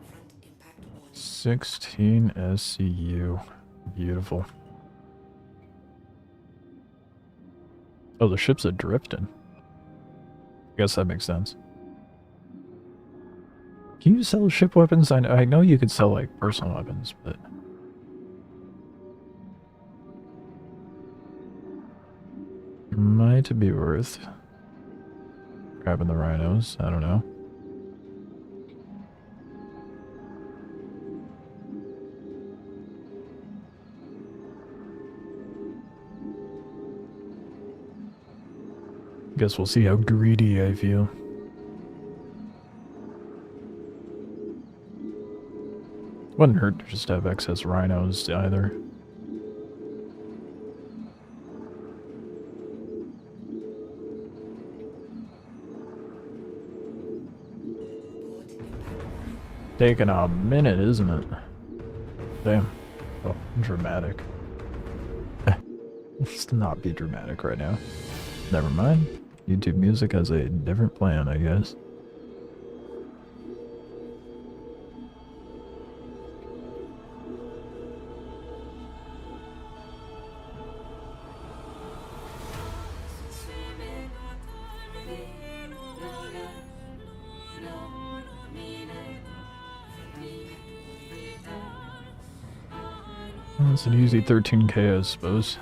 Front impact warning. 16 SCU. Beautiful. Oh, the ship's adrifting. I guess that makes sense. Can you sell ship weapons? I know you could sell, like, personal weapons, but... might be worth grabbing the rhinos. I don't know. Guess we'll see how greedy I feel. Wouldn't hurt to just have excess rhinos either. Port impact warning. Taking a minute, isn't it? Damn. Oh, dramatic. Let's not be dramatic right now. Never mind. YouTube Music has a different plan, I guess. Well, it's an easy 13K, I suppose.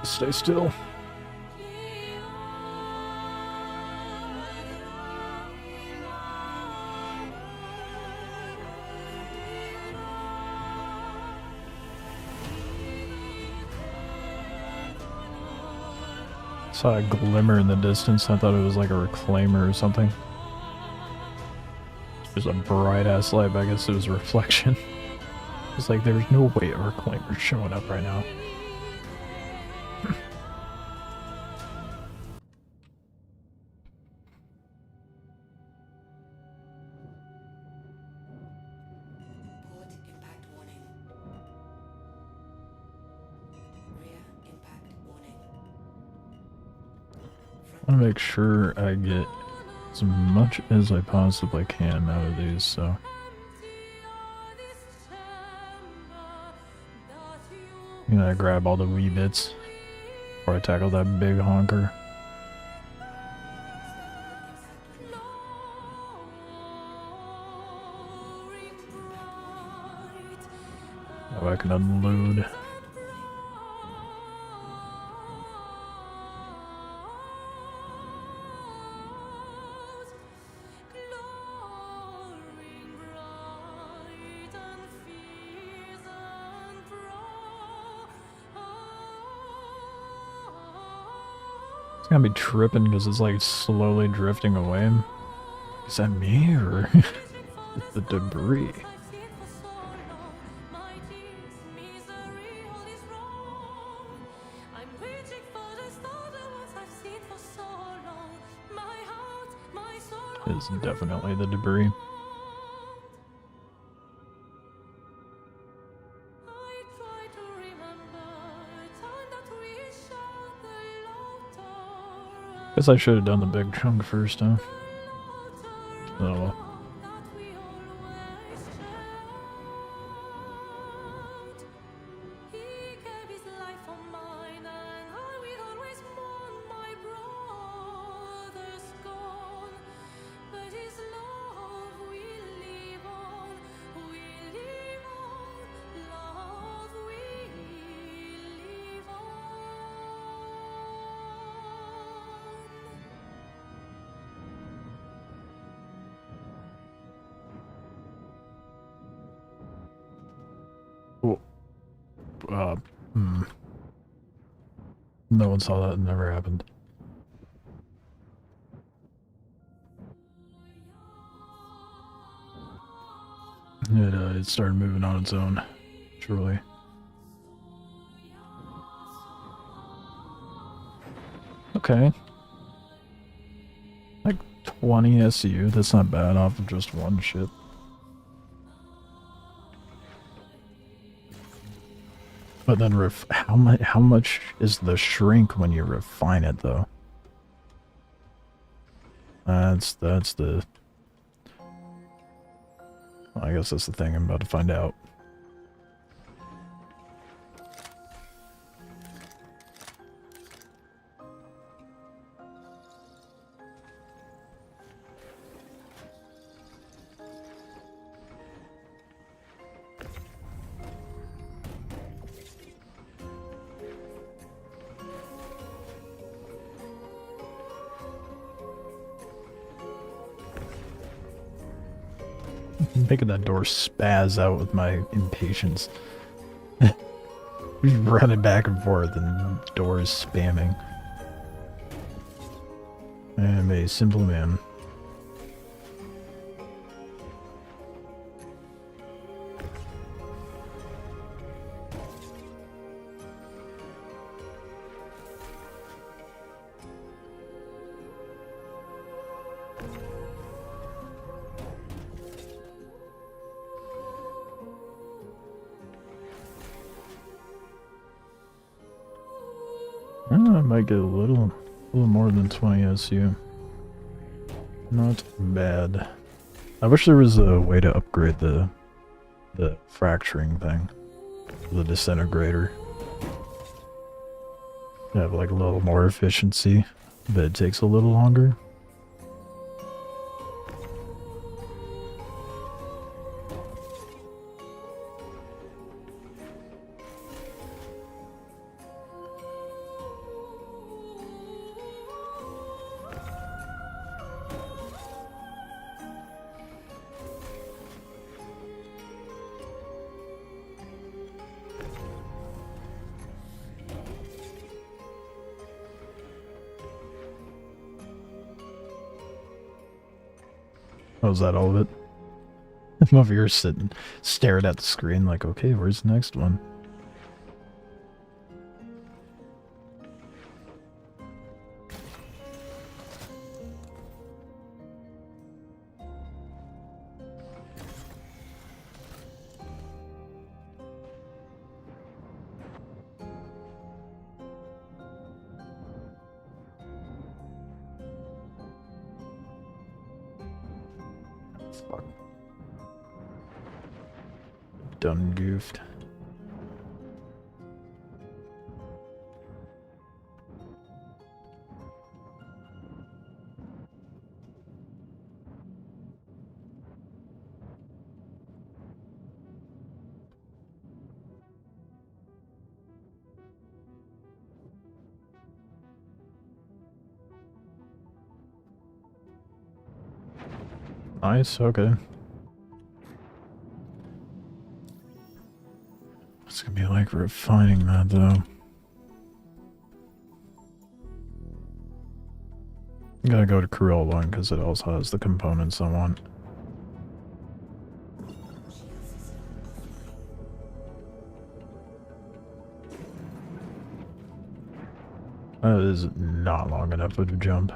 Stay still. Saw a glimmer in the distance. I thought it was like a reclaimer or something. There's a bright ass light, but I guess it was a reflection. It's like there's no way a reclaimer's showing up right now. Port impact warning. Rear impact warning. I want to make sure I get as much as I possibly can out of these, so... I'm gonna grab all the wee bits before I tackle that big honker. Now I can unload. It's gonna be tripping because it's like slowly drifting away. Is that me or the debris? It's definitely the debris. Guess I should have done the big chunk first, huh? Oh well. No one saw that. It never happened. It started moving on its own, surely. Okay. Like 20 SU, that's not bad off of just one ship. But then how much is the shrink when you refine it though? That's the I guess that's the thing I'm about to find out. I'm making that door spaz out with my impatience. Running back and forth and doors spamming. I am a simple man. I might get a little more than 20 SU. Not bad. I wish there was a way to upgrade the fracturing thing, the disintegrator. Have like a little more efficiency, but it takes a little longer. Oh, is that all of it? I'm over here sitting, staring at the screen like, okay, where's the next one? Fuck. Done goofed. Nice, okay. It's gonna be like refining that though. I'm gonna go to Cruel 1 because it also has the components I want. That is not long enough of a jump.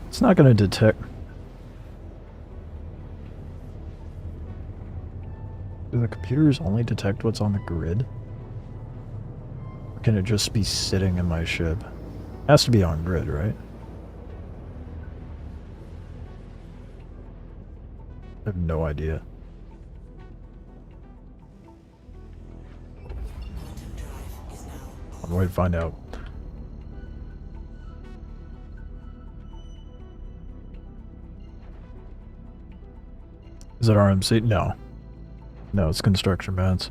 It's not going to detect. Do the computers only detect what's on the grid? Or can it just be sitting in my ship? It has to be on grid, right? I have no idea. I'm going to find out. Is it RMC? No. No, it's construction mats.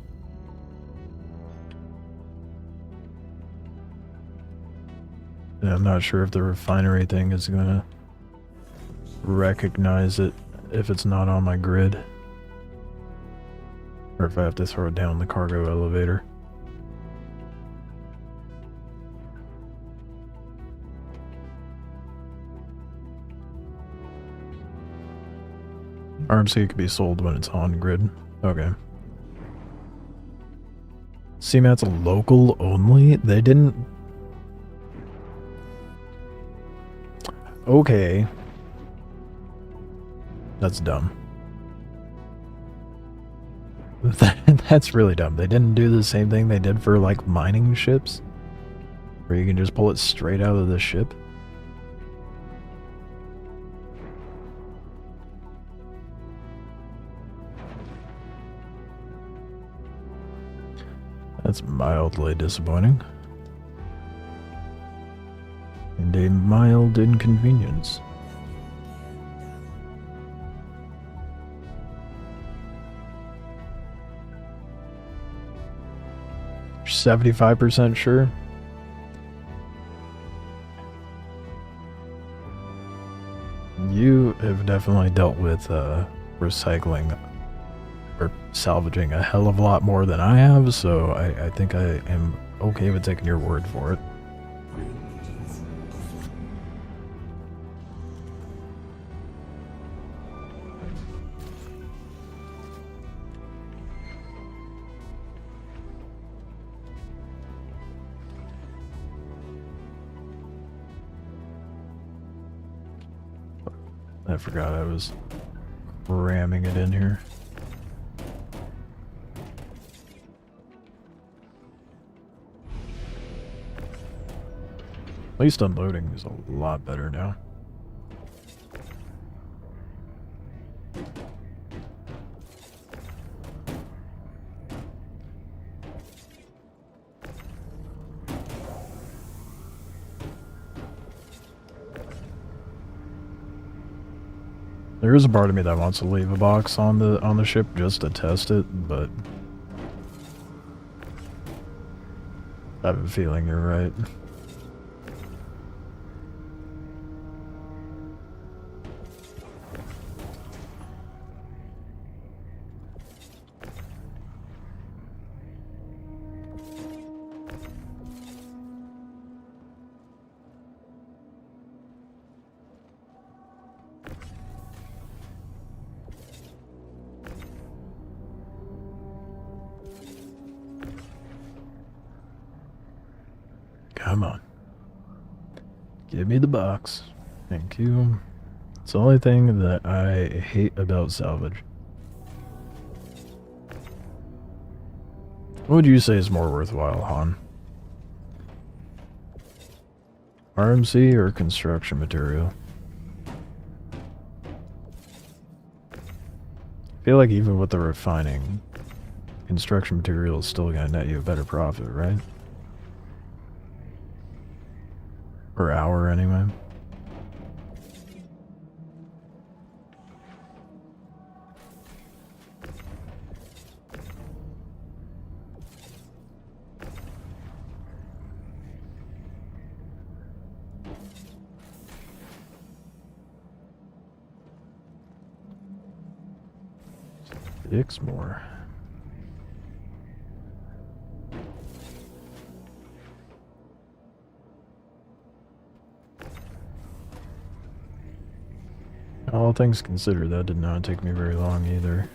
Yeah, I'm not sure if the refinery thing is gonna recognize it if it's not on my grid. Or if I have to throw it down the cargo elevator. RMC could be sold when it's on grid, Okay. CMAT's local only? They didn't... Okay. That's dumb. That's really dumb. They didn't do the same thing they did for, like, mining ships? Where you can just pull it straight out of the ship? That's mildly disappointing. And a mild inconvenience. 75% sure? You have definitely dealt with recycling or salvaging a hell of a lot more than I have, so I think I am okay with taking your word for it. I forgot I was ramming it in here. At least unloading is a lot better now. There is a part of me that wants to leave a box on the ship just to test it, but I have a feeling you're right. Come on. Give me the box. Thank you. It's the only thing that I hate about salvage. What would you say is more worthwhile, Han? RMC or construction material? I feel like even with the refining, construction material is still gonna net you a better profit, right? Per hour, anyway. Six more. All things considered, that did not take me very long either.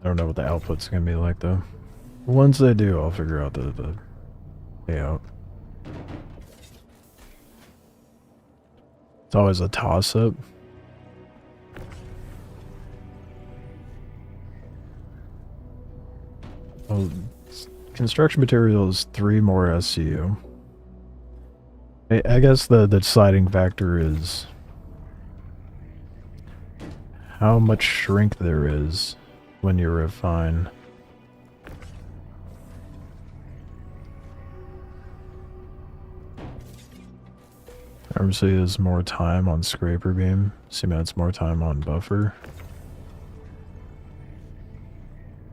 I don't know what the output's gonna be like though. Once I do, I'll figure out the payout. It's always a toss-up. Well, construction material is 3 more SCU. I guess the deciding factor is how much shrink there is when you refine. RMC is more time on scraper beam. CMAT's more time on buffer.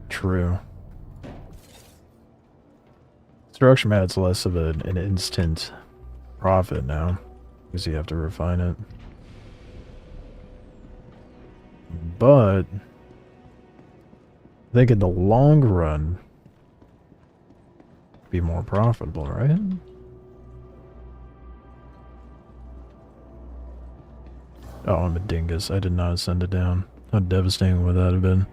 True. Construction mat's less of an instant profit now, because you have to refine it. But I think in the long run, be more profitable, right? Oh, I'm a dingus. I did not send it down. How devastating would that have been?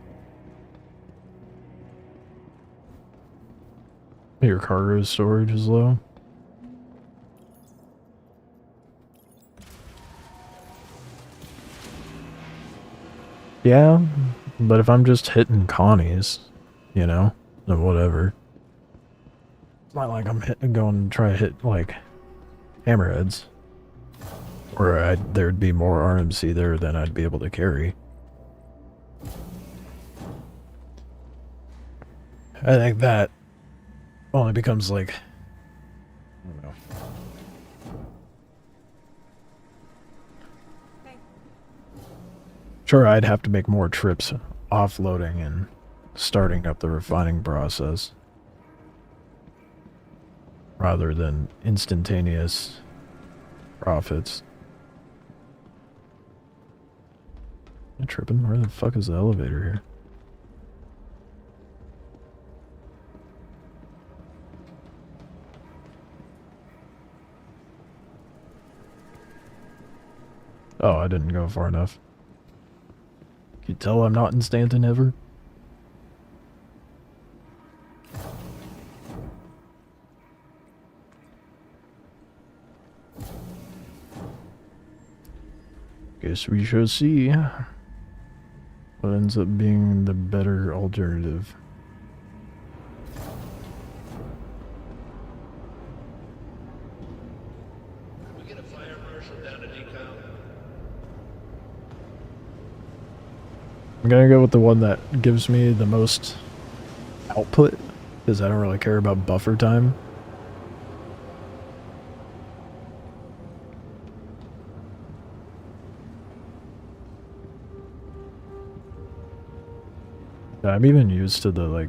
Your cargo storage is low. Yeah, but if I'm just hitting Connie's, you know, then whatever. It's not like I'm going to try to hit, like, hammerheads. Or there'd be more RMC there than I'd be able to carry. I think that only becomes, like, I don't know. Sure, I'd have to make more trips offloading and starting up the refining process rather than instantaneous profits. Am I tripping? Where the fuck is the elevator here? Oh, I didn't go far enough. Can you tell I'm not in Stanton ever? Guess we shall see what ends up being the better alternative. We get a fire marshal down to decal. I'm gonna go with the one that gives me the most output, because I don't really care about buffer time. I'm even used to the, like,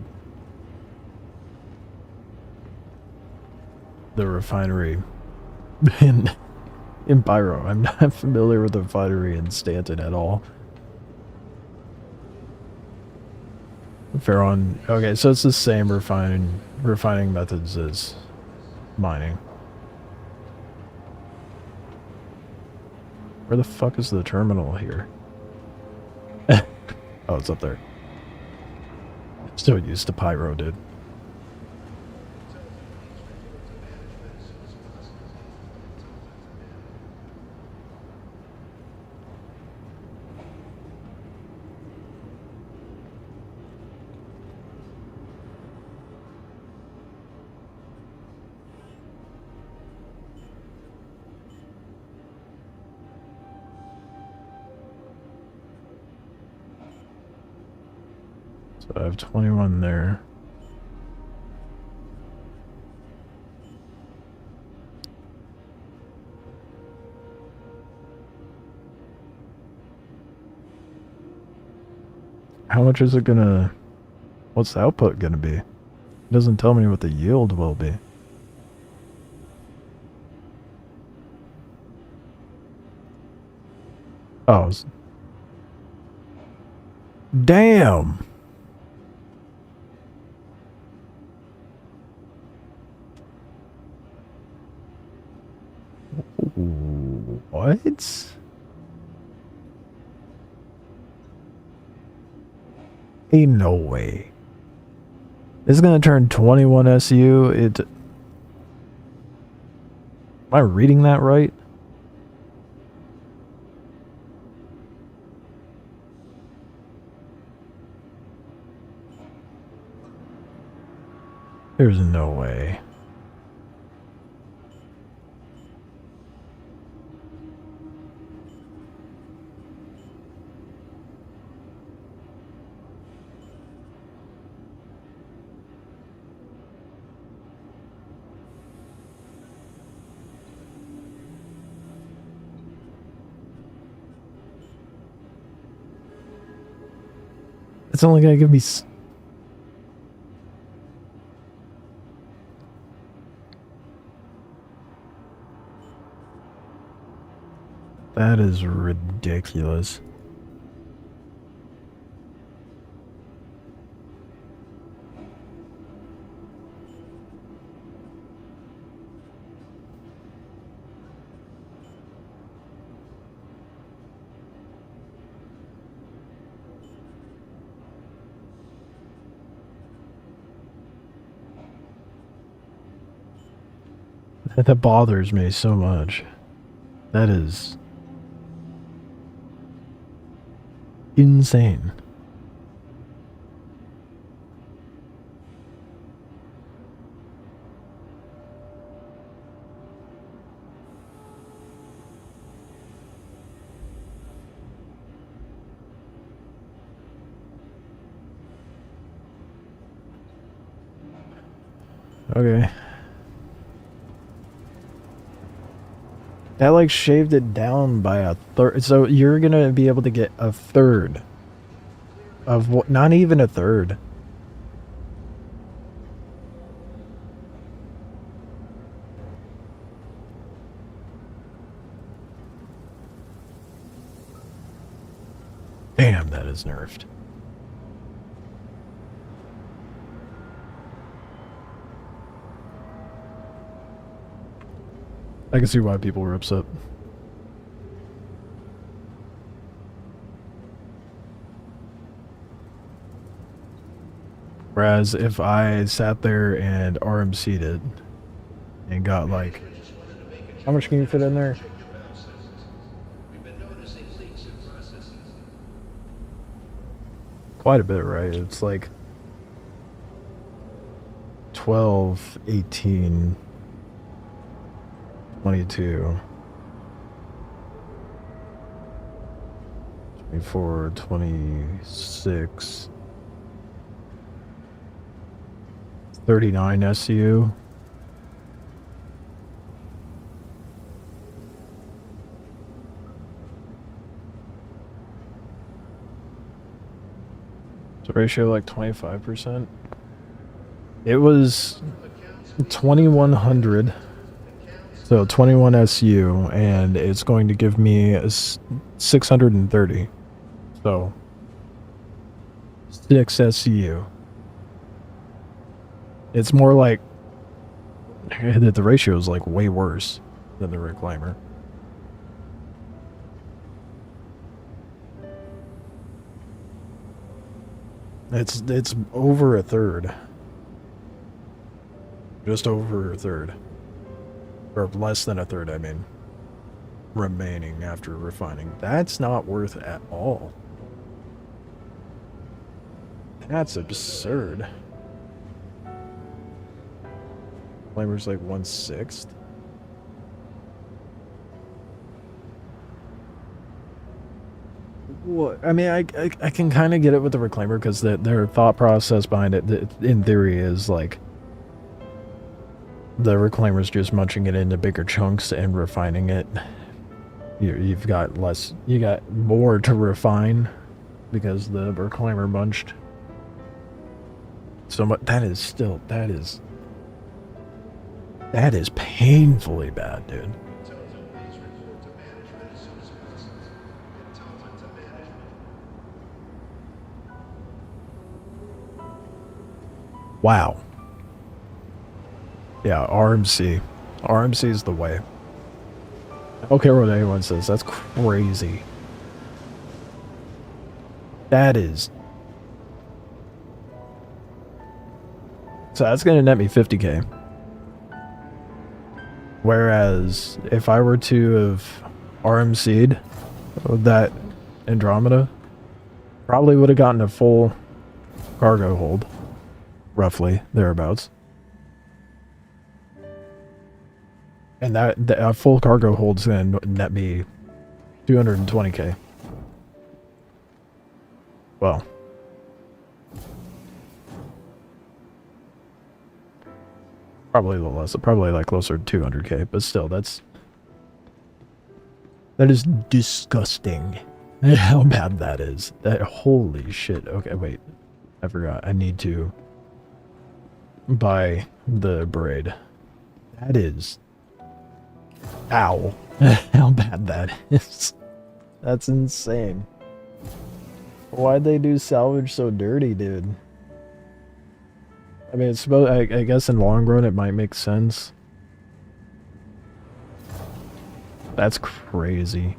the refinery in Pyro. I'm not familiar with the refinery in Stanton at all. Ferron, okay, so it's the same refining methods as mining. Where the fuck is the terminal here? Oh, it's up there. Still used to Pyro, dude. So I have 21 there. How much is it gonna... What's the output gonna be? It doesn't tell me what the yield will be. Oh. Damn! What? Ain't no way. This is gonna turn 21 SU. Am I reading that right? There's no way. It's only gonna give me That is ridiculous. That bothers me so much. That is insane. Okay. That like shaved it down by a third. So you're gonna be able to get a third of what? Not even a third. Damn, that is nerfed. I can see why people were upset. Whereas if I sat there and RMC'd it and got like, how much can you fit in there? We've been noticing leaks in processes. Quite a bit, right? It's like 12, 18, 22, 24, 26, 39 SU. So ratio like 25%. It was 2100. So 21 SU, and it's going to give me a 630. So 6 SU. It's more like that the ratio is like way worse than the reclaimer. It's over a third. Just over a third. Or less than a third, I mean. Remaining after refining. That's not worth it at all. That's absurd. Flamer's like 1/6. What? I mean, I can kind of get it with the reclaimer because their thought process behind it, in theory, is like the reclaimer's just munching it into bigger chunks and refining it. You've got less, you got more to refine because the reclaimer munched so much. That is still, that is painfully bad, dude. Please report to management as soon as possible. Tell them to management. Wow. Yeah, RMC. RMC is the way. I don't care what anyone says. That's crazy. That is. So that's going to net me 50k. Whereas if I were to have RMC'd that Andromeda, probably would have gotten a full cargo hold. Roughly, thereabouts. And that full cargo hold's gonna net me 220k. Well. Probably a little less. Probably like closer to 200k, but still, that is disgusting. How bad that is. That, holy shit. Okay, wait. I forgot. I need to buy the braid. That is... Ow. How bad that is. That's insane. Why'd they do salvage so dirty, dude? I mean, it's supposed, I guess in the long run it might make sense. That's crazy.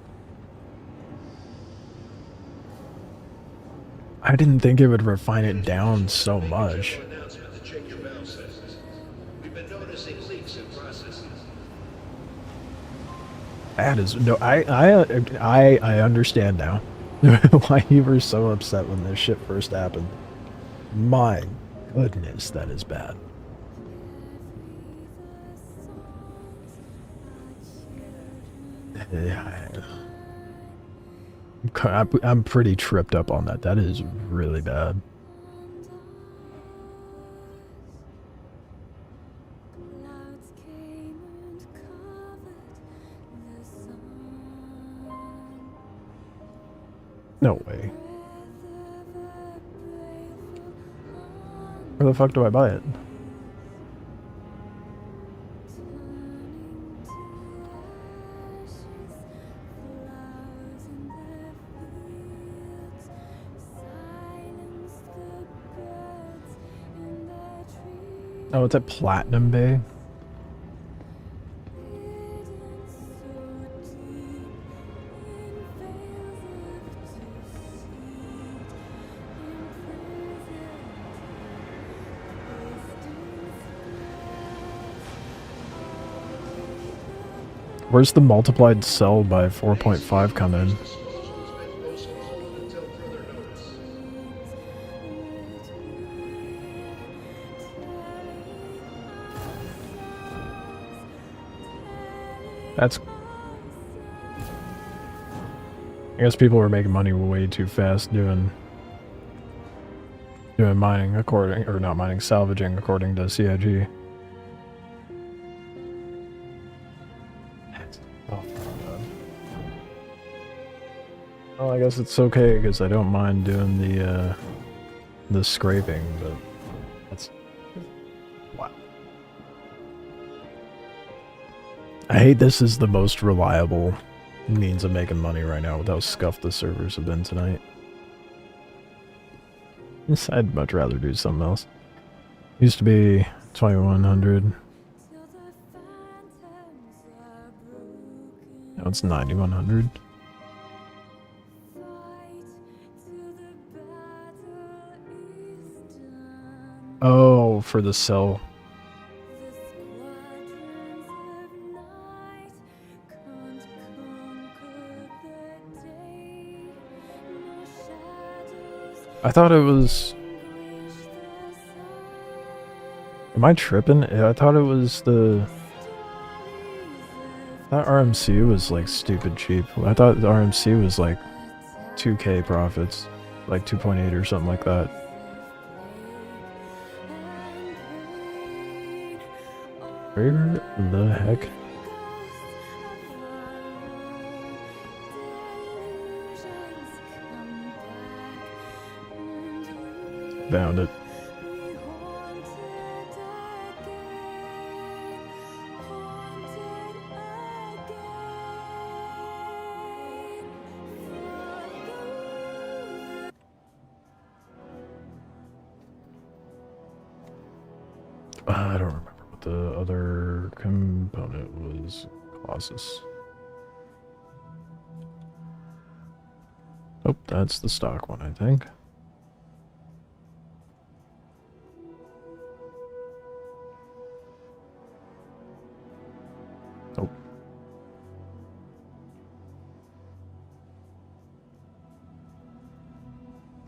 I didn't think it would refine it down so much. Announcement to check your valve sizes. We've been noticing leaks in processes. That is no. I understand now why you were so upset when this shit first happened. My goodness, that is bad. Yeah, I'm pretty tripped up on that. That is really bad. No way. Where the fuck do I buy it? Oh, it's at Platinum Bay. Where's the multiplied sell by 4.5 come in? Disclosure has been postponed until further notice. That's... I guess people were making money way too fast doing mining according, or not mining, salvaging according to CIG. Oh, God. Well, I guess it's okay because I don't mind doing the scraping, but that's wow. I hate this is the most reliable means of making money right now with how scuffed the servers have been tonight. I'd much rather do something else. Used to be 2100. Now it's 9100. Oh, for the sell. I thought it was... Am I tripping? I thought it was the... That RMC was like stupid cheap. I thought the RMC was like 2k profits. Like 2.8 or something like that. Where the heck? Found it. I don't remember what the other component was. Colossus. Oh, that's the stock one, I think. Oh.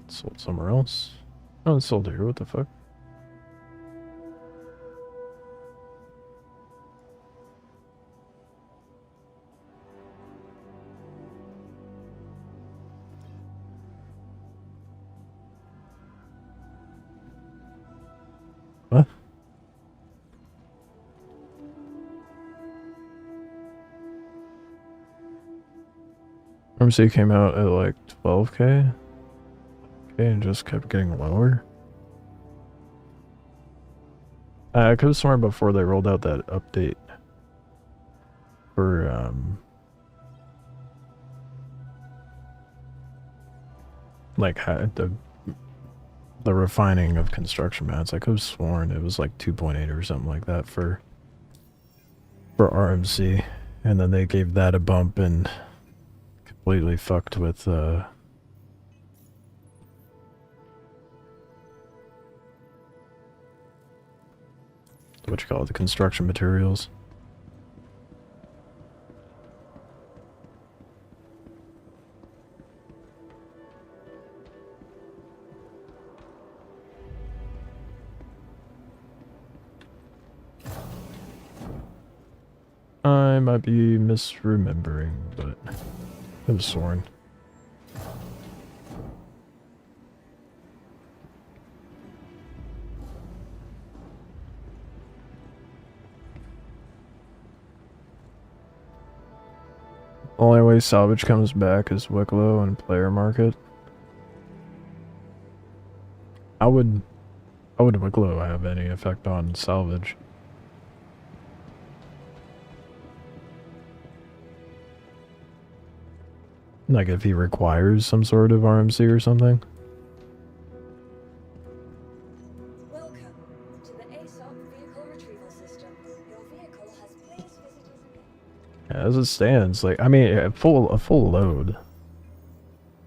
Sold somewhere else. Oh, it's sold here. What the fuck? What? RMC came out at like 12k. Okay, and just kept getting lower. I could have sworn before they rolled out that update for like the refining of construction mats. I could have sworn it was like 2.8 or something like that for RMC, and then they gave that a bump and completely fucked with what you call it, the construction materials. I might be misremembering, but I was sworn. Only way salvage comes back is Wicklow and player market. How would Wicklow have any effect on salvage? Like if he requires some sort of RMC or something? Welcome to the ASOP vehicle retrieval system. Your vehicle has placed visitors again. Yeah, as it stands, like I mean, a full load.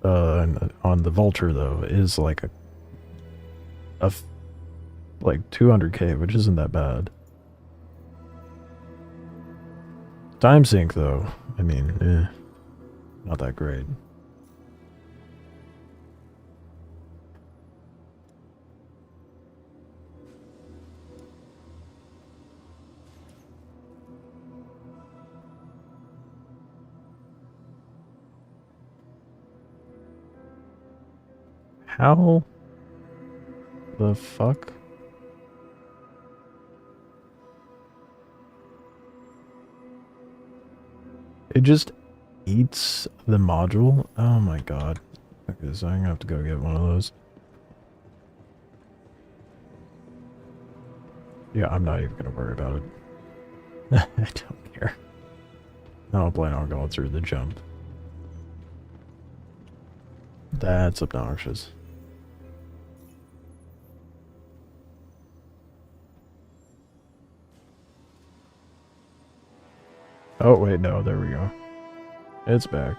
On the Vulture though is like like 200k, which isn't that bad. Time sink though, I mean, not that great. How the fuck? It just eats the module? Oh my god. Okay, so I'm gonna have to go get one of those. Yeah, I'm not even gonna worry about it. I don't care. I don't plan on going through the jump. That's obnoxious. Oh, wait, no, there we go. It's back.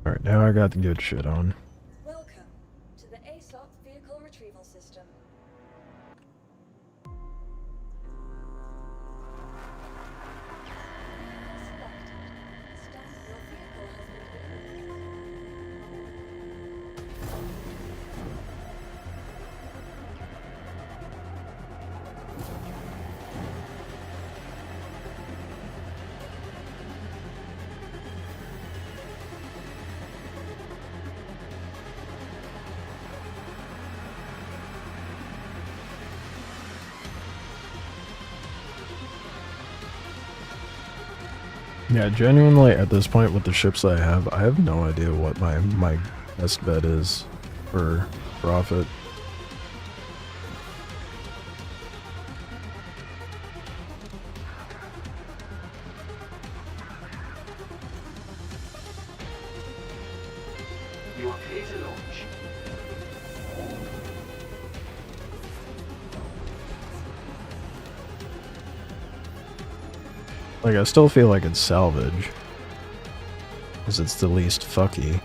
Alright, now I got the good shit on. Welcome to the ASOP vehicle retrieval system. Selected. Stamp your vehicle has been delivered. Yeah, genuinely, at this point with the ships I have no idea what my best bet is for profit. You are clear to launch. Like, I still feel like it's salvage. Because it's the least fucky.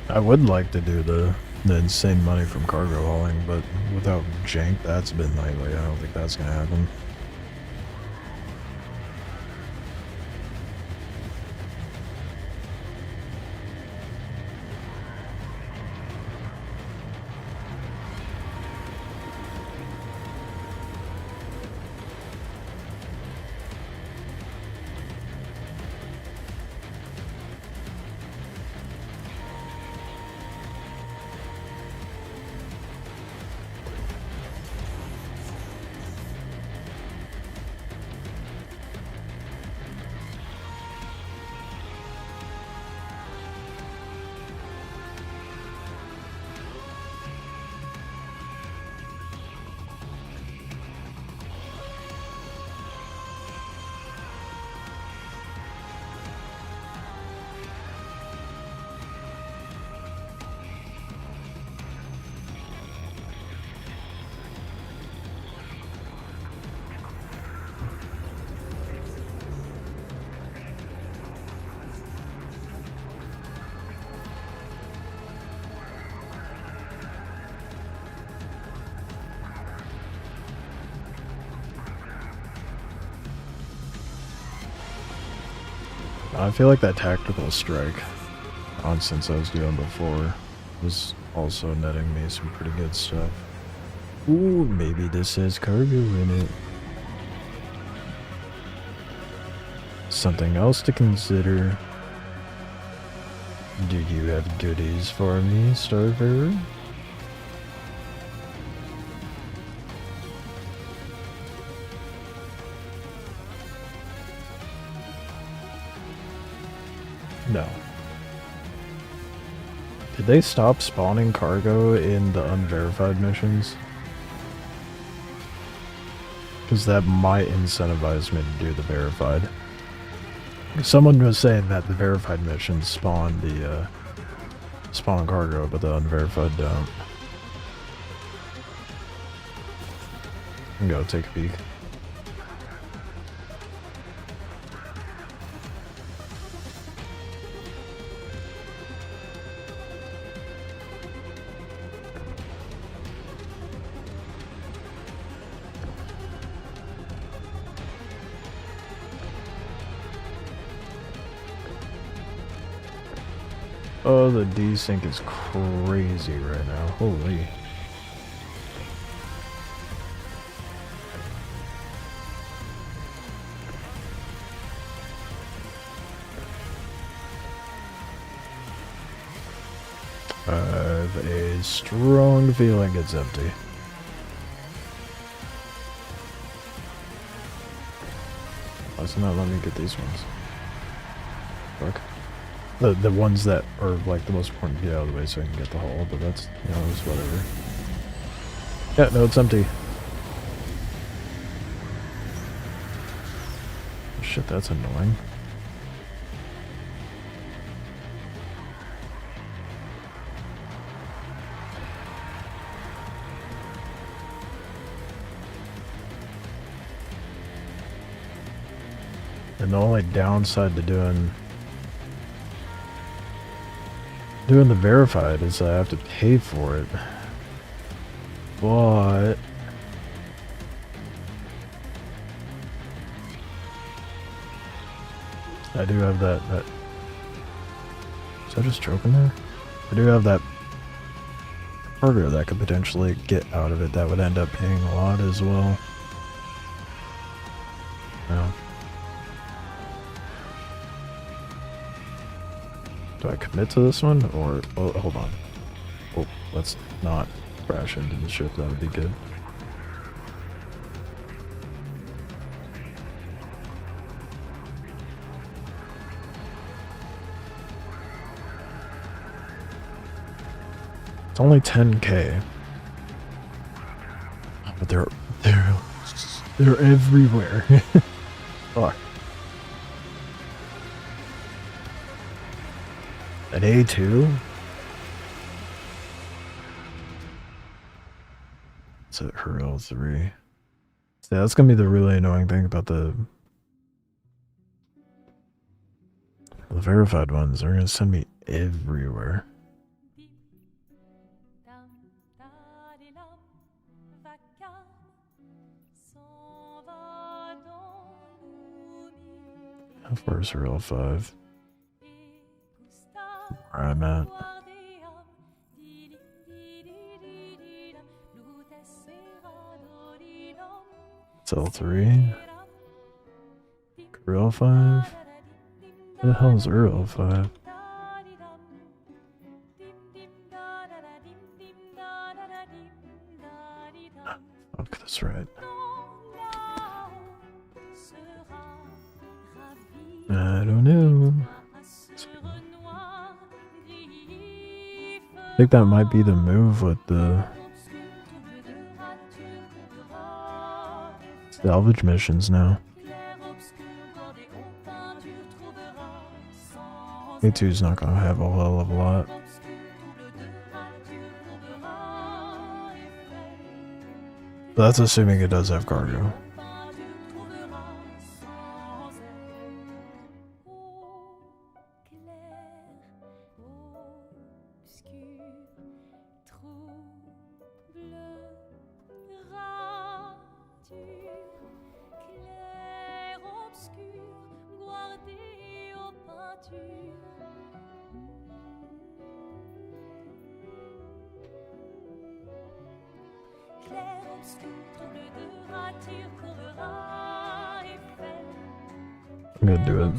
I would like to do the insane money from cargo hauling, but without jank that's been lately, I don't think that's gonna happen. I feel like that tactical strike nonsense I was doing before was also netting me some pretty good stuff. Ooh, maybe this has cargo in it. Something else to consider. Do you have goodies for me, Starfarer? No. Did they stop spawning cargo in the unverified missions? Because that might incentivize me to do the verified. Someone was saying that the verified missions spawn the spawn cargo, but the unverified don't. Go take a peek. Oh, the desync is crazy right now. Holy. I have a strong feeling it's empty. Why does it not let me get these ones? Fuck. The ones that are like the most important to get out of the way so I can get the haul, but that's, you know, it's whatever. Yeah, no, it's empty. Shit, that's annoying. And the only downside to doing the verified is I have to pay for it. But I do have that is that just choking there? I do have that burger that I could potentially get out of it that would end up paying a lot as well. No. Do I commit to this one, or... Oh, hold on. Oh, let's not crash into the ship. That would be good. It's only 10k. But they're everywhere. Fuck. An A2? It's at her L3. So that's gonna be the really annoying thing about the verified ones. They're gonna send me everywhere. How far is her L5? Where I'm at. It's L3. Her L5? Where the hell is her L5? Fuck, that's right. I don't know. I think that might be the move with the salvage missions now. A2's not gonna have a hell of a lot. But that's assuming it does have cargo. I'm gonna do it.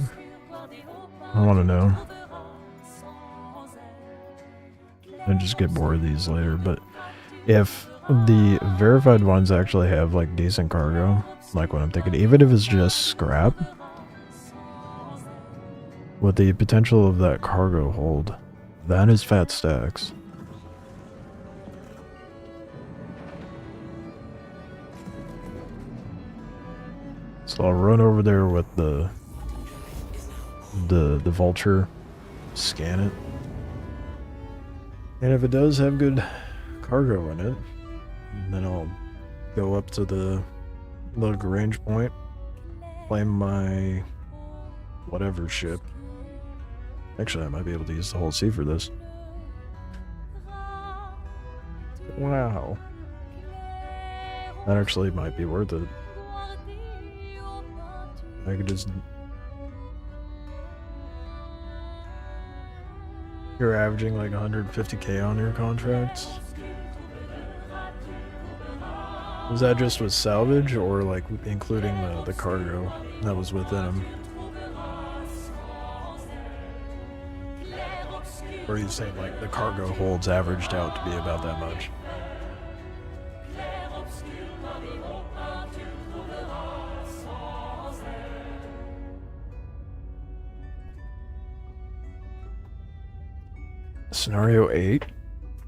I want to know. I just get more of these later, but if the verified ones actually have like decent cargo, like what I'm thinking, even if it's just scrap, with the potential of that cargo hold, that is fat stacks. So I'll run over there with the vulture, scan it, and if it does have good cargo in it, then I'll go up to the Lagrange point, claim my whatever ship. Actually, I might be able to use the whole sea for this. Wow. That actually might be worth it. I could just... You're averaging like 150k on your contracts? Was that just with salvage, or like including the cargo that was within them? Or are you saying like the cargo holds averaged out to be about that much? Scenario 8,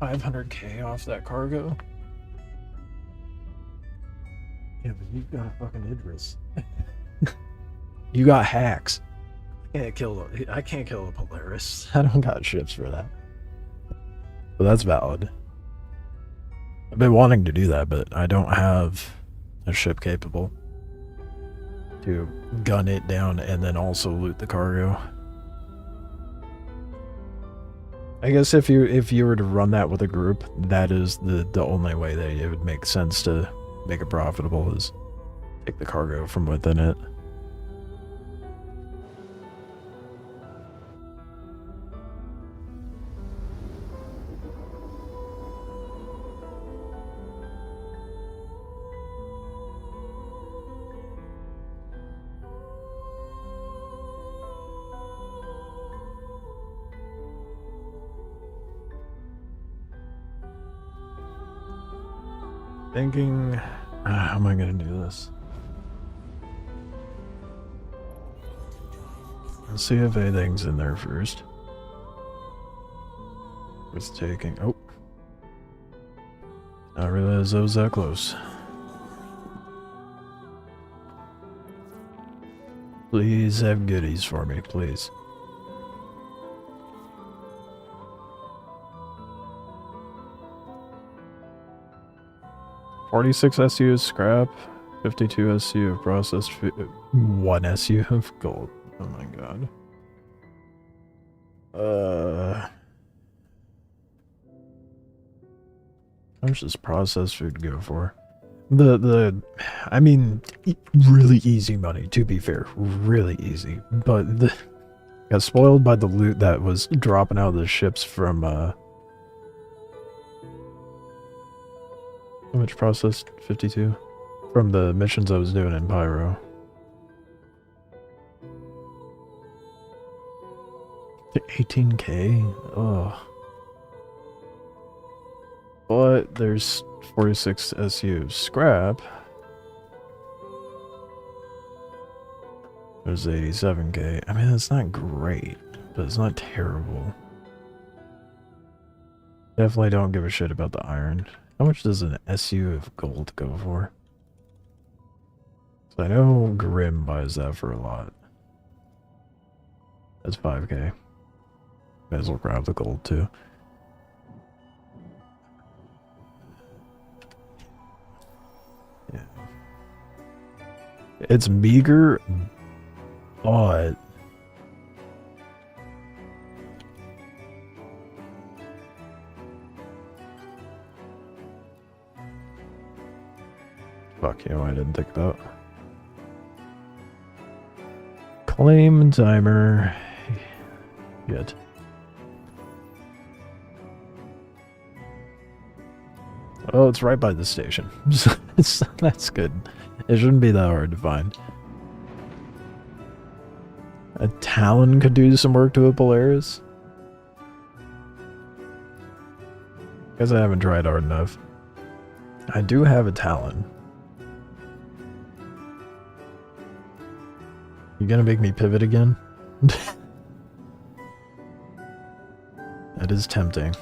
500k off that cargo. Yeah, but you got a fucking Idris. You got hacks. I can't kill a Polaris. I don't got ships for that. But that's valid. I've been wanting to do that, but I don't have a ship capable to gun it down and then also loot the cargo. I guess if you were to run that with a group, that is the only way that it would make sense to make it profitable, is take the cargo from within it. Thinking, how am I gonna do this? Let's see if anything's in there first. It's taking. Oh, I realized I was that close. Please have goodies for me, please. $46 SU of scrap, 52 SU of processed food, 1 SU of gold. Oh my god. How much does processed food go for? I mean, really easy money, to be fair. Really easy. But got spoiled by the loot that was dropping out of the ships from, how much processed? 52? From the missions I was doing in Pyro. The 18k? Ugh. But there's 46 SU of scrap. There's 87k. I mean, it's not great, but it's not terrible. Definitely don't give a shit about the iron. How much does an SU of gold go for? So I know Grim buys that for a lot. That's 5k. Might as well grab the gold too. Yeah. It's meager, but fuck you, I didn't think about. Claim timer. Good. Oh, it's right by the station. That's good. It shouldn't be that hard to find. A Talon could do some work to a Polaris. Guess I haven't tried hard enough. I do have a Talon. You gonna make me pivot again? That is tempting.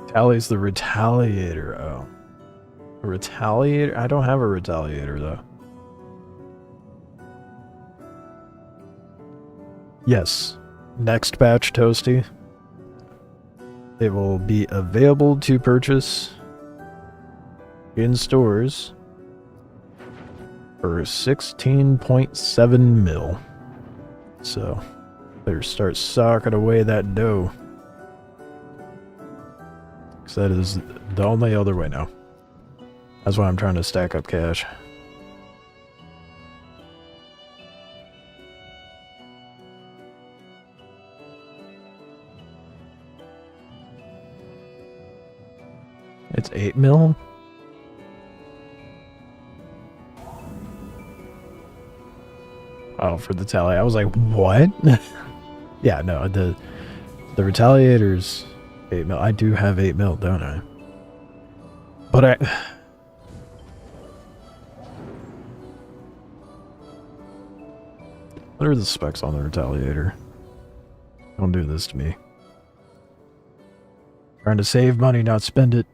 Tally's the Retaliator. Oh. A Retaliator? I don't have a Retaliator, though. Yes. Next batch, Toasty. They will be available to purchase in stores for 16.7 mil. So, better start socking away that dough. Because that is the only other way now. That's why I'm trying to stack up cash. It's 8 mil? Oh, for the tally. I was like, what? Yeah, no, the Retaliator's 8 mil. I do have 8 mil, don't I? But what are the specs on the Retaliator? Don't do this to me. Trying to save money, not spend it.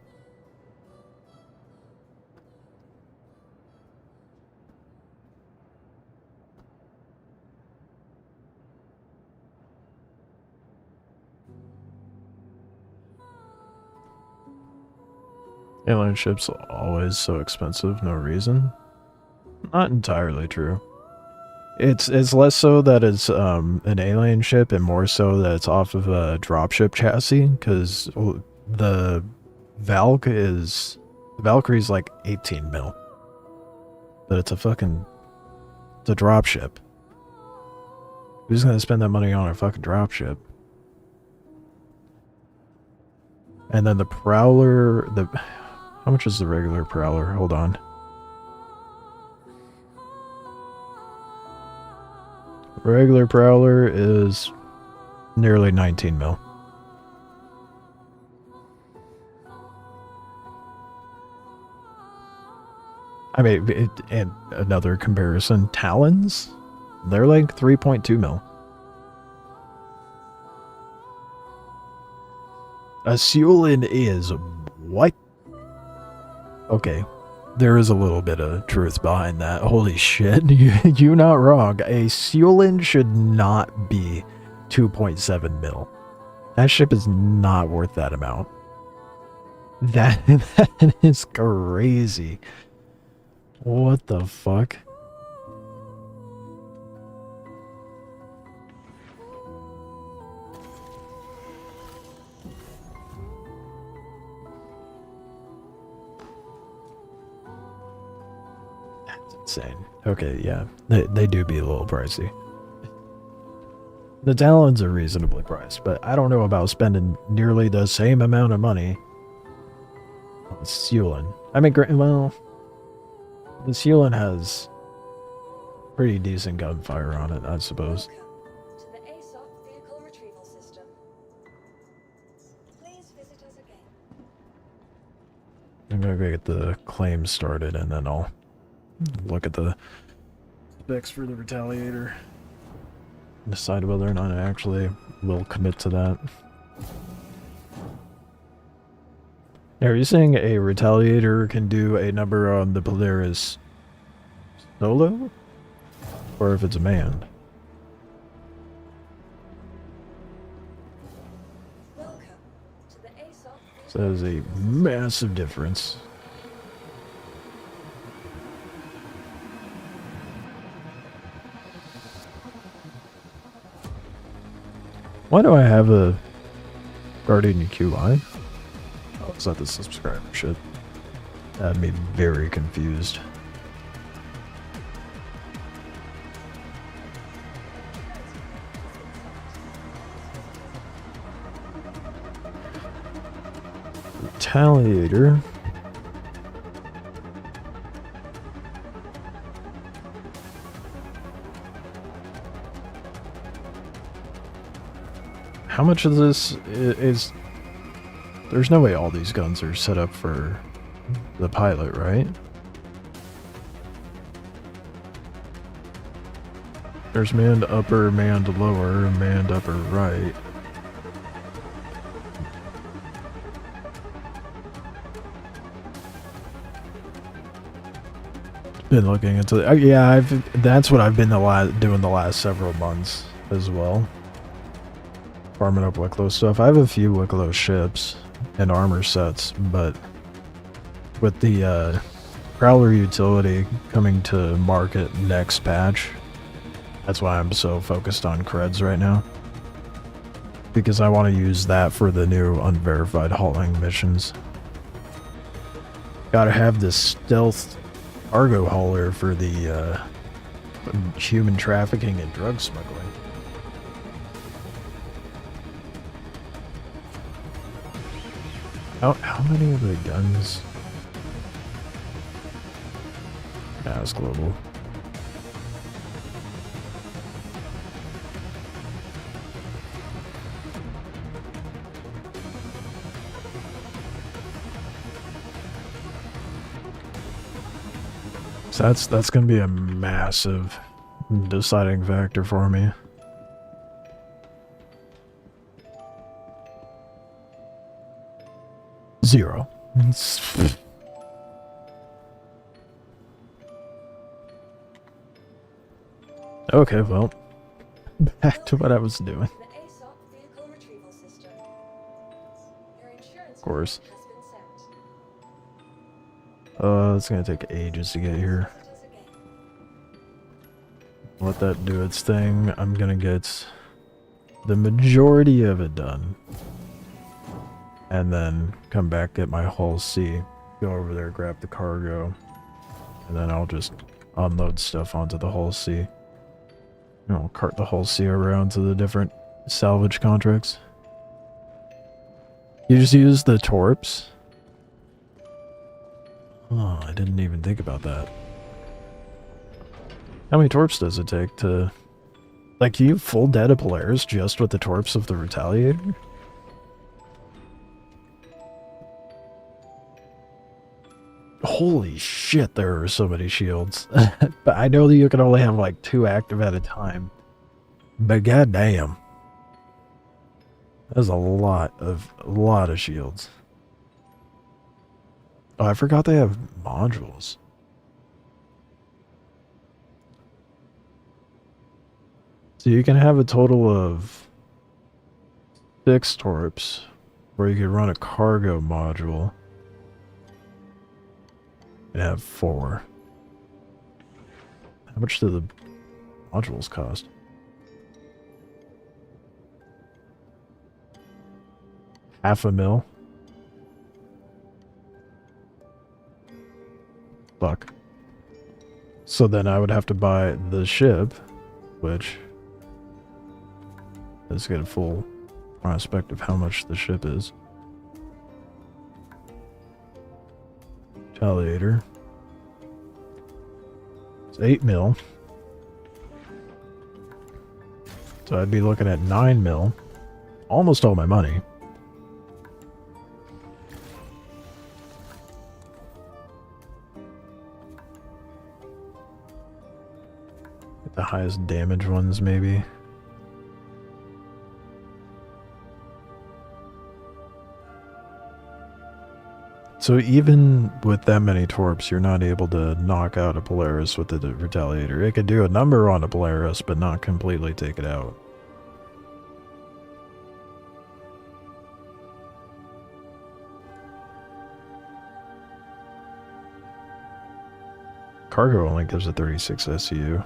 Alien ships always so expensive, no reason. Not entirely true. It's less so that it's an alien ship and more so that it's off of a dropship chassis, because the Valkyrie's like 18 mil. But it's a dropship. Who's gonna spend that money on a fucking dropship? And then the Prowler, how much is the regular Prowler? Hold on. Regular Prowler is nearly 19 mil. I mean, and another comparison, Talons, they're like 3.2 mil. A Seulin is what? Okay. There is a little bit of truth behind that. Holy shit. You're not wrong. A Seulin should not be 2.7 mil. That ship is not worth that amount. That is crazy. What the fuck? Insane. Okay, yeah. They do be a little pricey. The Talons are reasonably priced, but I don't know about spending nearly the same amount of money on Seulin. I mean, well, the Seulin has pretty decent gunfire on it, I suppose. Welcome to the ASOP vehicle retrieval system. Please visit us again. I'm gonna go get the claim started and then I'll look at the specs for the Retaliator. Decide whether or not I actually will commit to that. Now, are you saying a Retaliator can do a number on the Polaris solo? Or if it's a manned? Welcome to the ASOP So that is a massive difference. Why do I have a Guardian QI? Oh, it's not the subscriber shit. That had me very confused. Retaliator. How much of this is... There's no way all these guns are set up for the pilot, right? There's manned upper, manned lower, manned upper right. Been looking into yeah, that's what I've been doing the last several months as well. Farming up Wicklow stuff. I have a few Wicklow ships and armor sets, but with the Prowler utility coming to market next patch, that's why I'm so focused on creds right now. Because I want to use that for the new unverified hauling missions. Gotta have this stealth cargo hauler for the human trafficking and drug smuggling. How many of the guns? Yeah, it's global. So that's gonna be a massive deciding factor for me. Zero. Okay, well, back to what I was doing. The ASOP vehicle retrieval system. Your insurance Of course. has been sent. It's gonna take ages to get here. Visitors again. Let that do its thing. I'm gonna get the majority of it done. And then come back, get my hull C, go over there, grab the cargo, and then I'll just unload stuff onto the hull C. You know, cart the hull C around to the different salvage contracts. You just use the torps? Oh, I didn't even think about that. How many torps does it take to... Like, can you full dead a Polaris just with the torps of the Retaliator? Holy shit, there are so many shields. But I know that you can only have like 2 active at a time. But goddamn. That's a lot of shields. Oh, I forgot they have modules. So you can have a total of 6 torps, where you could run a cargo module. And have 4. How much do the modules cost? $500,000. Fuck. So then I would have to buy the ship, which... Let's get a full prospect of how much the ship is. Retaliator. It's 8 mil. So I'd be looking at 9 mil. Almost all my money. Get the highest damage ones, maybe. So even with that many torps, you're not able to knock out a Polaris with the Retaliator. It could do a number on a Polaris, but not completely take it out. Cargo only gives a 36 SU.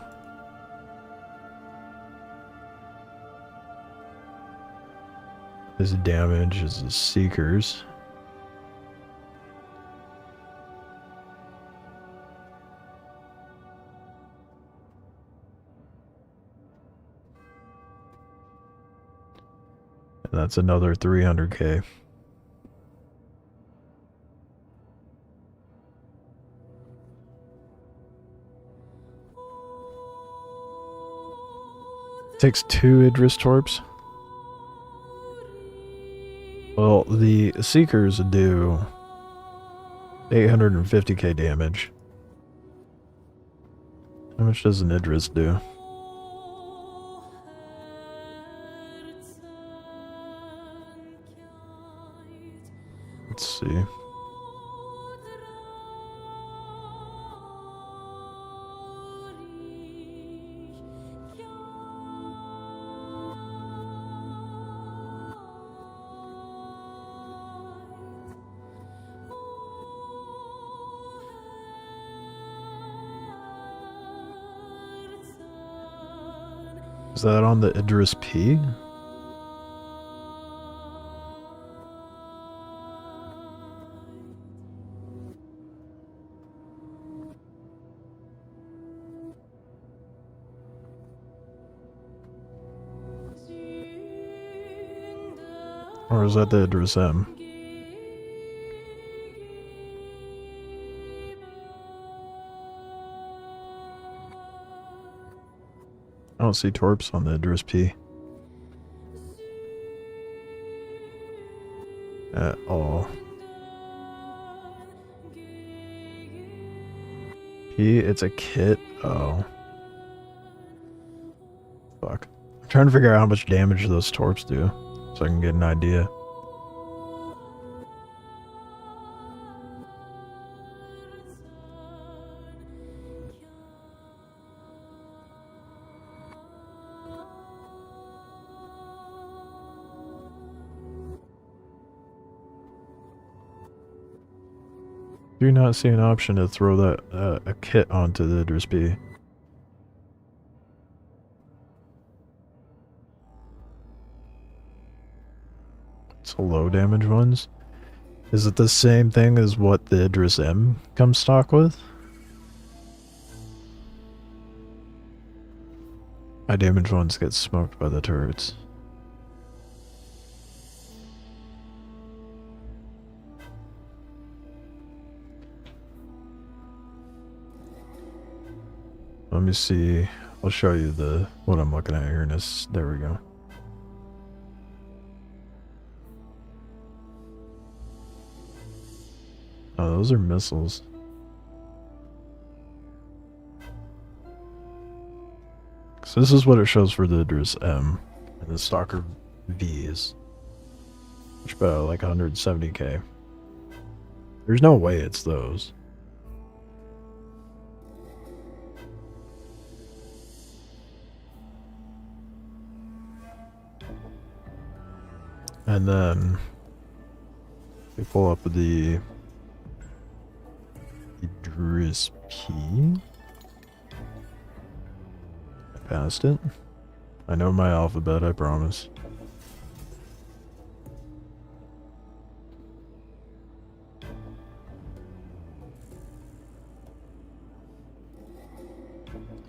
His damage is the Seekers. And that's another 300k. Takes 2 Idris Torps. Well, the Seekers do 850k damage. How much does an Idris do? Let's see. Is that on the Idris P? Or is that the Idris M? I don't see Torps on the Idris P at all. P, it's a kit? Oh. Fuck. I'm trying to figure out how much damage those Torps do, so I can get an idea. Do not see an option to throw that a kit onto the Idris B. It's a low damage ones. Is it the same thing as what the Idris M comes stock with? High damage ones get smoked by the turrets. Let me see. I'll show you what I'm looking at here in this. There we go. Oh, those are missiles. So this is what it shows for the Idris M and the Stalker V's, which about like 170k. There's no way it's those. And then we pull up the Idris P. I passed it. I know my alphabet, I promise.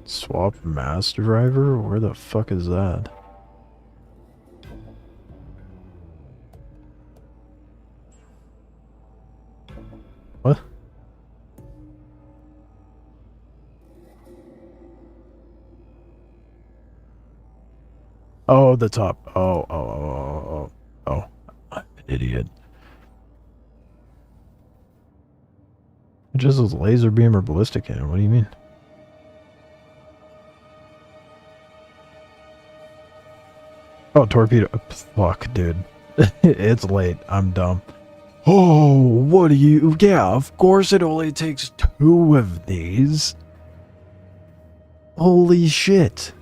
Swap master driver? Where the fuck is that? What? Oh, the top. Oh, I'm an idiot. It just says laser beam or ballistic cannon. What do you mean? Oh, torpedo. Fuck, dude. It's late. I'm dumb. Oh, what do you... Yeah, of course it only takes 2 of these. Holy shit.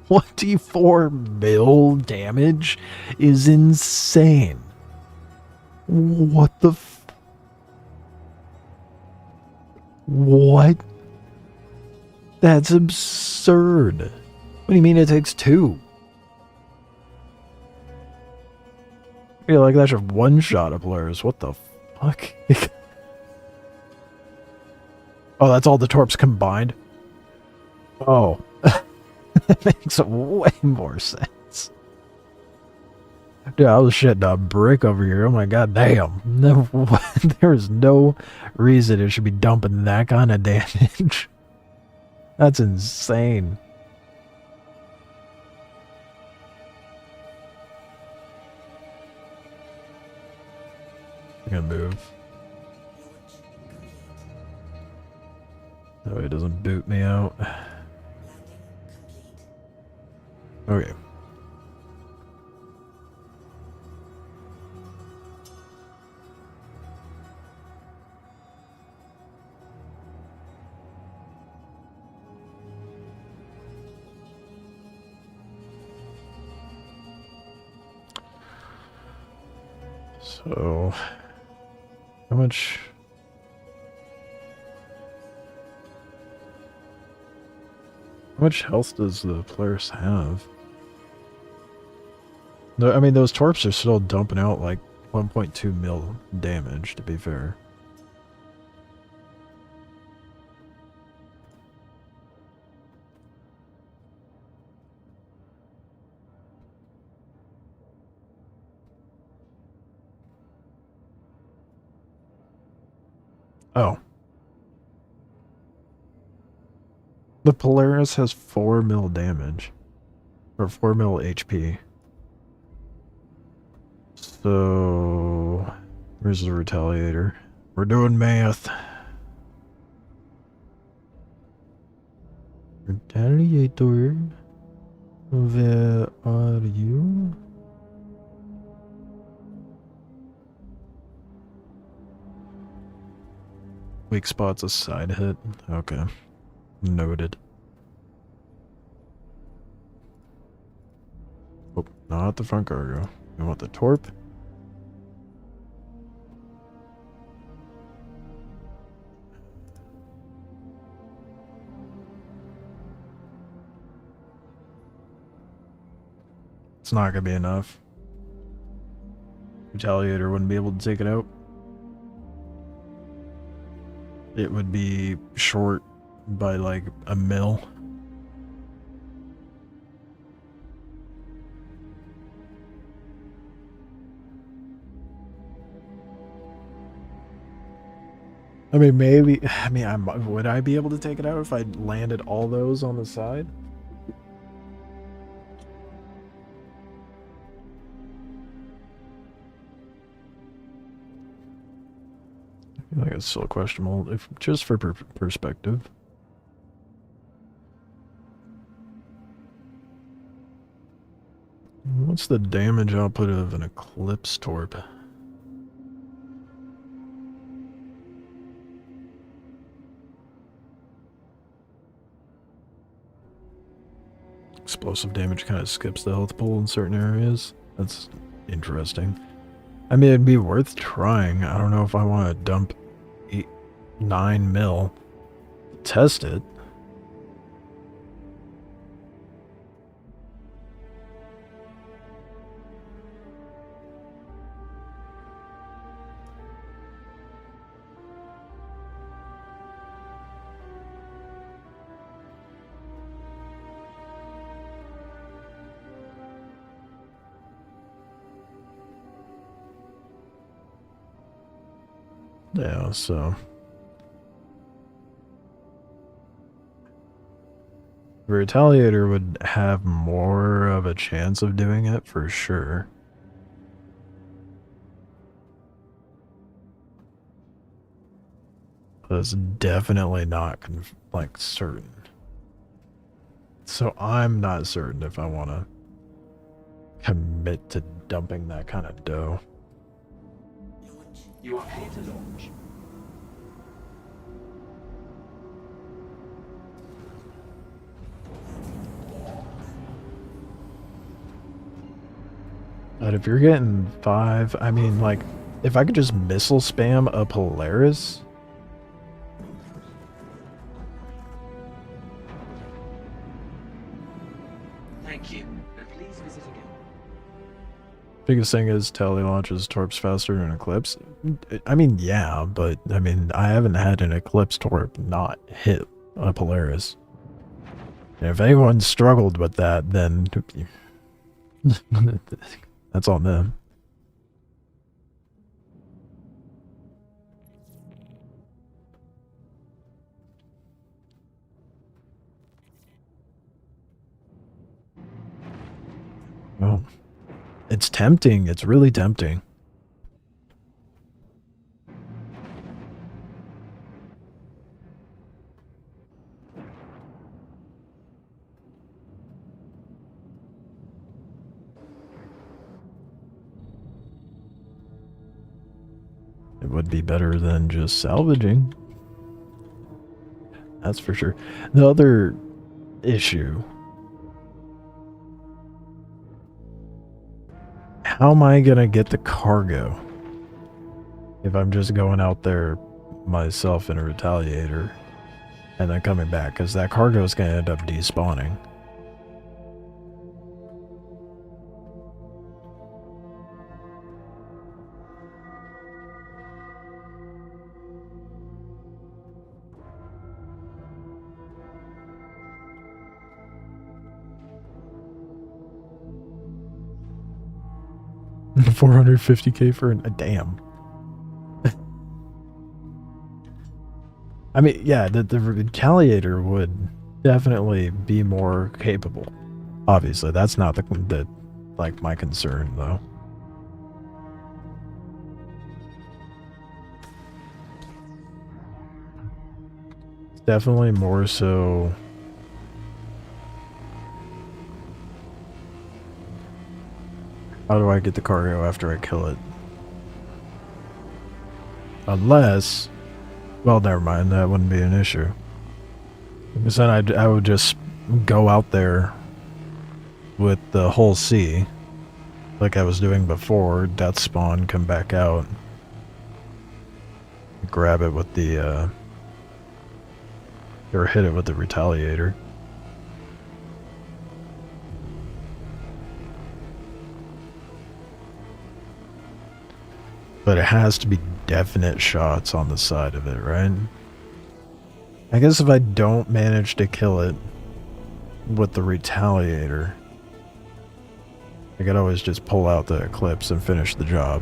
24 mil damage is insane. What the What? That's absurd. What do you mean it takes 2? I feel like that should one-shot a players. What the fuck? Oh, that's all the torps combined? Oh. That makes way more sense. Dude, I was shitting a brick over here. Oh my god, damn. No, there is no reason it should be dumping that kind of damage. That's insane. That way it doesn't boot me out. Landing complete. Okay. So, how much health does the Polaris have? No, I mean those torps are still dumping out like 1.2 mil damage, to be fair. Oh. The Polaris has 4 mil damage. Or 4 mil HP. So... Where's the Retaliator? We're doing math. Retaliator? Where are you? Weak spot's a side hit. Okay. Noted. Oh, not the front cargo. We want the torp. It's not gonna be enough. Retaliator wouldn't be able to take it out. It would be short by like a mil. I mean, maybe. I mean, would I be able to take it out if I landed all those on the side? I feel like it's still questionable, if just for perspective. What's the damage output of an Eclipse Torp? Explosive damage kind of skips the health pool in certain areas. That's interesting. I mean, it'd be worth trying. I don't know if I want to dump 9 mil. Test it. Yeah, so the Retaliator would have more of a chance of doing it for sure. But it's definitely not like certain. So I'm not certain if I want to commit to dumping that kind of dough. You are clear to launch. But if you're getting 5, I mean, like, if I could just missile spam a Polaris. Thank you, and please visit again. Biggest thing is tele launches torps faster than Eclipse. I mean, yeah, but I mean, I haven't had an Eclipse torp not hit a Polaris. And if anyone struggled with that, then that's on them. Well, it's tempting. It's really tempting. would be better than just salvaging. That's for sure. The other issue, how am I gonna get the cargo if I'm just going out there myself in a Retaliator and then coming back? Because that cargo is gonna end up despawning. $450K for a damn. I mean, yeah, the Retaliator would definitely be more capable. Obviously, that's not the like my concern though. It's definitely more so. How do I get the cargo after I kill it? Unless, well, never mind. That wouldn't be an issue. Because then I would just go out there with the whole sea, like I was doing before. Death spawn, come back out, grab it with the or hit it with the Retaliator. But it has to be definite shots on the side of it, right? I guess if I don't manage to kill it with the Retaliator, I could always just pull out the Eclipse and finish the job.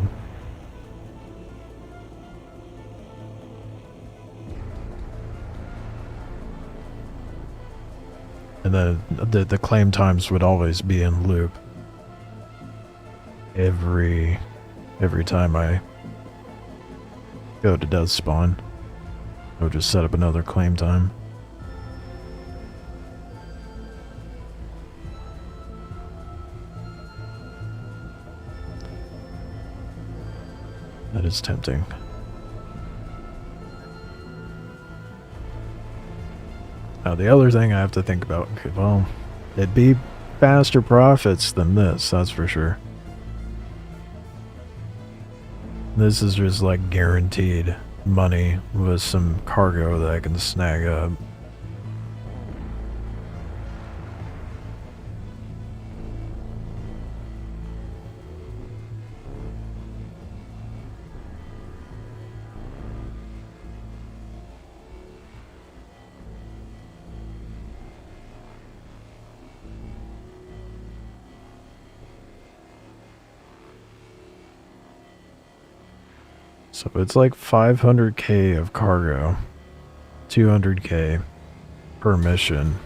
And then the claim times would always be in loop. Every time I go to death spawn, I would just set up another claim time. That is tempting. Now the other thing I have to think about, okay, well, it'd be faster profits than this, that's for sure. This is just like guaranteed money with some cargo that I can snag up. So it's like 500K of cargo, 200K per mission.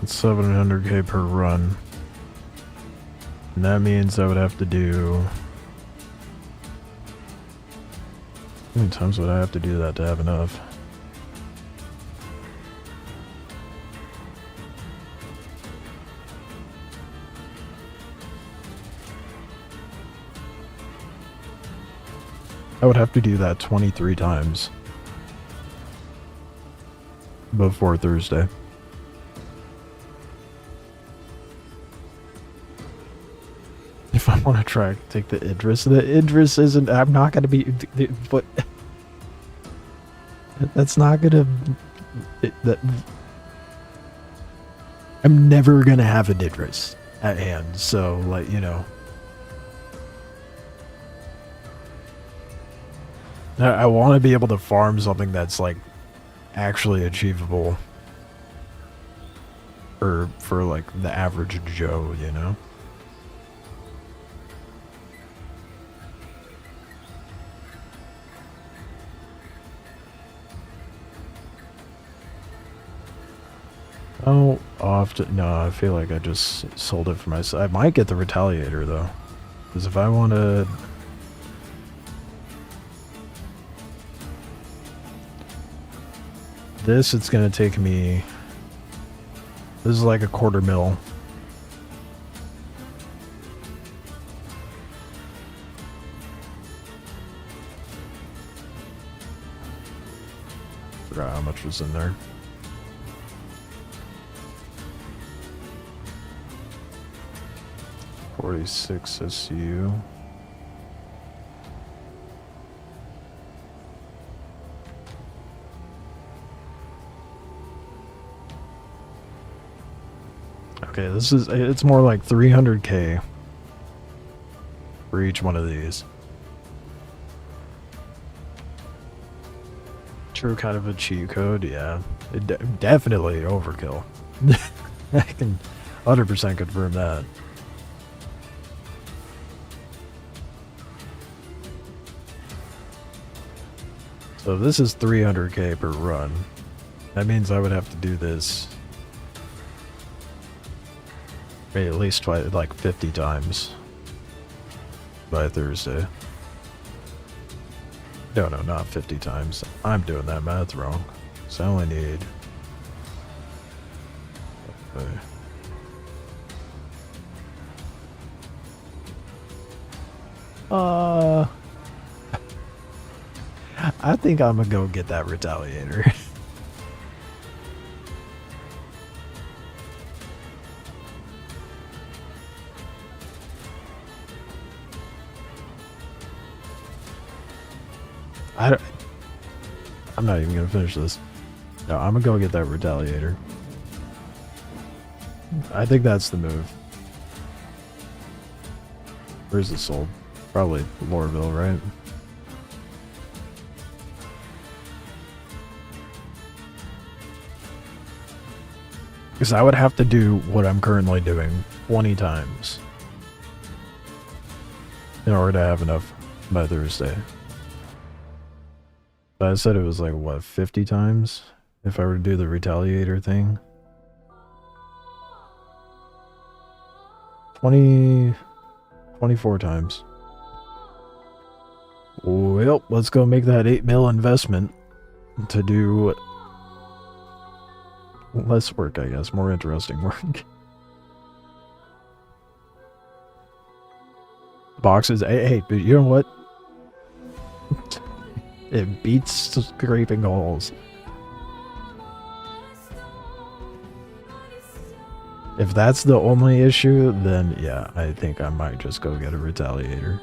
It's 700K per run. And that means I would have to do... How many times would I have to do that to have enough? I would have to do that 23 times before Thursday. If I want to try to take the Idris isn't, I'm not going to be, but that's not going to, I'm never going to have an Idris at hand, so, like, you know. I want to be able to farm something that's, like, actually achievable for like, the average Joe, you know? Oh, often. No, I feel like I just sold it for myself. I might get the Retaliator, though. Because if I want to... This, it's gonna take me... This is like a $250,000. Forgot how much was in there. $46 SU. Okay, this is, it's more like 300K for each one of these. True, kind of a cheat code, yeah. Definitely overkill. I can 100% confirm that. So if this is 300K per run, that means I would have to do this at least twice, like 50 times by Thursday. No, not 50 times. I'm doing that math wrong. So I only need... Okay. I think I'm gonna go get that Retaliator. I'm not even gonna finish this. No, I'm gonna go get that Retaliator. I think that's the move. Where's it sold? Probably Loreville, right? Because I would have to do what I'm currently doing 20 times in order to have enough by Thursday. But I said it was like, what, 50 times? If I were to do the Retaliator thing? 24 times. Well, let's go make that 8 mil investment to do less work, I guess. More interesting work. Boxes. Hey, but you know what? It beats scraping holes. If that's the only issue, then yeah, I think I might just go get a Retaliator.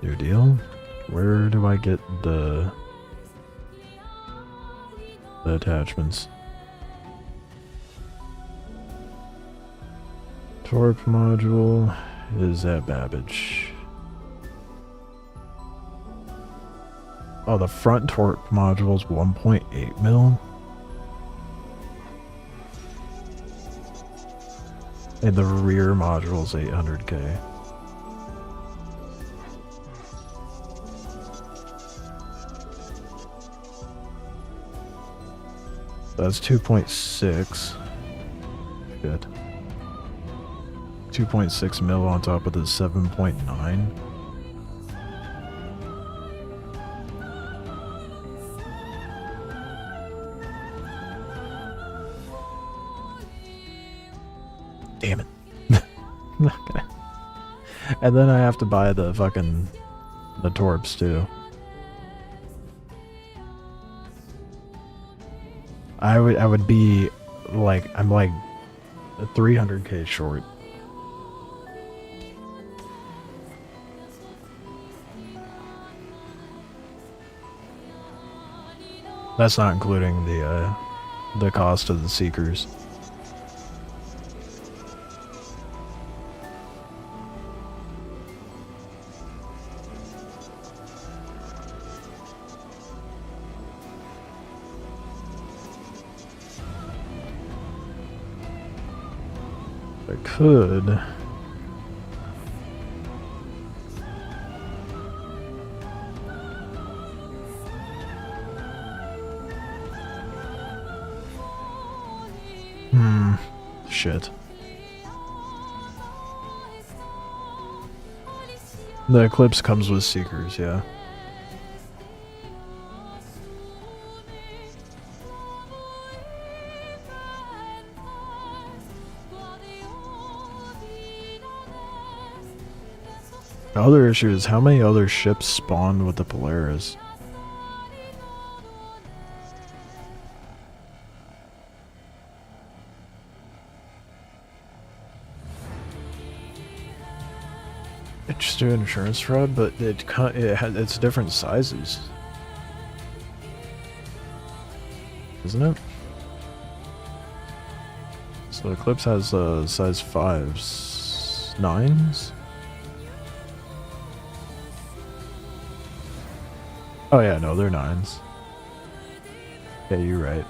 New deal? Where do I get the attachments? Torp module is at Babbage. Oh, the front torp module is 1.8 mil. And the rear module is 800K. That's 2.6. Good. 2.6 mil on top of the 7.9. Damn it. Okay. And then I have to buy the fucking torps too. I would be like, I'm like 300K short. That's not including the cost of the Seekers. I could. Shit. The Eclipse comes with Seekers, yeah. The other issue is how many other ships spawned with the Polaris? Just do insurance fraud, but it's different sizes, isn't it? So Eclipse has size 5s, 9s. Oh yeah, no, they're 9s. Yeah, you're right.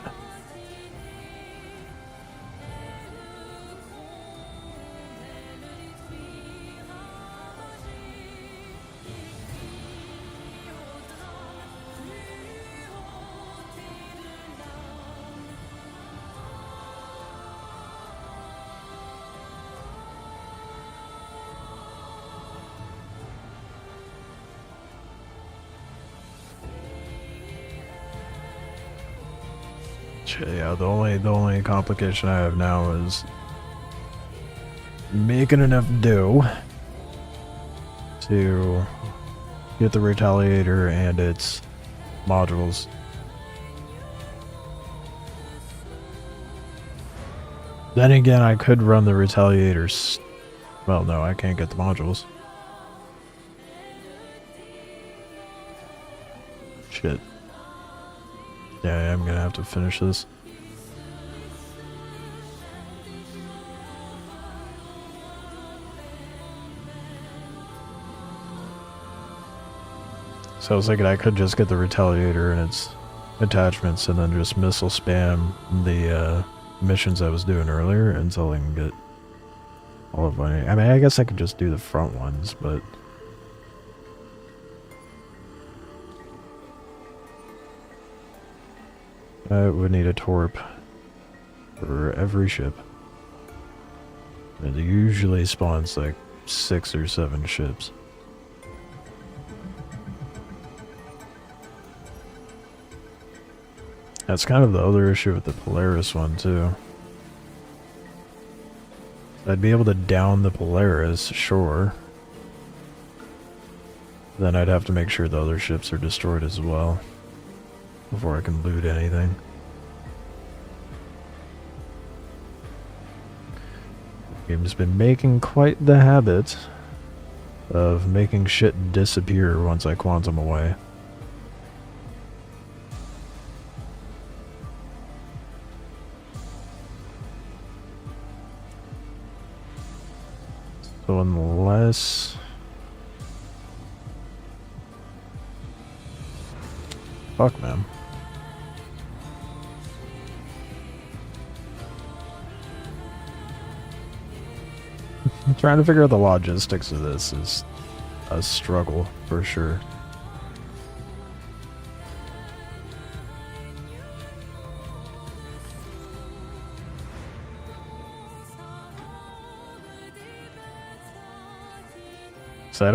Yeah, the only complication I have now is making enough dough to get the Retaliator and its modules. Then again, I could run the Retaliators. Well, no, I can't get the modules. Shit. Yeah, I'm gonna have to finish this. So I was thinking I could just get the Retaliator and its attachments and then just missile spam the missions I was doing earlier until I can get all of my... I mean, I guess I could just do the front ones, but... I would need a torp for every ship. It usually spawns like 6 or 7 ships. That's kind of the other issue with the Polaris one too. I'd be able to down the Polaris, sure. Then I'd have to make sure the other ships are destroyed as well before I can loot anything. The game's been making quite the habit of making shit disappear once I quantum away. So unless... Fuck, man. Trying to figure out the logistics of this is a struggle, for sure. So I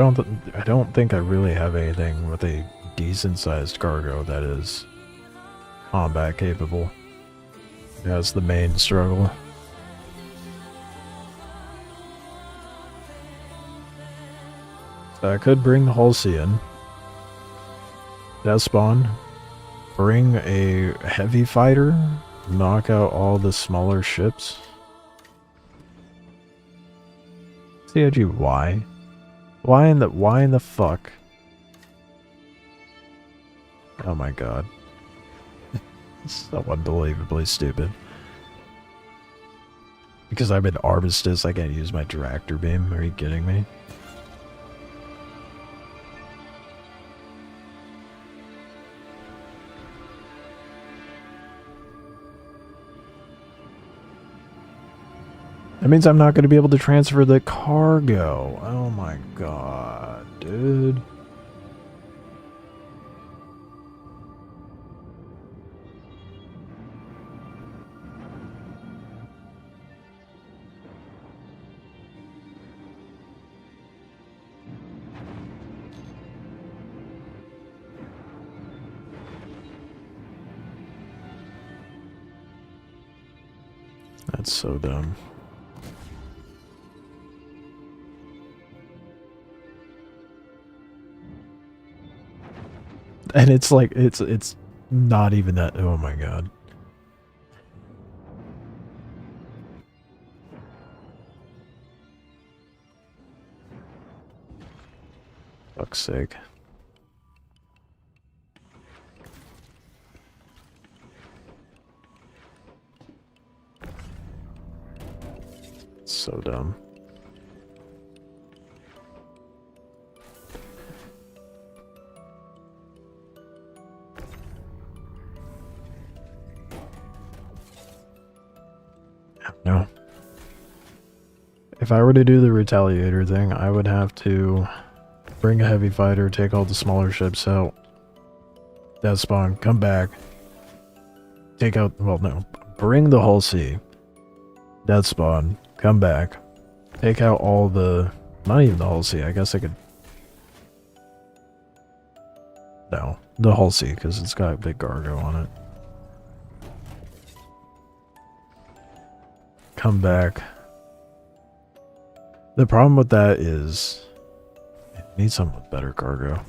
don't think I really have anything with a decent sized cargo that is combat capable. That's the main struggle. So I could bring the Halcyon, Death Spawn, bring a heavy fighter, knock out all the smaller ships. CIG, why? Why in the fuck? Oh my god. It's so unbelievably stupid. Because I'm an Armistice, I can't use my Director Beam. Are you kidding me? That means I'm not going to be able to transfer the cargo. Oh my god, dude. That's so dumb. And it's like it's not even that. Oh my god. Fuck's sake. So dumb. No. If I were to do the retaliator thing, I would have to bring a heavy fighter, take all the smaller ships out. Death spawn, come back. Take out, well no, bring the Hull C. Death spawn, come back. Take out all the, not even the Hull C, I guess I could. No, the Hull C, because it's got a big cargo on it. Come back. The problem with that is it needs something with better cargo.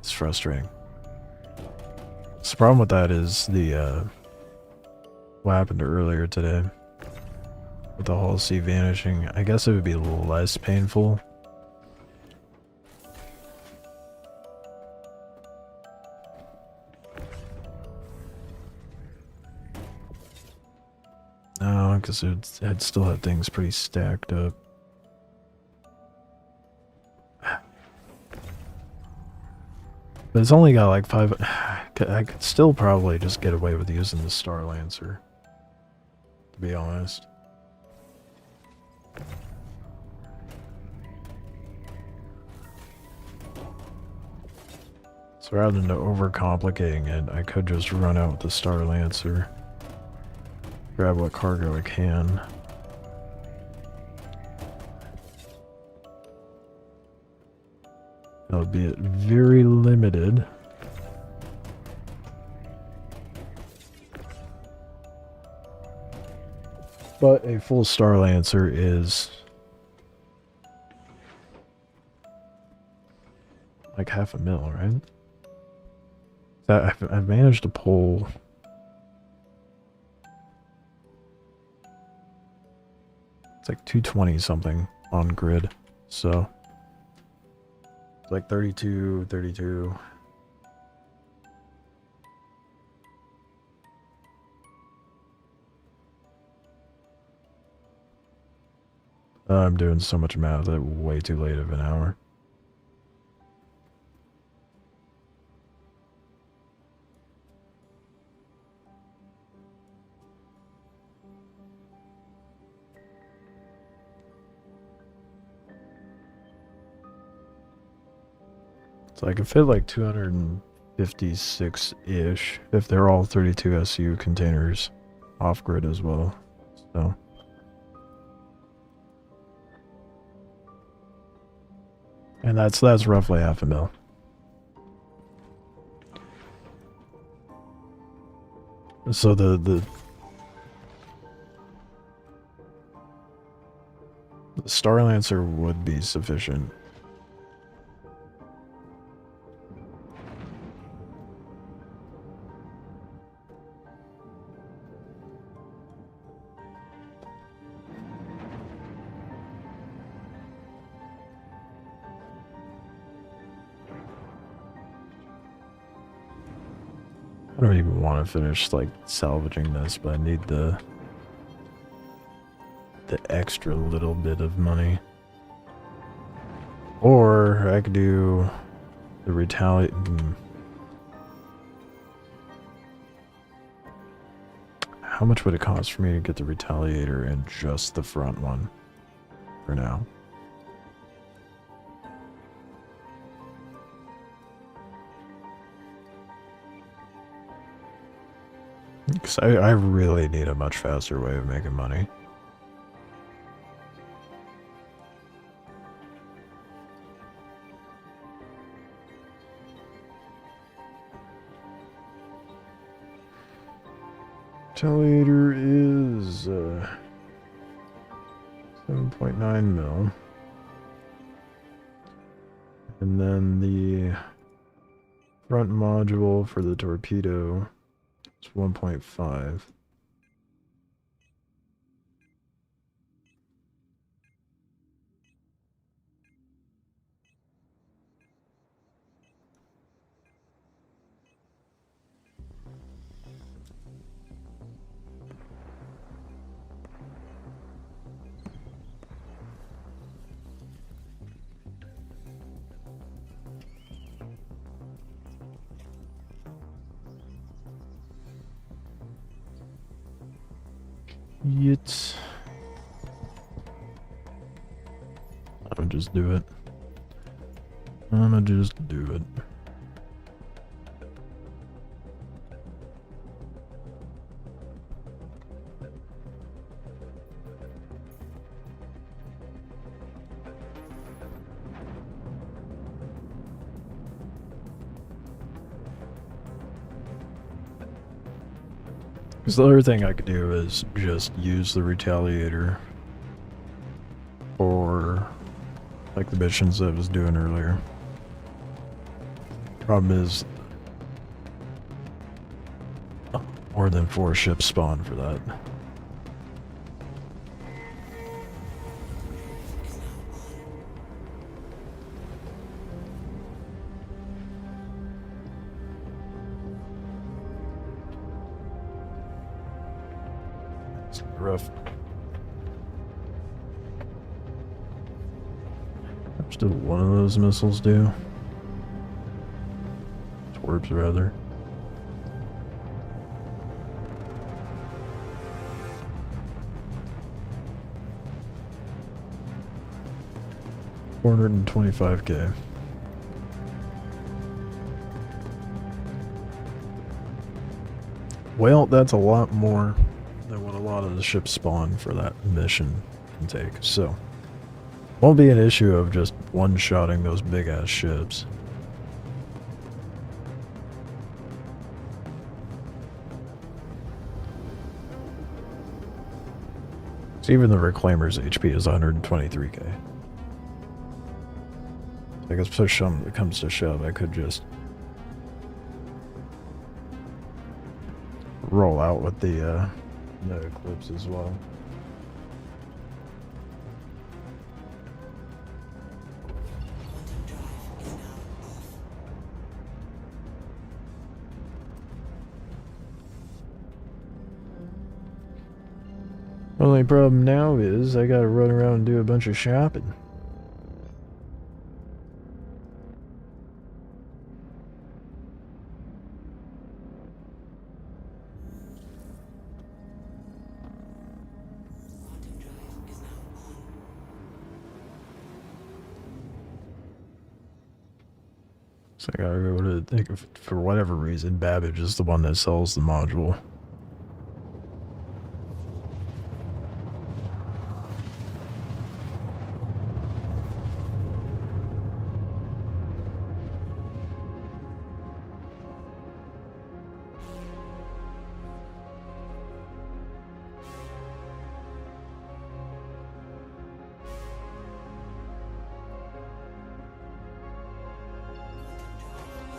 It's frustrating. So the problem with that is the what happened earlier today with the Hull C vanishing. I guess it would be a little less painful. No, because I'd still have things pretty stacked up. But it's only got like 5... I could still probably just get away with using the Star Lancer, to be honest. So rather than overcomplicating it, I could just run out with the Star Lancer. Grab what cargo I can. Albeit very limited. But a full Star Lancer is like $500,000, right? I've managed to pull. It's like 220 something on grid, so it's like 32. I'm doing so much math at way too late of an hour. So I could fit like 256-ish if they're all 32 SU containers off-grid as well. So and that's roughly $500,000. So the Star Lancer would be sufficient. I don't even want to finish like salvaging this, but I need the extra little bit of money. Or I could do the retaliate. How much would it cost for me to get the retaliator and just the front one for now? Because I really need a much faster way of making money. Retaliator is 7.9 mil. And then the front module for the torpedo is 1.5. Yet. I'ma just do it. I'ma just do it. Because the other thing I could do is just use the Retaliator for, like, the missions I was doing earlier. Problem is, more than 4 ships spawn for that. It's rough. How much did one of those missiles do? Torps, rather. $425K. Well, that's a lot more than what a lot of the ships spawn for that mission can take, so won't be an issue of just one-shotting those big-ass ships. So even the Reclaimer's HP is 123K. I guess push some that comes to shove, I could just roll out with the Eclipse as well. Only problem now is I gotta run around and do a bunch of shopping. So I gotta go to think of, for whatever reason, Babbage is the one that sells the module.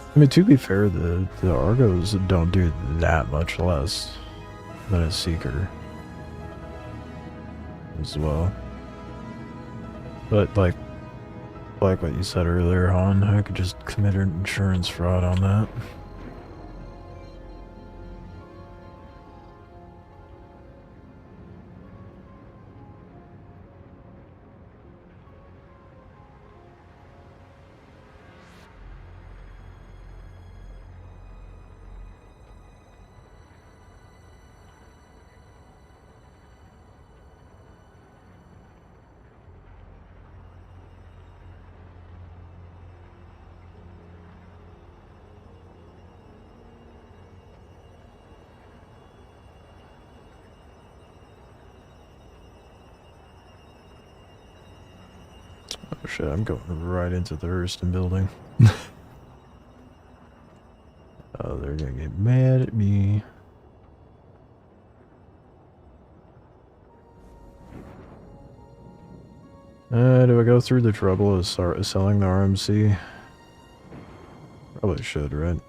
I mean, to be fair, the Argos don't do that much less than a Seeker as well. But like what you said earlier, Han, I could just commit an insurance fraud on that. Oh shit, I'm going right into the Hurston building. Oh, they're gonna get mad at me. Do I go through the trouble of selling the RMC? Probably should, right?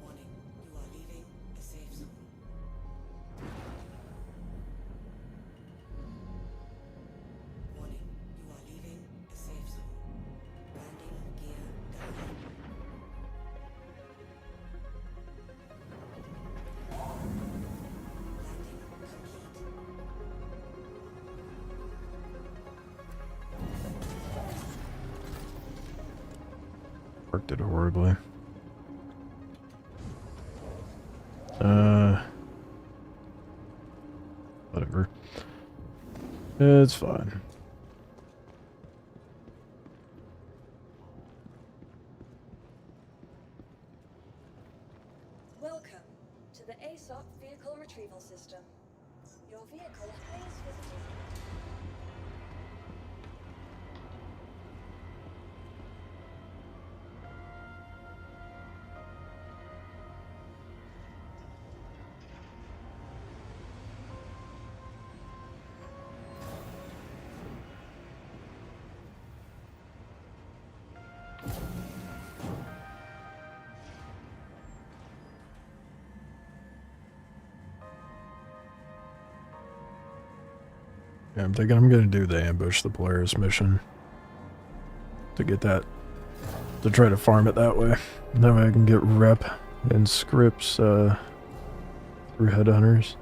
Warning, you are leaving the safe zone. Warning, you are leaving the safe zone. Warning, you are leaving the safe zone. Landing gear down. Landing complete. Worked it horribly. Whatever. It's fine. Welcome to the ASOP vehicle retrieval system. Your vehicle has visitors. Yeah, I'm thinking I'm gonna do the ambush the Polaris mission. To get that. To try to farm it that way. That way I can get rep and scripts, through headhunters.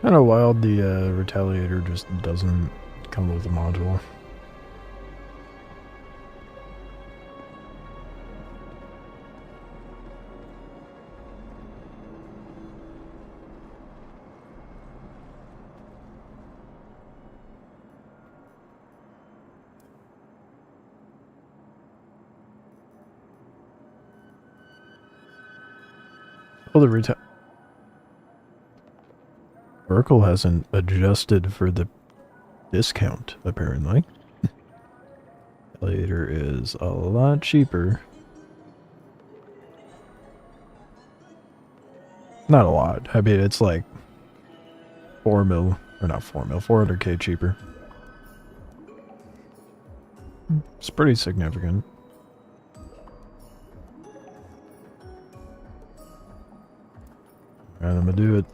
Kinda wild the, Retaliator just doesn't come with a module. Oh, the Oracle hasn't adjusted for the discount, apparently. Later is a lot cheaper. Not a lot. I mean, it's like 4 mil, or not 4 mil, 400k cheaper. It's pretty significant. Alright, I'm gonna do it.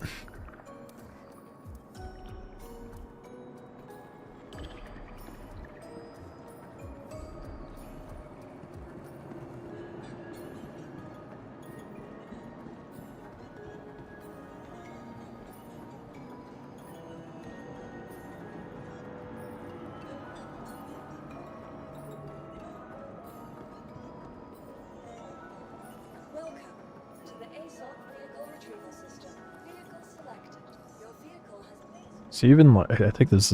Welcome to the ASOP vehicle retrieval system. Vehicle selected. Your vehicle has please. See, even like, I think this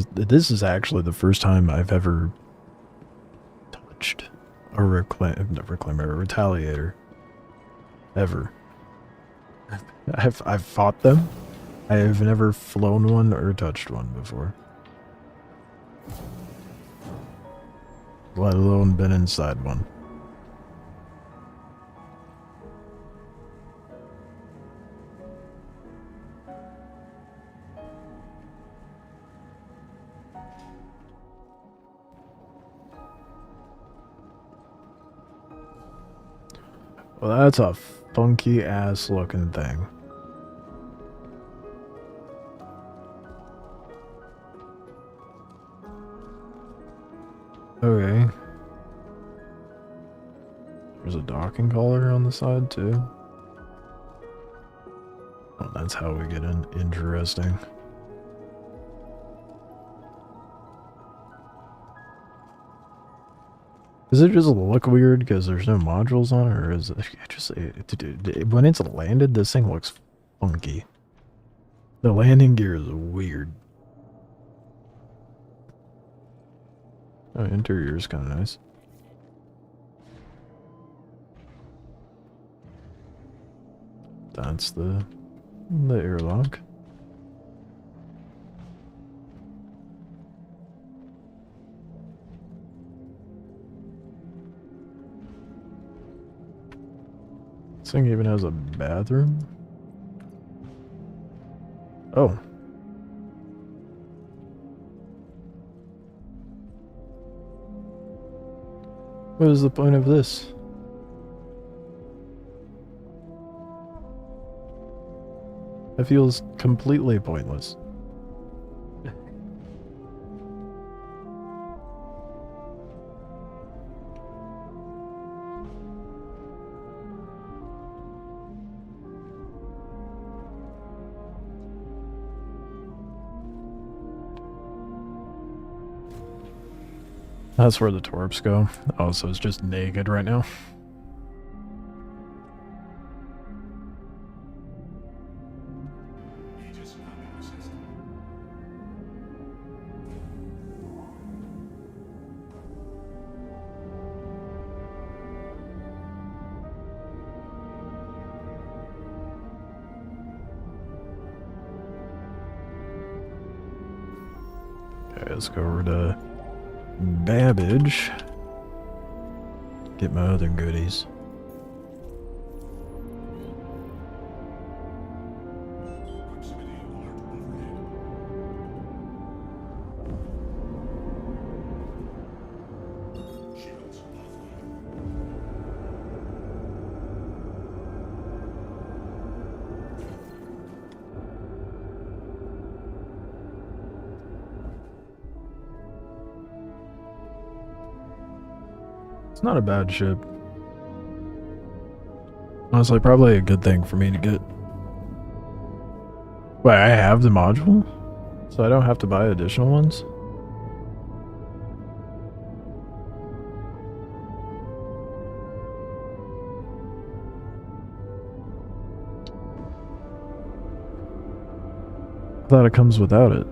is actually the first time I've ever touched a reclaimer, a retaliator. Ever. I've fought them. I have never flown one or touched one before. Let alone been inside one. Well, that's a funky ass looking thing. Okay. There's a docking collar on the side too. Oh, that's how we get in. Interesting. Does it just look weird because there's no modules on it, or is it just when it's landed, this thing looks funky. The landing gear is weird. Oh, interior is kind of nice. That's the airlock. This thing even has a bathroom. Oh. What is the point of this? It feels completely pointless. That's where the torps go. Oh, so it's just naked right now. Okay, let's go over to Babbage. Get my other goodies. It's not a bad ship. Honestly, probably a good thing for me to get. Wait, I have the module? So I don't have to buy additional ones? I thought it comes without it.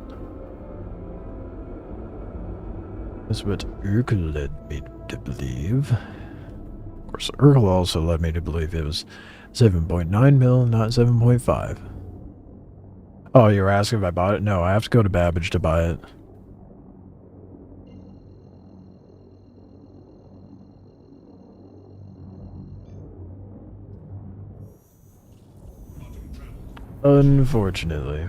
That's what Urkel led me to believe. Of course, Urkel also led me to believe it was 7.9 mil, not 7.5. Oh, you were asking if I bought it? No, I have to go to Babbage to buy it. Unfortunately.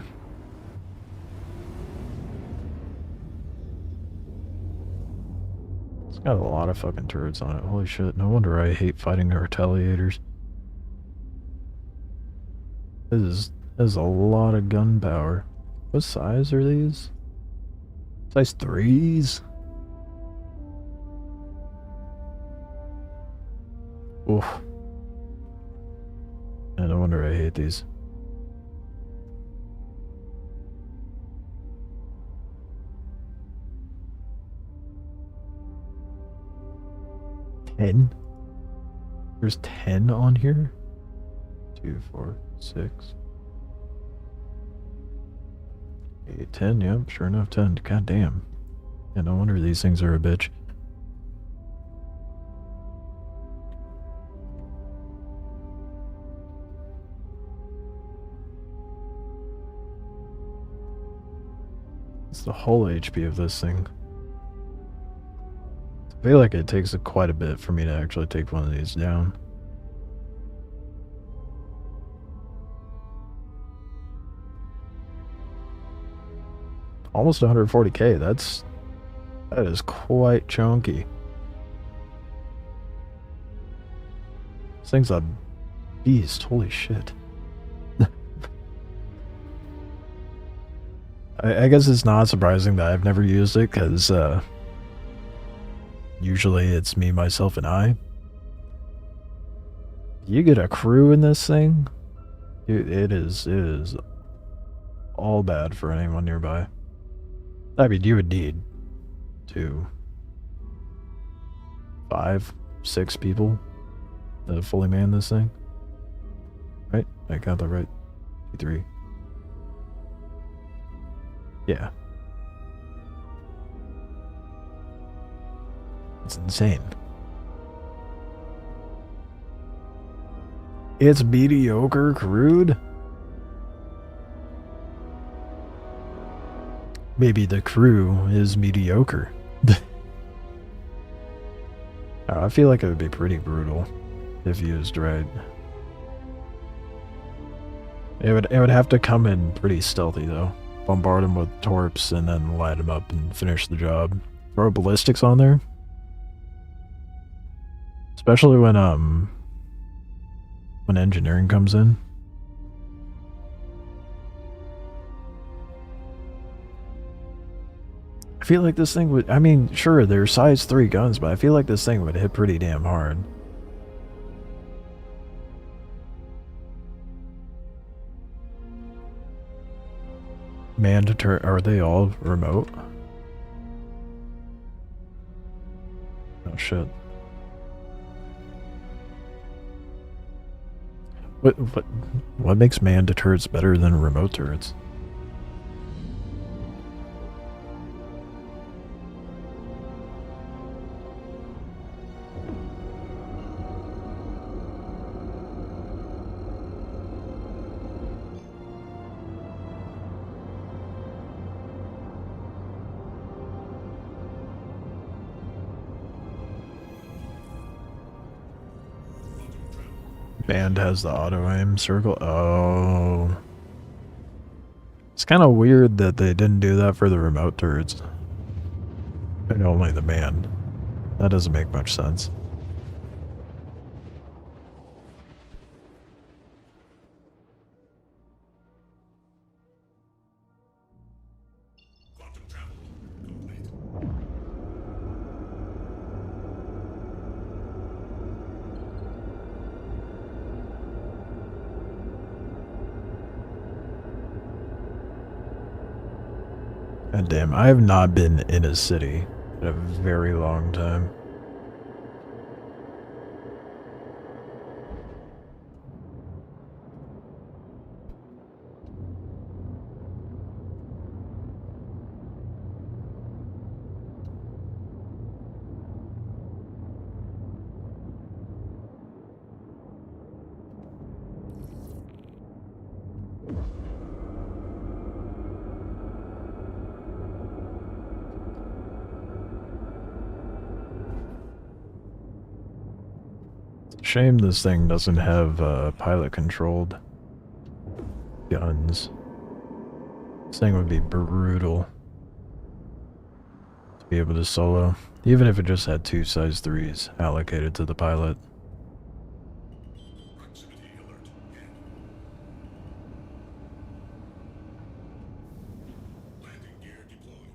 It's got a lot of fucking turrets on it. Holy shit, no wonder I hate fighting the retaliators. This is a lot of gunpowder. What size are these? Size 3s? Oof. Yeah, no wonder I hate these. There's 10 on here? 2, 4, 6, 8, 10. Yep, sure enough, 10. God damn. Yeah, no wonder these things are a bitch. It's the whole HP of this thing. I feel like it takes quite a bit for me to actually take one of these down. Almost 140k. That is quite chunky. This thing's a beast. Holy shit. I guess it's not surprising that I've never used it, because usually it's me, myself, and I. You get a crew in this thing, it is all bad for anyone nearby. I mean, you would need 2, 5, 6 people to fully man this thing. Right? I got that right. 3. Yeah. It's insane. It's mediocre crude? Maybe the crew is mediocre. I feel like it would be pretty brutal if used right. It would have to come in pretty stealthy though. Bombard them with torps and then light them up and finish the job. Throw ballistics on there. Especially when engineering comes in. I feel like this thing would, I mean, sure, they're size 3 guns, but I feel like this thing would hit pretty damn hard. Mandatory, are they all remote? Oh shit. What makes manned turrets better than remote turrets? Band has the auto aim circle. Oh. It's kind of weird that they didn't do that for the remote turrets. And only the band. That doesn't make much sense. God damn, I have not been in a city in a very long time. Shame this thing doesn't have pilot-controlled guns. This thing would be brutal to be able to solo, even if it just had 2 size 3s allocated to the pilot. Proximity alert. Landing gear deployed.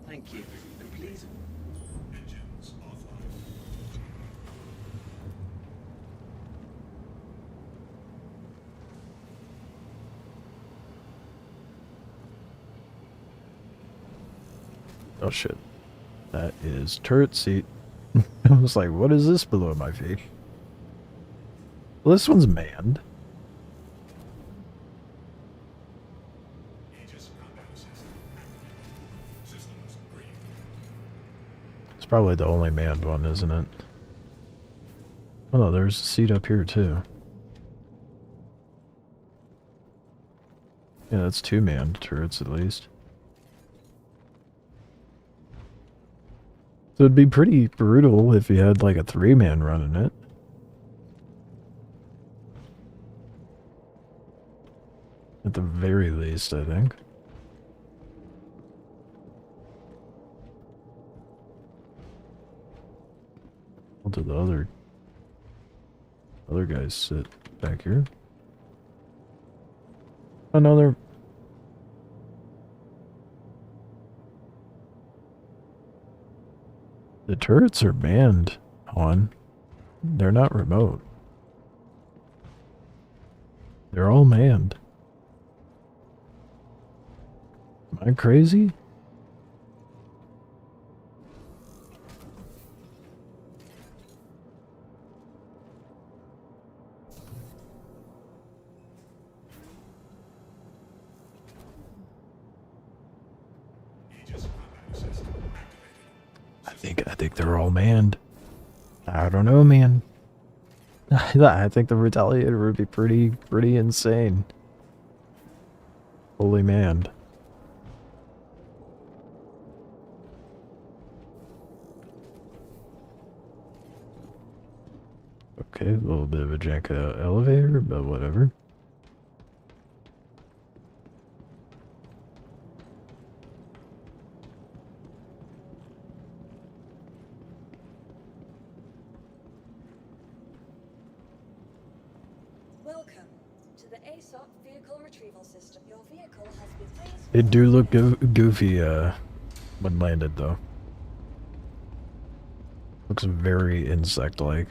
Thank you. And please. Engines offline. Oh shit. That is turret seat. I was like, what is this below my feet? Well, this one's manned. Aegis combat assist. Systems green. It's probably the only manned one, isn't it? Oh no, there's a seat up here too. Yeah, that's 2 manned turrets at least. So it'd be pretty brutal if you had like a 3-man running it. At the very least, I think. What did the other guys sit back here? Another. The turrets are banned on. They're not remote. They're all manned. Am I crazy? I think they're all manned. I don't know, man. I think the Retaliator would be pretty insane. Fully manned. Okay, a little bit of a jank elevator, but whatever. Welcome to the ASOP vehicle retrieval system. Your vehicle has been placed. It do look goofy when landed though. Looks very insect-like.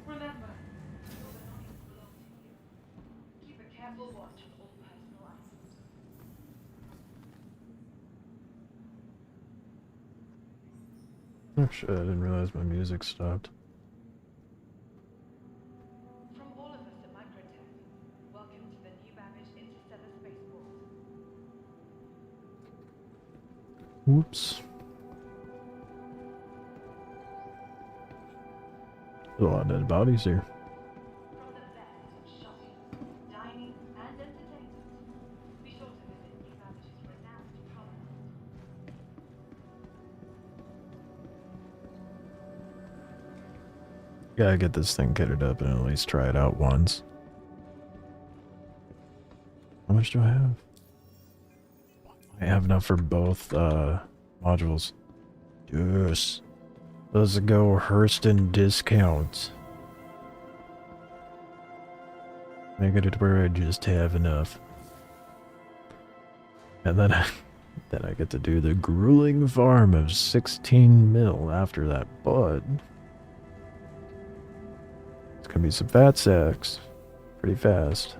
Remember, your belongings belong to you. Keep a careful watch on all personal items. Oh shit, I didn't realize my music stopped. From all of us at Microtech, welcome to the new Babbage Interstellar Spaceport. Whoops. There's a lot of dead bodies here. From the best in shopping, dining, and entertainment, be sure to visit New Babbage's renowned Prowler. Gotta get this thing kitted up and at least try it out once. How much do I have? I have enough for both modules. Yes. Let's go Hurston discounts. Make it to where I just have enough. And then I get to do the grueling farm of 16 mil after that, but it's gonna be some fat sacks pretty fast.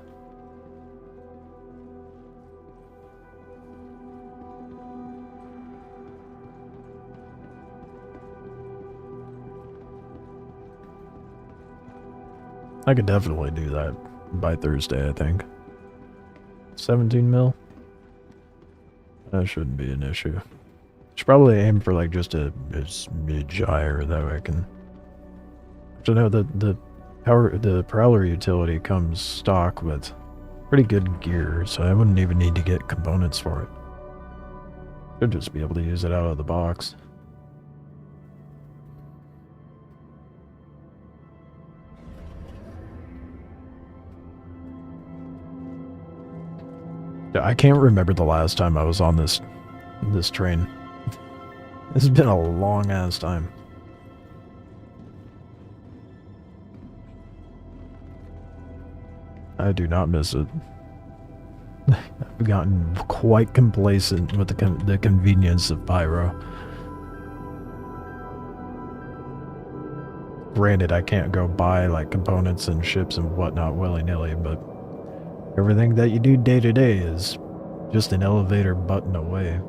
I could definitely do that by Thursday, I think. 17 mil? That shouldn't be an issue. Should probably aim for like just a smidge higher, that way I can... Actually no, the Prowler utility comes stock with pretty good gear, so I wouldn't even need to get components for it. Should just be able to use it out of the box. I can't remember the last time I was on this train. It's been a long ass time. I do not miss it. I've gotten quite complacent with the convenience of Pyro. Granted, I can't go buy like components and ships and whatnot willy-nilly, but everything that you do day to day is just an elevator button away.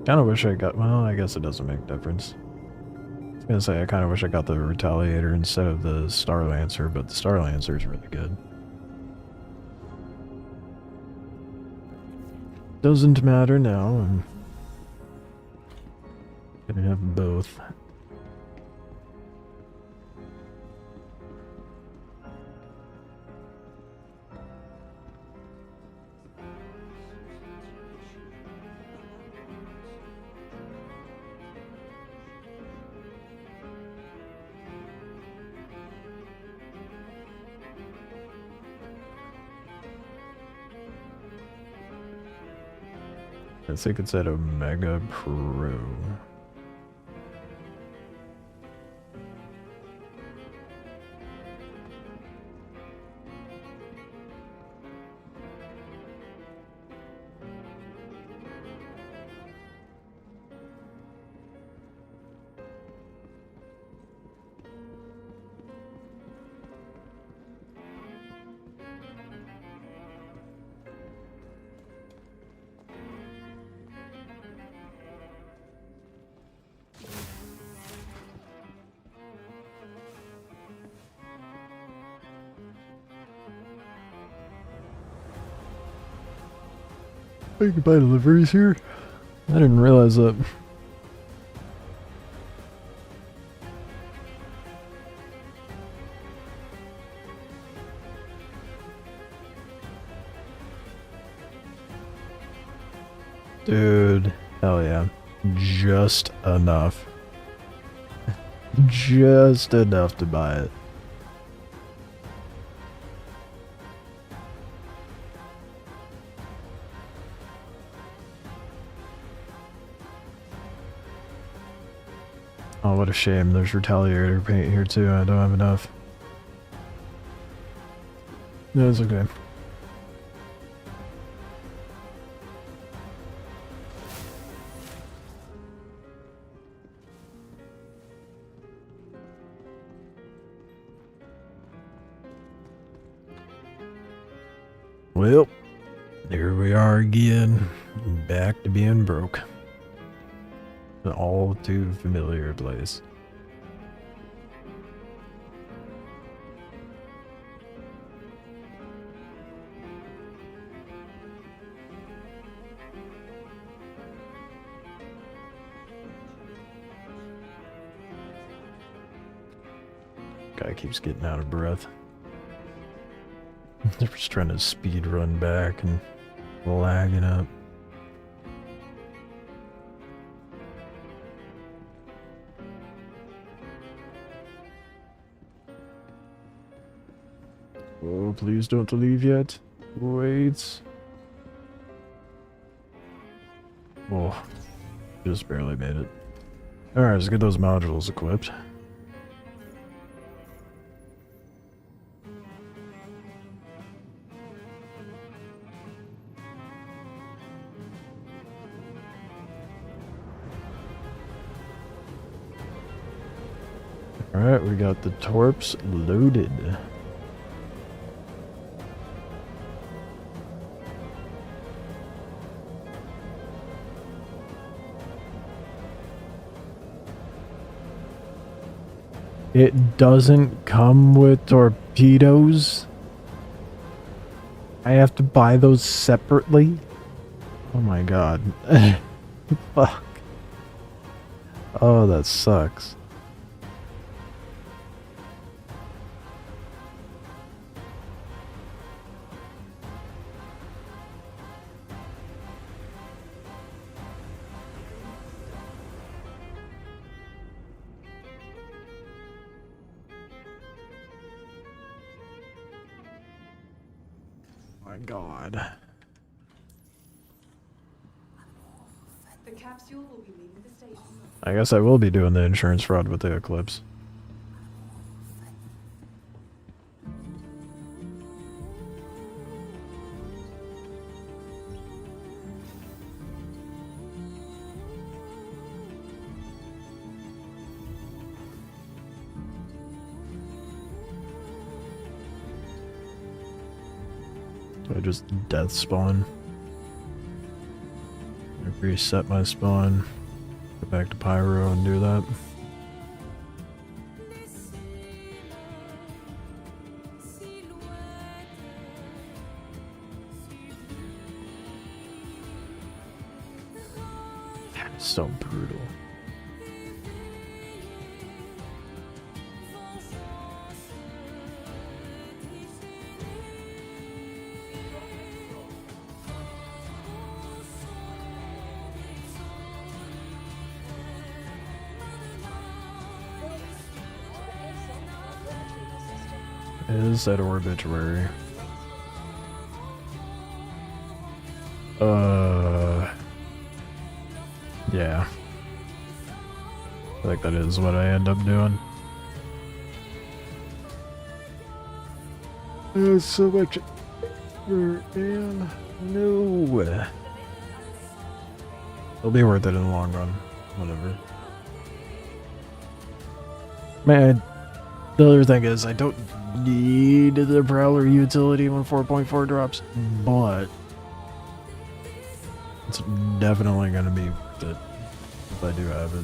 Kinda wish I got, well, I guess it doesn't make a difference. I was gonna say, I kinda wish I got the Retaliator instead of the Starlancer, but the Starlancer is really good. Doesn't matter now, I'm gonna have both. I think it's at Omega Pro. You can buy deliveries here? I didn't realize that. Dude, hell yeah. Just enough. Just enough to buy it. Oh, what a shame. There's Retaliator paint here too. I don't have enough. No, it's okay. Well, here we are again. Back to being broke. An all too familiar place. Guy keeps getting out of breath. They're just trying to speed run back and lagging up. Oh, please don't leave yet. Wait. Oh, just barely made it. Alright, let's get those modules equipped. Alright, we got the torps loaded. It doesn't come with torpedoes? I have to buy those separately? Oh my god. Fuck. Oh, that sucks. My god. The capsule will be leaving the station. I guess I will be doing the insurance fraud with the Eclipse. Do I just death spawn? Reset my spawn. Go back to Pyro and do that. It's so brutal. Is that obituary? Yeah. I think that is what I end up doing. There's so much. Man, no. It'll be worth it in the long run. Whatever. Man, the other thing is, I don't need the Prowler utility when 4.4 drops, but it's definitely going to be worth it if I do have it.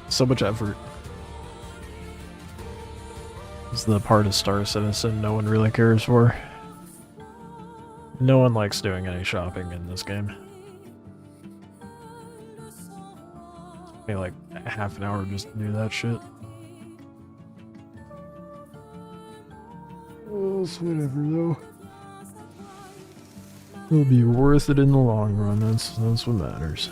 So much effort. It's the part of Star Citizen no one really cares for. No one likes doing any shopping in this game. Maybe like half an hour just to do that shit. Oh, it's whatever though. It'll be worth it in the long run. That's what matters.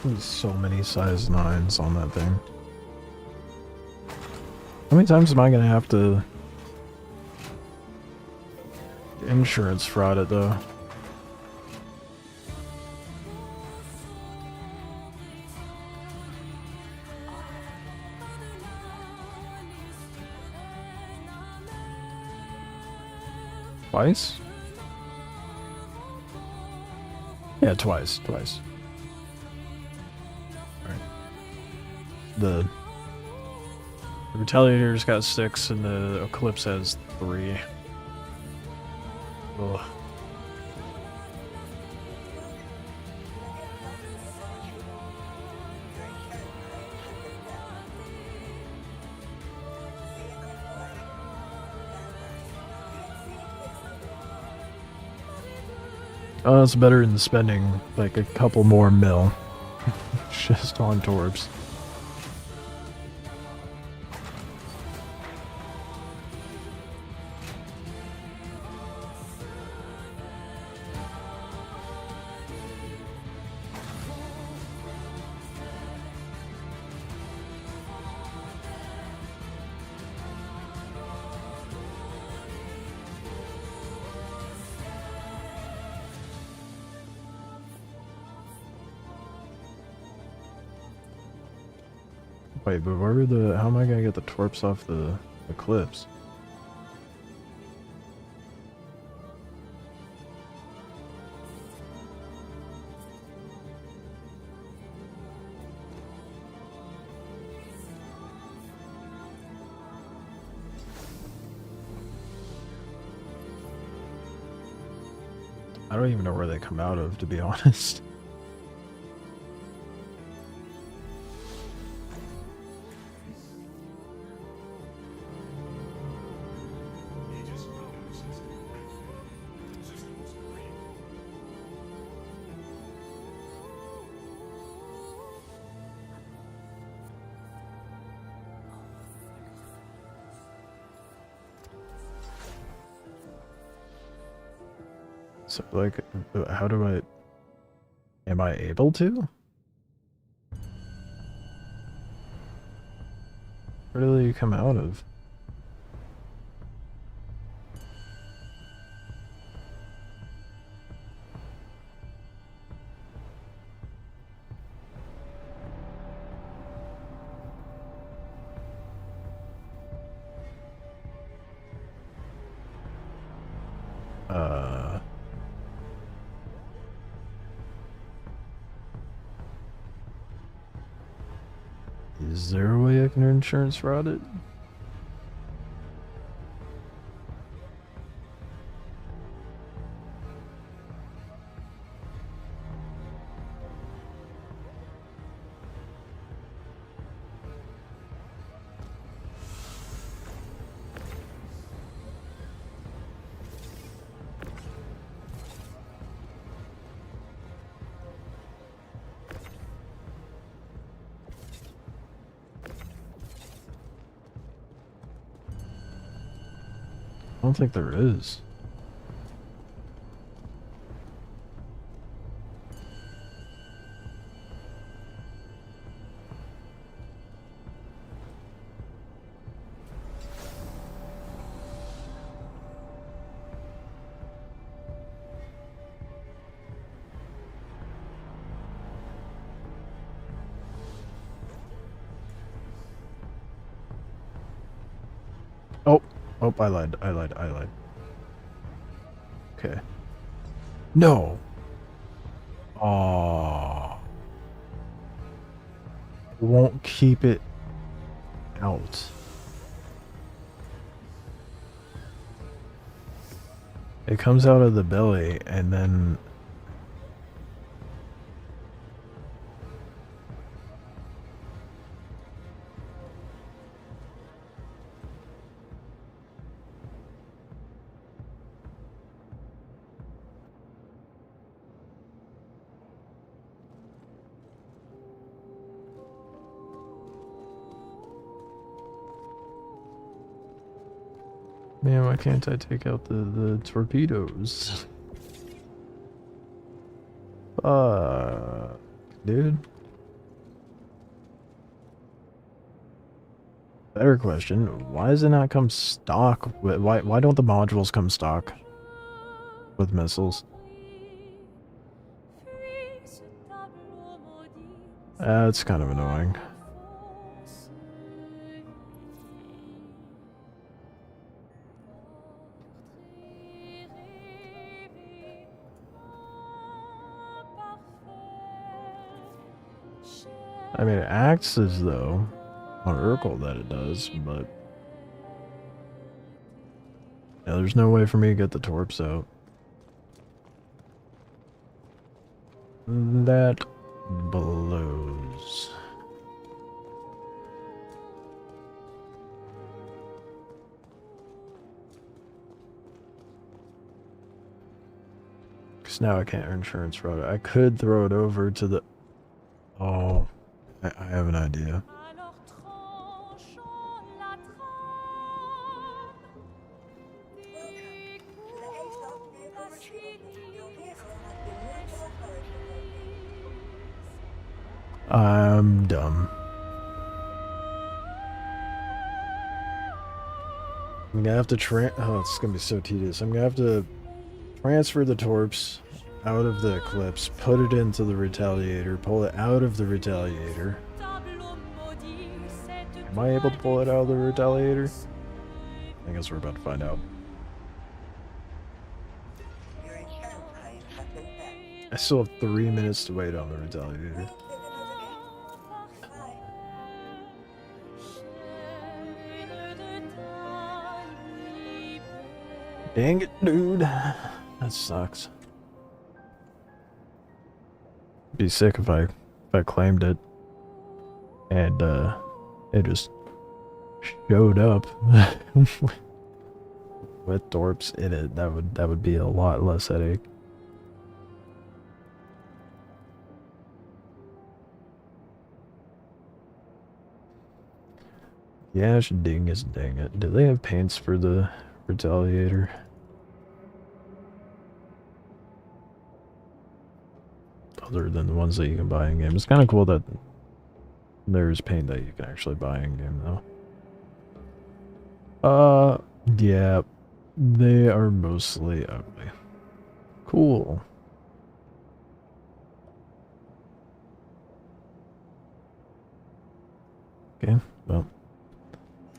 There's so many size 9s on that thing. How many times am I gonna have to insurance fraud it though? Twice? Yeah, twice. The Retaliator's got 6 and the Eclipse has 3. Ugh. Oh, it's better than spending like a couple more mil just on Torps. Wait, but where are the... How am I gonna get the Torps off the Eclipse? I don't even know where they come out of, to be honest. So, like, how do I... Am I able to? Where do they come out of? Is there a way I can insurance fraud it? don't think there is. Oh, I lied. Okay. No. Oh. Won't keep it out. It comes out of the belly and then... Man, why can't I take out the torpedoes? Dude. Better question, why does it not come stock? Why don't the modules come stock with missiles? That's kind of annoying. I mean, it acts as though on Urkel that it does, but yeah, there's no way for me to get the torps out. That blows. Because now I can't earn insurance for it. I could throw it over to the... Oh, I have an idea. I'm dumb. I'm gonna have to oh, it's gonna be so tedious. I'm gonna have to transfer the torps out of the Eclipse, put it into the Retaliator, pull it out of the Retaliator. Am I able to pull it out of the Retaliator? I guess we're about to find out. I still have 3 minutes to wait on the Retaliator. Dang it, dude. That sucks. Be sick if I claimed it and it just showed up with torps in it. That would be a lot less headache. Yeah, dingus dang it. Do they have paints for the Retaliator? Other than the ones that you can buy in game. It's kind of cool that there's paint that you can actually buy in game though. Yeah, they are mostly ugly. Cool. Okay, well.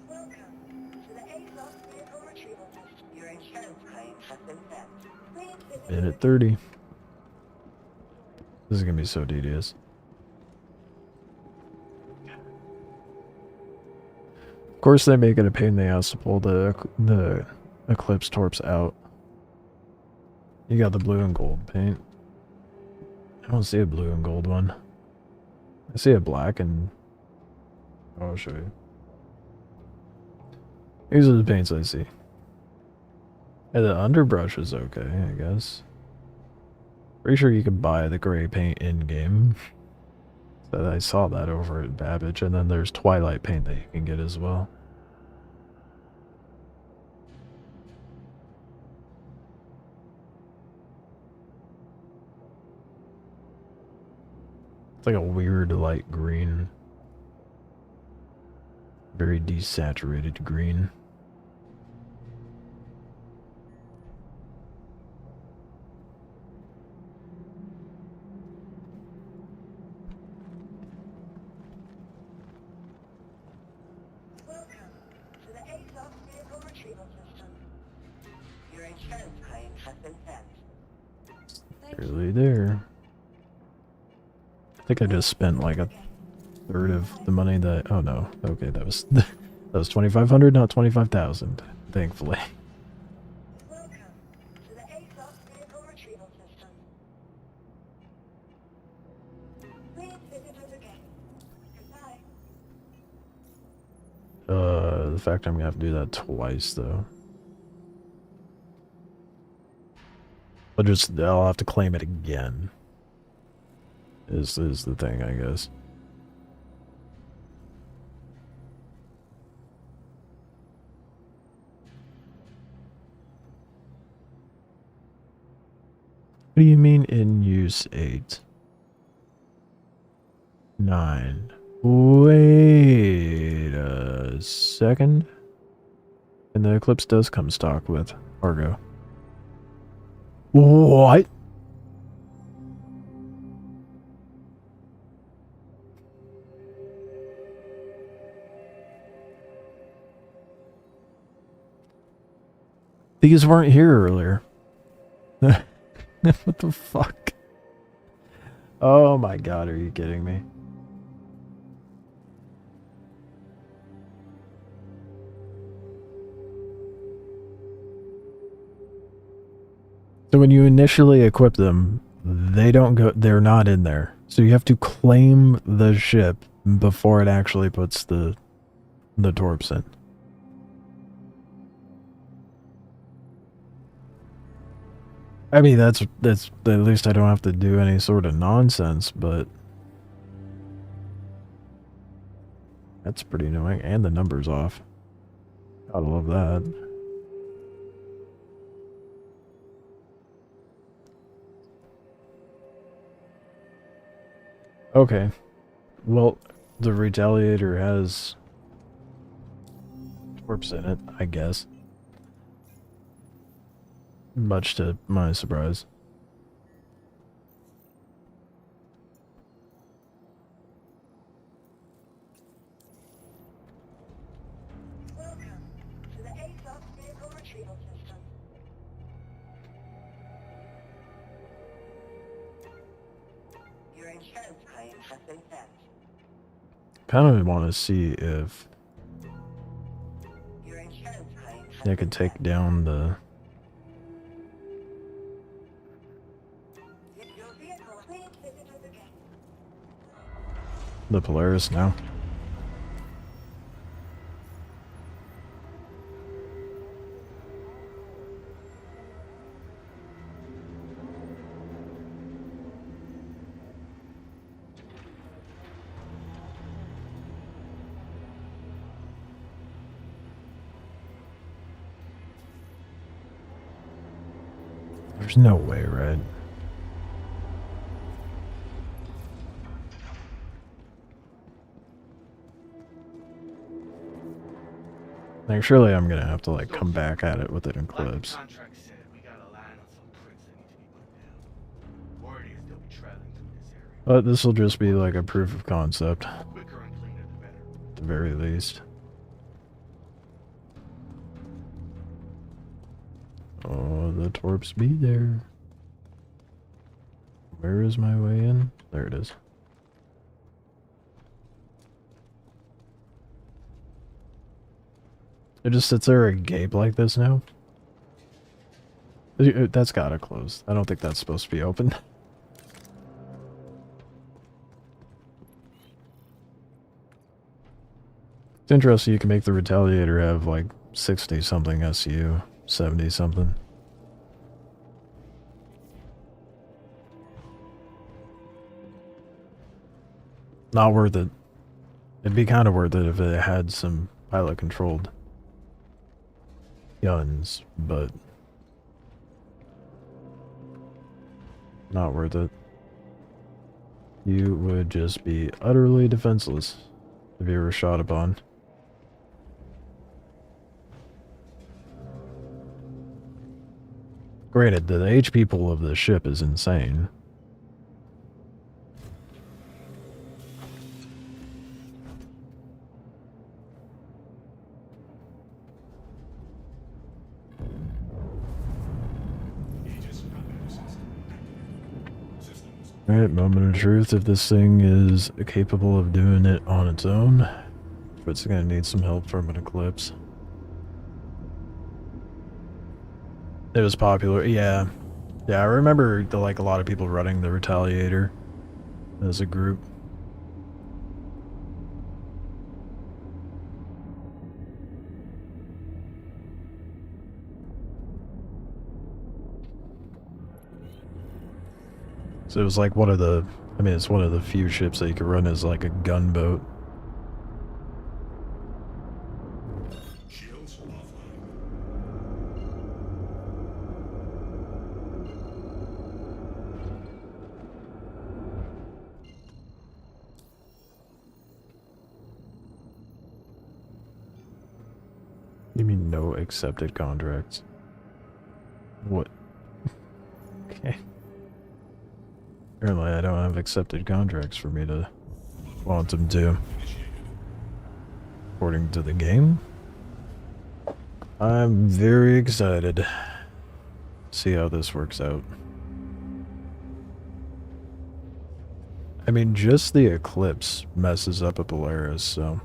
Welcome to the ASOS vehicle retrieval test. Your insurance claim has been sent. Please visit Minute 30. This is gonna be so tedious. Of course, they make it a pain in the ass to pull the Eclipse torps out. You got the blue and gold paint. I don't see a blue and gold one. I see a black and... I'll show you. These are the paints I see. And the underbrush is okay, I guess. Pretty sure you could buy the gray paint in-game. So I saw that over at Babbage, and then there's Twilight paint that you can get as well. It's like a weird light green. Very desaturated green. Welcome to the ASOP vehicle retrieval system. Your insurance claim has been sent. Thank you. Really there. I think I just spent like a third of the money that. Oh no. Okay, that was that was 2,500, not 25,000. Thankfully. Welcome to the ASOP vehicle retrieval system. Please visit us again. Goodbye. The fact I'm gonna have to do that twice though. I'll have to claim it again. Is the thing, I guess. What do you mean in use 8? 9. Wait a second. And the Eclipse does come stock with Argo. What? These weren't here earlier. What the fuck? Oh my god, are you kidding me? So when you initially equip them, they're not in there. So you have to claim the ship before it actually puts the torps in. I mean, that's at least I don't have to do any sort of nonsense, but that's pretty annoying. And the number's off. Gotta love that. Okay. Well, the Retaliator has torps in it, I guess. Much to my surprise. Welcome to the ASOP vehicle retrieval system. Your insurance claim has been sent. Kind of want to see if Your insurance claim has I could take down the Your vehicle. Please visit us again. Polaris now. There's no way, right? Like, surely I'm gonna have to, like, come back at it with an Eclipse. Like the contract said, we got a line on some crits that need to be put down. Word is they'll be traveling through this area. But this will just be, like, a proof of concept, Quicker and cleaner the better. at the very least. Oh, the torps be there. Where is my way in? There it is. It just sits there agape like this now? That's gotta close. I don't think that's supposed to be open. It's interesting you can make the Retaliator have like 60 something SU, 70 something. Not worth it. It'd be kind of worth it if it had some pilot controlled guns, but not worth it. you would just be utterly defenseless if you were shot upon. Granted, the HP pool of the ship is insane. Alright, moment of truth. If this thing is capable of doing it on its own, but it's gonna need some help from an eclipse. It was popular, yeah. Yeah, I remember a lot of people running the Retaliator as a group. So it was like one of the, I mean, it's one of the few ships that you could run as like a gunboat. Shields offline. You mean no accepted contracts? What? Okay. Apparently I don't have accepted contracts for me to want them to. According to the game. I'm very excited to see how this works out. I mean, just the eclipse messes up a Polaris, so...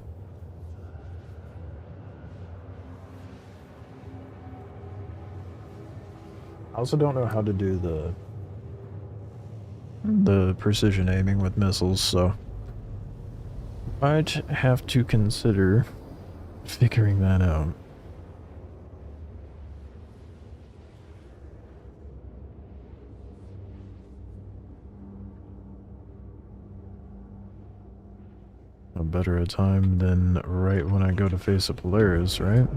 I also don't know how to do the precision aiming with missiles, so I'd have to consider figuring that out. A better a time than right when I go to face a Polaris, right?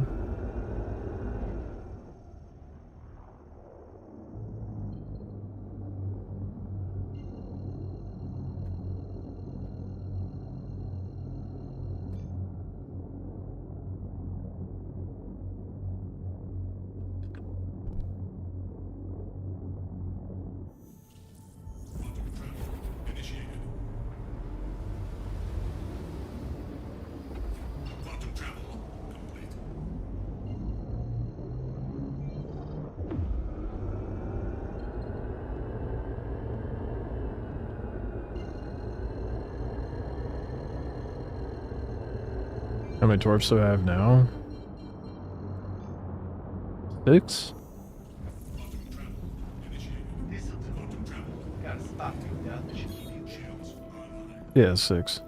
Quantum travel complete. How many torps do I have now? 6? This'll do. Got a spot picked out that should keep you Shields online. Yeah, 6.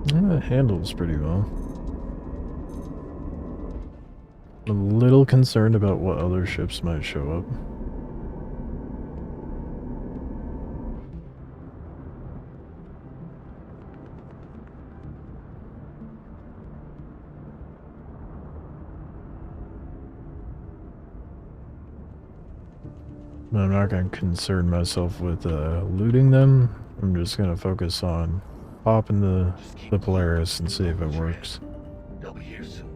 It handles pretty well. I'm a little concerned about what other ships might show up. I'm not going to concern myself with looting them. I'm just going to focus on popping the Polaris and see if it works. They'll be here soon.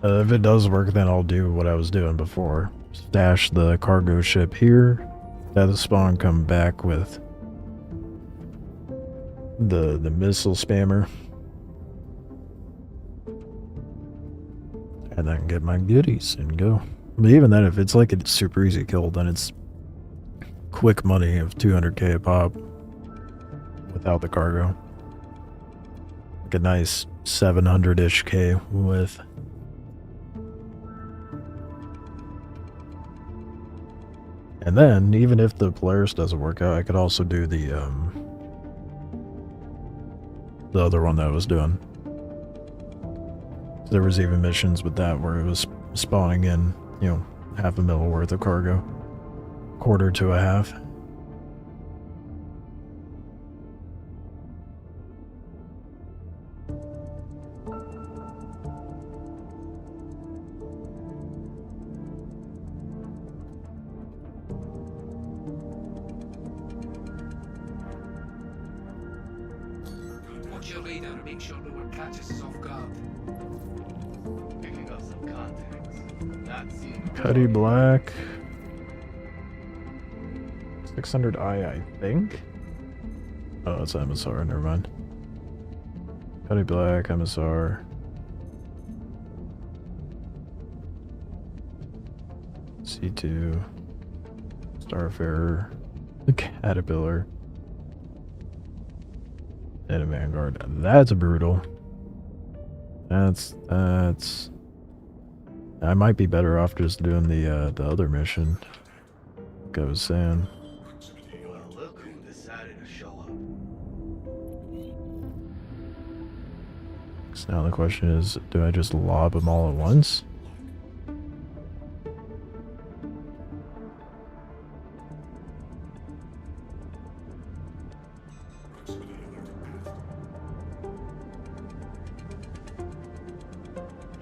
If it does work, then I'll do what I was doing before. Stash the cargo ship here, have the spawn come back with the missile spammer, and then get my goodies and go. But even then, if it's like a super easy kill, then it's quick money of 200k a pop without the cargo. Like a nice 700-ish k with. And then, even if the Polaris doesn't work out, I could also do the other one that I was doing. There was even missions with that where it was spawning in, you know, half a mil worth of cargo. Quarter to a half. What's your radar and make sure no one catches us off guard? Picking up some contacts. Not seeing Cuddy Black. 600 I think. Oh, it's MSR, never mind. Cuddy Black, MSR. C2. Starfarer. The Caterpillar. And a Vanguard. That's brutal. That's... I might be better off just doing the other mission. Like I was saying. Well, look who decided to show up. So now the question is, do I just lob them all at once?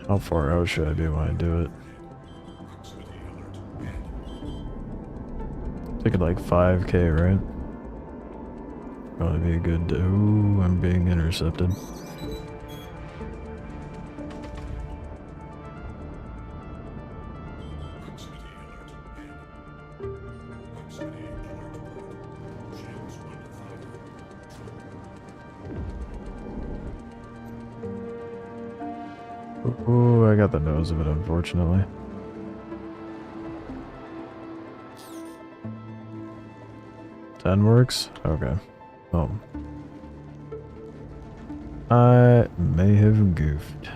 How far out should I be when I do it? Take it like 5k, right? Probably be a good... Ooh, I'm being intercepted. Ooh, I got the nose of it, unfortunately. Ten works? Okay. Well. I may have goofed.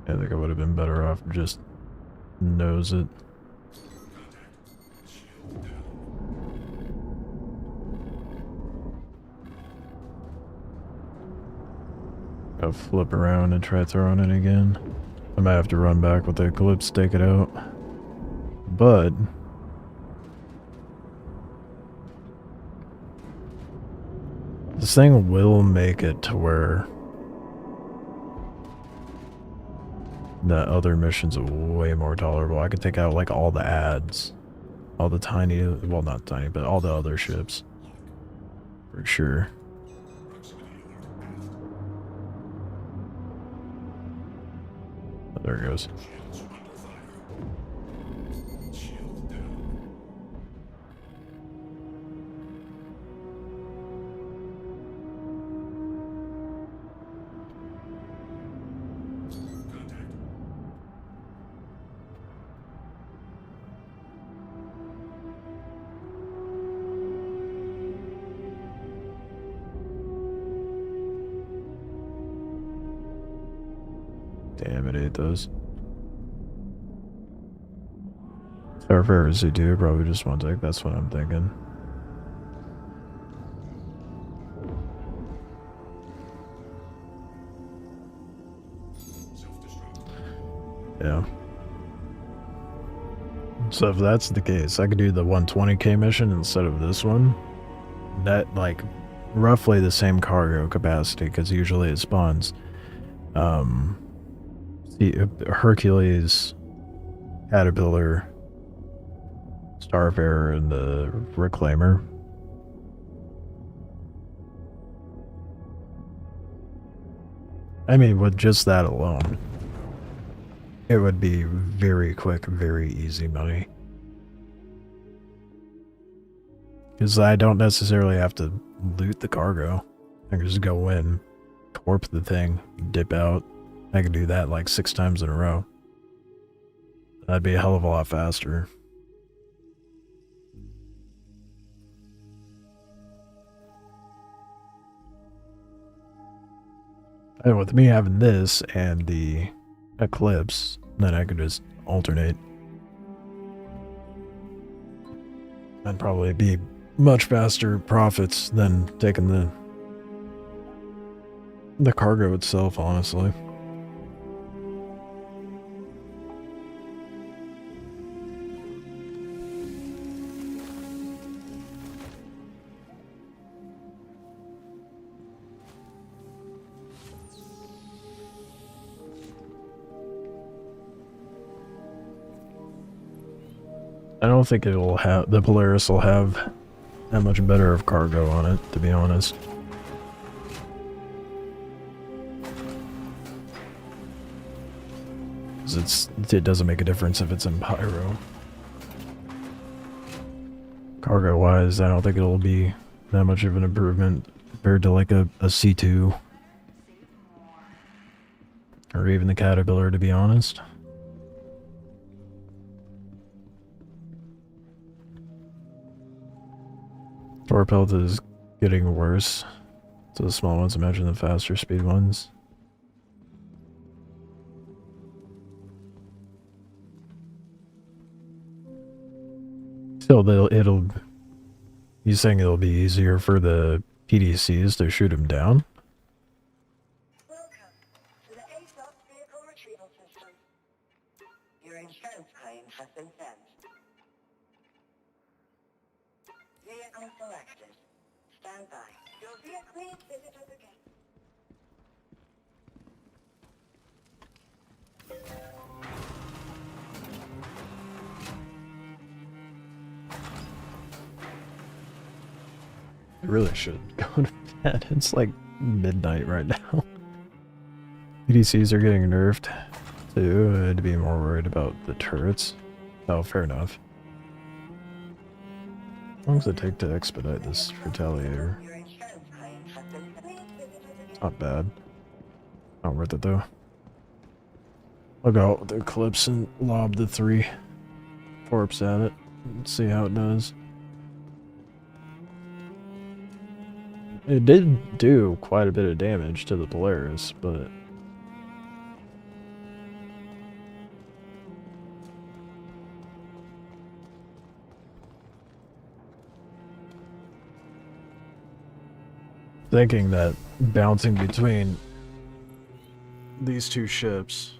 I think I would have been better off just nose it. I'll flip around and try throwing it again. I might have to run back with the Eclipse, take it out. But this thing will make it to where the other missions are way more tolerable. I could take out like all the ads. All the tiny, well not tiny, but all the other ships. For sure. Oh, there it goes. Damn, it ate those. Starfarer Z2, probably just one take, that's what I'm thinking. Yeah. So if that's the case, I could do the 120k mission instead of this one. That, like, roughly the same cargo capacity, because usually it spawns. Hercules, Caterpillar, Starfarer, and the Reclaimer. I mean, with just that alone, it would be very quick, very easy money. Because I don't necessarily have to loot the cargo. I can just go in, torp the thing, dip out. I could do that like 6 times in a row. That'd be a hell of a lot faster. And with me having this and the Eclipse, then I could just alternate. That'd probably be much faster profits than taking the cargo itself, honestly. I don't think it'll have, the Polaris will have that much better of cargo on it, to be honest. Because it doesn't make a difference if it's in pyro. Cargo wise, I don't think it'll be that much of an improvement compared to like a C2. Or even the Caterpillar, to be honest. Torp health is getting worse. So the small ones, imagine the faster speed ones. Still, you saying it'll be easier for the PDCs to shoot them down? Welcome to the ASOS vehicle retrieval system. Your insurance claim has been sent. Vehicle selected. Stand by. Your vehicle needs visitor again. I really should go to bed. It's like midnight right now. PDCs are getting nerfed too. I had to be more worried about the turrets. Oh, fair enough. How long does it take to expedite this Retaliator? Your insurance claim has been sent. Please visit us again. Not bad. Not worth it though. I'll go out with the Eclipse and lob the 3 Torps at it and see how it does. It did do quite a bit of damage to the Polaris, but thinking that bouncing between these two ships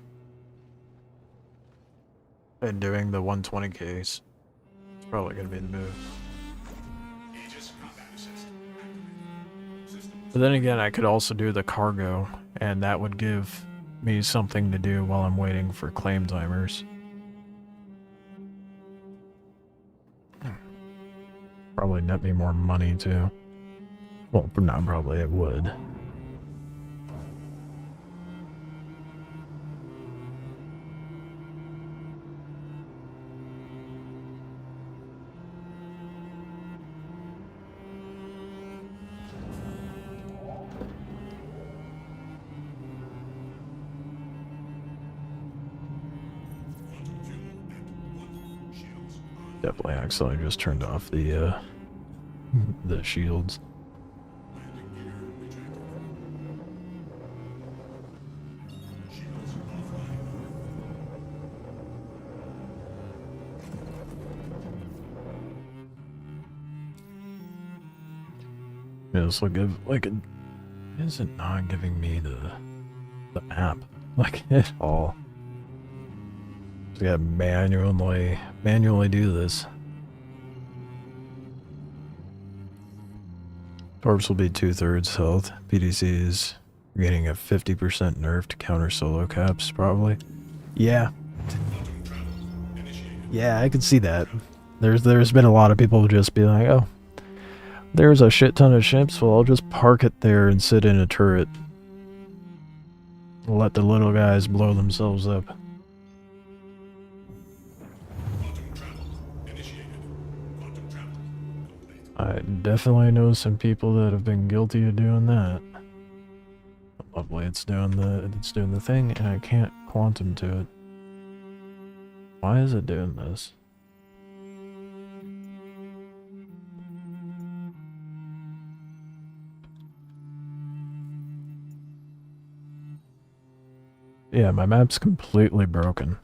and doing the 120 case is probably going to be the move. But then again, I could also do the cargo, and that would give me something to do while I'm waiting for claim timers. Probably net me more money too. Well, not probably, it would. Definitely accidentally just turned off the shields. Yeah, it's like it isn't not giving me the map like at all. So yeah, manually do this. Torps will be 2/3 health. PDCs getting a 50% nerf to counter solo caps, probably. Yeah. Yeah, I could see that. There's been a lot of people just be like, oh, there's a shit ton of ships, well I'll just park it there and sit in a turret. Let the little guys blow themselves up. I definitely know some people that have been guilty of doing that. Lovely, it's doing the thing, and I can't quantum to it. Why is it doing this? Yeah, my map's completely broken.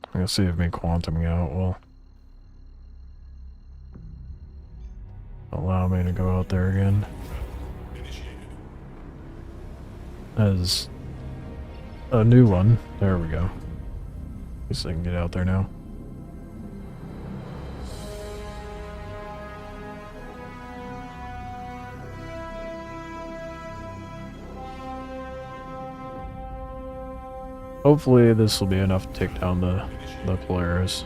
I'm gonna see if me quantuming out will allow me to go out there again. As a new one. There we go. At least I can get out there now. Hopefully this will be enough to take down the Polaris.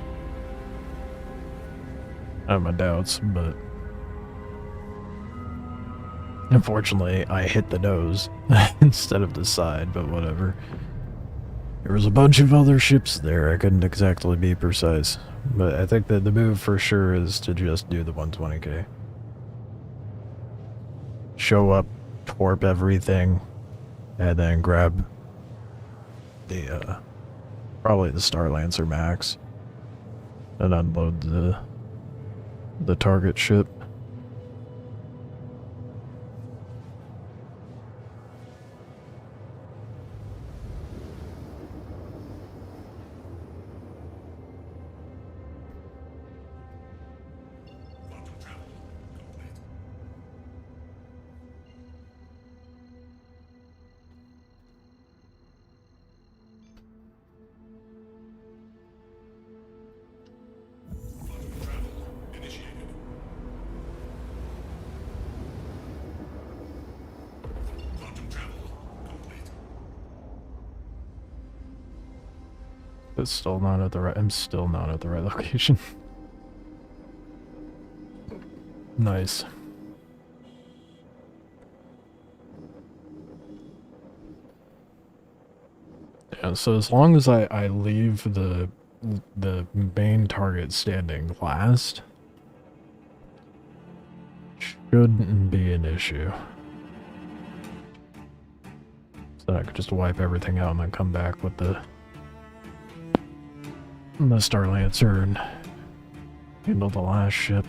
I have my doubts, but unfortunately I hit the nose instead of the side, but whatever. There was a bunch of other ships there, I couldn't exactly be precise. But I think that the move for sure is to just do the 120k. Show up, torp everything, and then grab the, probably the Star Lancer Max, and unload the target ship. It's still not at the right. I'm still not at the right location. Nice. Yeah, so as long as I leave the main target standing last, shouldn't be an issue. So I could just wipe everything out and then come back with the Star Lancer and handle the last ship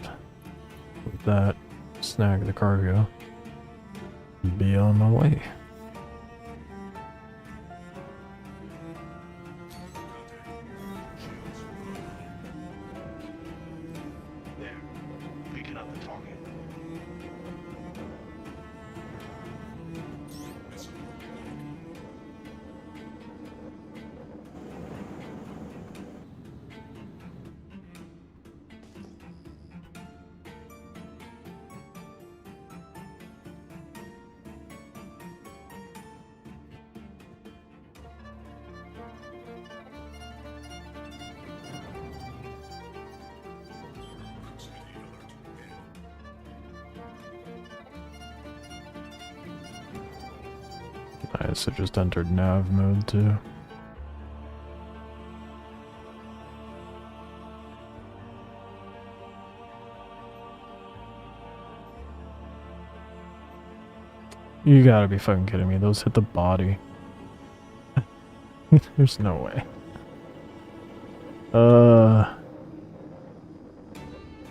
with that, snag the cargo, and be on my way. There. Picking up the target. Nice, I just entered nav mode too. You gotta be fucking kidding me, those hit the body. There's no way.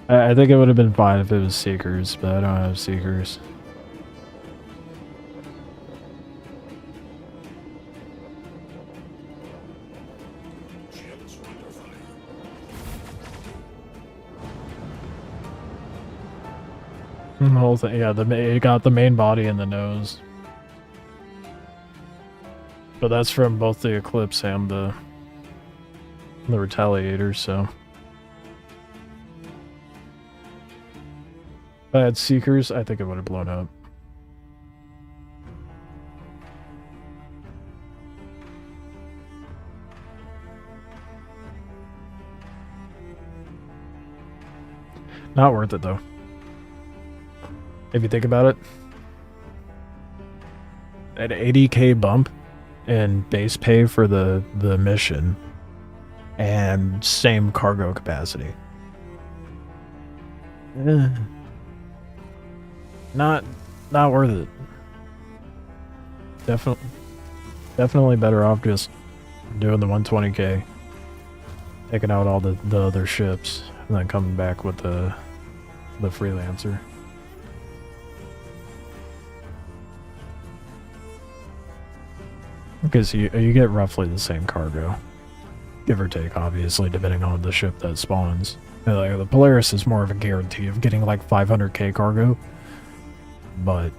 I think it would have been fine if it was Seekers, but I don't have Seekers. The whole thing, yeah, it got the main body and the nose. But that's from both the Eclipse and the Retaliator, so. If I had Seekers, I think it would have blown up. Not worth it though. If you think about it, an 80k bump in base pay for the mission and same cargo capacity. Not worth it. Definitely better off just doing the 120k, taking out all the other ships, and then coming back with the Freelancer. Because you get roughly the same cargo, give or take, obviously, depending on the ship that spawns. Like, the Polaris is more of a guarantee of getting like 500k cargo, but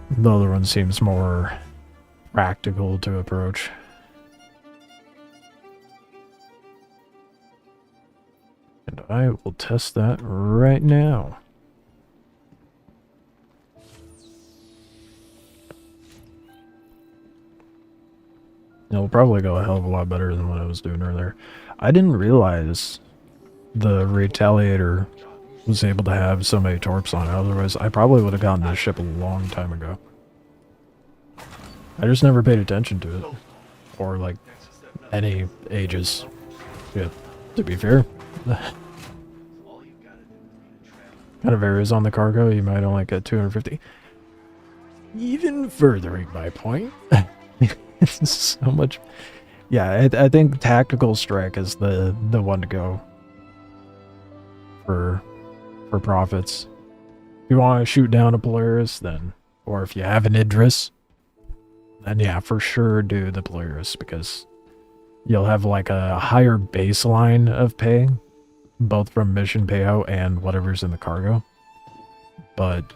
the other one seems more practical to approach. And I will test that right now. It'll probably go a hell of a lot better than what I was doing earlier. I didn't realize the Retaliator was able to have so many torps on it. Otherwise, I probably would have gotten this ship a long time ago. I just never paid attention to it. Or, like, any ages. Yeah, to be fair. All you gotta do is be a traveler. Kind of varies on the cargo. You might only get 250. Even furthering my point. It's so much. Yeah, I think tactical strike is the one to go for profits. If you want to shoot down a Polaris, then, or if you have an Idris, then yeah, for sure do the Polaris, because you'll have like a higher baseline of pay, both from mission payout and whatever's in the cargo. But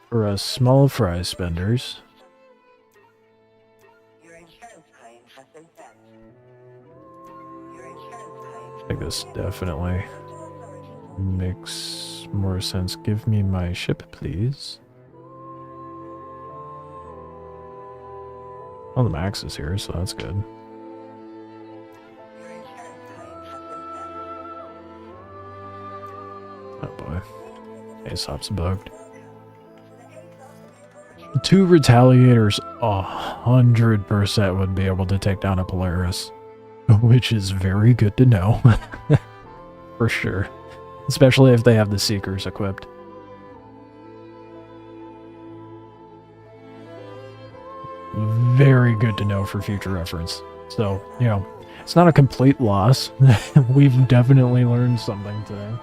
for us small fry spenders, Your insurance claim has been sent. Your insurance claim I think this definitely authorities. makes more sense. Give me my ship, please. Well, the Max is here, so that's good. Your insurance claim has been sent. Oh boy. Aesop's bugged. 2 Retaliators 100% would be able to take down a Polaris. Which is very good to know. For sure. Especially if they have the Seekers equipped. Very good to know for future reference. So, you know, it's not a complete loss. We've definitely learned something today.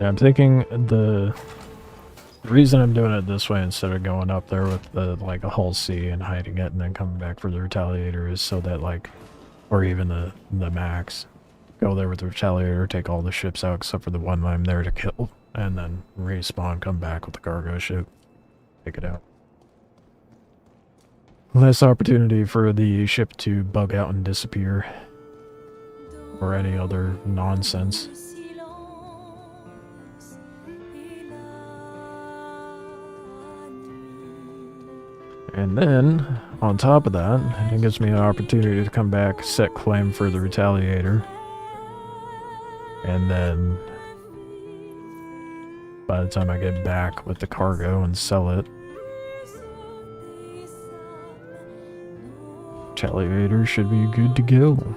Yeah, I'm thinking the reason I'm doing it this way instead of going up there with the like a whole C and hiding it and then coming back for the Retaliator is so that like, or even the Max, go there with the Retaliator, take all the ships out except for the one I'm there to kill, and then respawn, come back with the cargo ship, take it out. Less opportunity for the ship to bug out and disappear, or any other nonsense. And then, on top of that, it gives me an opportunity to come back, set claim for the Retaliator. And then, by the time I get back with the cargo and sell it, Retaliator should be good to go.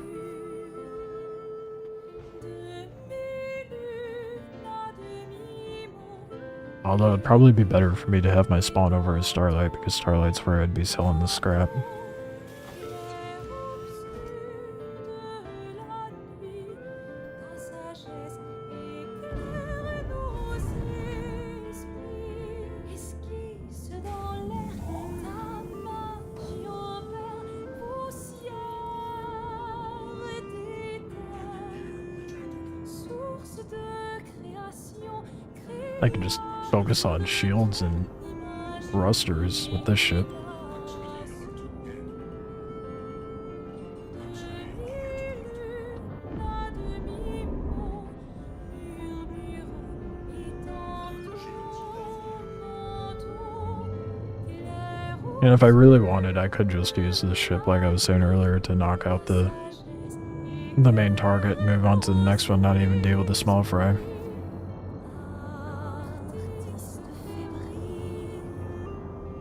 Although it'd probably be better for me to have my spawn over as Starlight, because Starlight's where I'd be selling the scrap. I can just focus on shields and thrusters with this ship. And if I really wanted, I could just use this ship, like I was saying earlier, to knock out the main target, move on to the next one, not even deal with the small fry.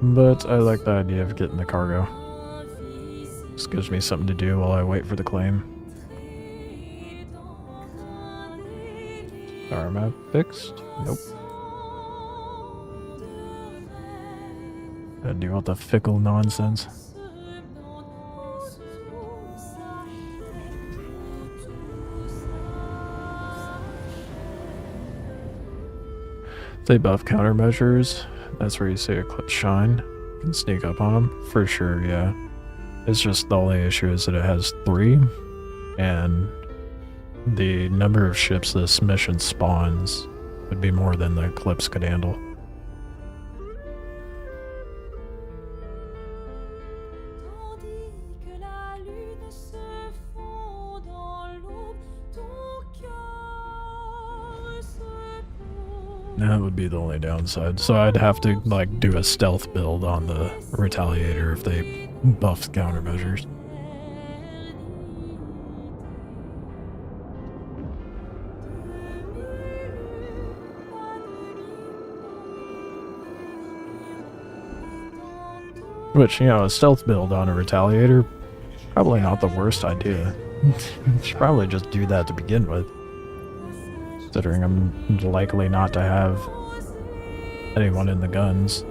But I like the idea of getting the cargo. This gives me something to do while I wait for the claim. Star map fixed? Nope. Gotta deal with the fickle nonsense. They buff countermeasures. That's where you see Eclipse Shine. You can sneak up on them. For sure, yeah. It's just the only issue is that it has 3. And the number of ships this mission spawns would be more than the Eclipse could handle. That would be the only downside. So I'd have to, like, do a stealth build on the Retaliator if they buffed countermeasures. Which, you know, a stealth build on a Retaliator, probably not the worst idea. Should probably just do that to begin with. Considering I'm likely not to have anyone in the guns.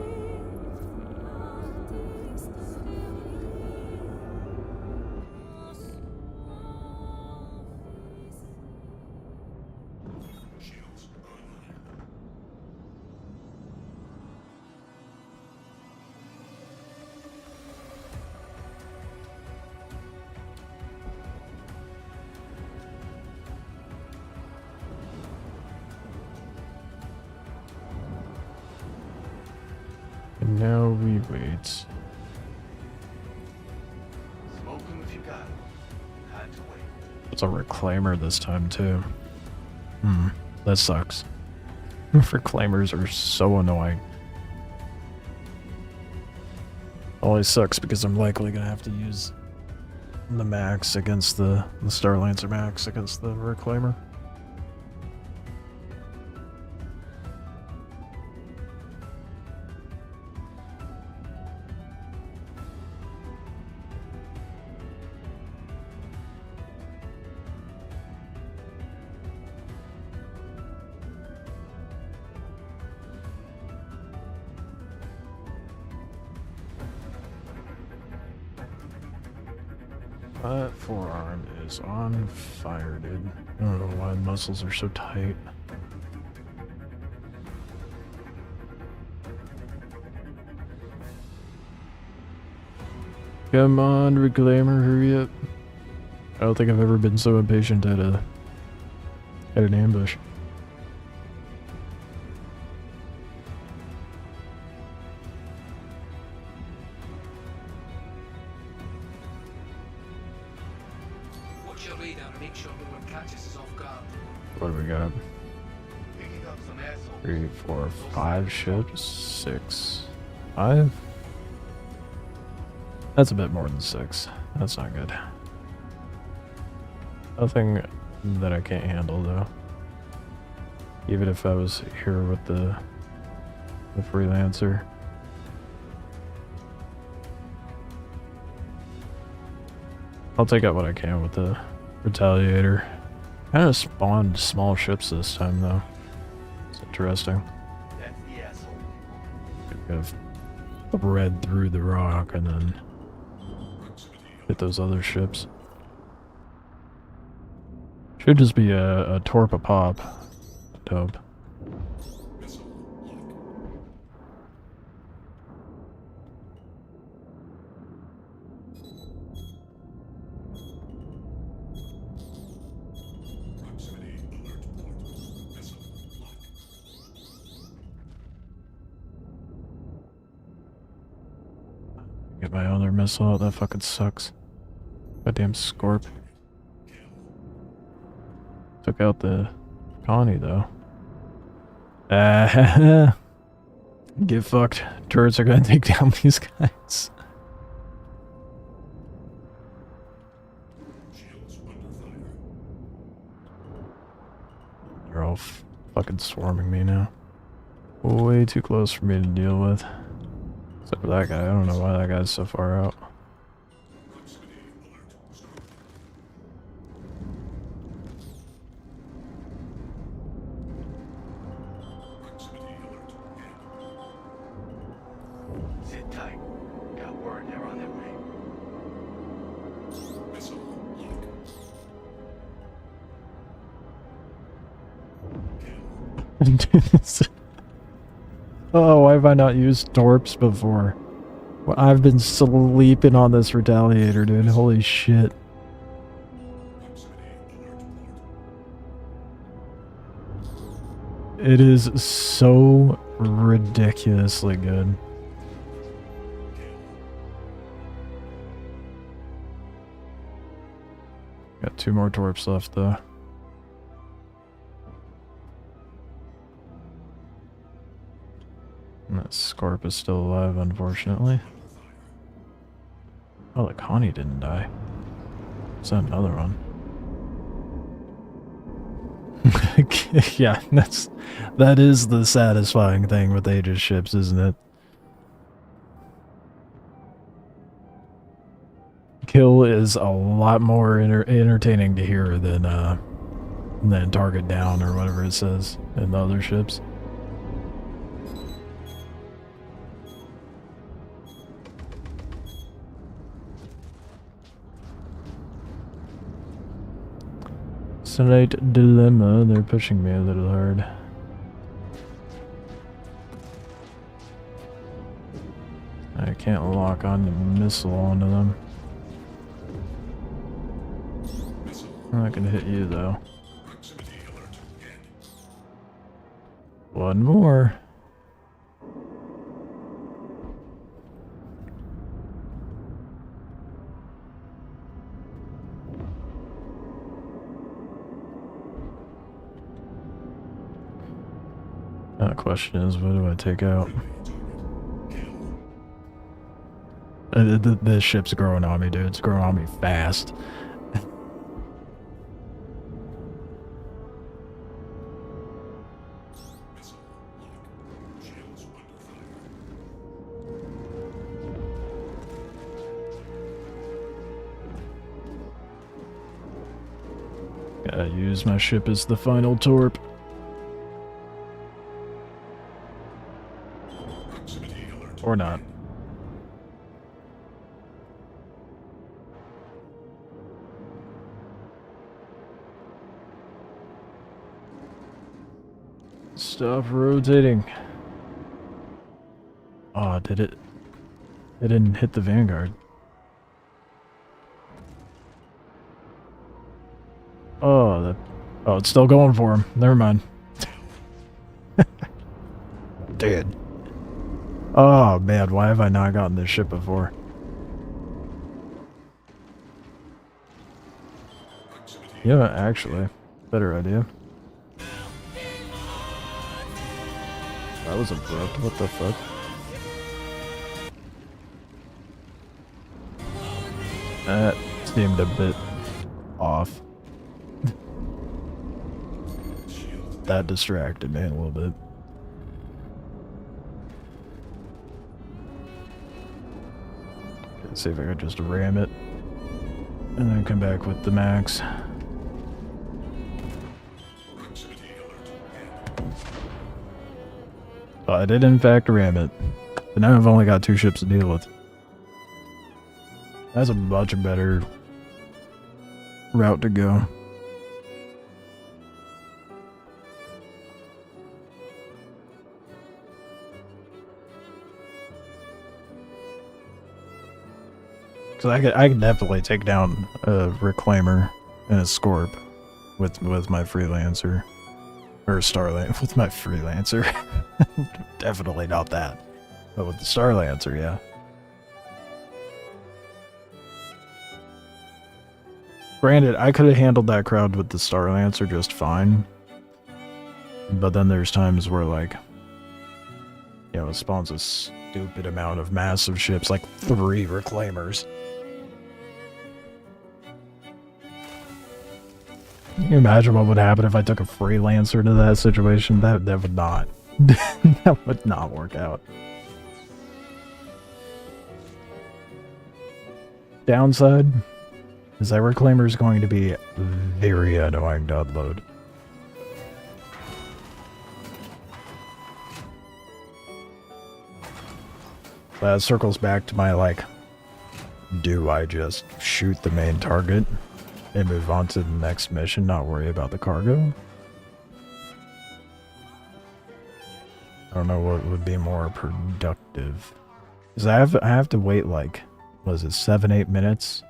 And now we wait. Smoke 'em if you got 'em. Had to wait. It's a reclaimer this time too. That sucks. Reclaimers are so annoying. Always sucks because I'm likely gonna have to use the max against the Starlancer max against the reclaimer. That forearm is on fire, dude. I don't know why the muscles are so tight. Come on, Reclaimer, hurry up. I don't think I've ever been so impatient at an ambush. Watch your radar and make sure no one catches us off guard. What do we got? Picking up some assholes. 3, 4, 5 ships. 6, 5. That's a bit more than 6. That's not good. Nothing that I can't handle though. Even if I was here with the freelancer. I'll take out what I can with the Retaliator. Kind of spawned small ships this time though. It's interesting. That's the asshole. Could have thread through the rock and then hit those other ships. Should just be a torp a pop. Dope. Get my other missile out, that fucking sucks. Goddamn Scorp. Took out the Connie though. Get fucked. Turrets are gonna take down these guys. They're all fucking swarming me now. Way too close for me to deal with. Except for that guy. I don't know why that guy's so far out. Sit tight. Got word they're on their way. Oh, why have I not used torps before? Well, I've been sleeping on this Retaliator, dude. Holy shit. It is so ridiculously good. Got 2 more torps left though. That Scorp is still alive, unfortunately. Oh, the Connie didn't die. Is that another one? Yeah, that is the satisfying thing with Aegis ships, isn't it? Kill is a lot more entertaining to hear than target down or whatever it says in the other ships. Slight dilemma, they're pushing me a little hard. I can't lock on the missile onto them. I'm not gonna hit you though. One more. Now the question is, what do I take out? The ship's growing on me, dude. It's growing on me fast. Gotta use my ship as the final torp. Or not. Stop rotating. Oh, did it? It didn't hit the Vanguard. Oh, it's still going for him. Never mind. Dude. Oh man, why have I not gotten this ship before? Yeah, actually, better idea. That was abrupt. What the fuck? That seemed a bit off. That distracted me a little bit. Let's see if I could just ram it and then come back with the max. Oh, I did in fact ram it, but now I've only got 2 ships to deal with. That's a much better route to go. Cause I could definitely take down a Reclaimer and a Scorp with my Freelancer. Or Starlancer with my Freelancer. Definitely not that. But with the Starlancer, yeah. Granted, I could have handled that crowd with the Starlancer just fine. But then there's times where, like, you know, it spawns a stupid amount of massive ships, like 3 Reclaimers. Can you imagine what would happen if I took a Freelancer to that situation? That would not. That would not work out. Downside is that Reclaimer is going to be very annoying to unload. That circles back to my, like, do I just shoot the main target and move on to the next mission, not worry about the cargo? I don't know what would be more productive. Because I have to wait, like, what is it, 7-8 minutes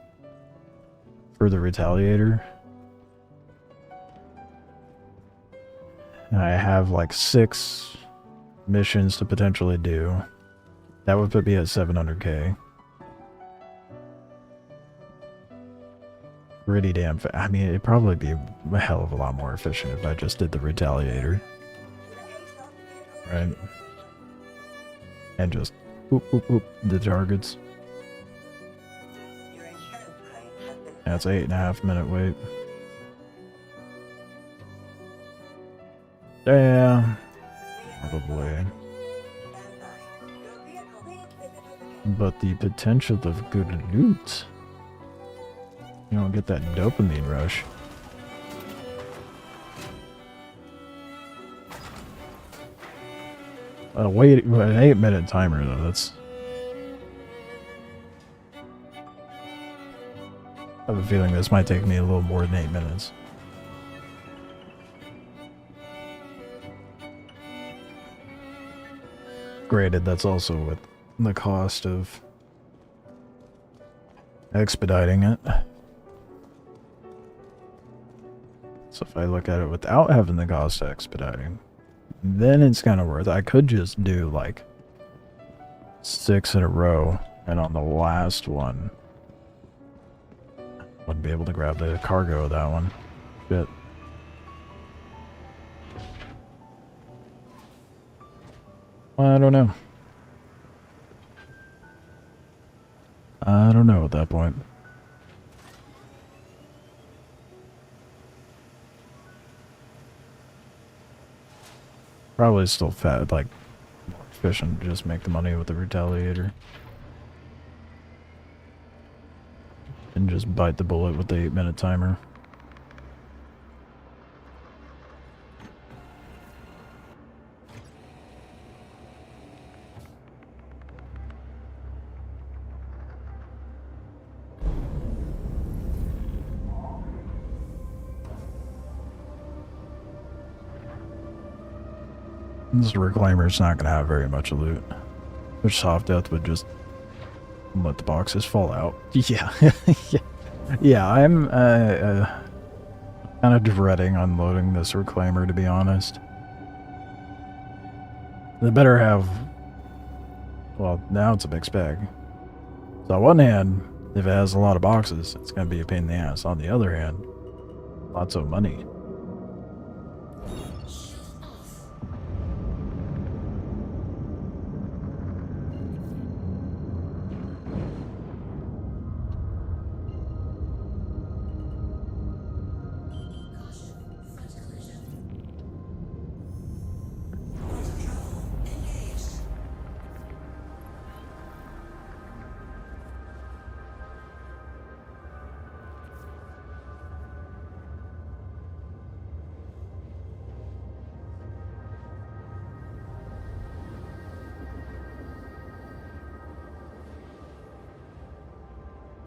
for the Retaliator? And I have like 6 missions to potentially do. That would put me at 700k. Pretty damn I mean, it'd probably be a hell of a lot more efficient if I just did the Retaliator. Right? And just whoop, whoop, whoop, the targets. Your insurance claim has been That's 8.5 minute wait. Yeah, probably. Stand by. Your vehicle needs visitors again. But the potential of good loot. You don't get that dopamine rush. Wait, an 8-minute timer though, that's... I have a feeling this might take me a little more than 8 minutes. Granted, that's also with the cost of expediting it. So if I look at it without having the cost of expediting, then it's kind of worth it. I could just do like 6 in a row, and on the last one, wouldn't be able to grab the cargo of that one. Shit. I don't know. I don't know at that point. Probably still fat, like, more efficient to just make the money with the retaliator. And just bite the bullet with the 8-minute timer. This reclaimer's not going to have very much loot. Which soft death would just let the boxes fall out. Yeah. Yeah, I'm kind of dreading unloading this reclaimer, to be honest. They better have... Well, now it's a big spec. So on one hand, if it has a lot of boxes, it's going to be a pain in the ass. On the other hand, lots of money.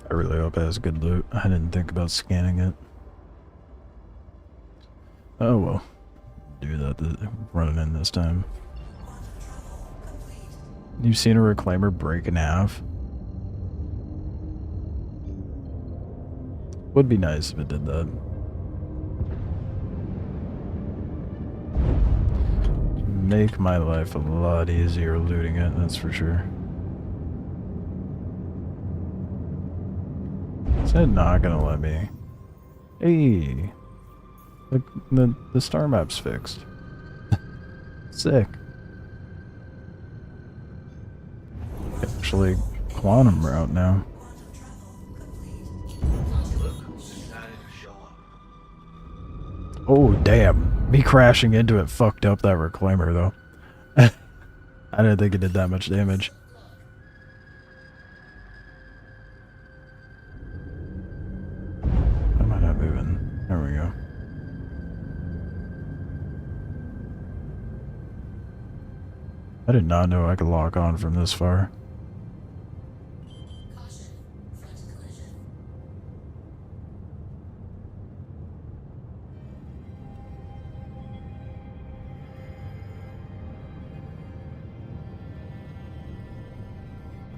I really hope it has good loot. I didn't think about scanning it. Oh well. Do that running in this time. You've seen a reclaimer break in half? Would be nice if it did that. Make my life a lot easier looting it, that's for sure. Is it not gonna let me? Hey! The star map's fixed. Sick. Actually, quantum route now. Oh, damn. Me crashing into it fucked up that reclaimer, though. I didn't think it did that much damage. Am I not moving? There we go. I did not know I could lock on from this far.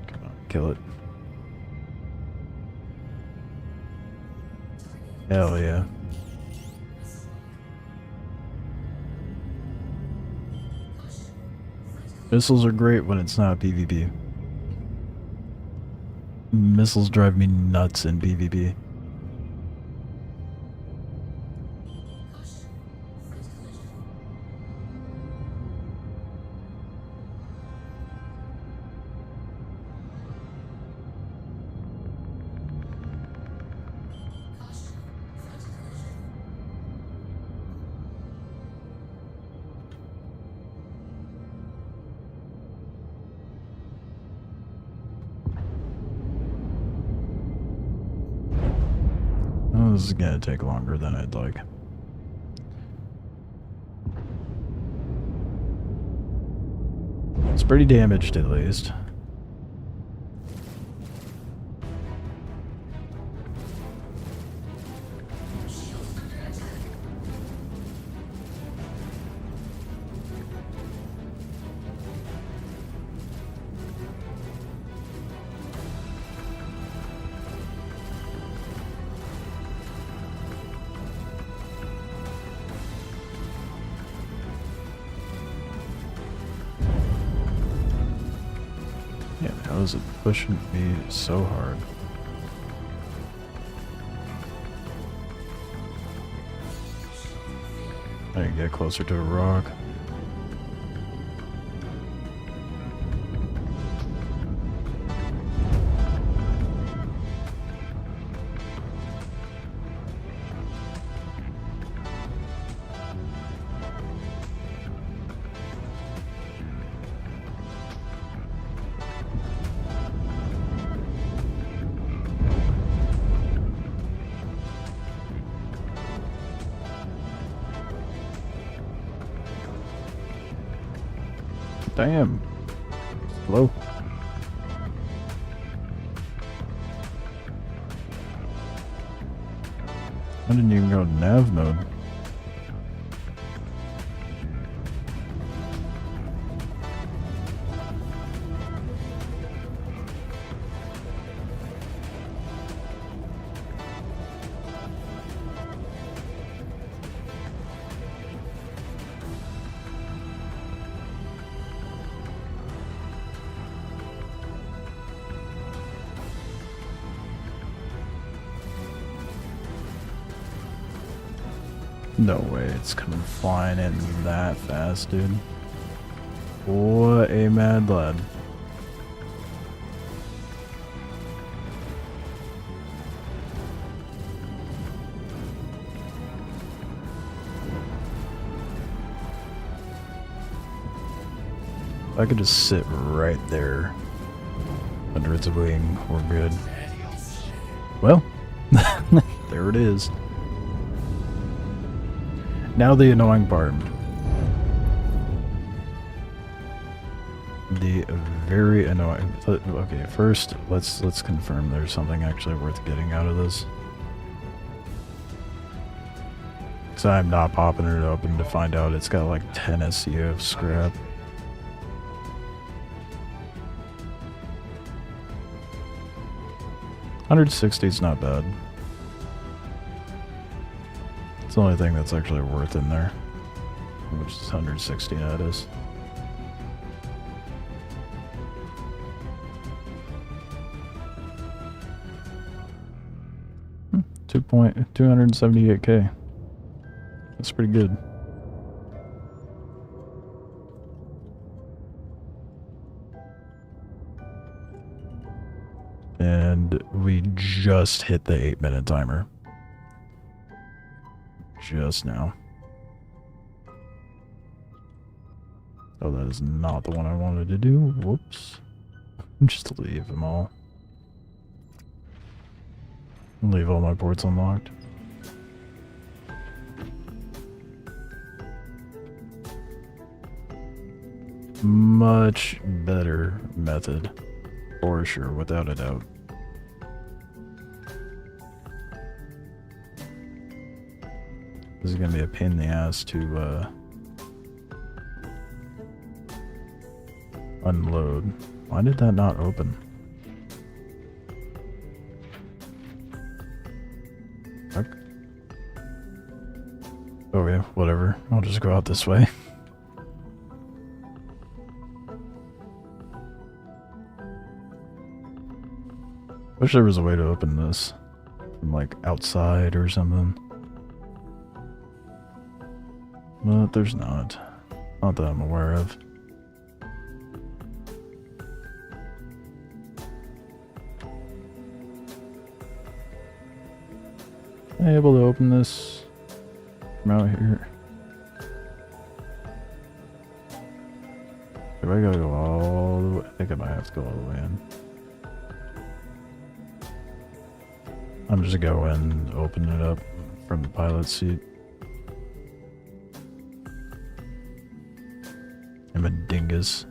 Come on, kill it. Hell yeah. Missiles are great when it's not PvP. Missiles drive me nuts in PvP. This is gonna take longer than I'd like. It's pretty damaged at least. Yeah, how is it pushing me so hard? I need to get closer to a rock. Damn. Hello? I didn't even go nav mode. No way it's coming flying in that fast, dude. What a mad lad. If I could just sit right there under its wing, we're good. Well, there it is. Now the annoying part. The very annoying. Okay, first let's confirm there's something actually worth getting out of this. Cause I'm not popping it open to find out it's got like 10 SCU of scrap. $160 is not bad. It's the only thing that's actually worth in there, which is 160 that is. $278K. That's pretty good. And we just hit the 8-minute timer. Just now. Oh, that is not the one I wanted to do. Whoops. Just leave them all. Leave all my ports unlocked. Much better method. For sure, without a doubt. This is gonna be a pain in the ass to unload. Why did that not open? Fuck. Oh yeah, whatever. I'll just go out this way. Wish there was a way to open this from like outside or something. But there's not. Not that I'm aware of. Am I able to open this from out here? Do I gotta go all the way? I think I might have to go all the way in. I'm just gonna go and open it up from the pilot seat. I'm a dingus.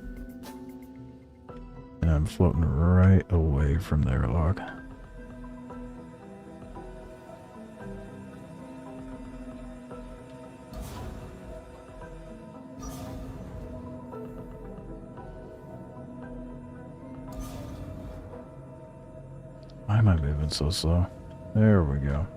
And I'm floating right away from the airlock. Why am I moving so slow? There we go.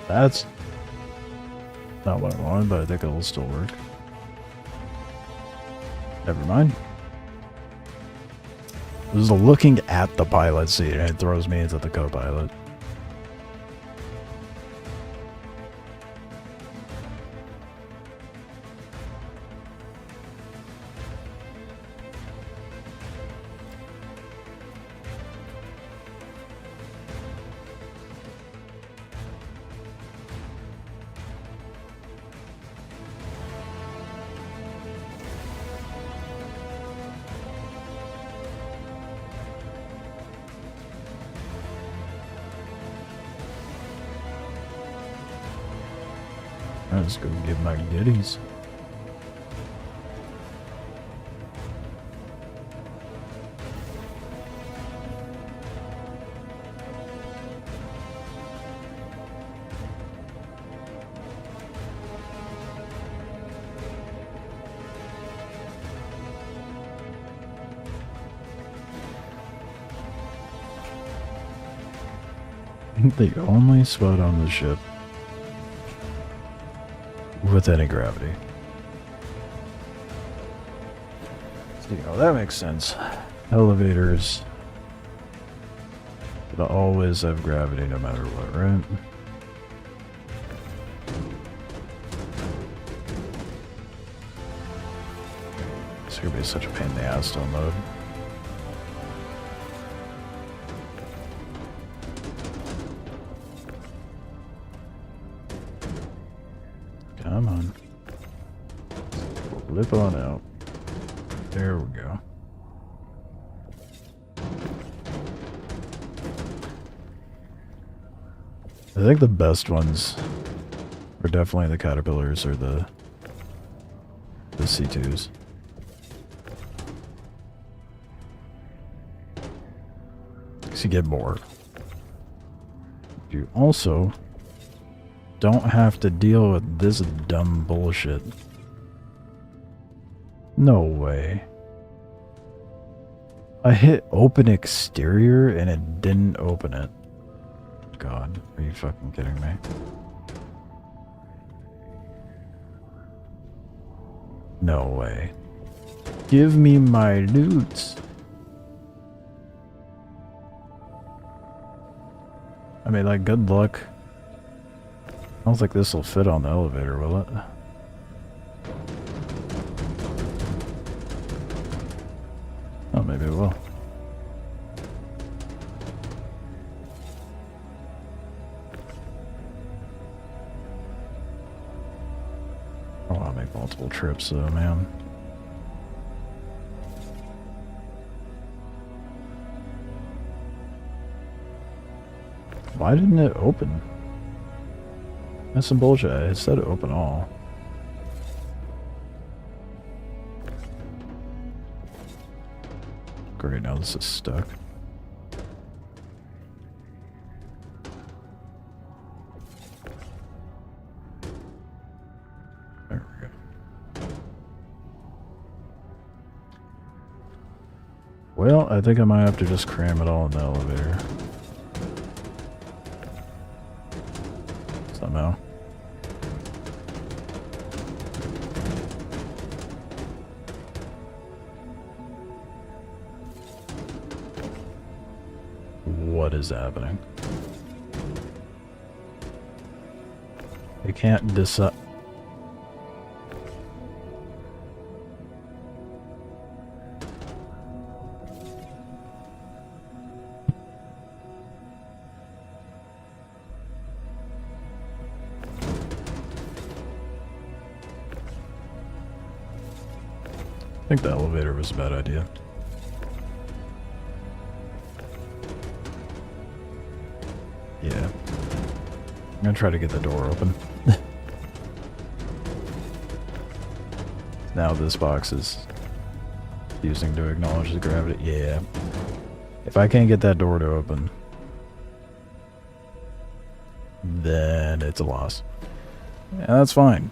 That's not what I wanted, but I think it'll still work. Never mind. This is looking at the pilot seat and it throws me into the co-pilot. Let's go get my goodies. The only spot on the ship with any gravity. So, you know, that makes sense. Elevators will always have gravity no matter what, right? It's gonna be such a pain in the ass to unload. Come on. Flip on out. There we go. I think the best ones are definitely the caterpillars or the C2s. Because you get more. You also don't have to deal with this dumb bullshit. No way. I hit open exterior and it didn't open it. God, are you fucking kidding me? No way. Give me my loot. I mean, like, good luck. I don't think this will fit on the elevator, will it? Oh, maybe it will. I want to make multiple trips, though, man. Why didn't it open? That's some bullshit. It said open all. Great, now this is stuck. There we go. Well, I think I might have to just cram it all in the elevator. Somehow. what is happening. I can't decide. I think the elevator was a bad idea. Yeah. I'm gonna try to get the door open. Now this box is using to acknowledge the gravity. Yeah. If I can't get that door to open, then it's a loss. Yeah, that's fine.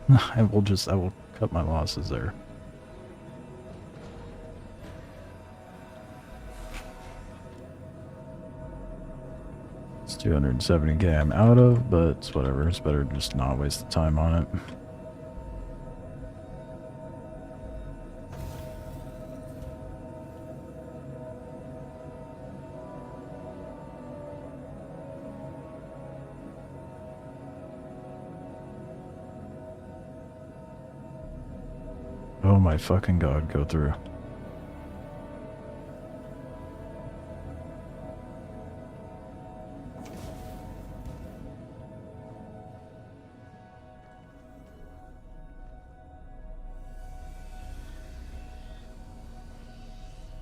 I will cut my losses there. It's 270k I'm out of, but it's whatever. It's better to just not waste the time on it. Oh my fucking god, go through.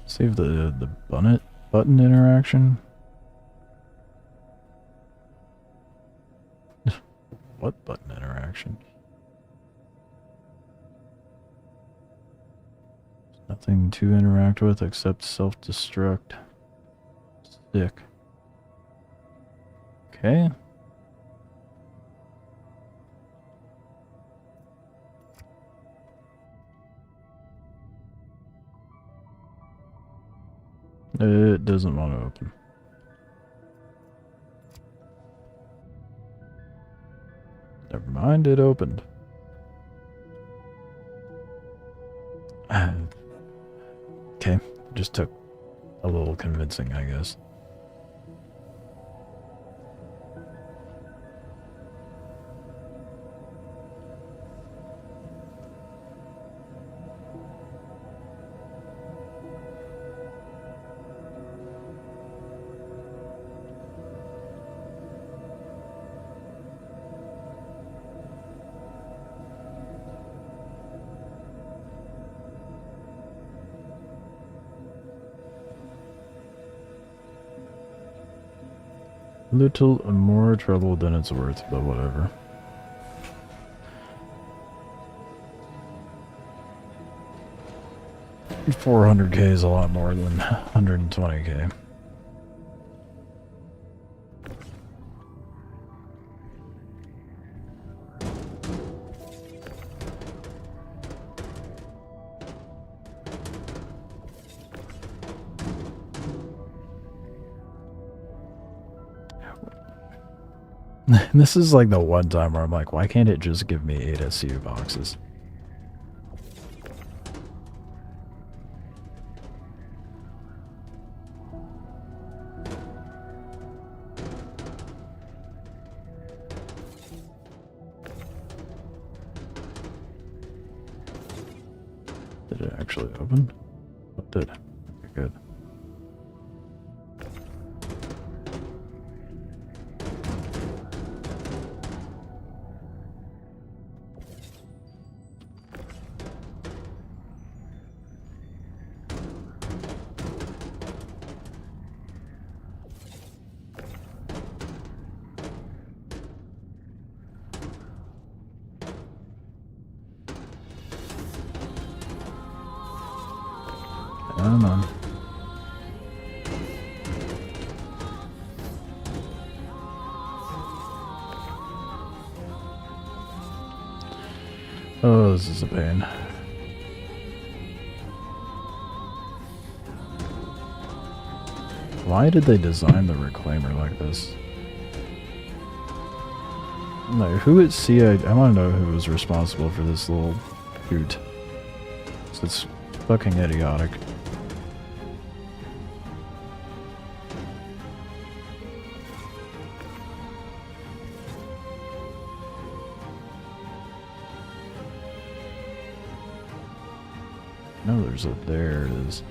Save the button interaction. What button interaction? Nothing to interact with except self-destruct. Sick. Okay. It doesn't want to open. Never mind, it opened. Okay, just took a little convincing, I guess. Little more trouble than it's worth, but whatever. $400k is a lot more than 120k. This is like the one time where I'm like, why can't it just give me 8 SCU boxes? Did it actually open? It did. Okay, good. Come on. Oh, this is a pain. Why did they design the reclaimer like this? No, who at sea? I want to know who was responsible for this little hoot. It's fucking idiotic. No, there's a. There it is.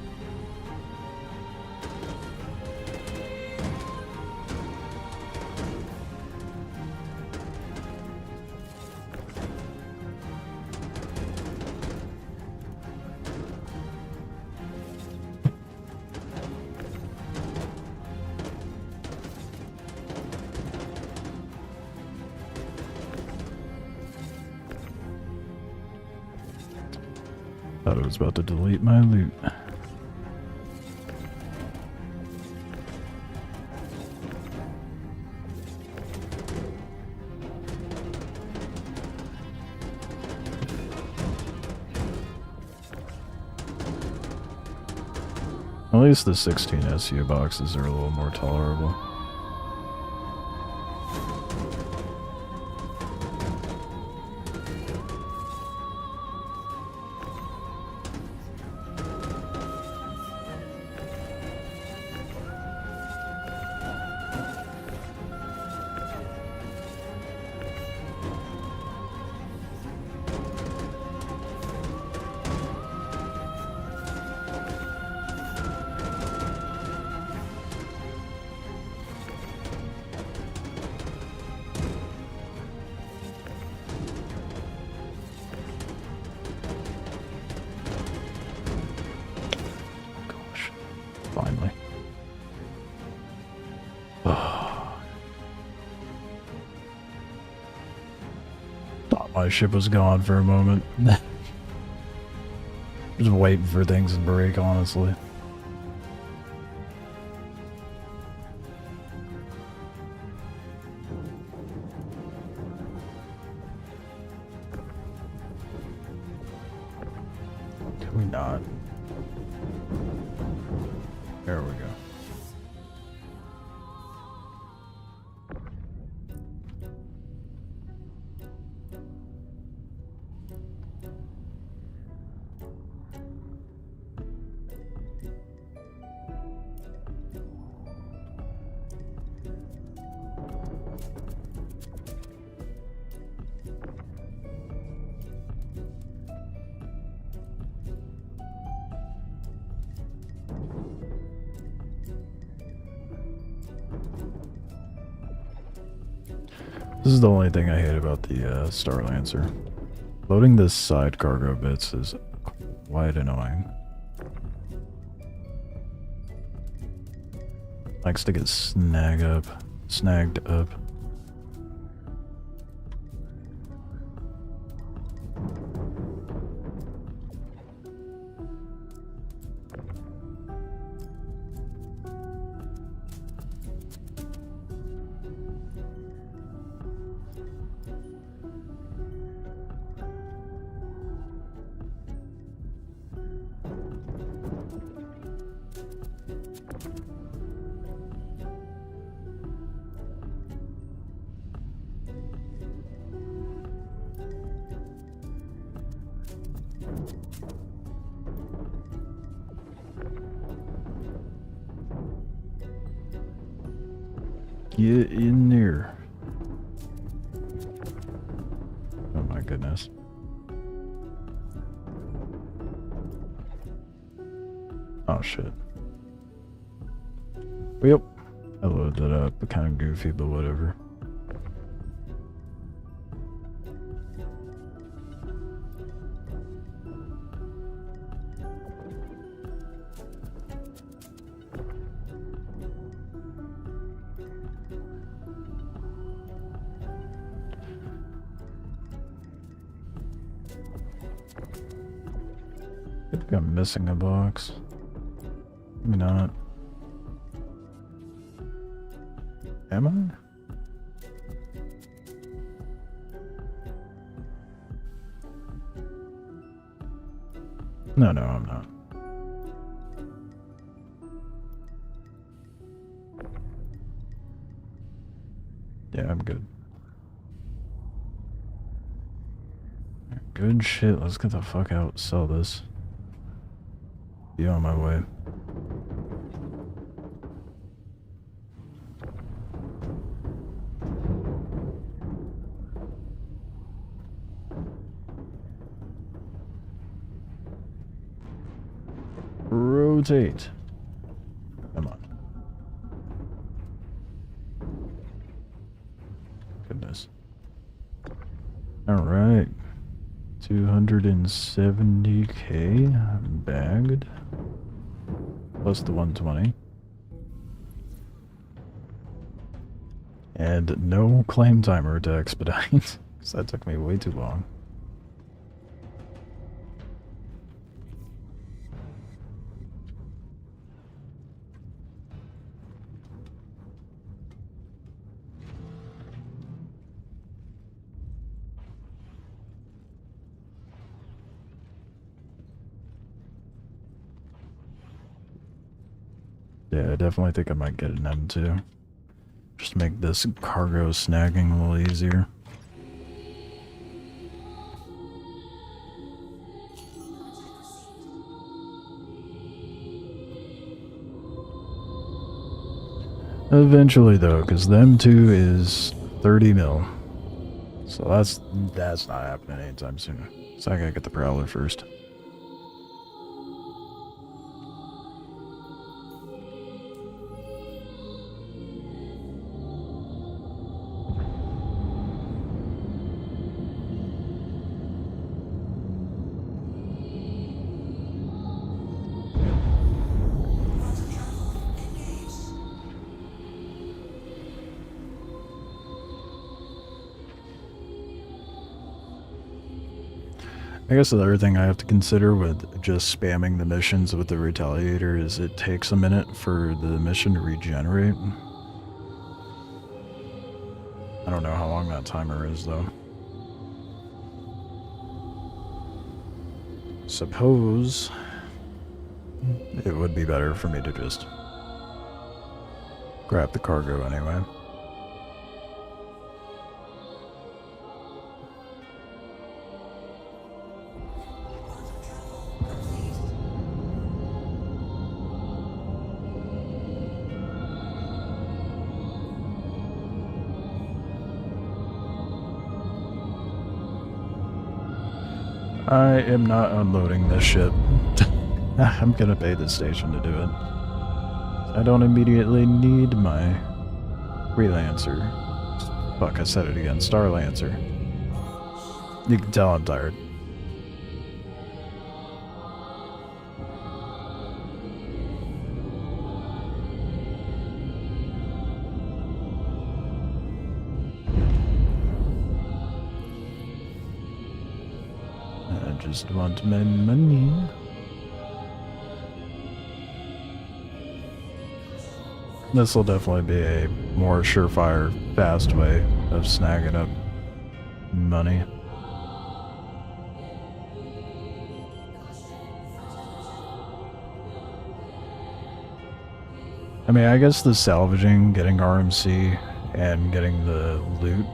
Thought I was about to delete my loot. At least the 16 SU boxes are a little more tolerable. Gosh, finally. Thought my ship was gone for a moment. Just waiting for things to break, honestly. Can we not? There we go. This is the only thing I hate about the Star Lancer. Loading the side cargo bits is quite annoying. Likes to get snagged up. Get in there. Oh my goodness. Oh shit. Yep. I loaded it up. Kind of goofy, but whatever. I think I'm missing a box. Maybe not. Am I? No, I'm not. Yeah, I'm good. Good shit, let's get the fuck out, sell this. Be on my way. Rotate. Come on. Goodness. Alright. 270k bagged. Plus the 120. And no claim timer to expedite. Because that took me way too long. Yeah, I definitely think I might get an M2. Just to make this cargo snagging a little easier. Eventually though, because the M2 is 30 mil. So that's not happening anytime soon. So I gotta get the Prowler first. I guess the other thing I have to consider with just spamming the missions with the Retaliator is it takes a minute for the mission to regenerate. I don't know how long that timer is though. Suppose it would be better for me to just grab the cargo anyway. I am not unloading this ship. I'm gonna pay the station to do it. I don't immediately need my Freelancer. Fuck, I said it again. Starlancer. You can tell I'm tired. Just want my money. This will definitely be a more surefire, fast way of snagging up money. I mean, I guess the salvaging, getting RMC, and getting the loot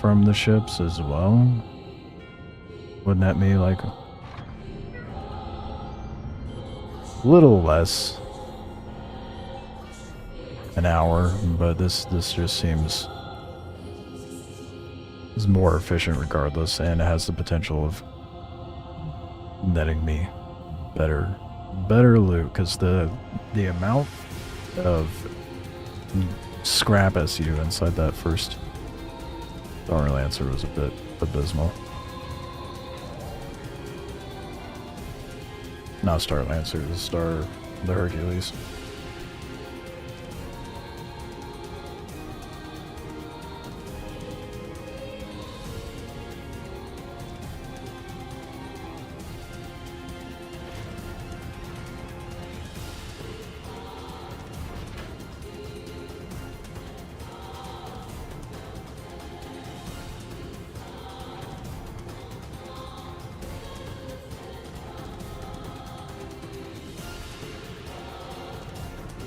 from the ships as well. Wouldn't that be like a little less an hour, but this just seems is more efficient regardless, and it has the potential of netting me better loot, because the amount of scrap SU inside that first Starlancer was a bit abysmal. Not Starlancer, the Hercules.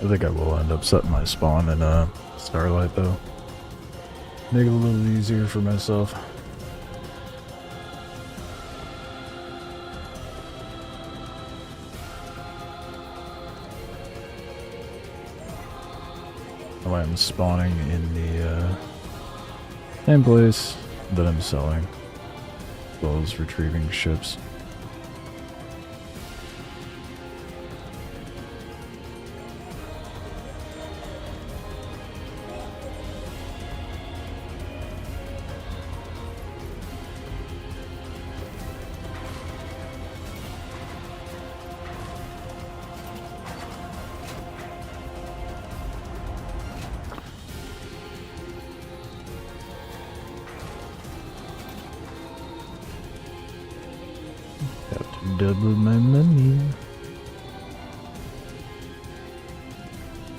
I think I will end up setting my spawn in Starlight though. Make it a little easier for myself. Oh, I'm spawning in the same place that I'm selling, as well as retrieving ships. double my money.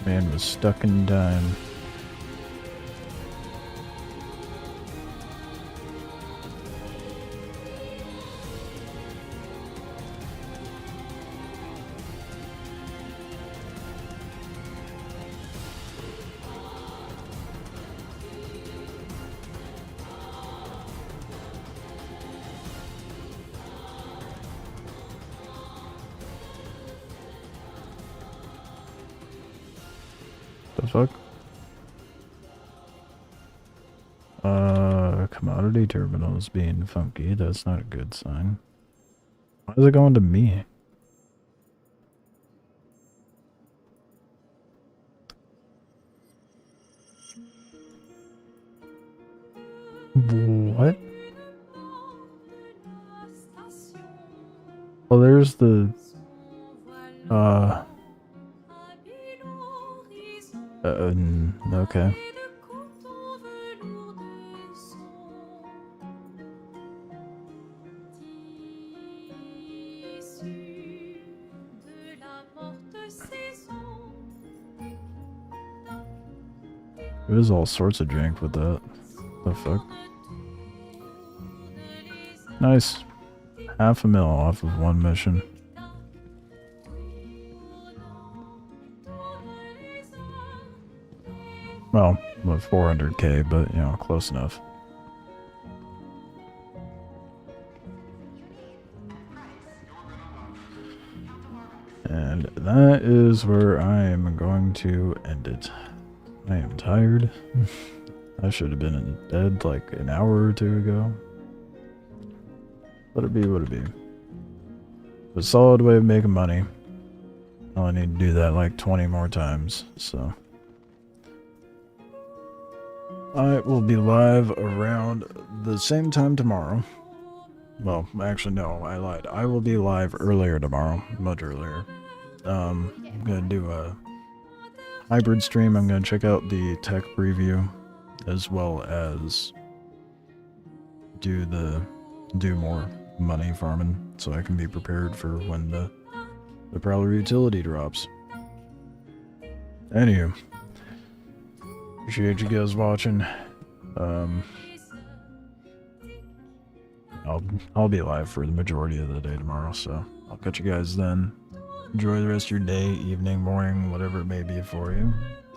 Man was stuck in time. The fuck? Commodity terminals being funky. That's not a good sign. Why is it going to me? What? Well, there's the okay. There's all sorts of jank with that. The fuck? Nice. $500,000 off of one mission. Well, 400k, but you know, close enough. And that is where I am going to end it. I am tired. I should have been in bed like an hour or two ago. Let it be what it be. A solid way of making money. I only need to do that like 20 more times, so. I will be live around the same time tomorrow. Well, actually no, I lied. I will be live earlier tomorrow, much earlier. I'm gonna do a hybrid stream. I'm gonna check out the tech preview, as well as do more money farming, so I can be prepared for when the Prowler utility drops. Anywho, appreciate you guys watching. I'll be live for the majority of the day tomorrow, so I'll catch you guys then. Enjoy the rest of your day, evening, morning, whatever it may be for you,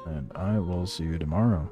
and I will see you tomorrow.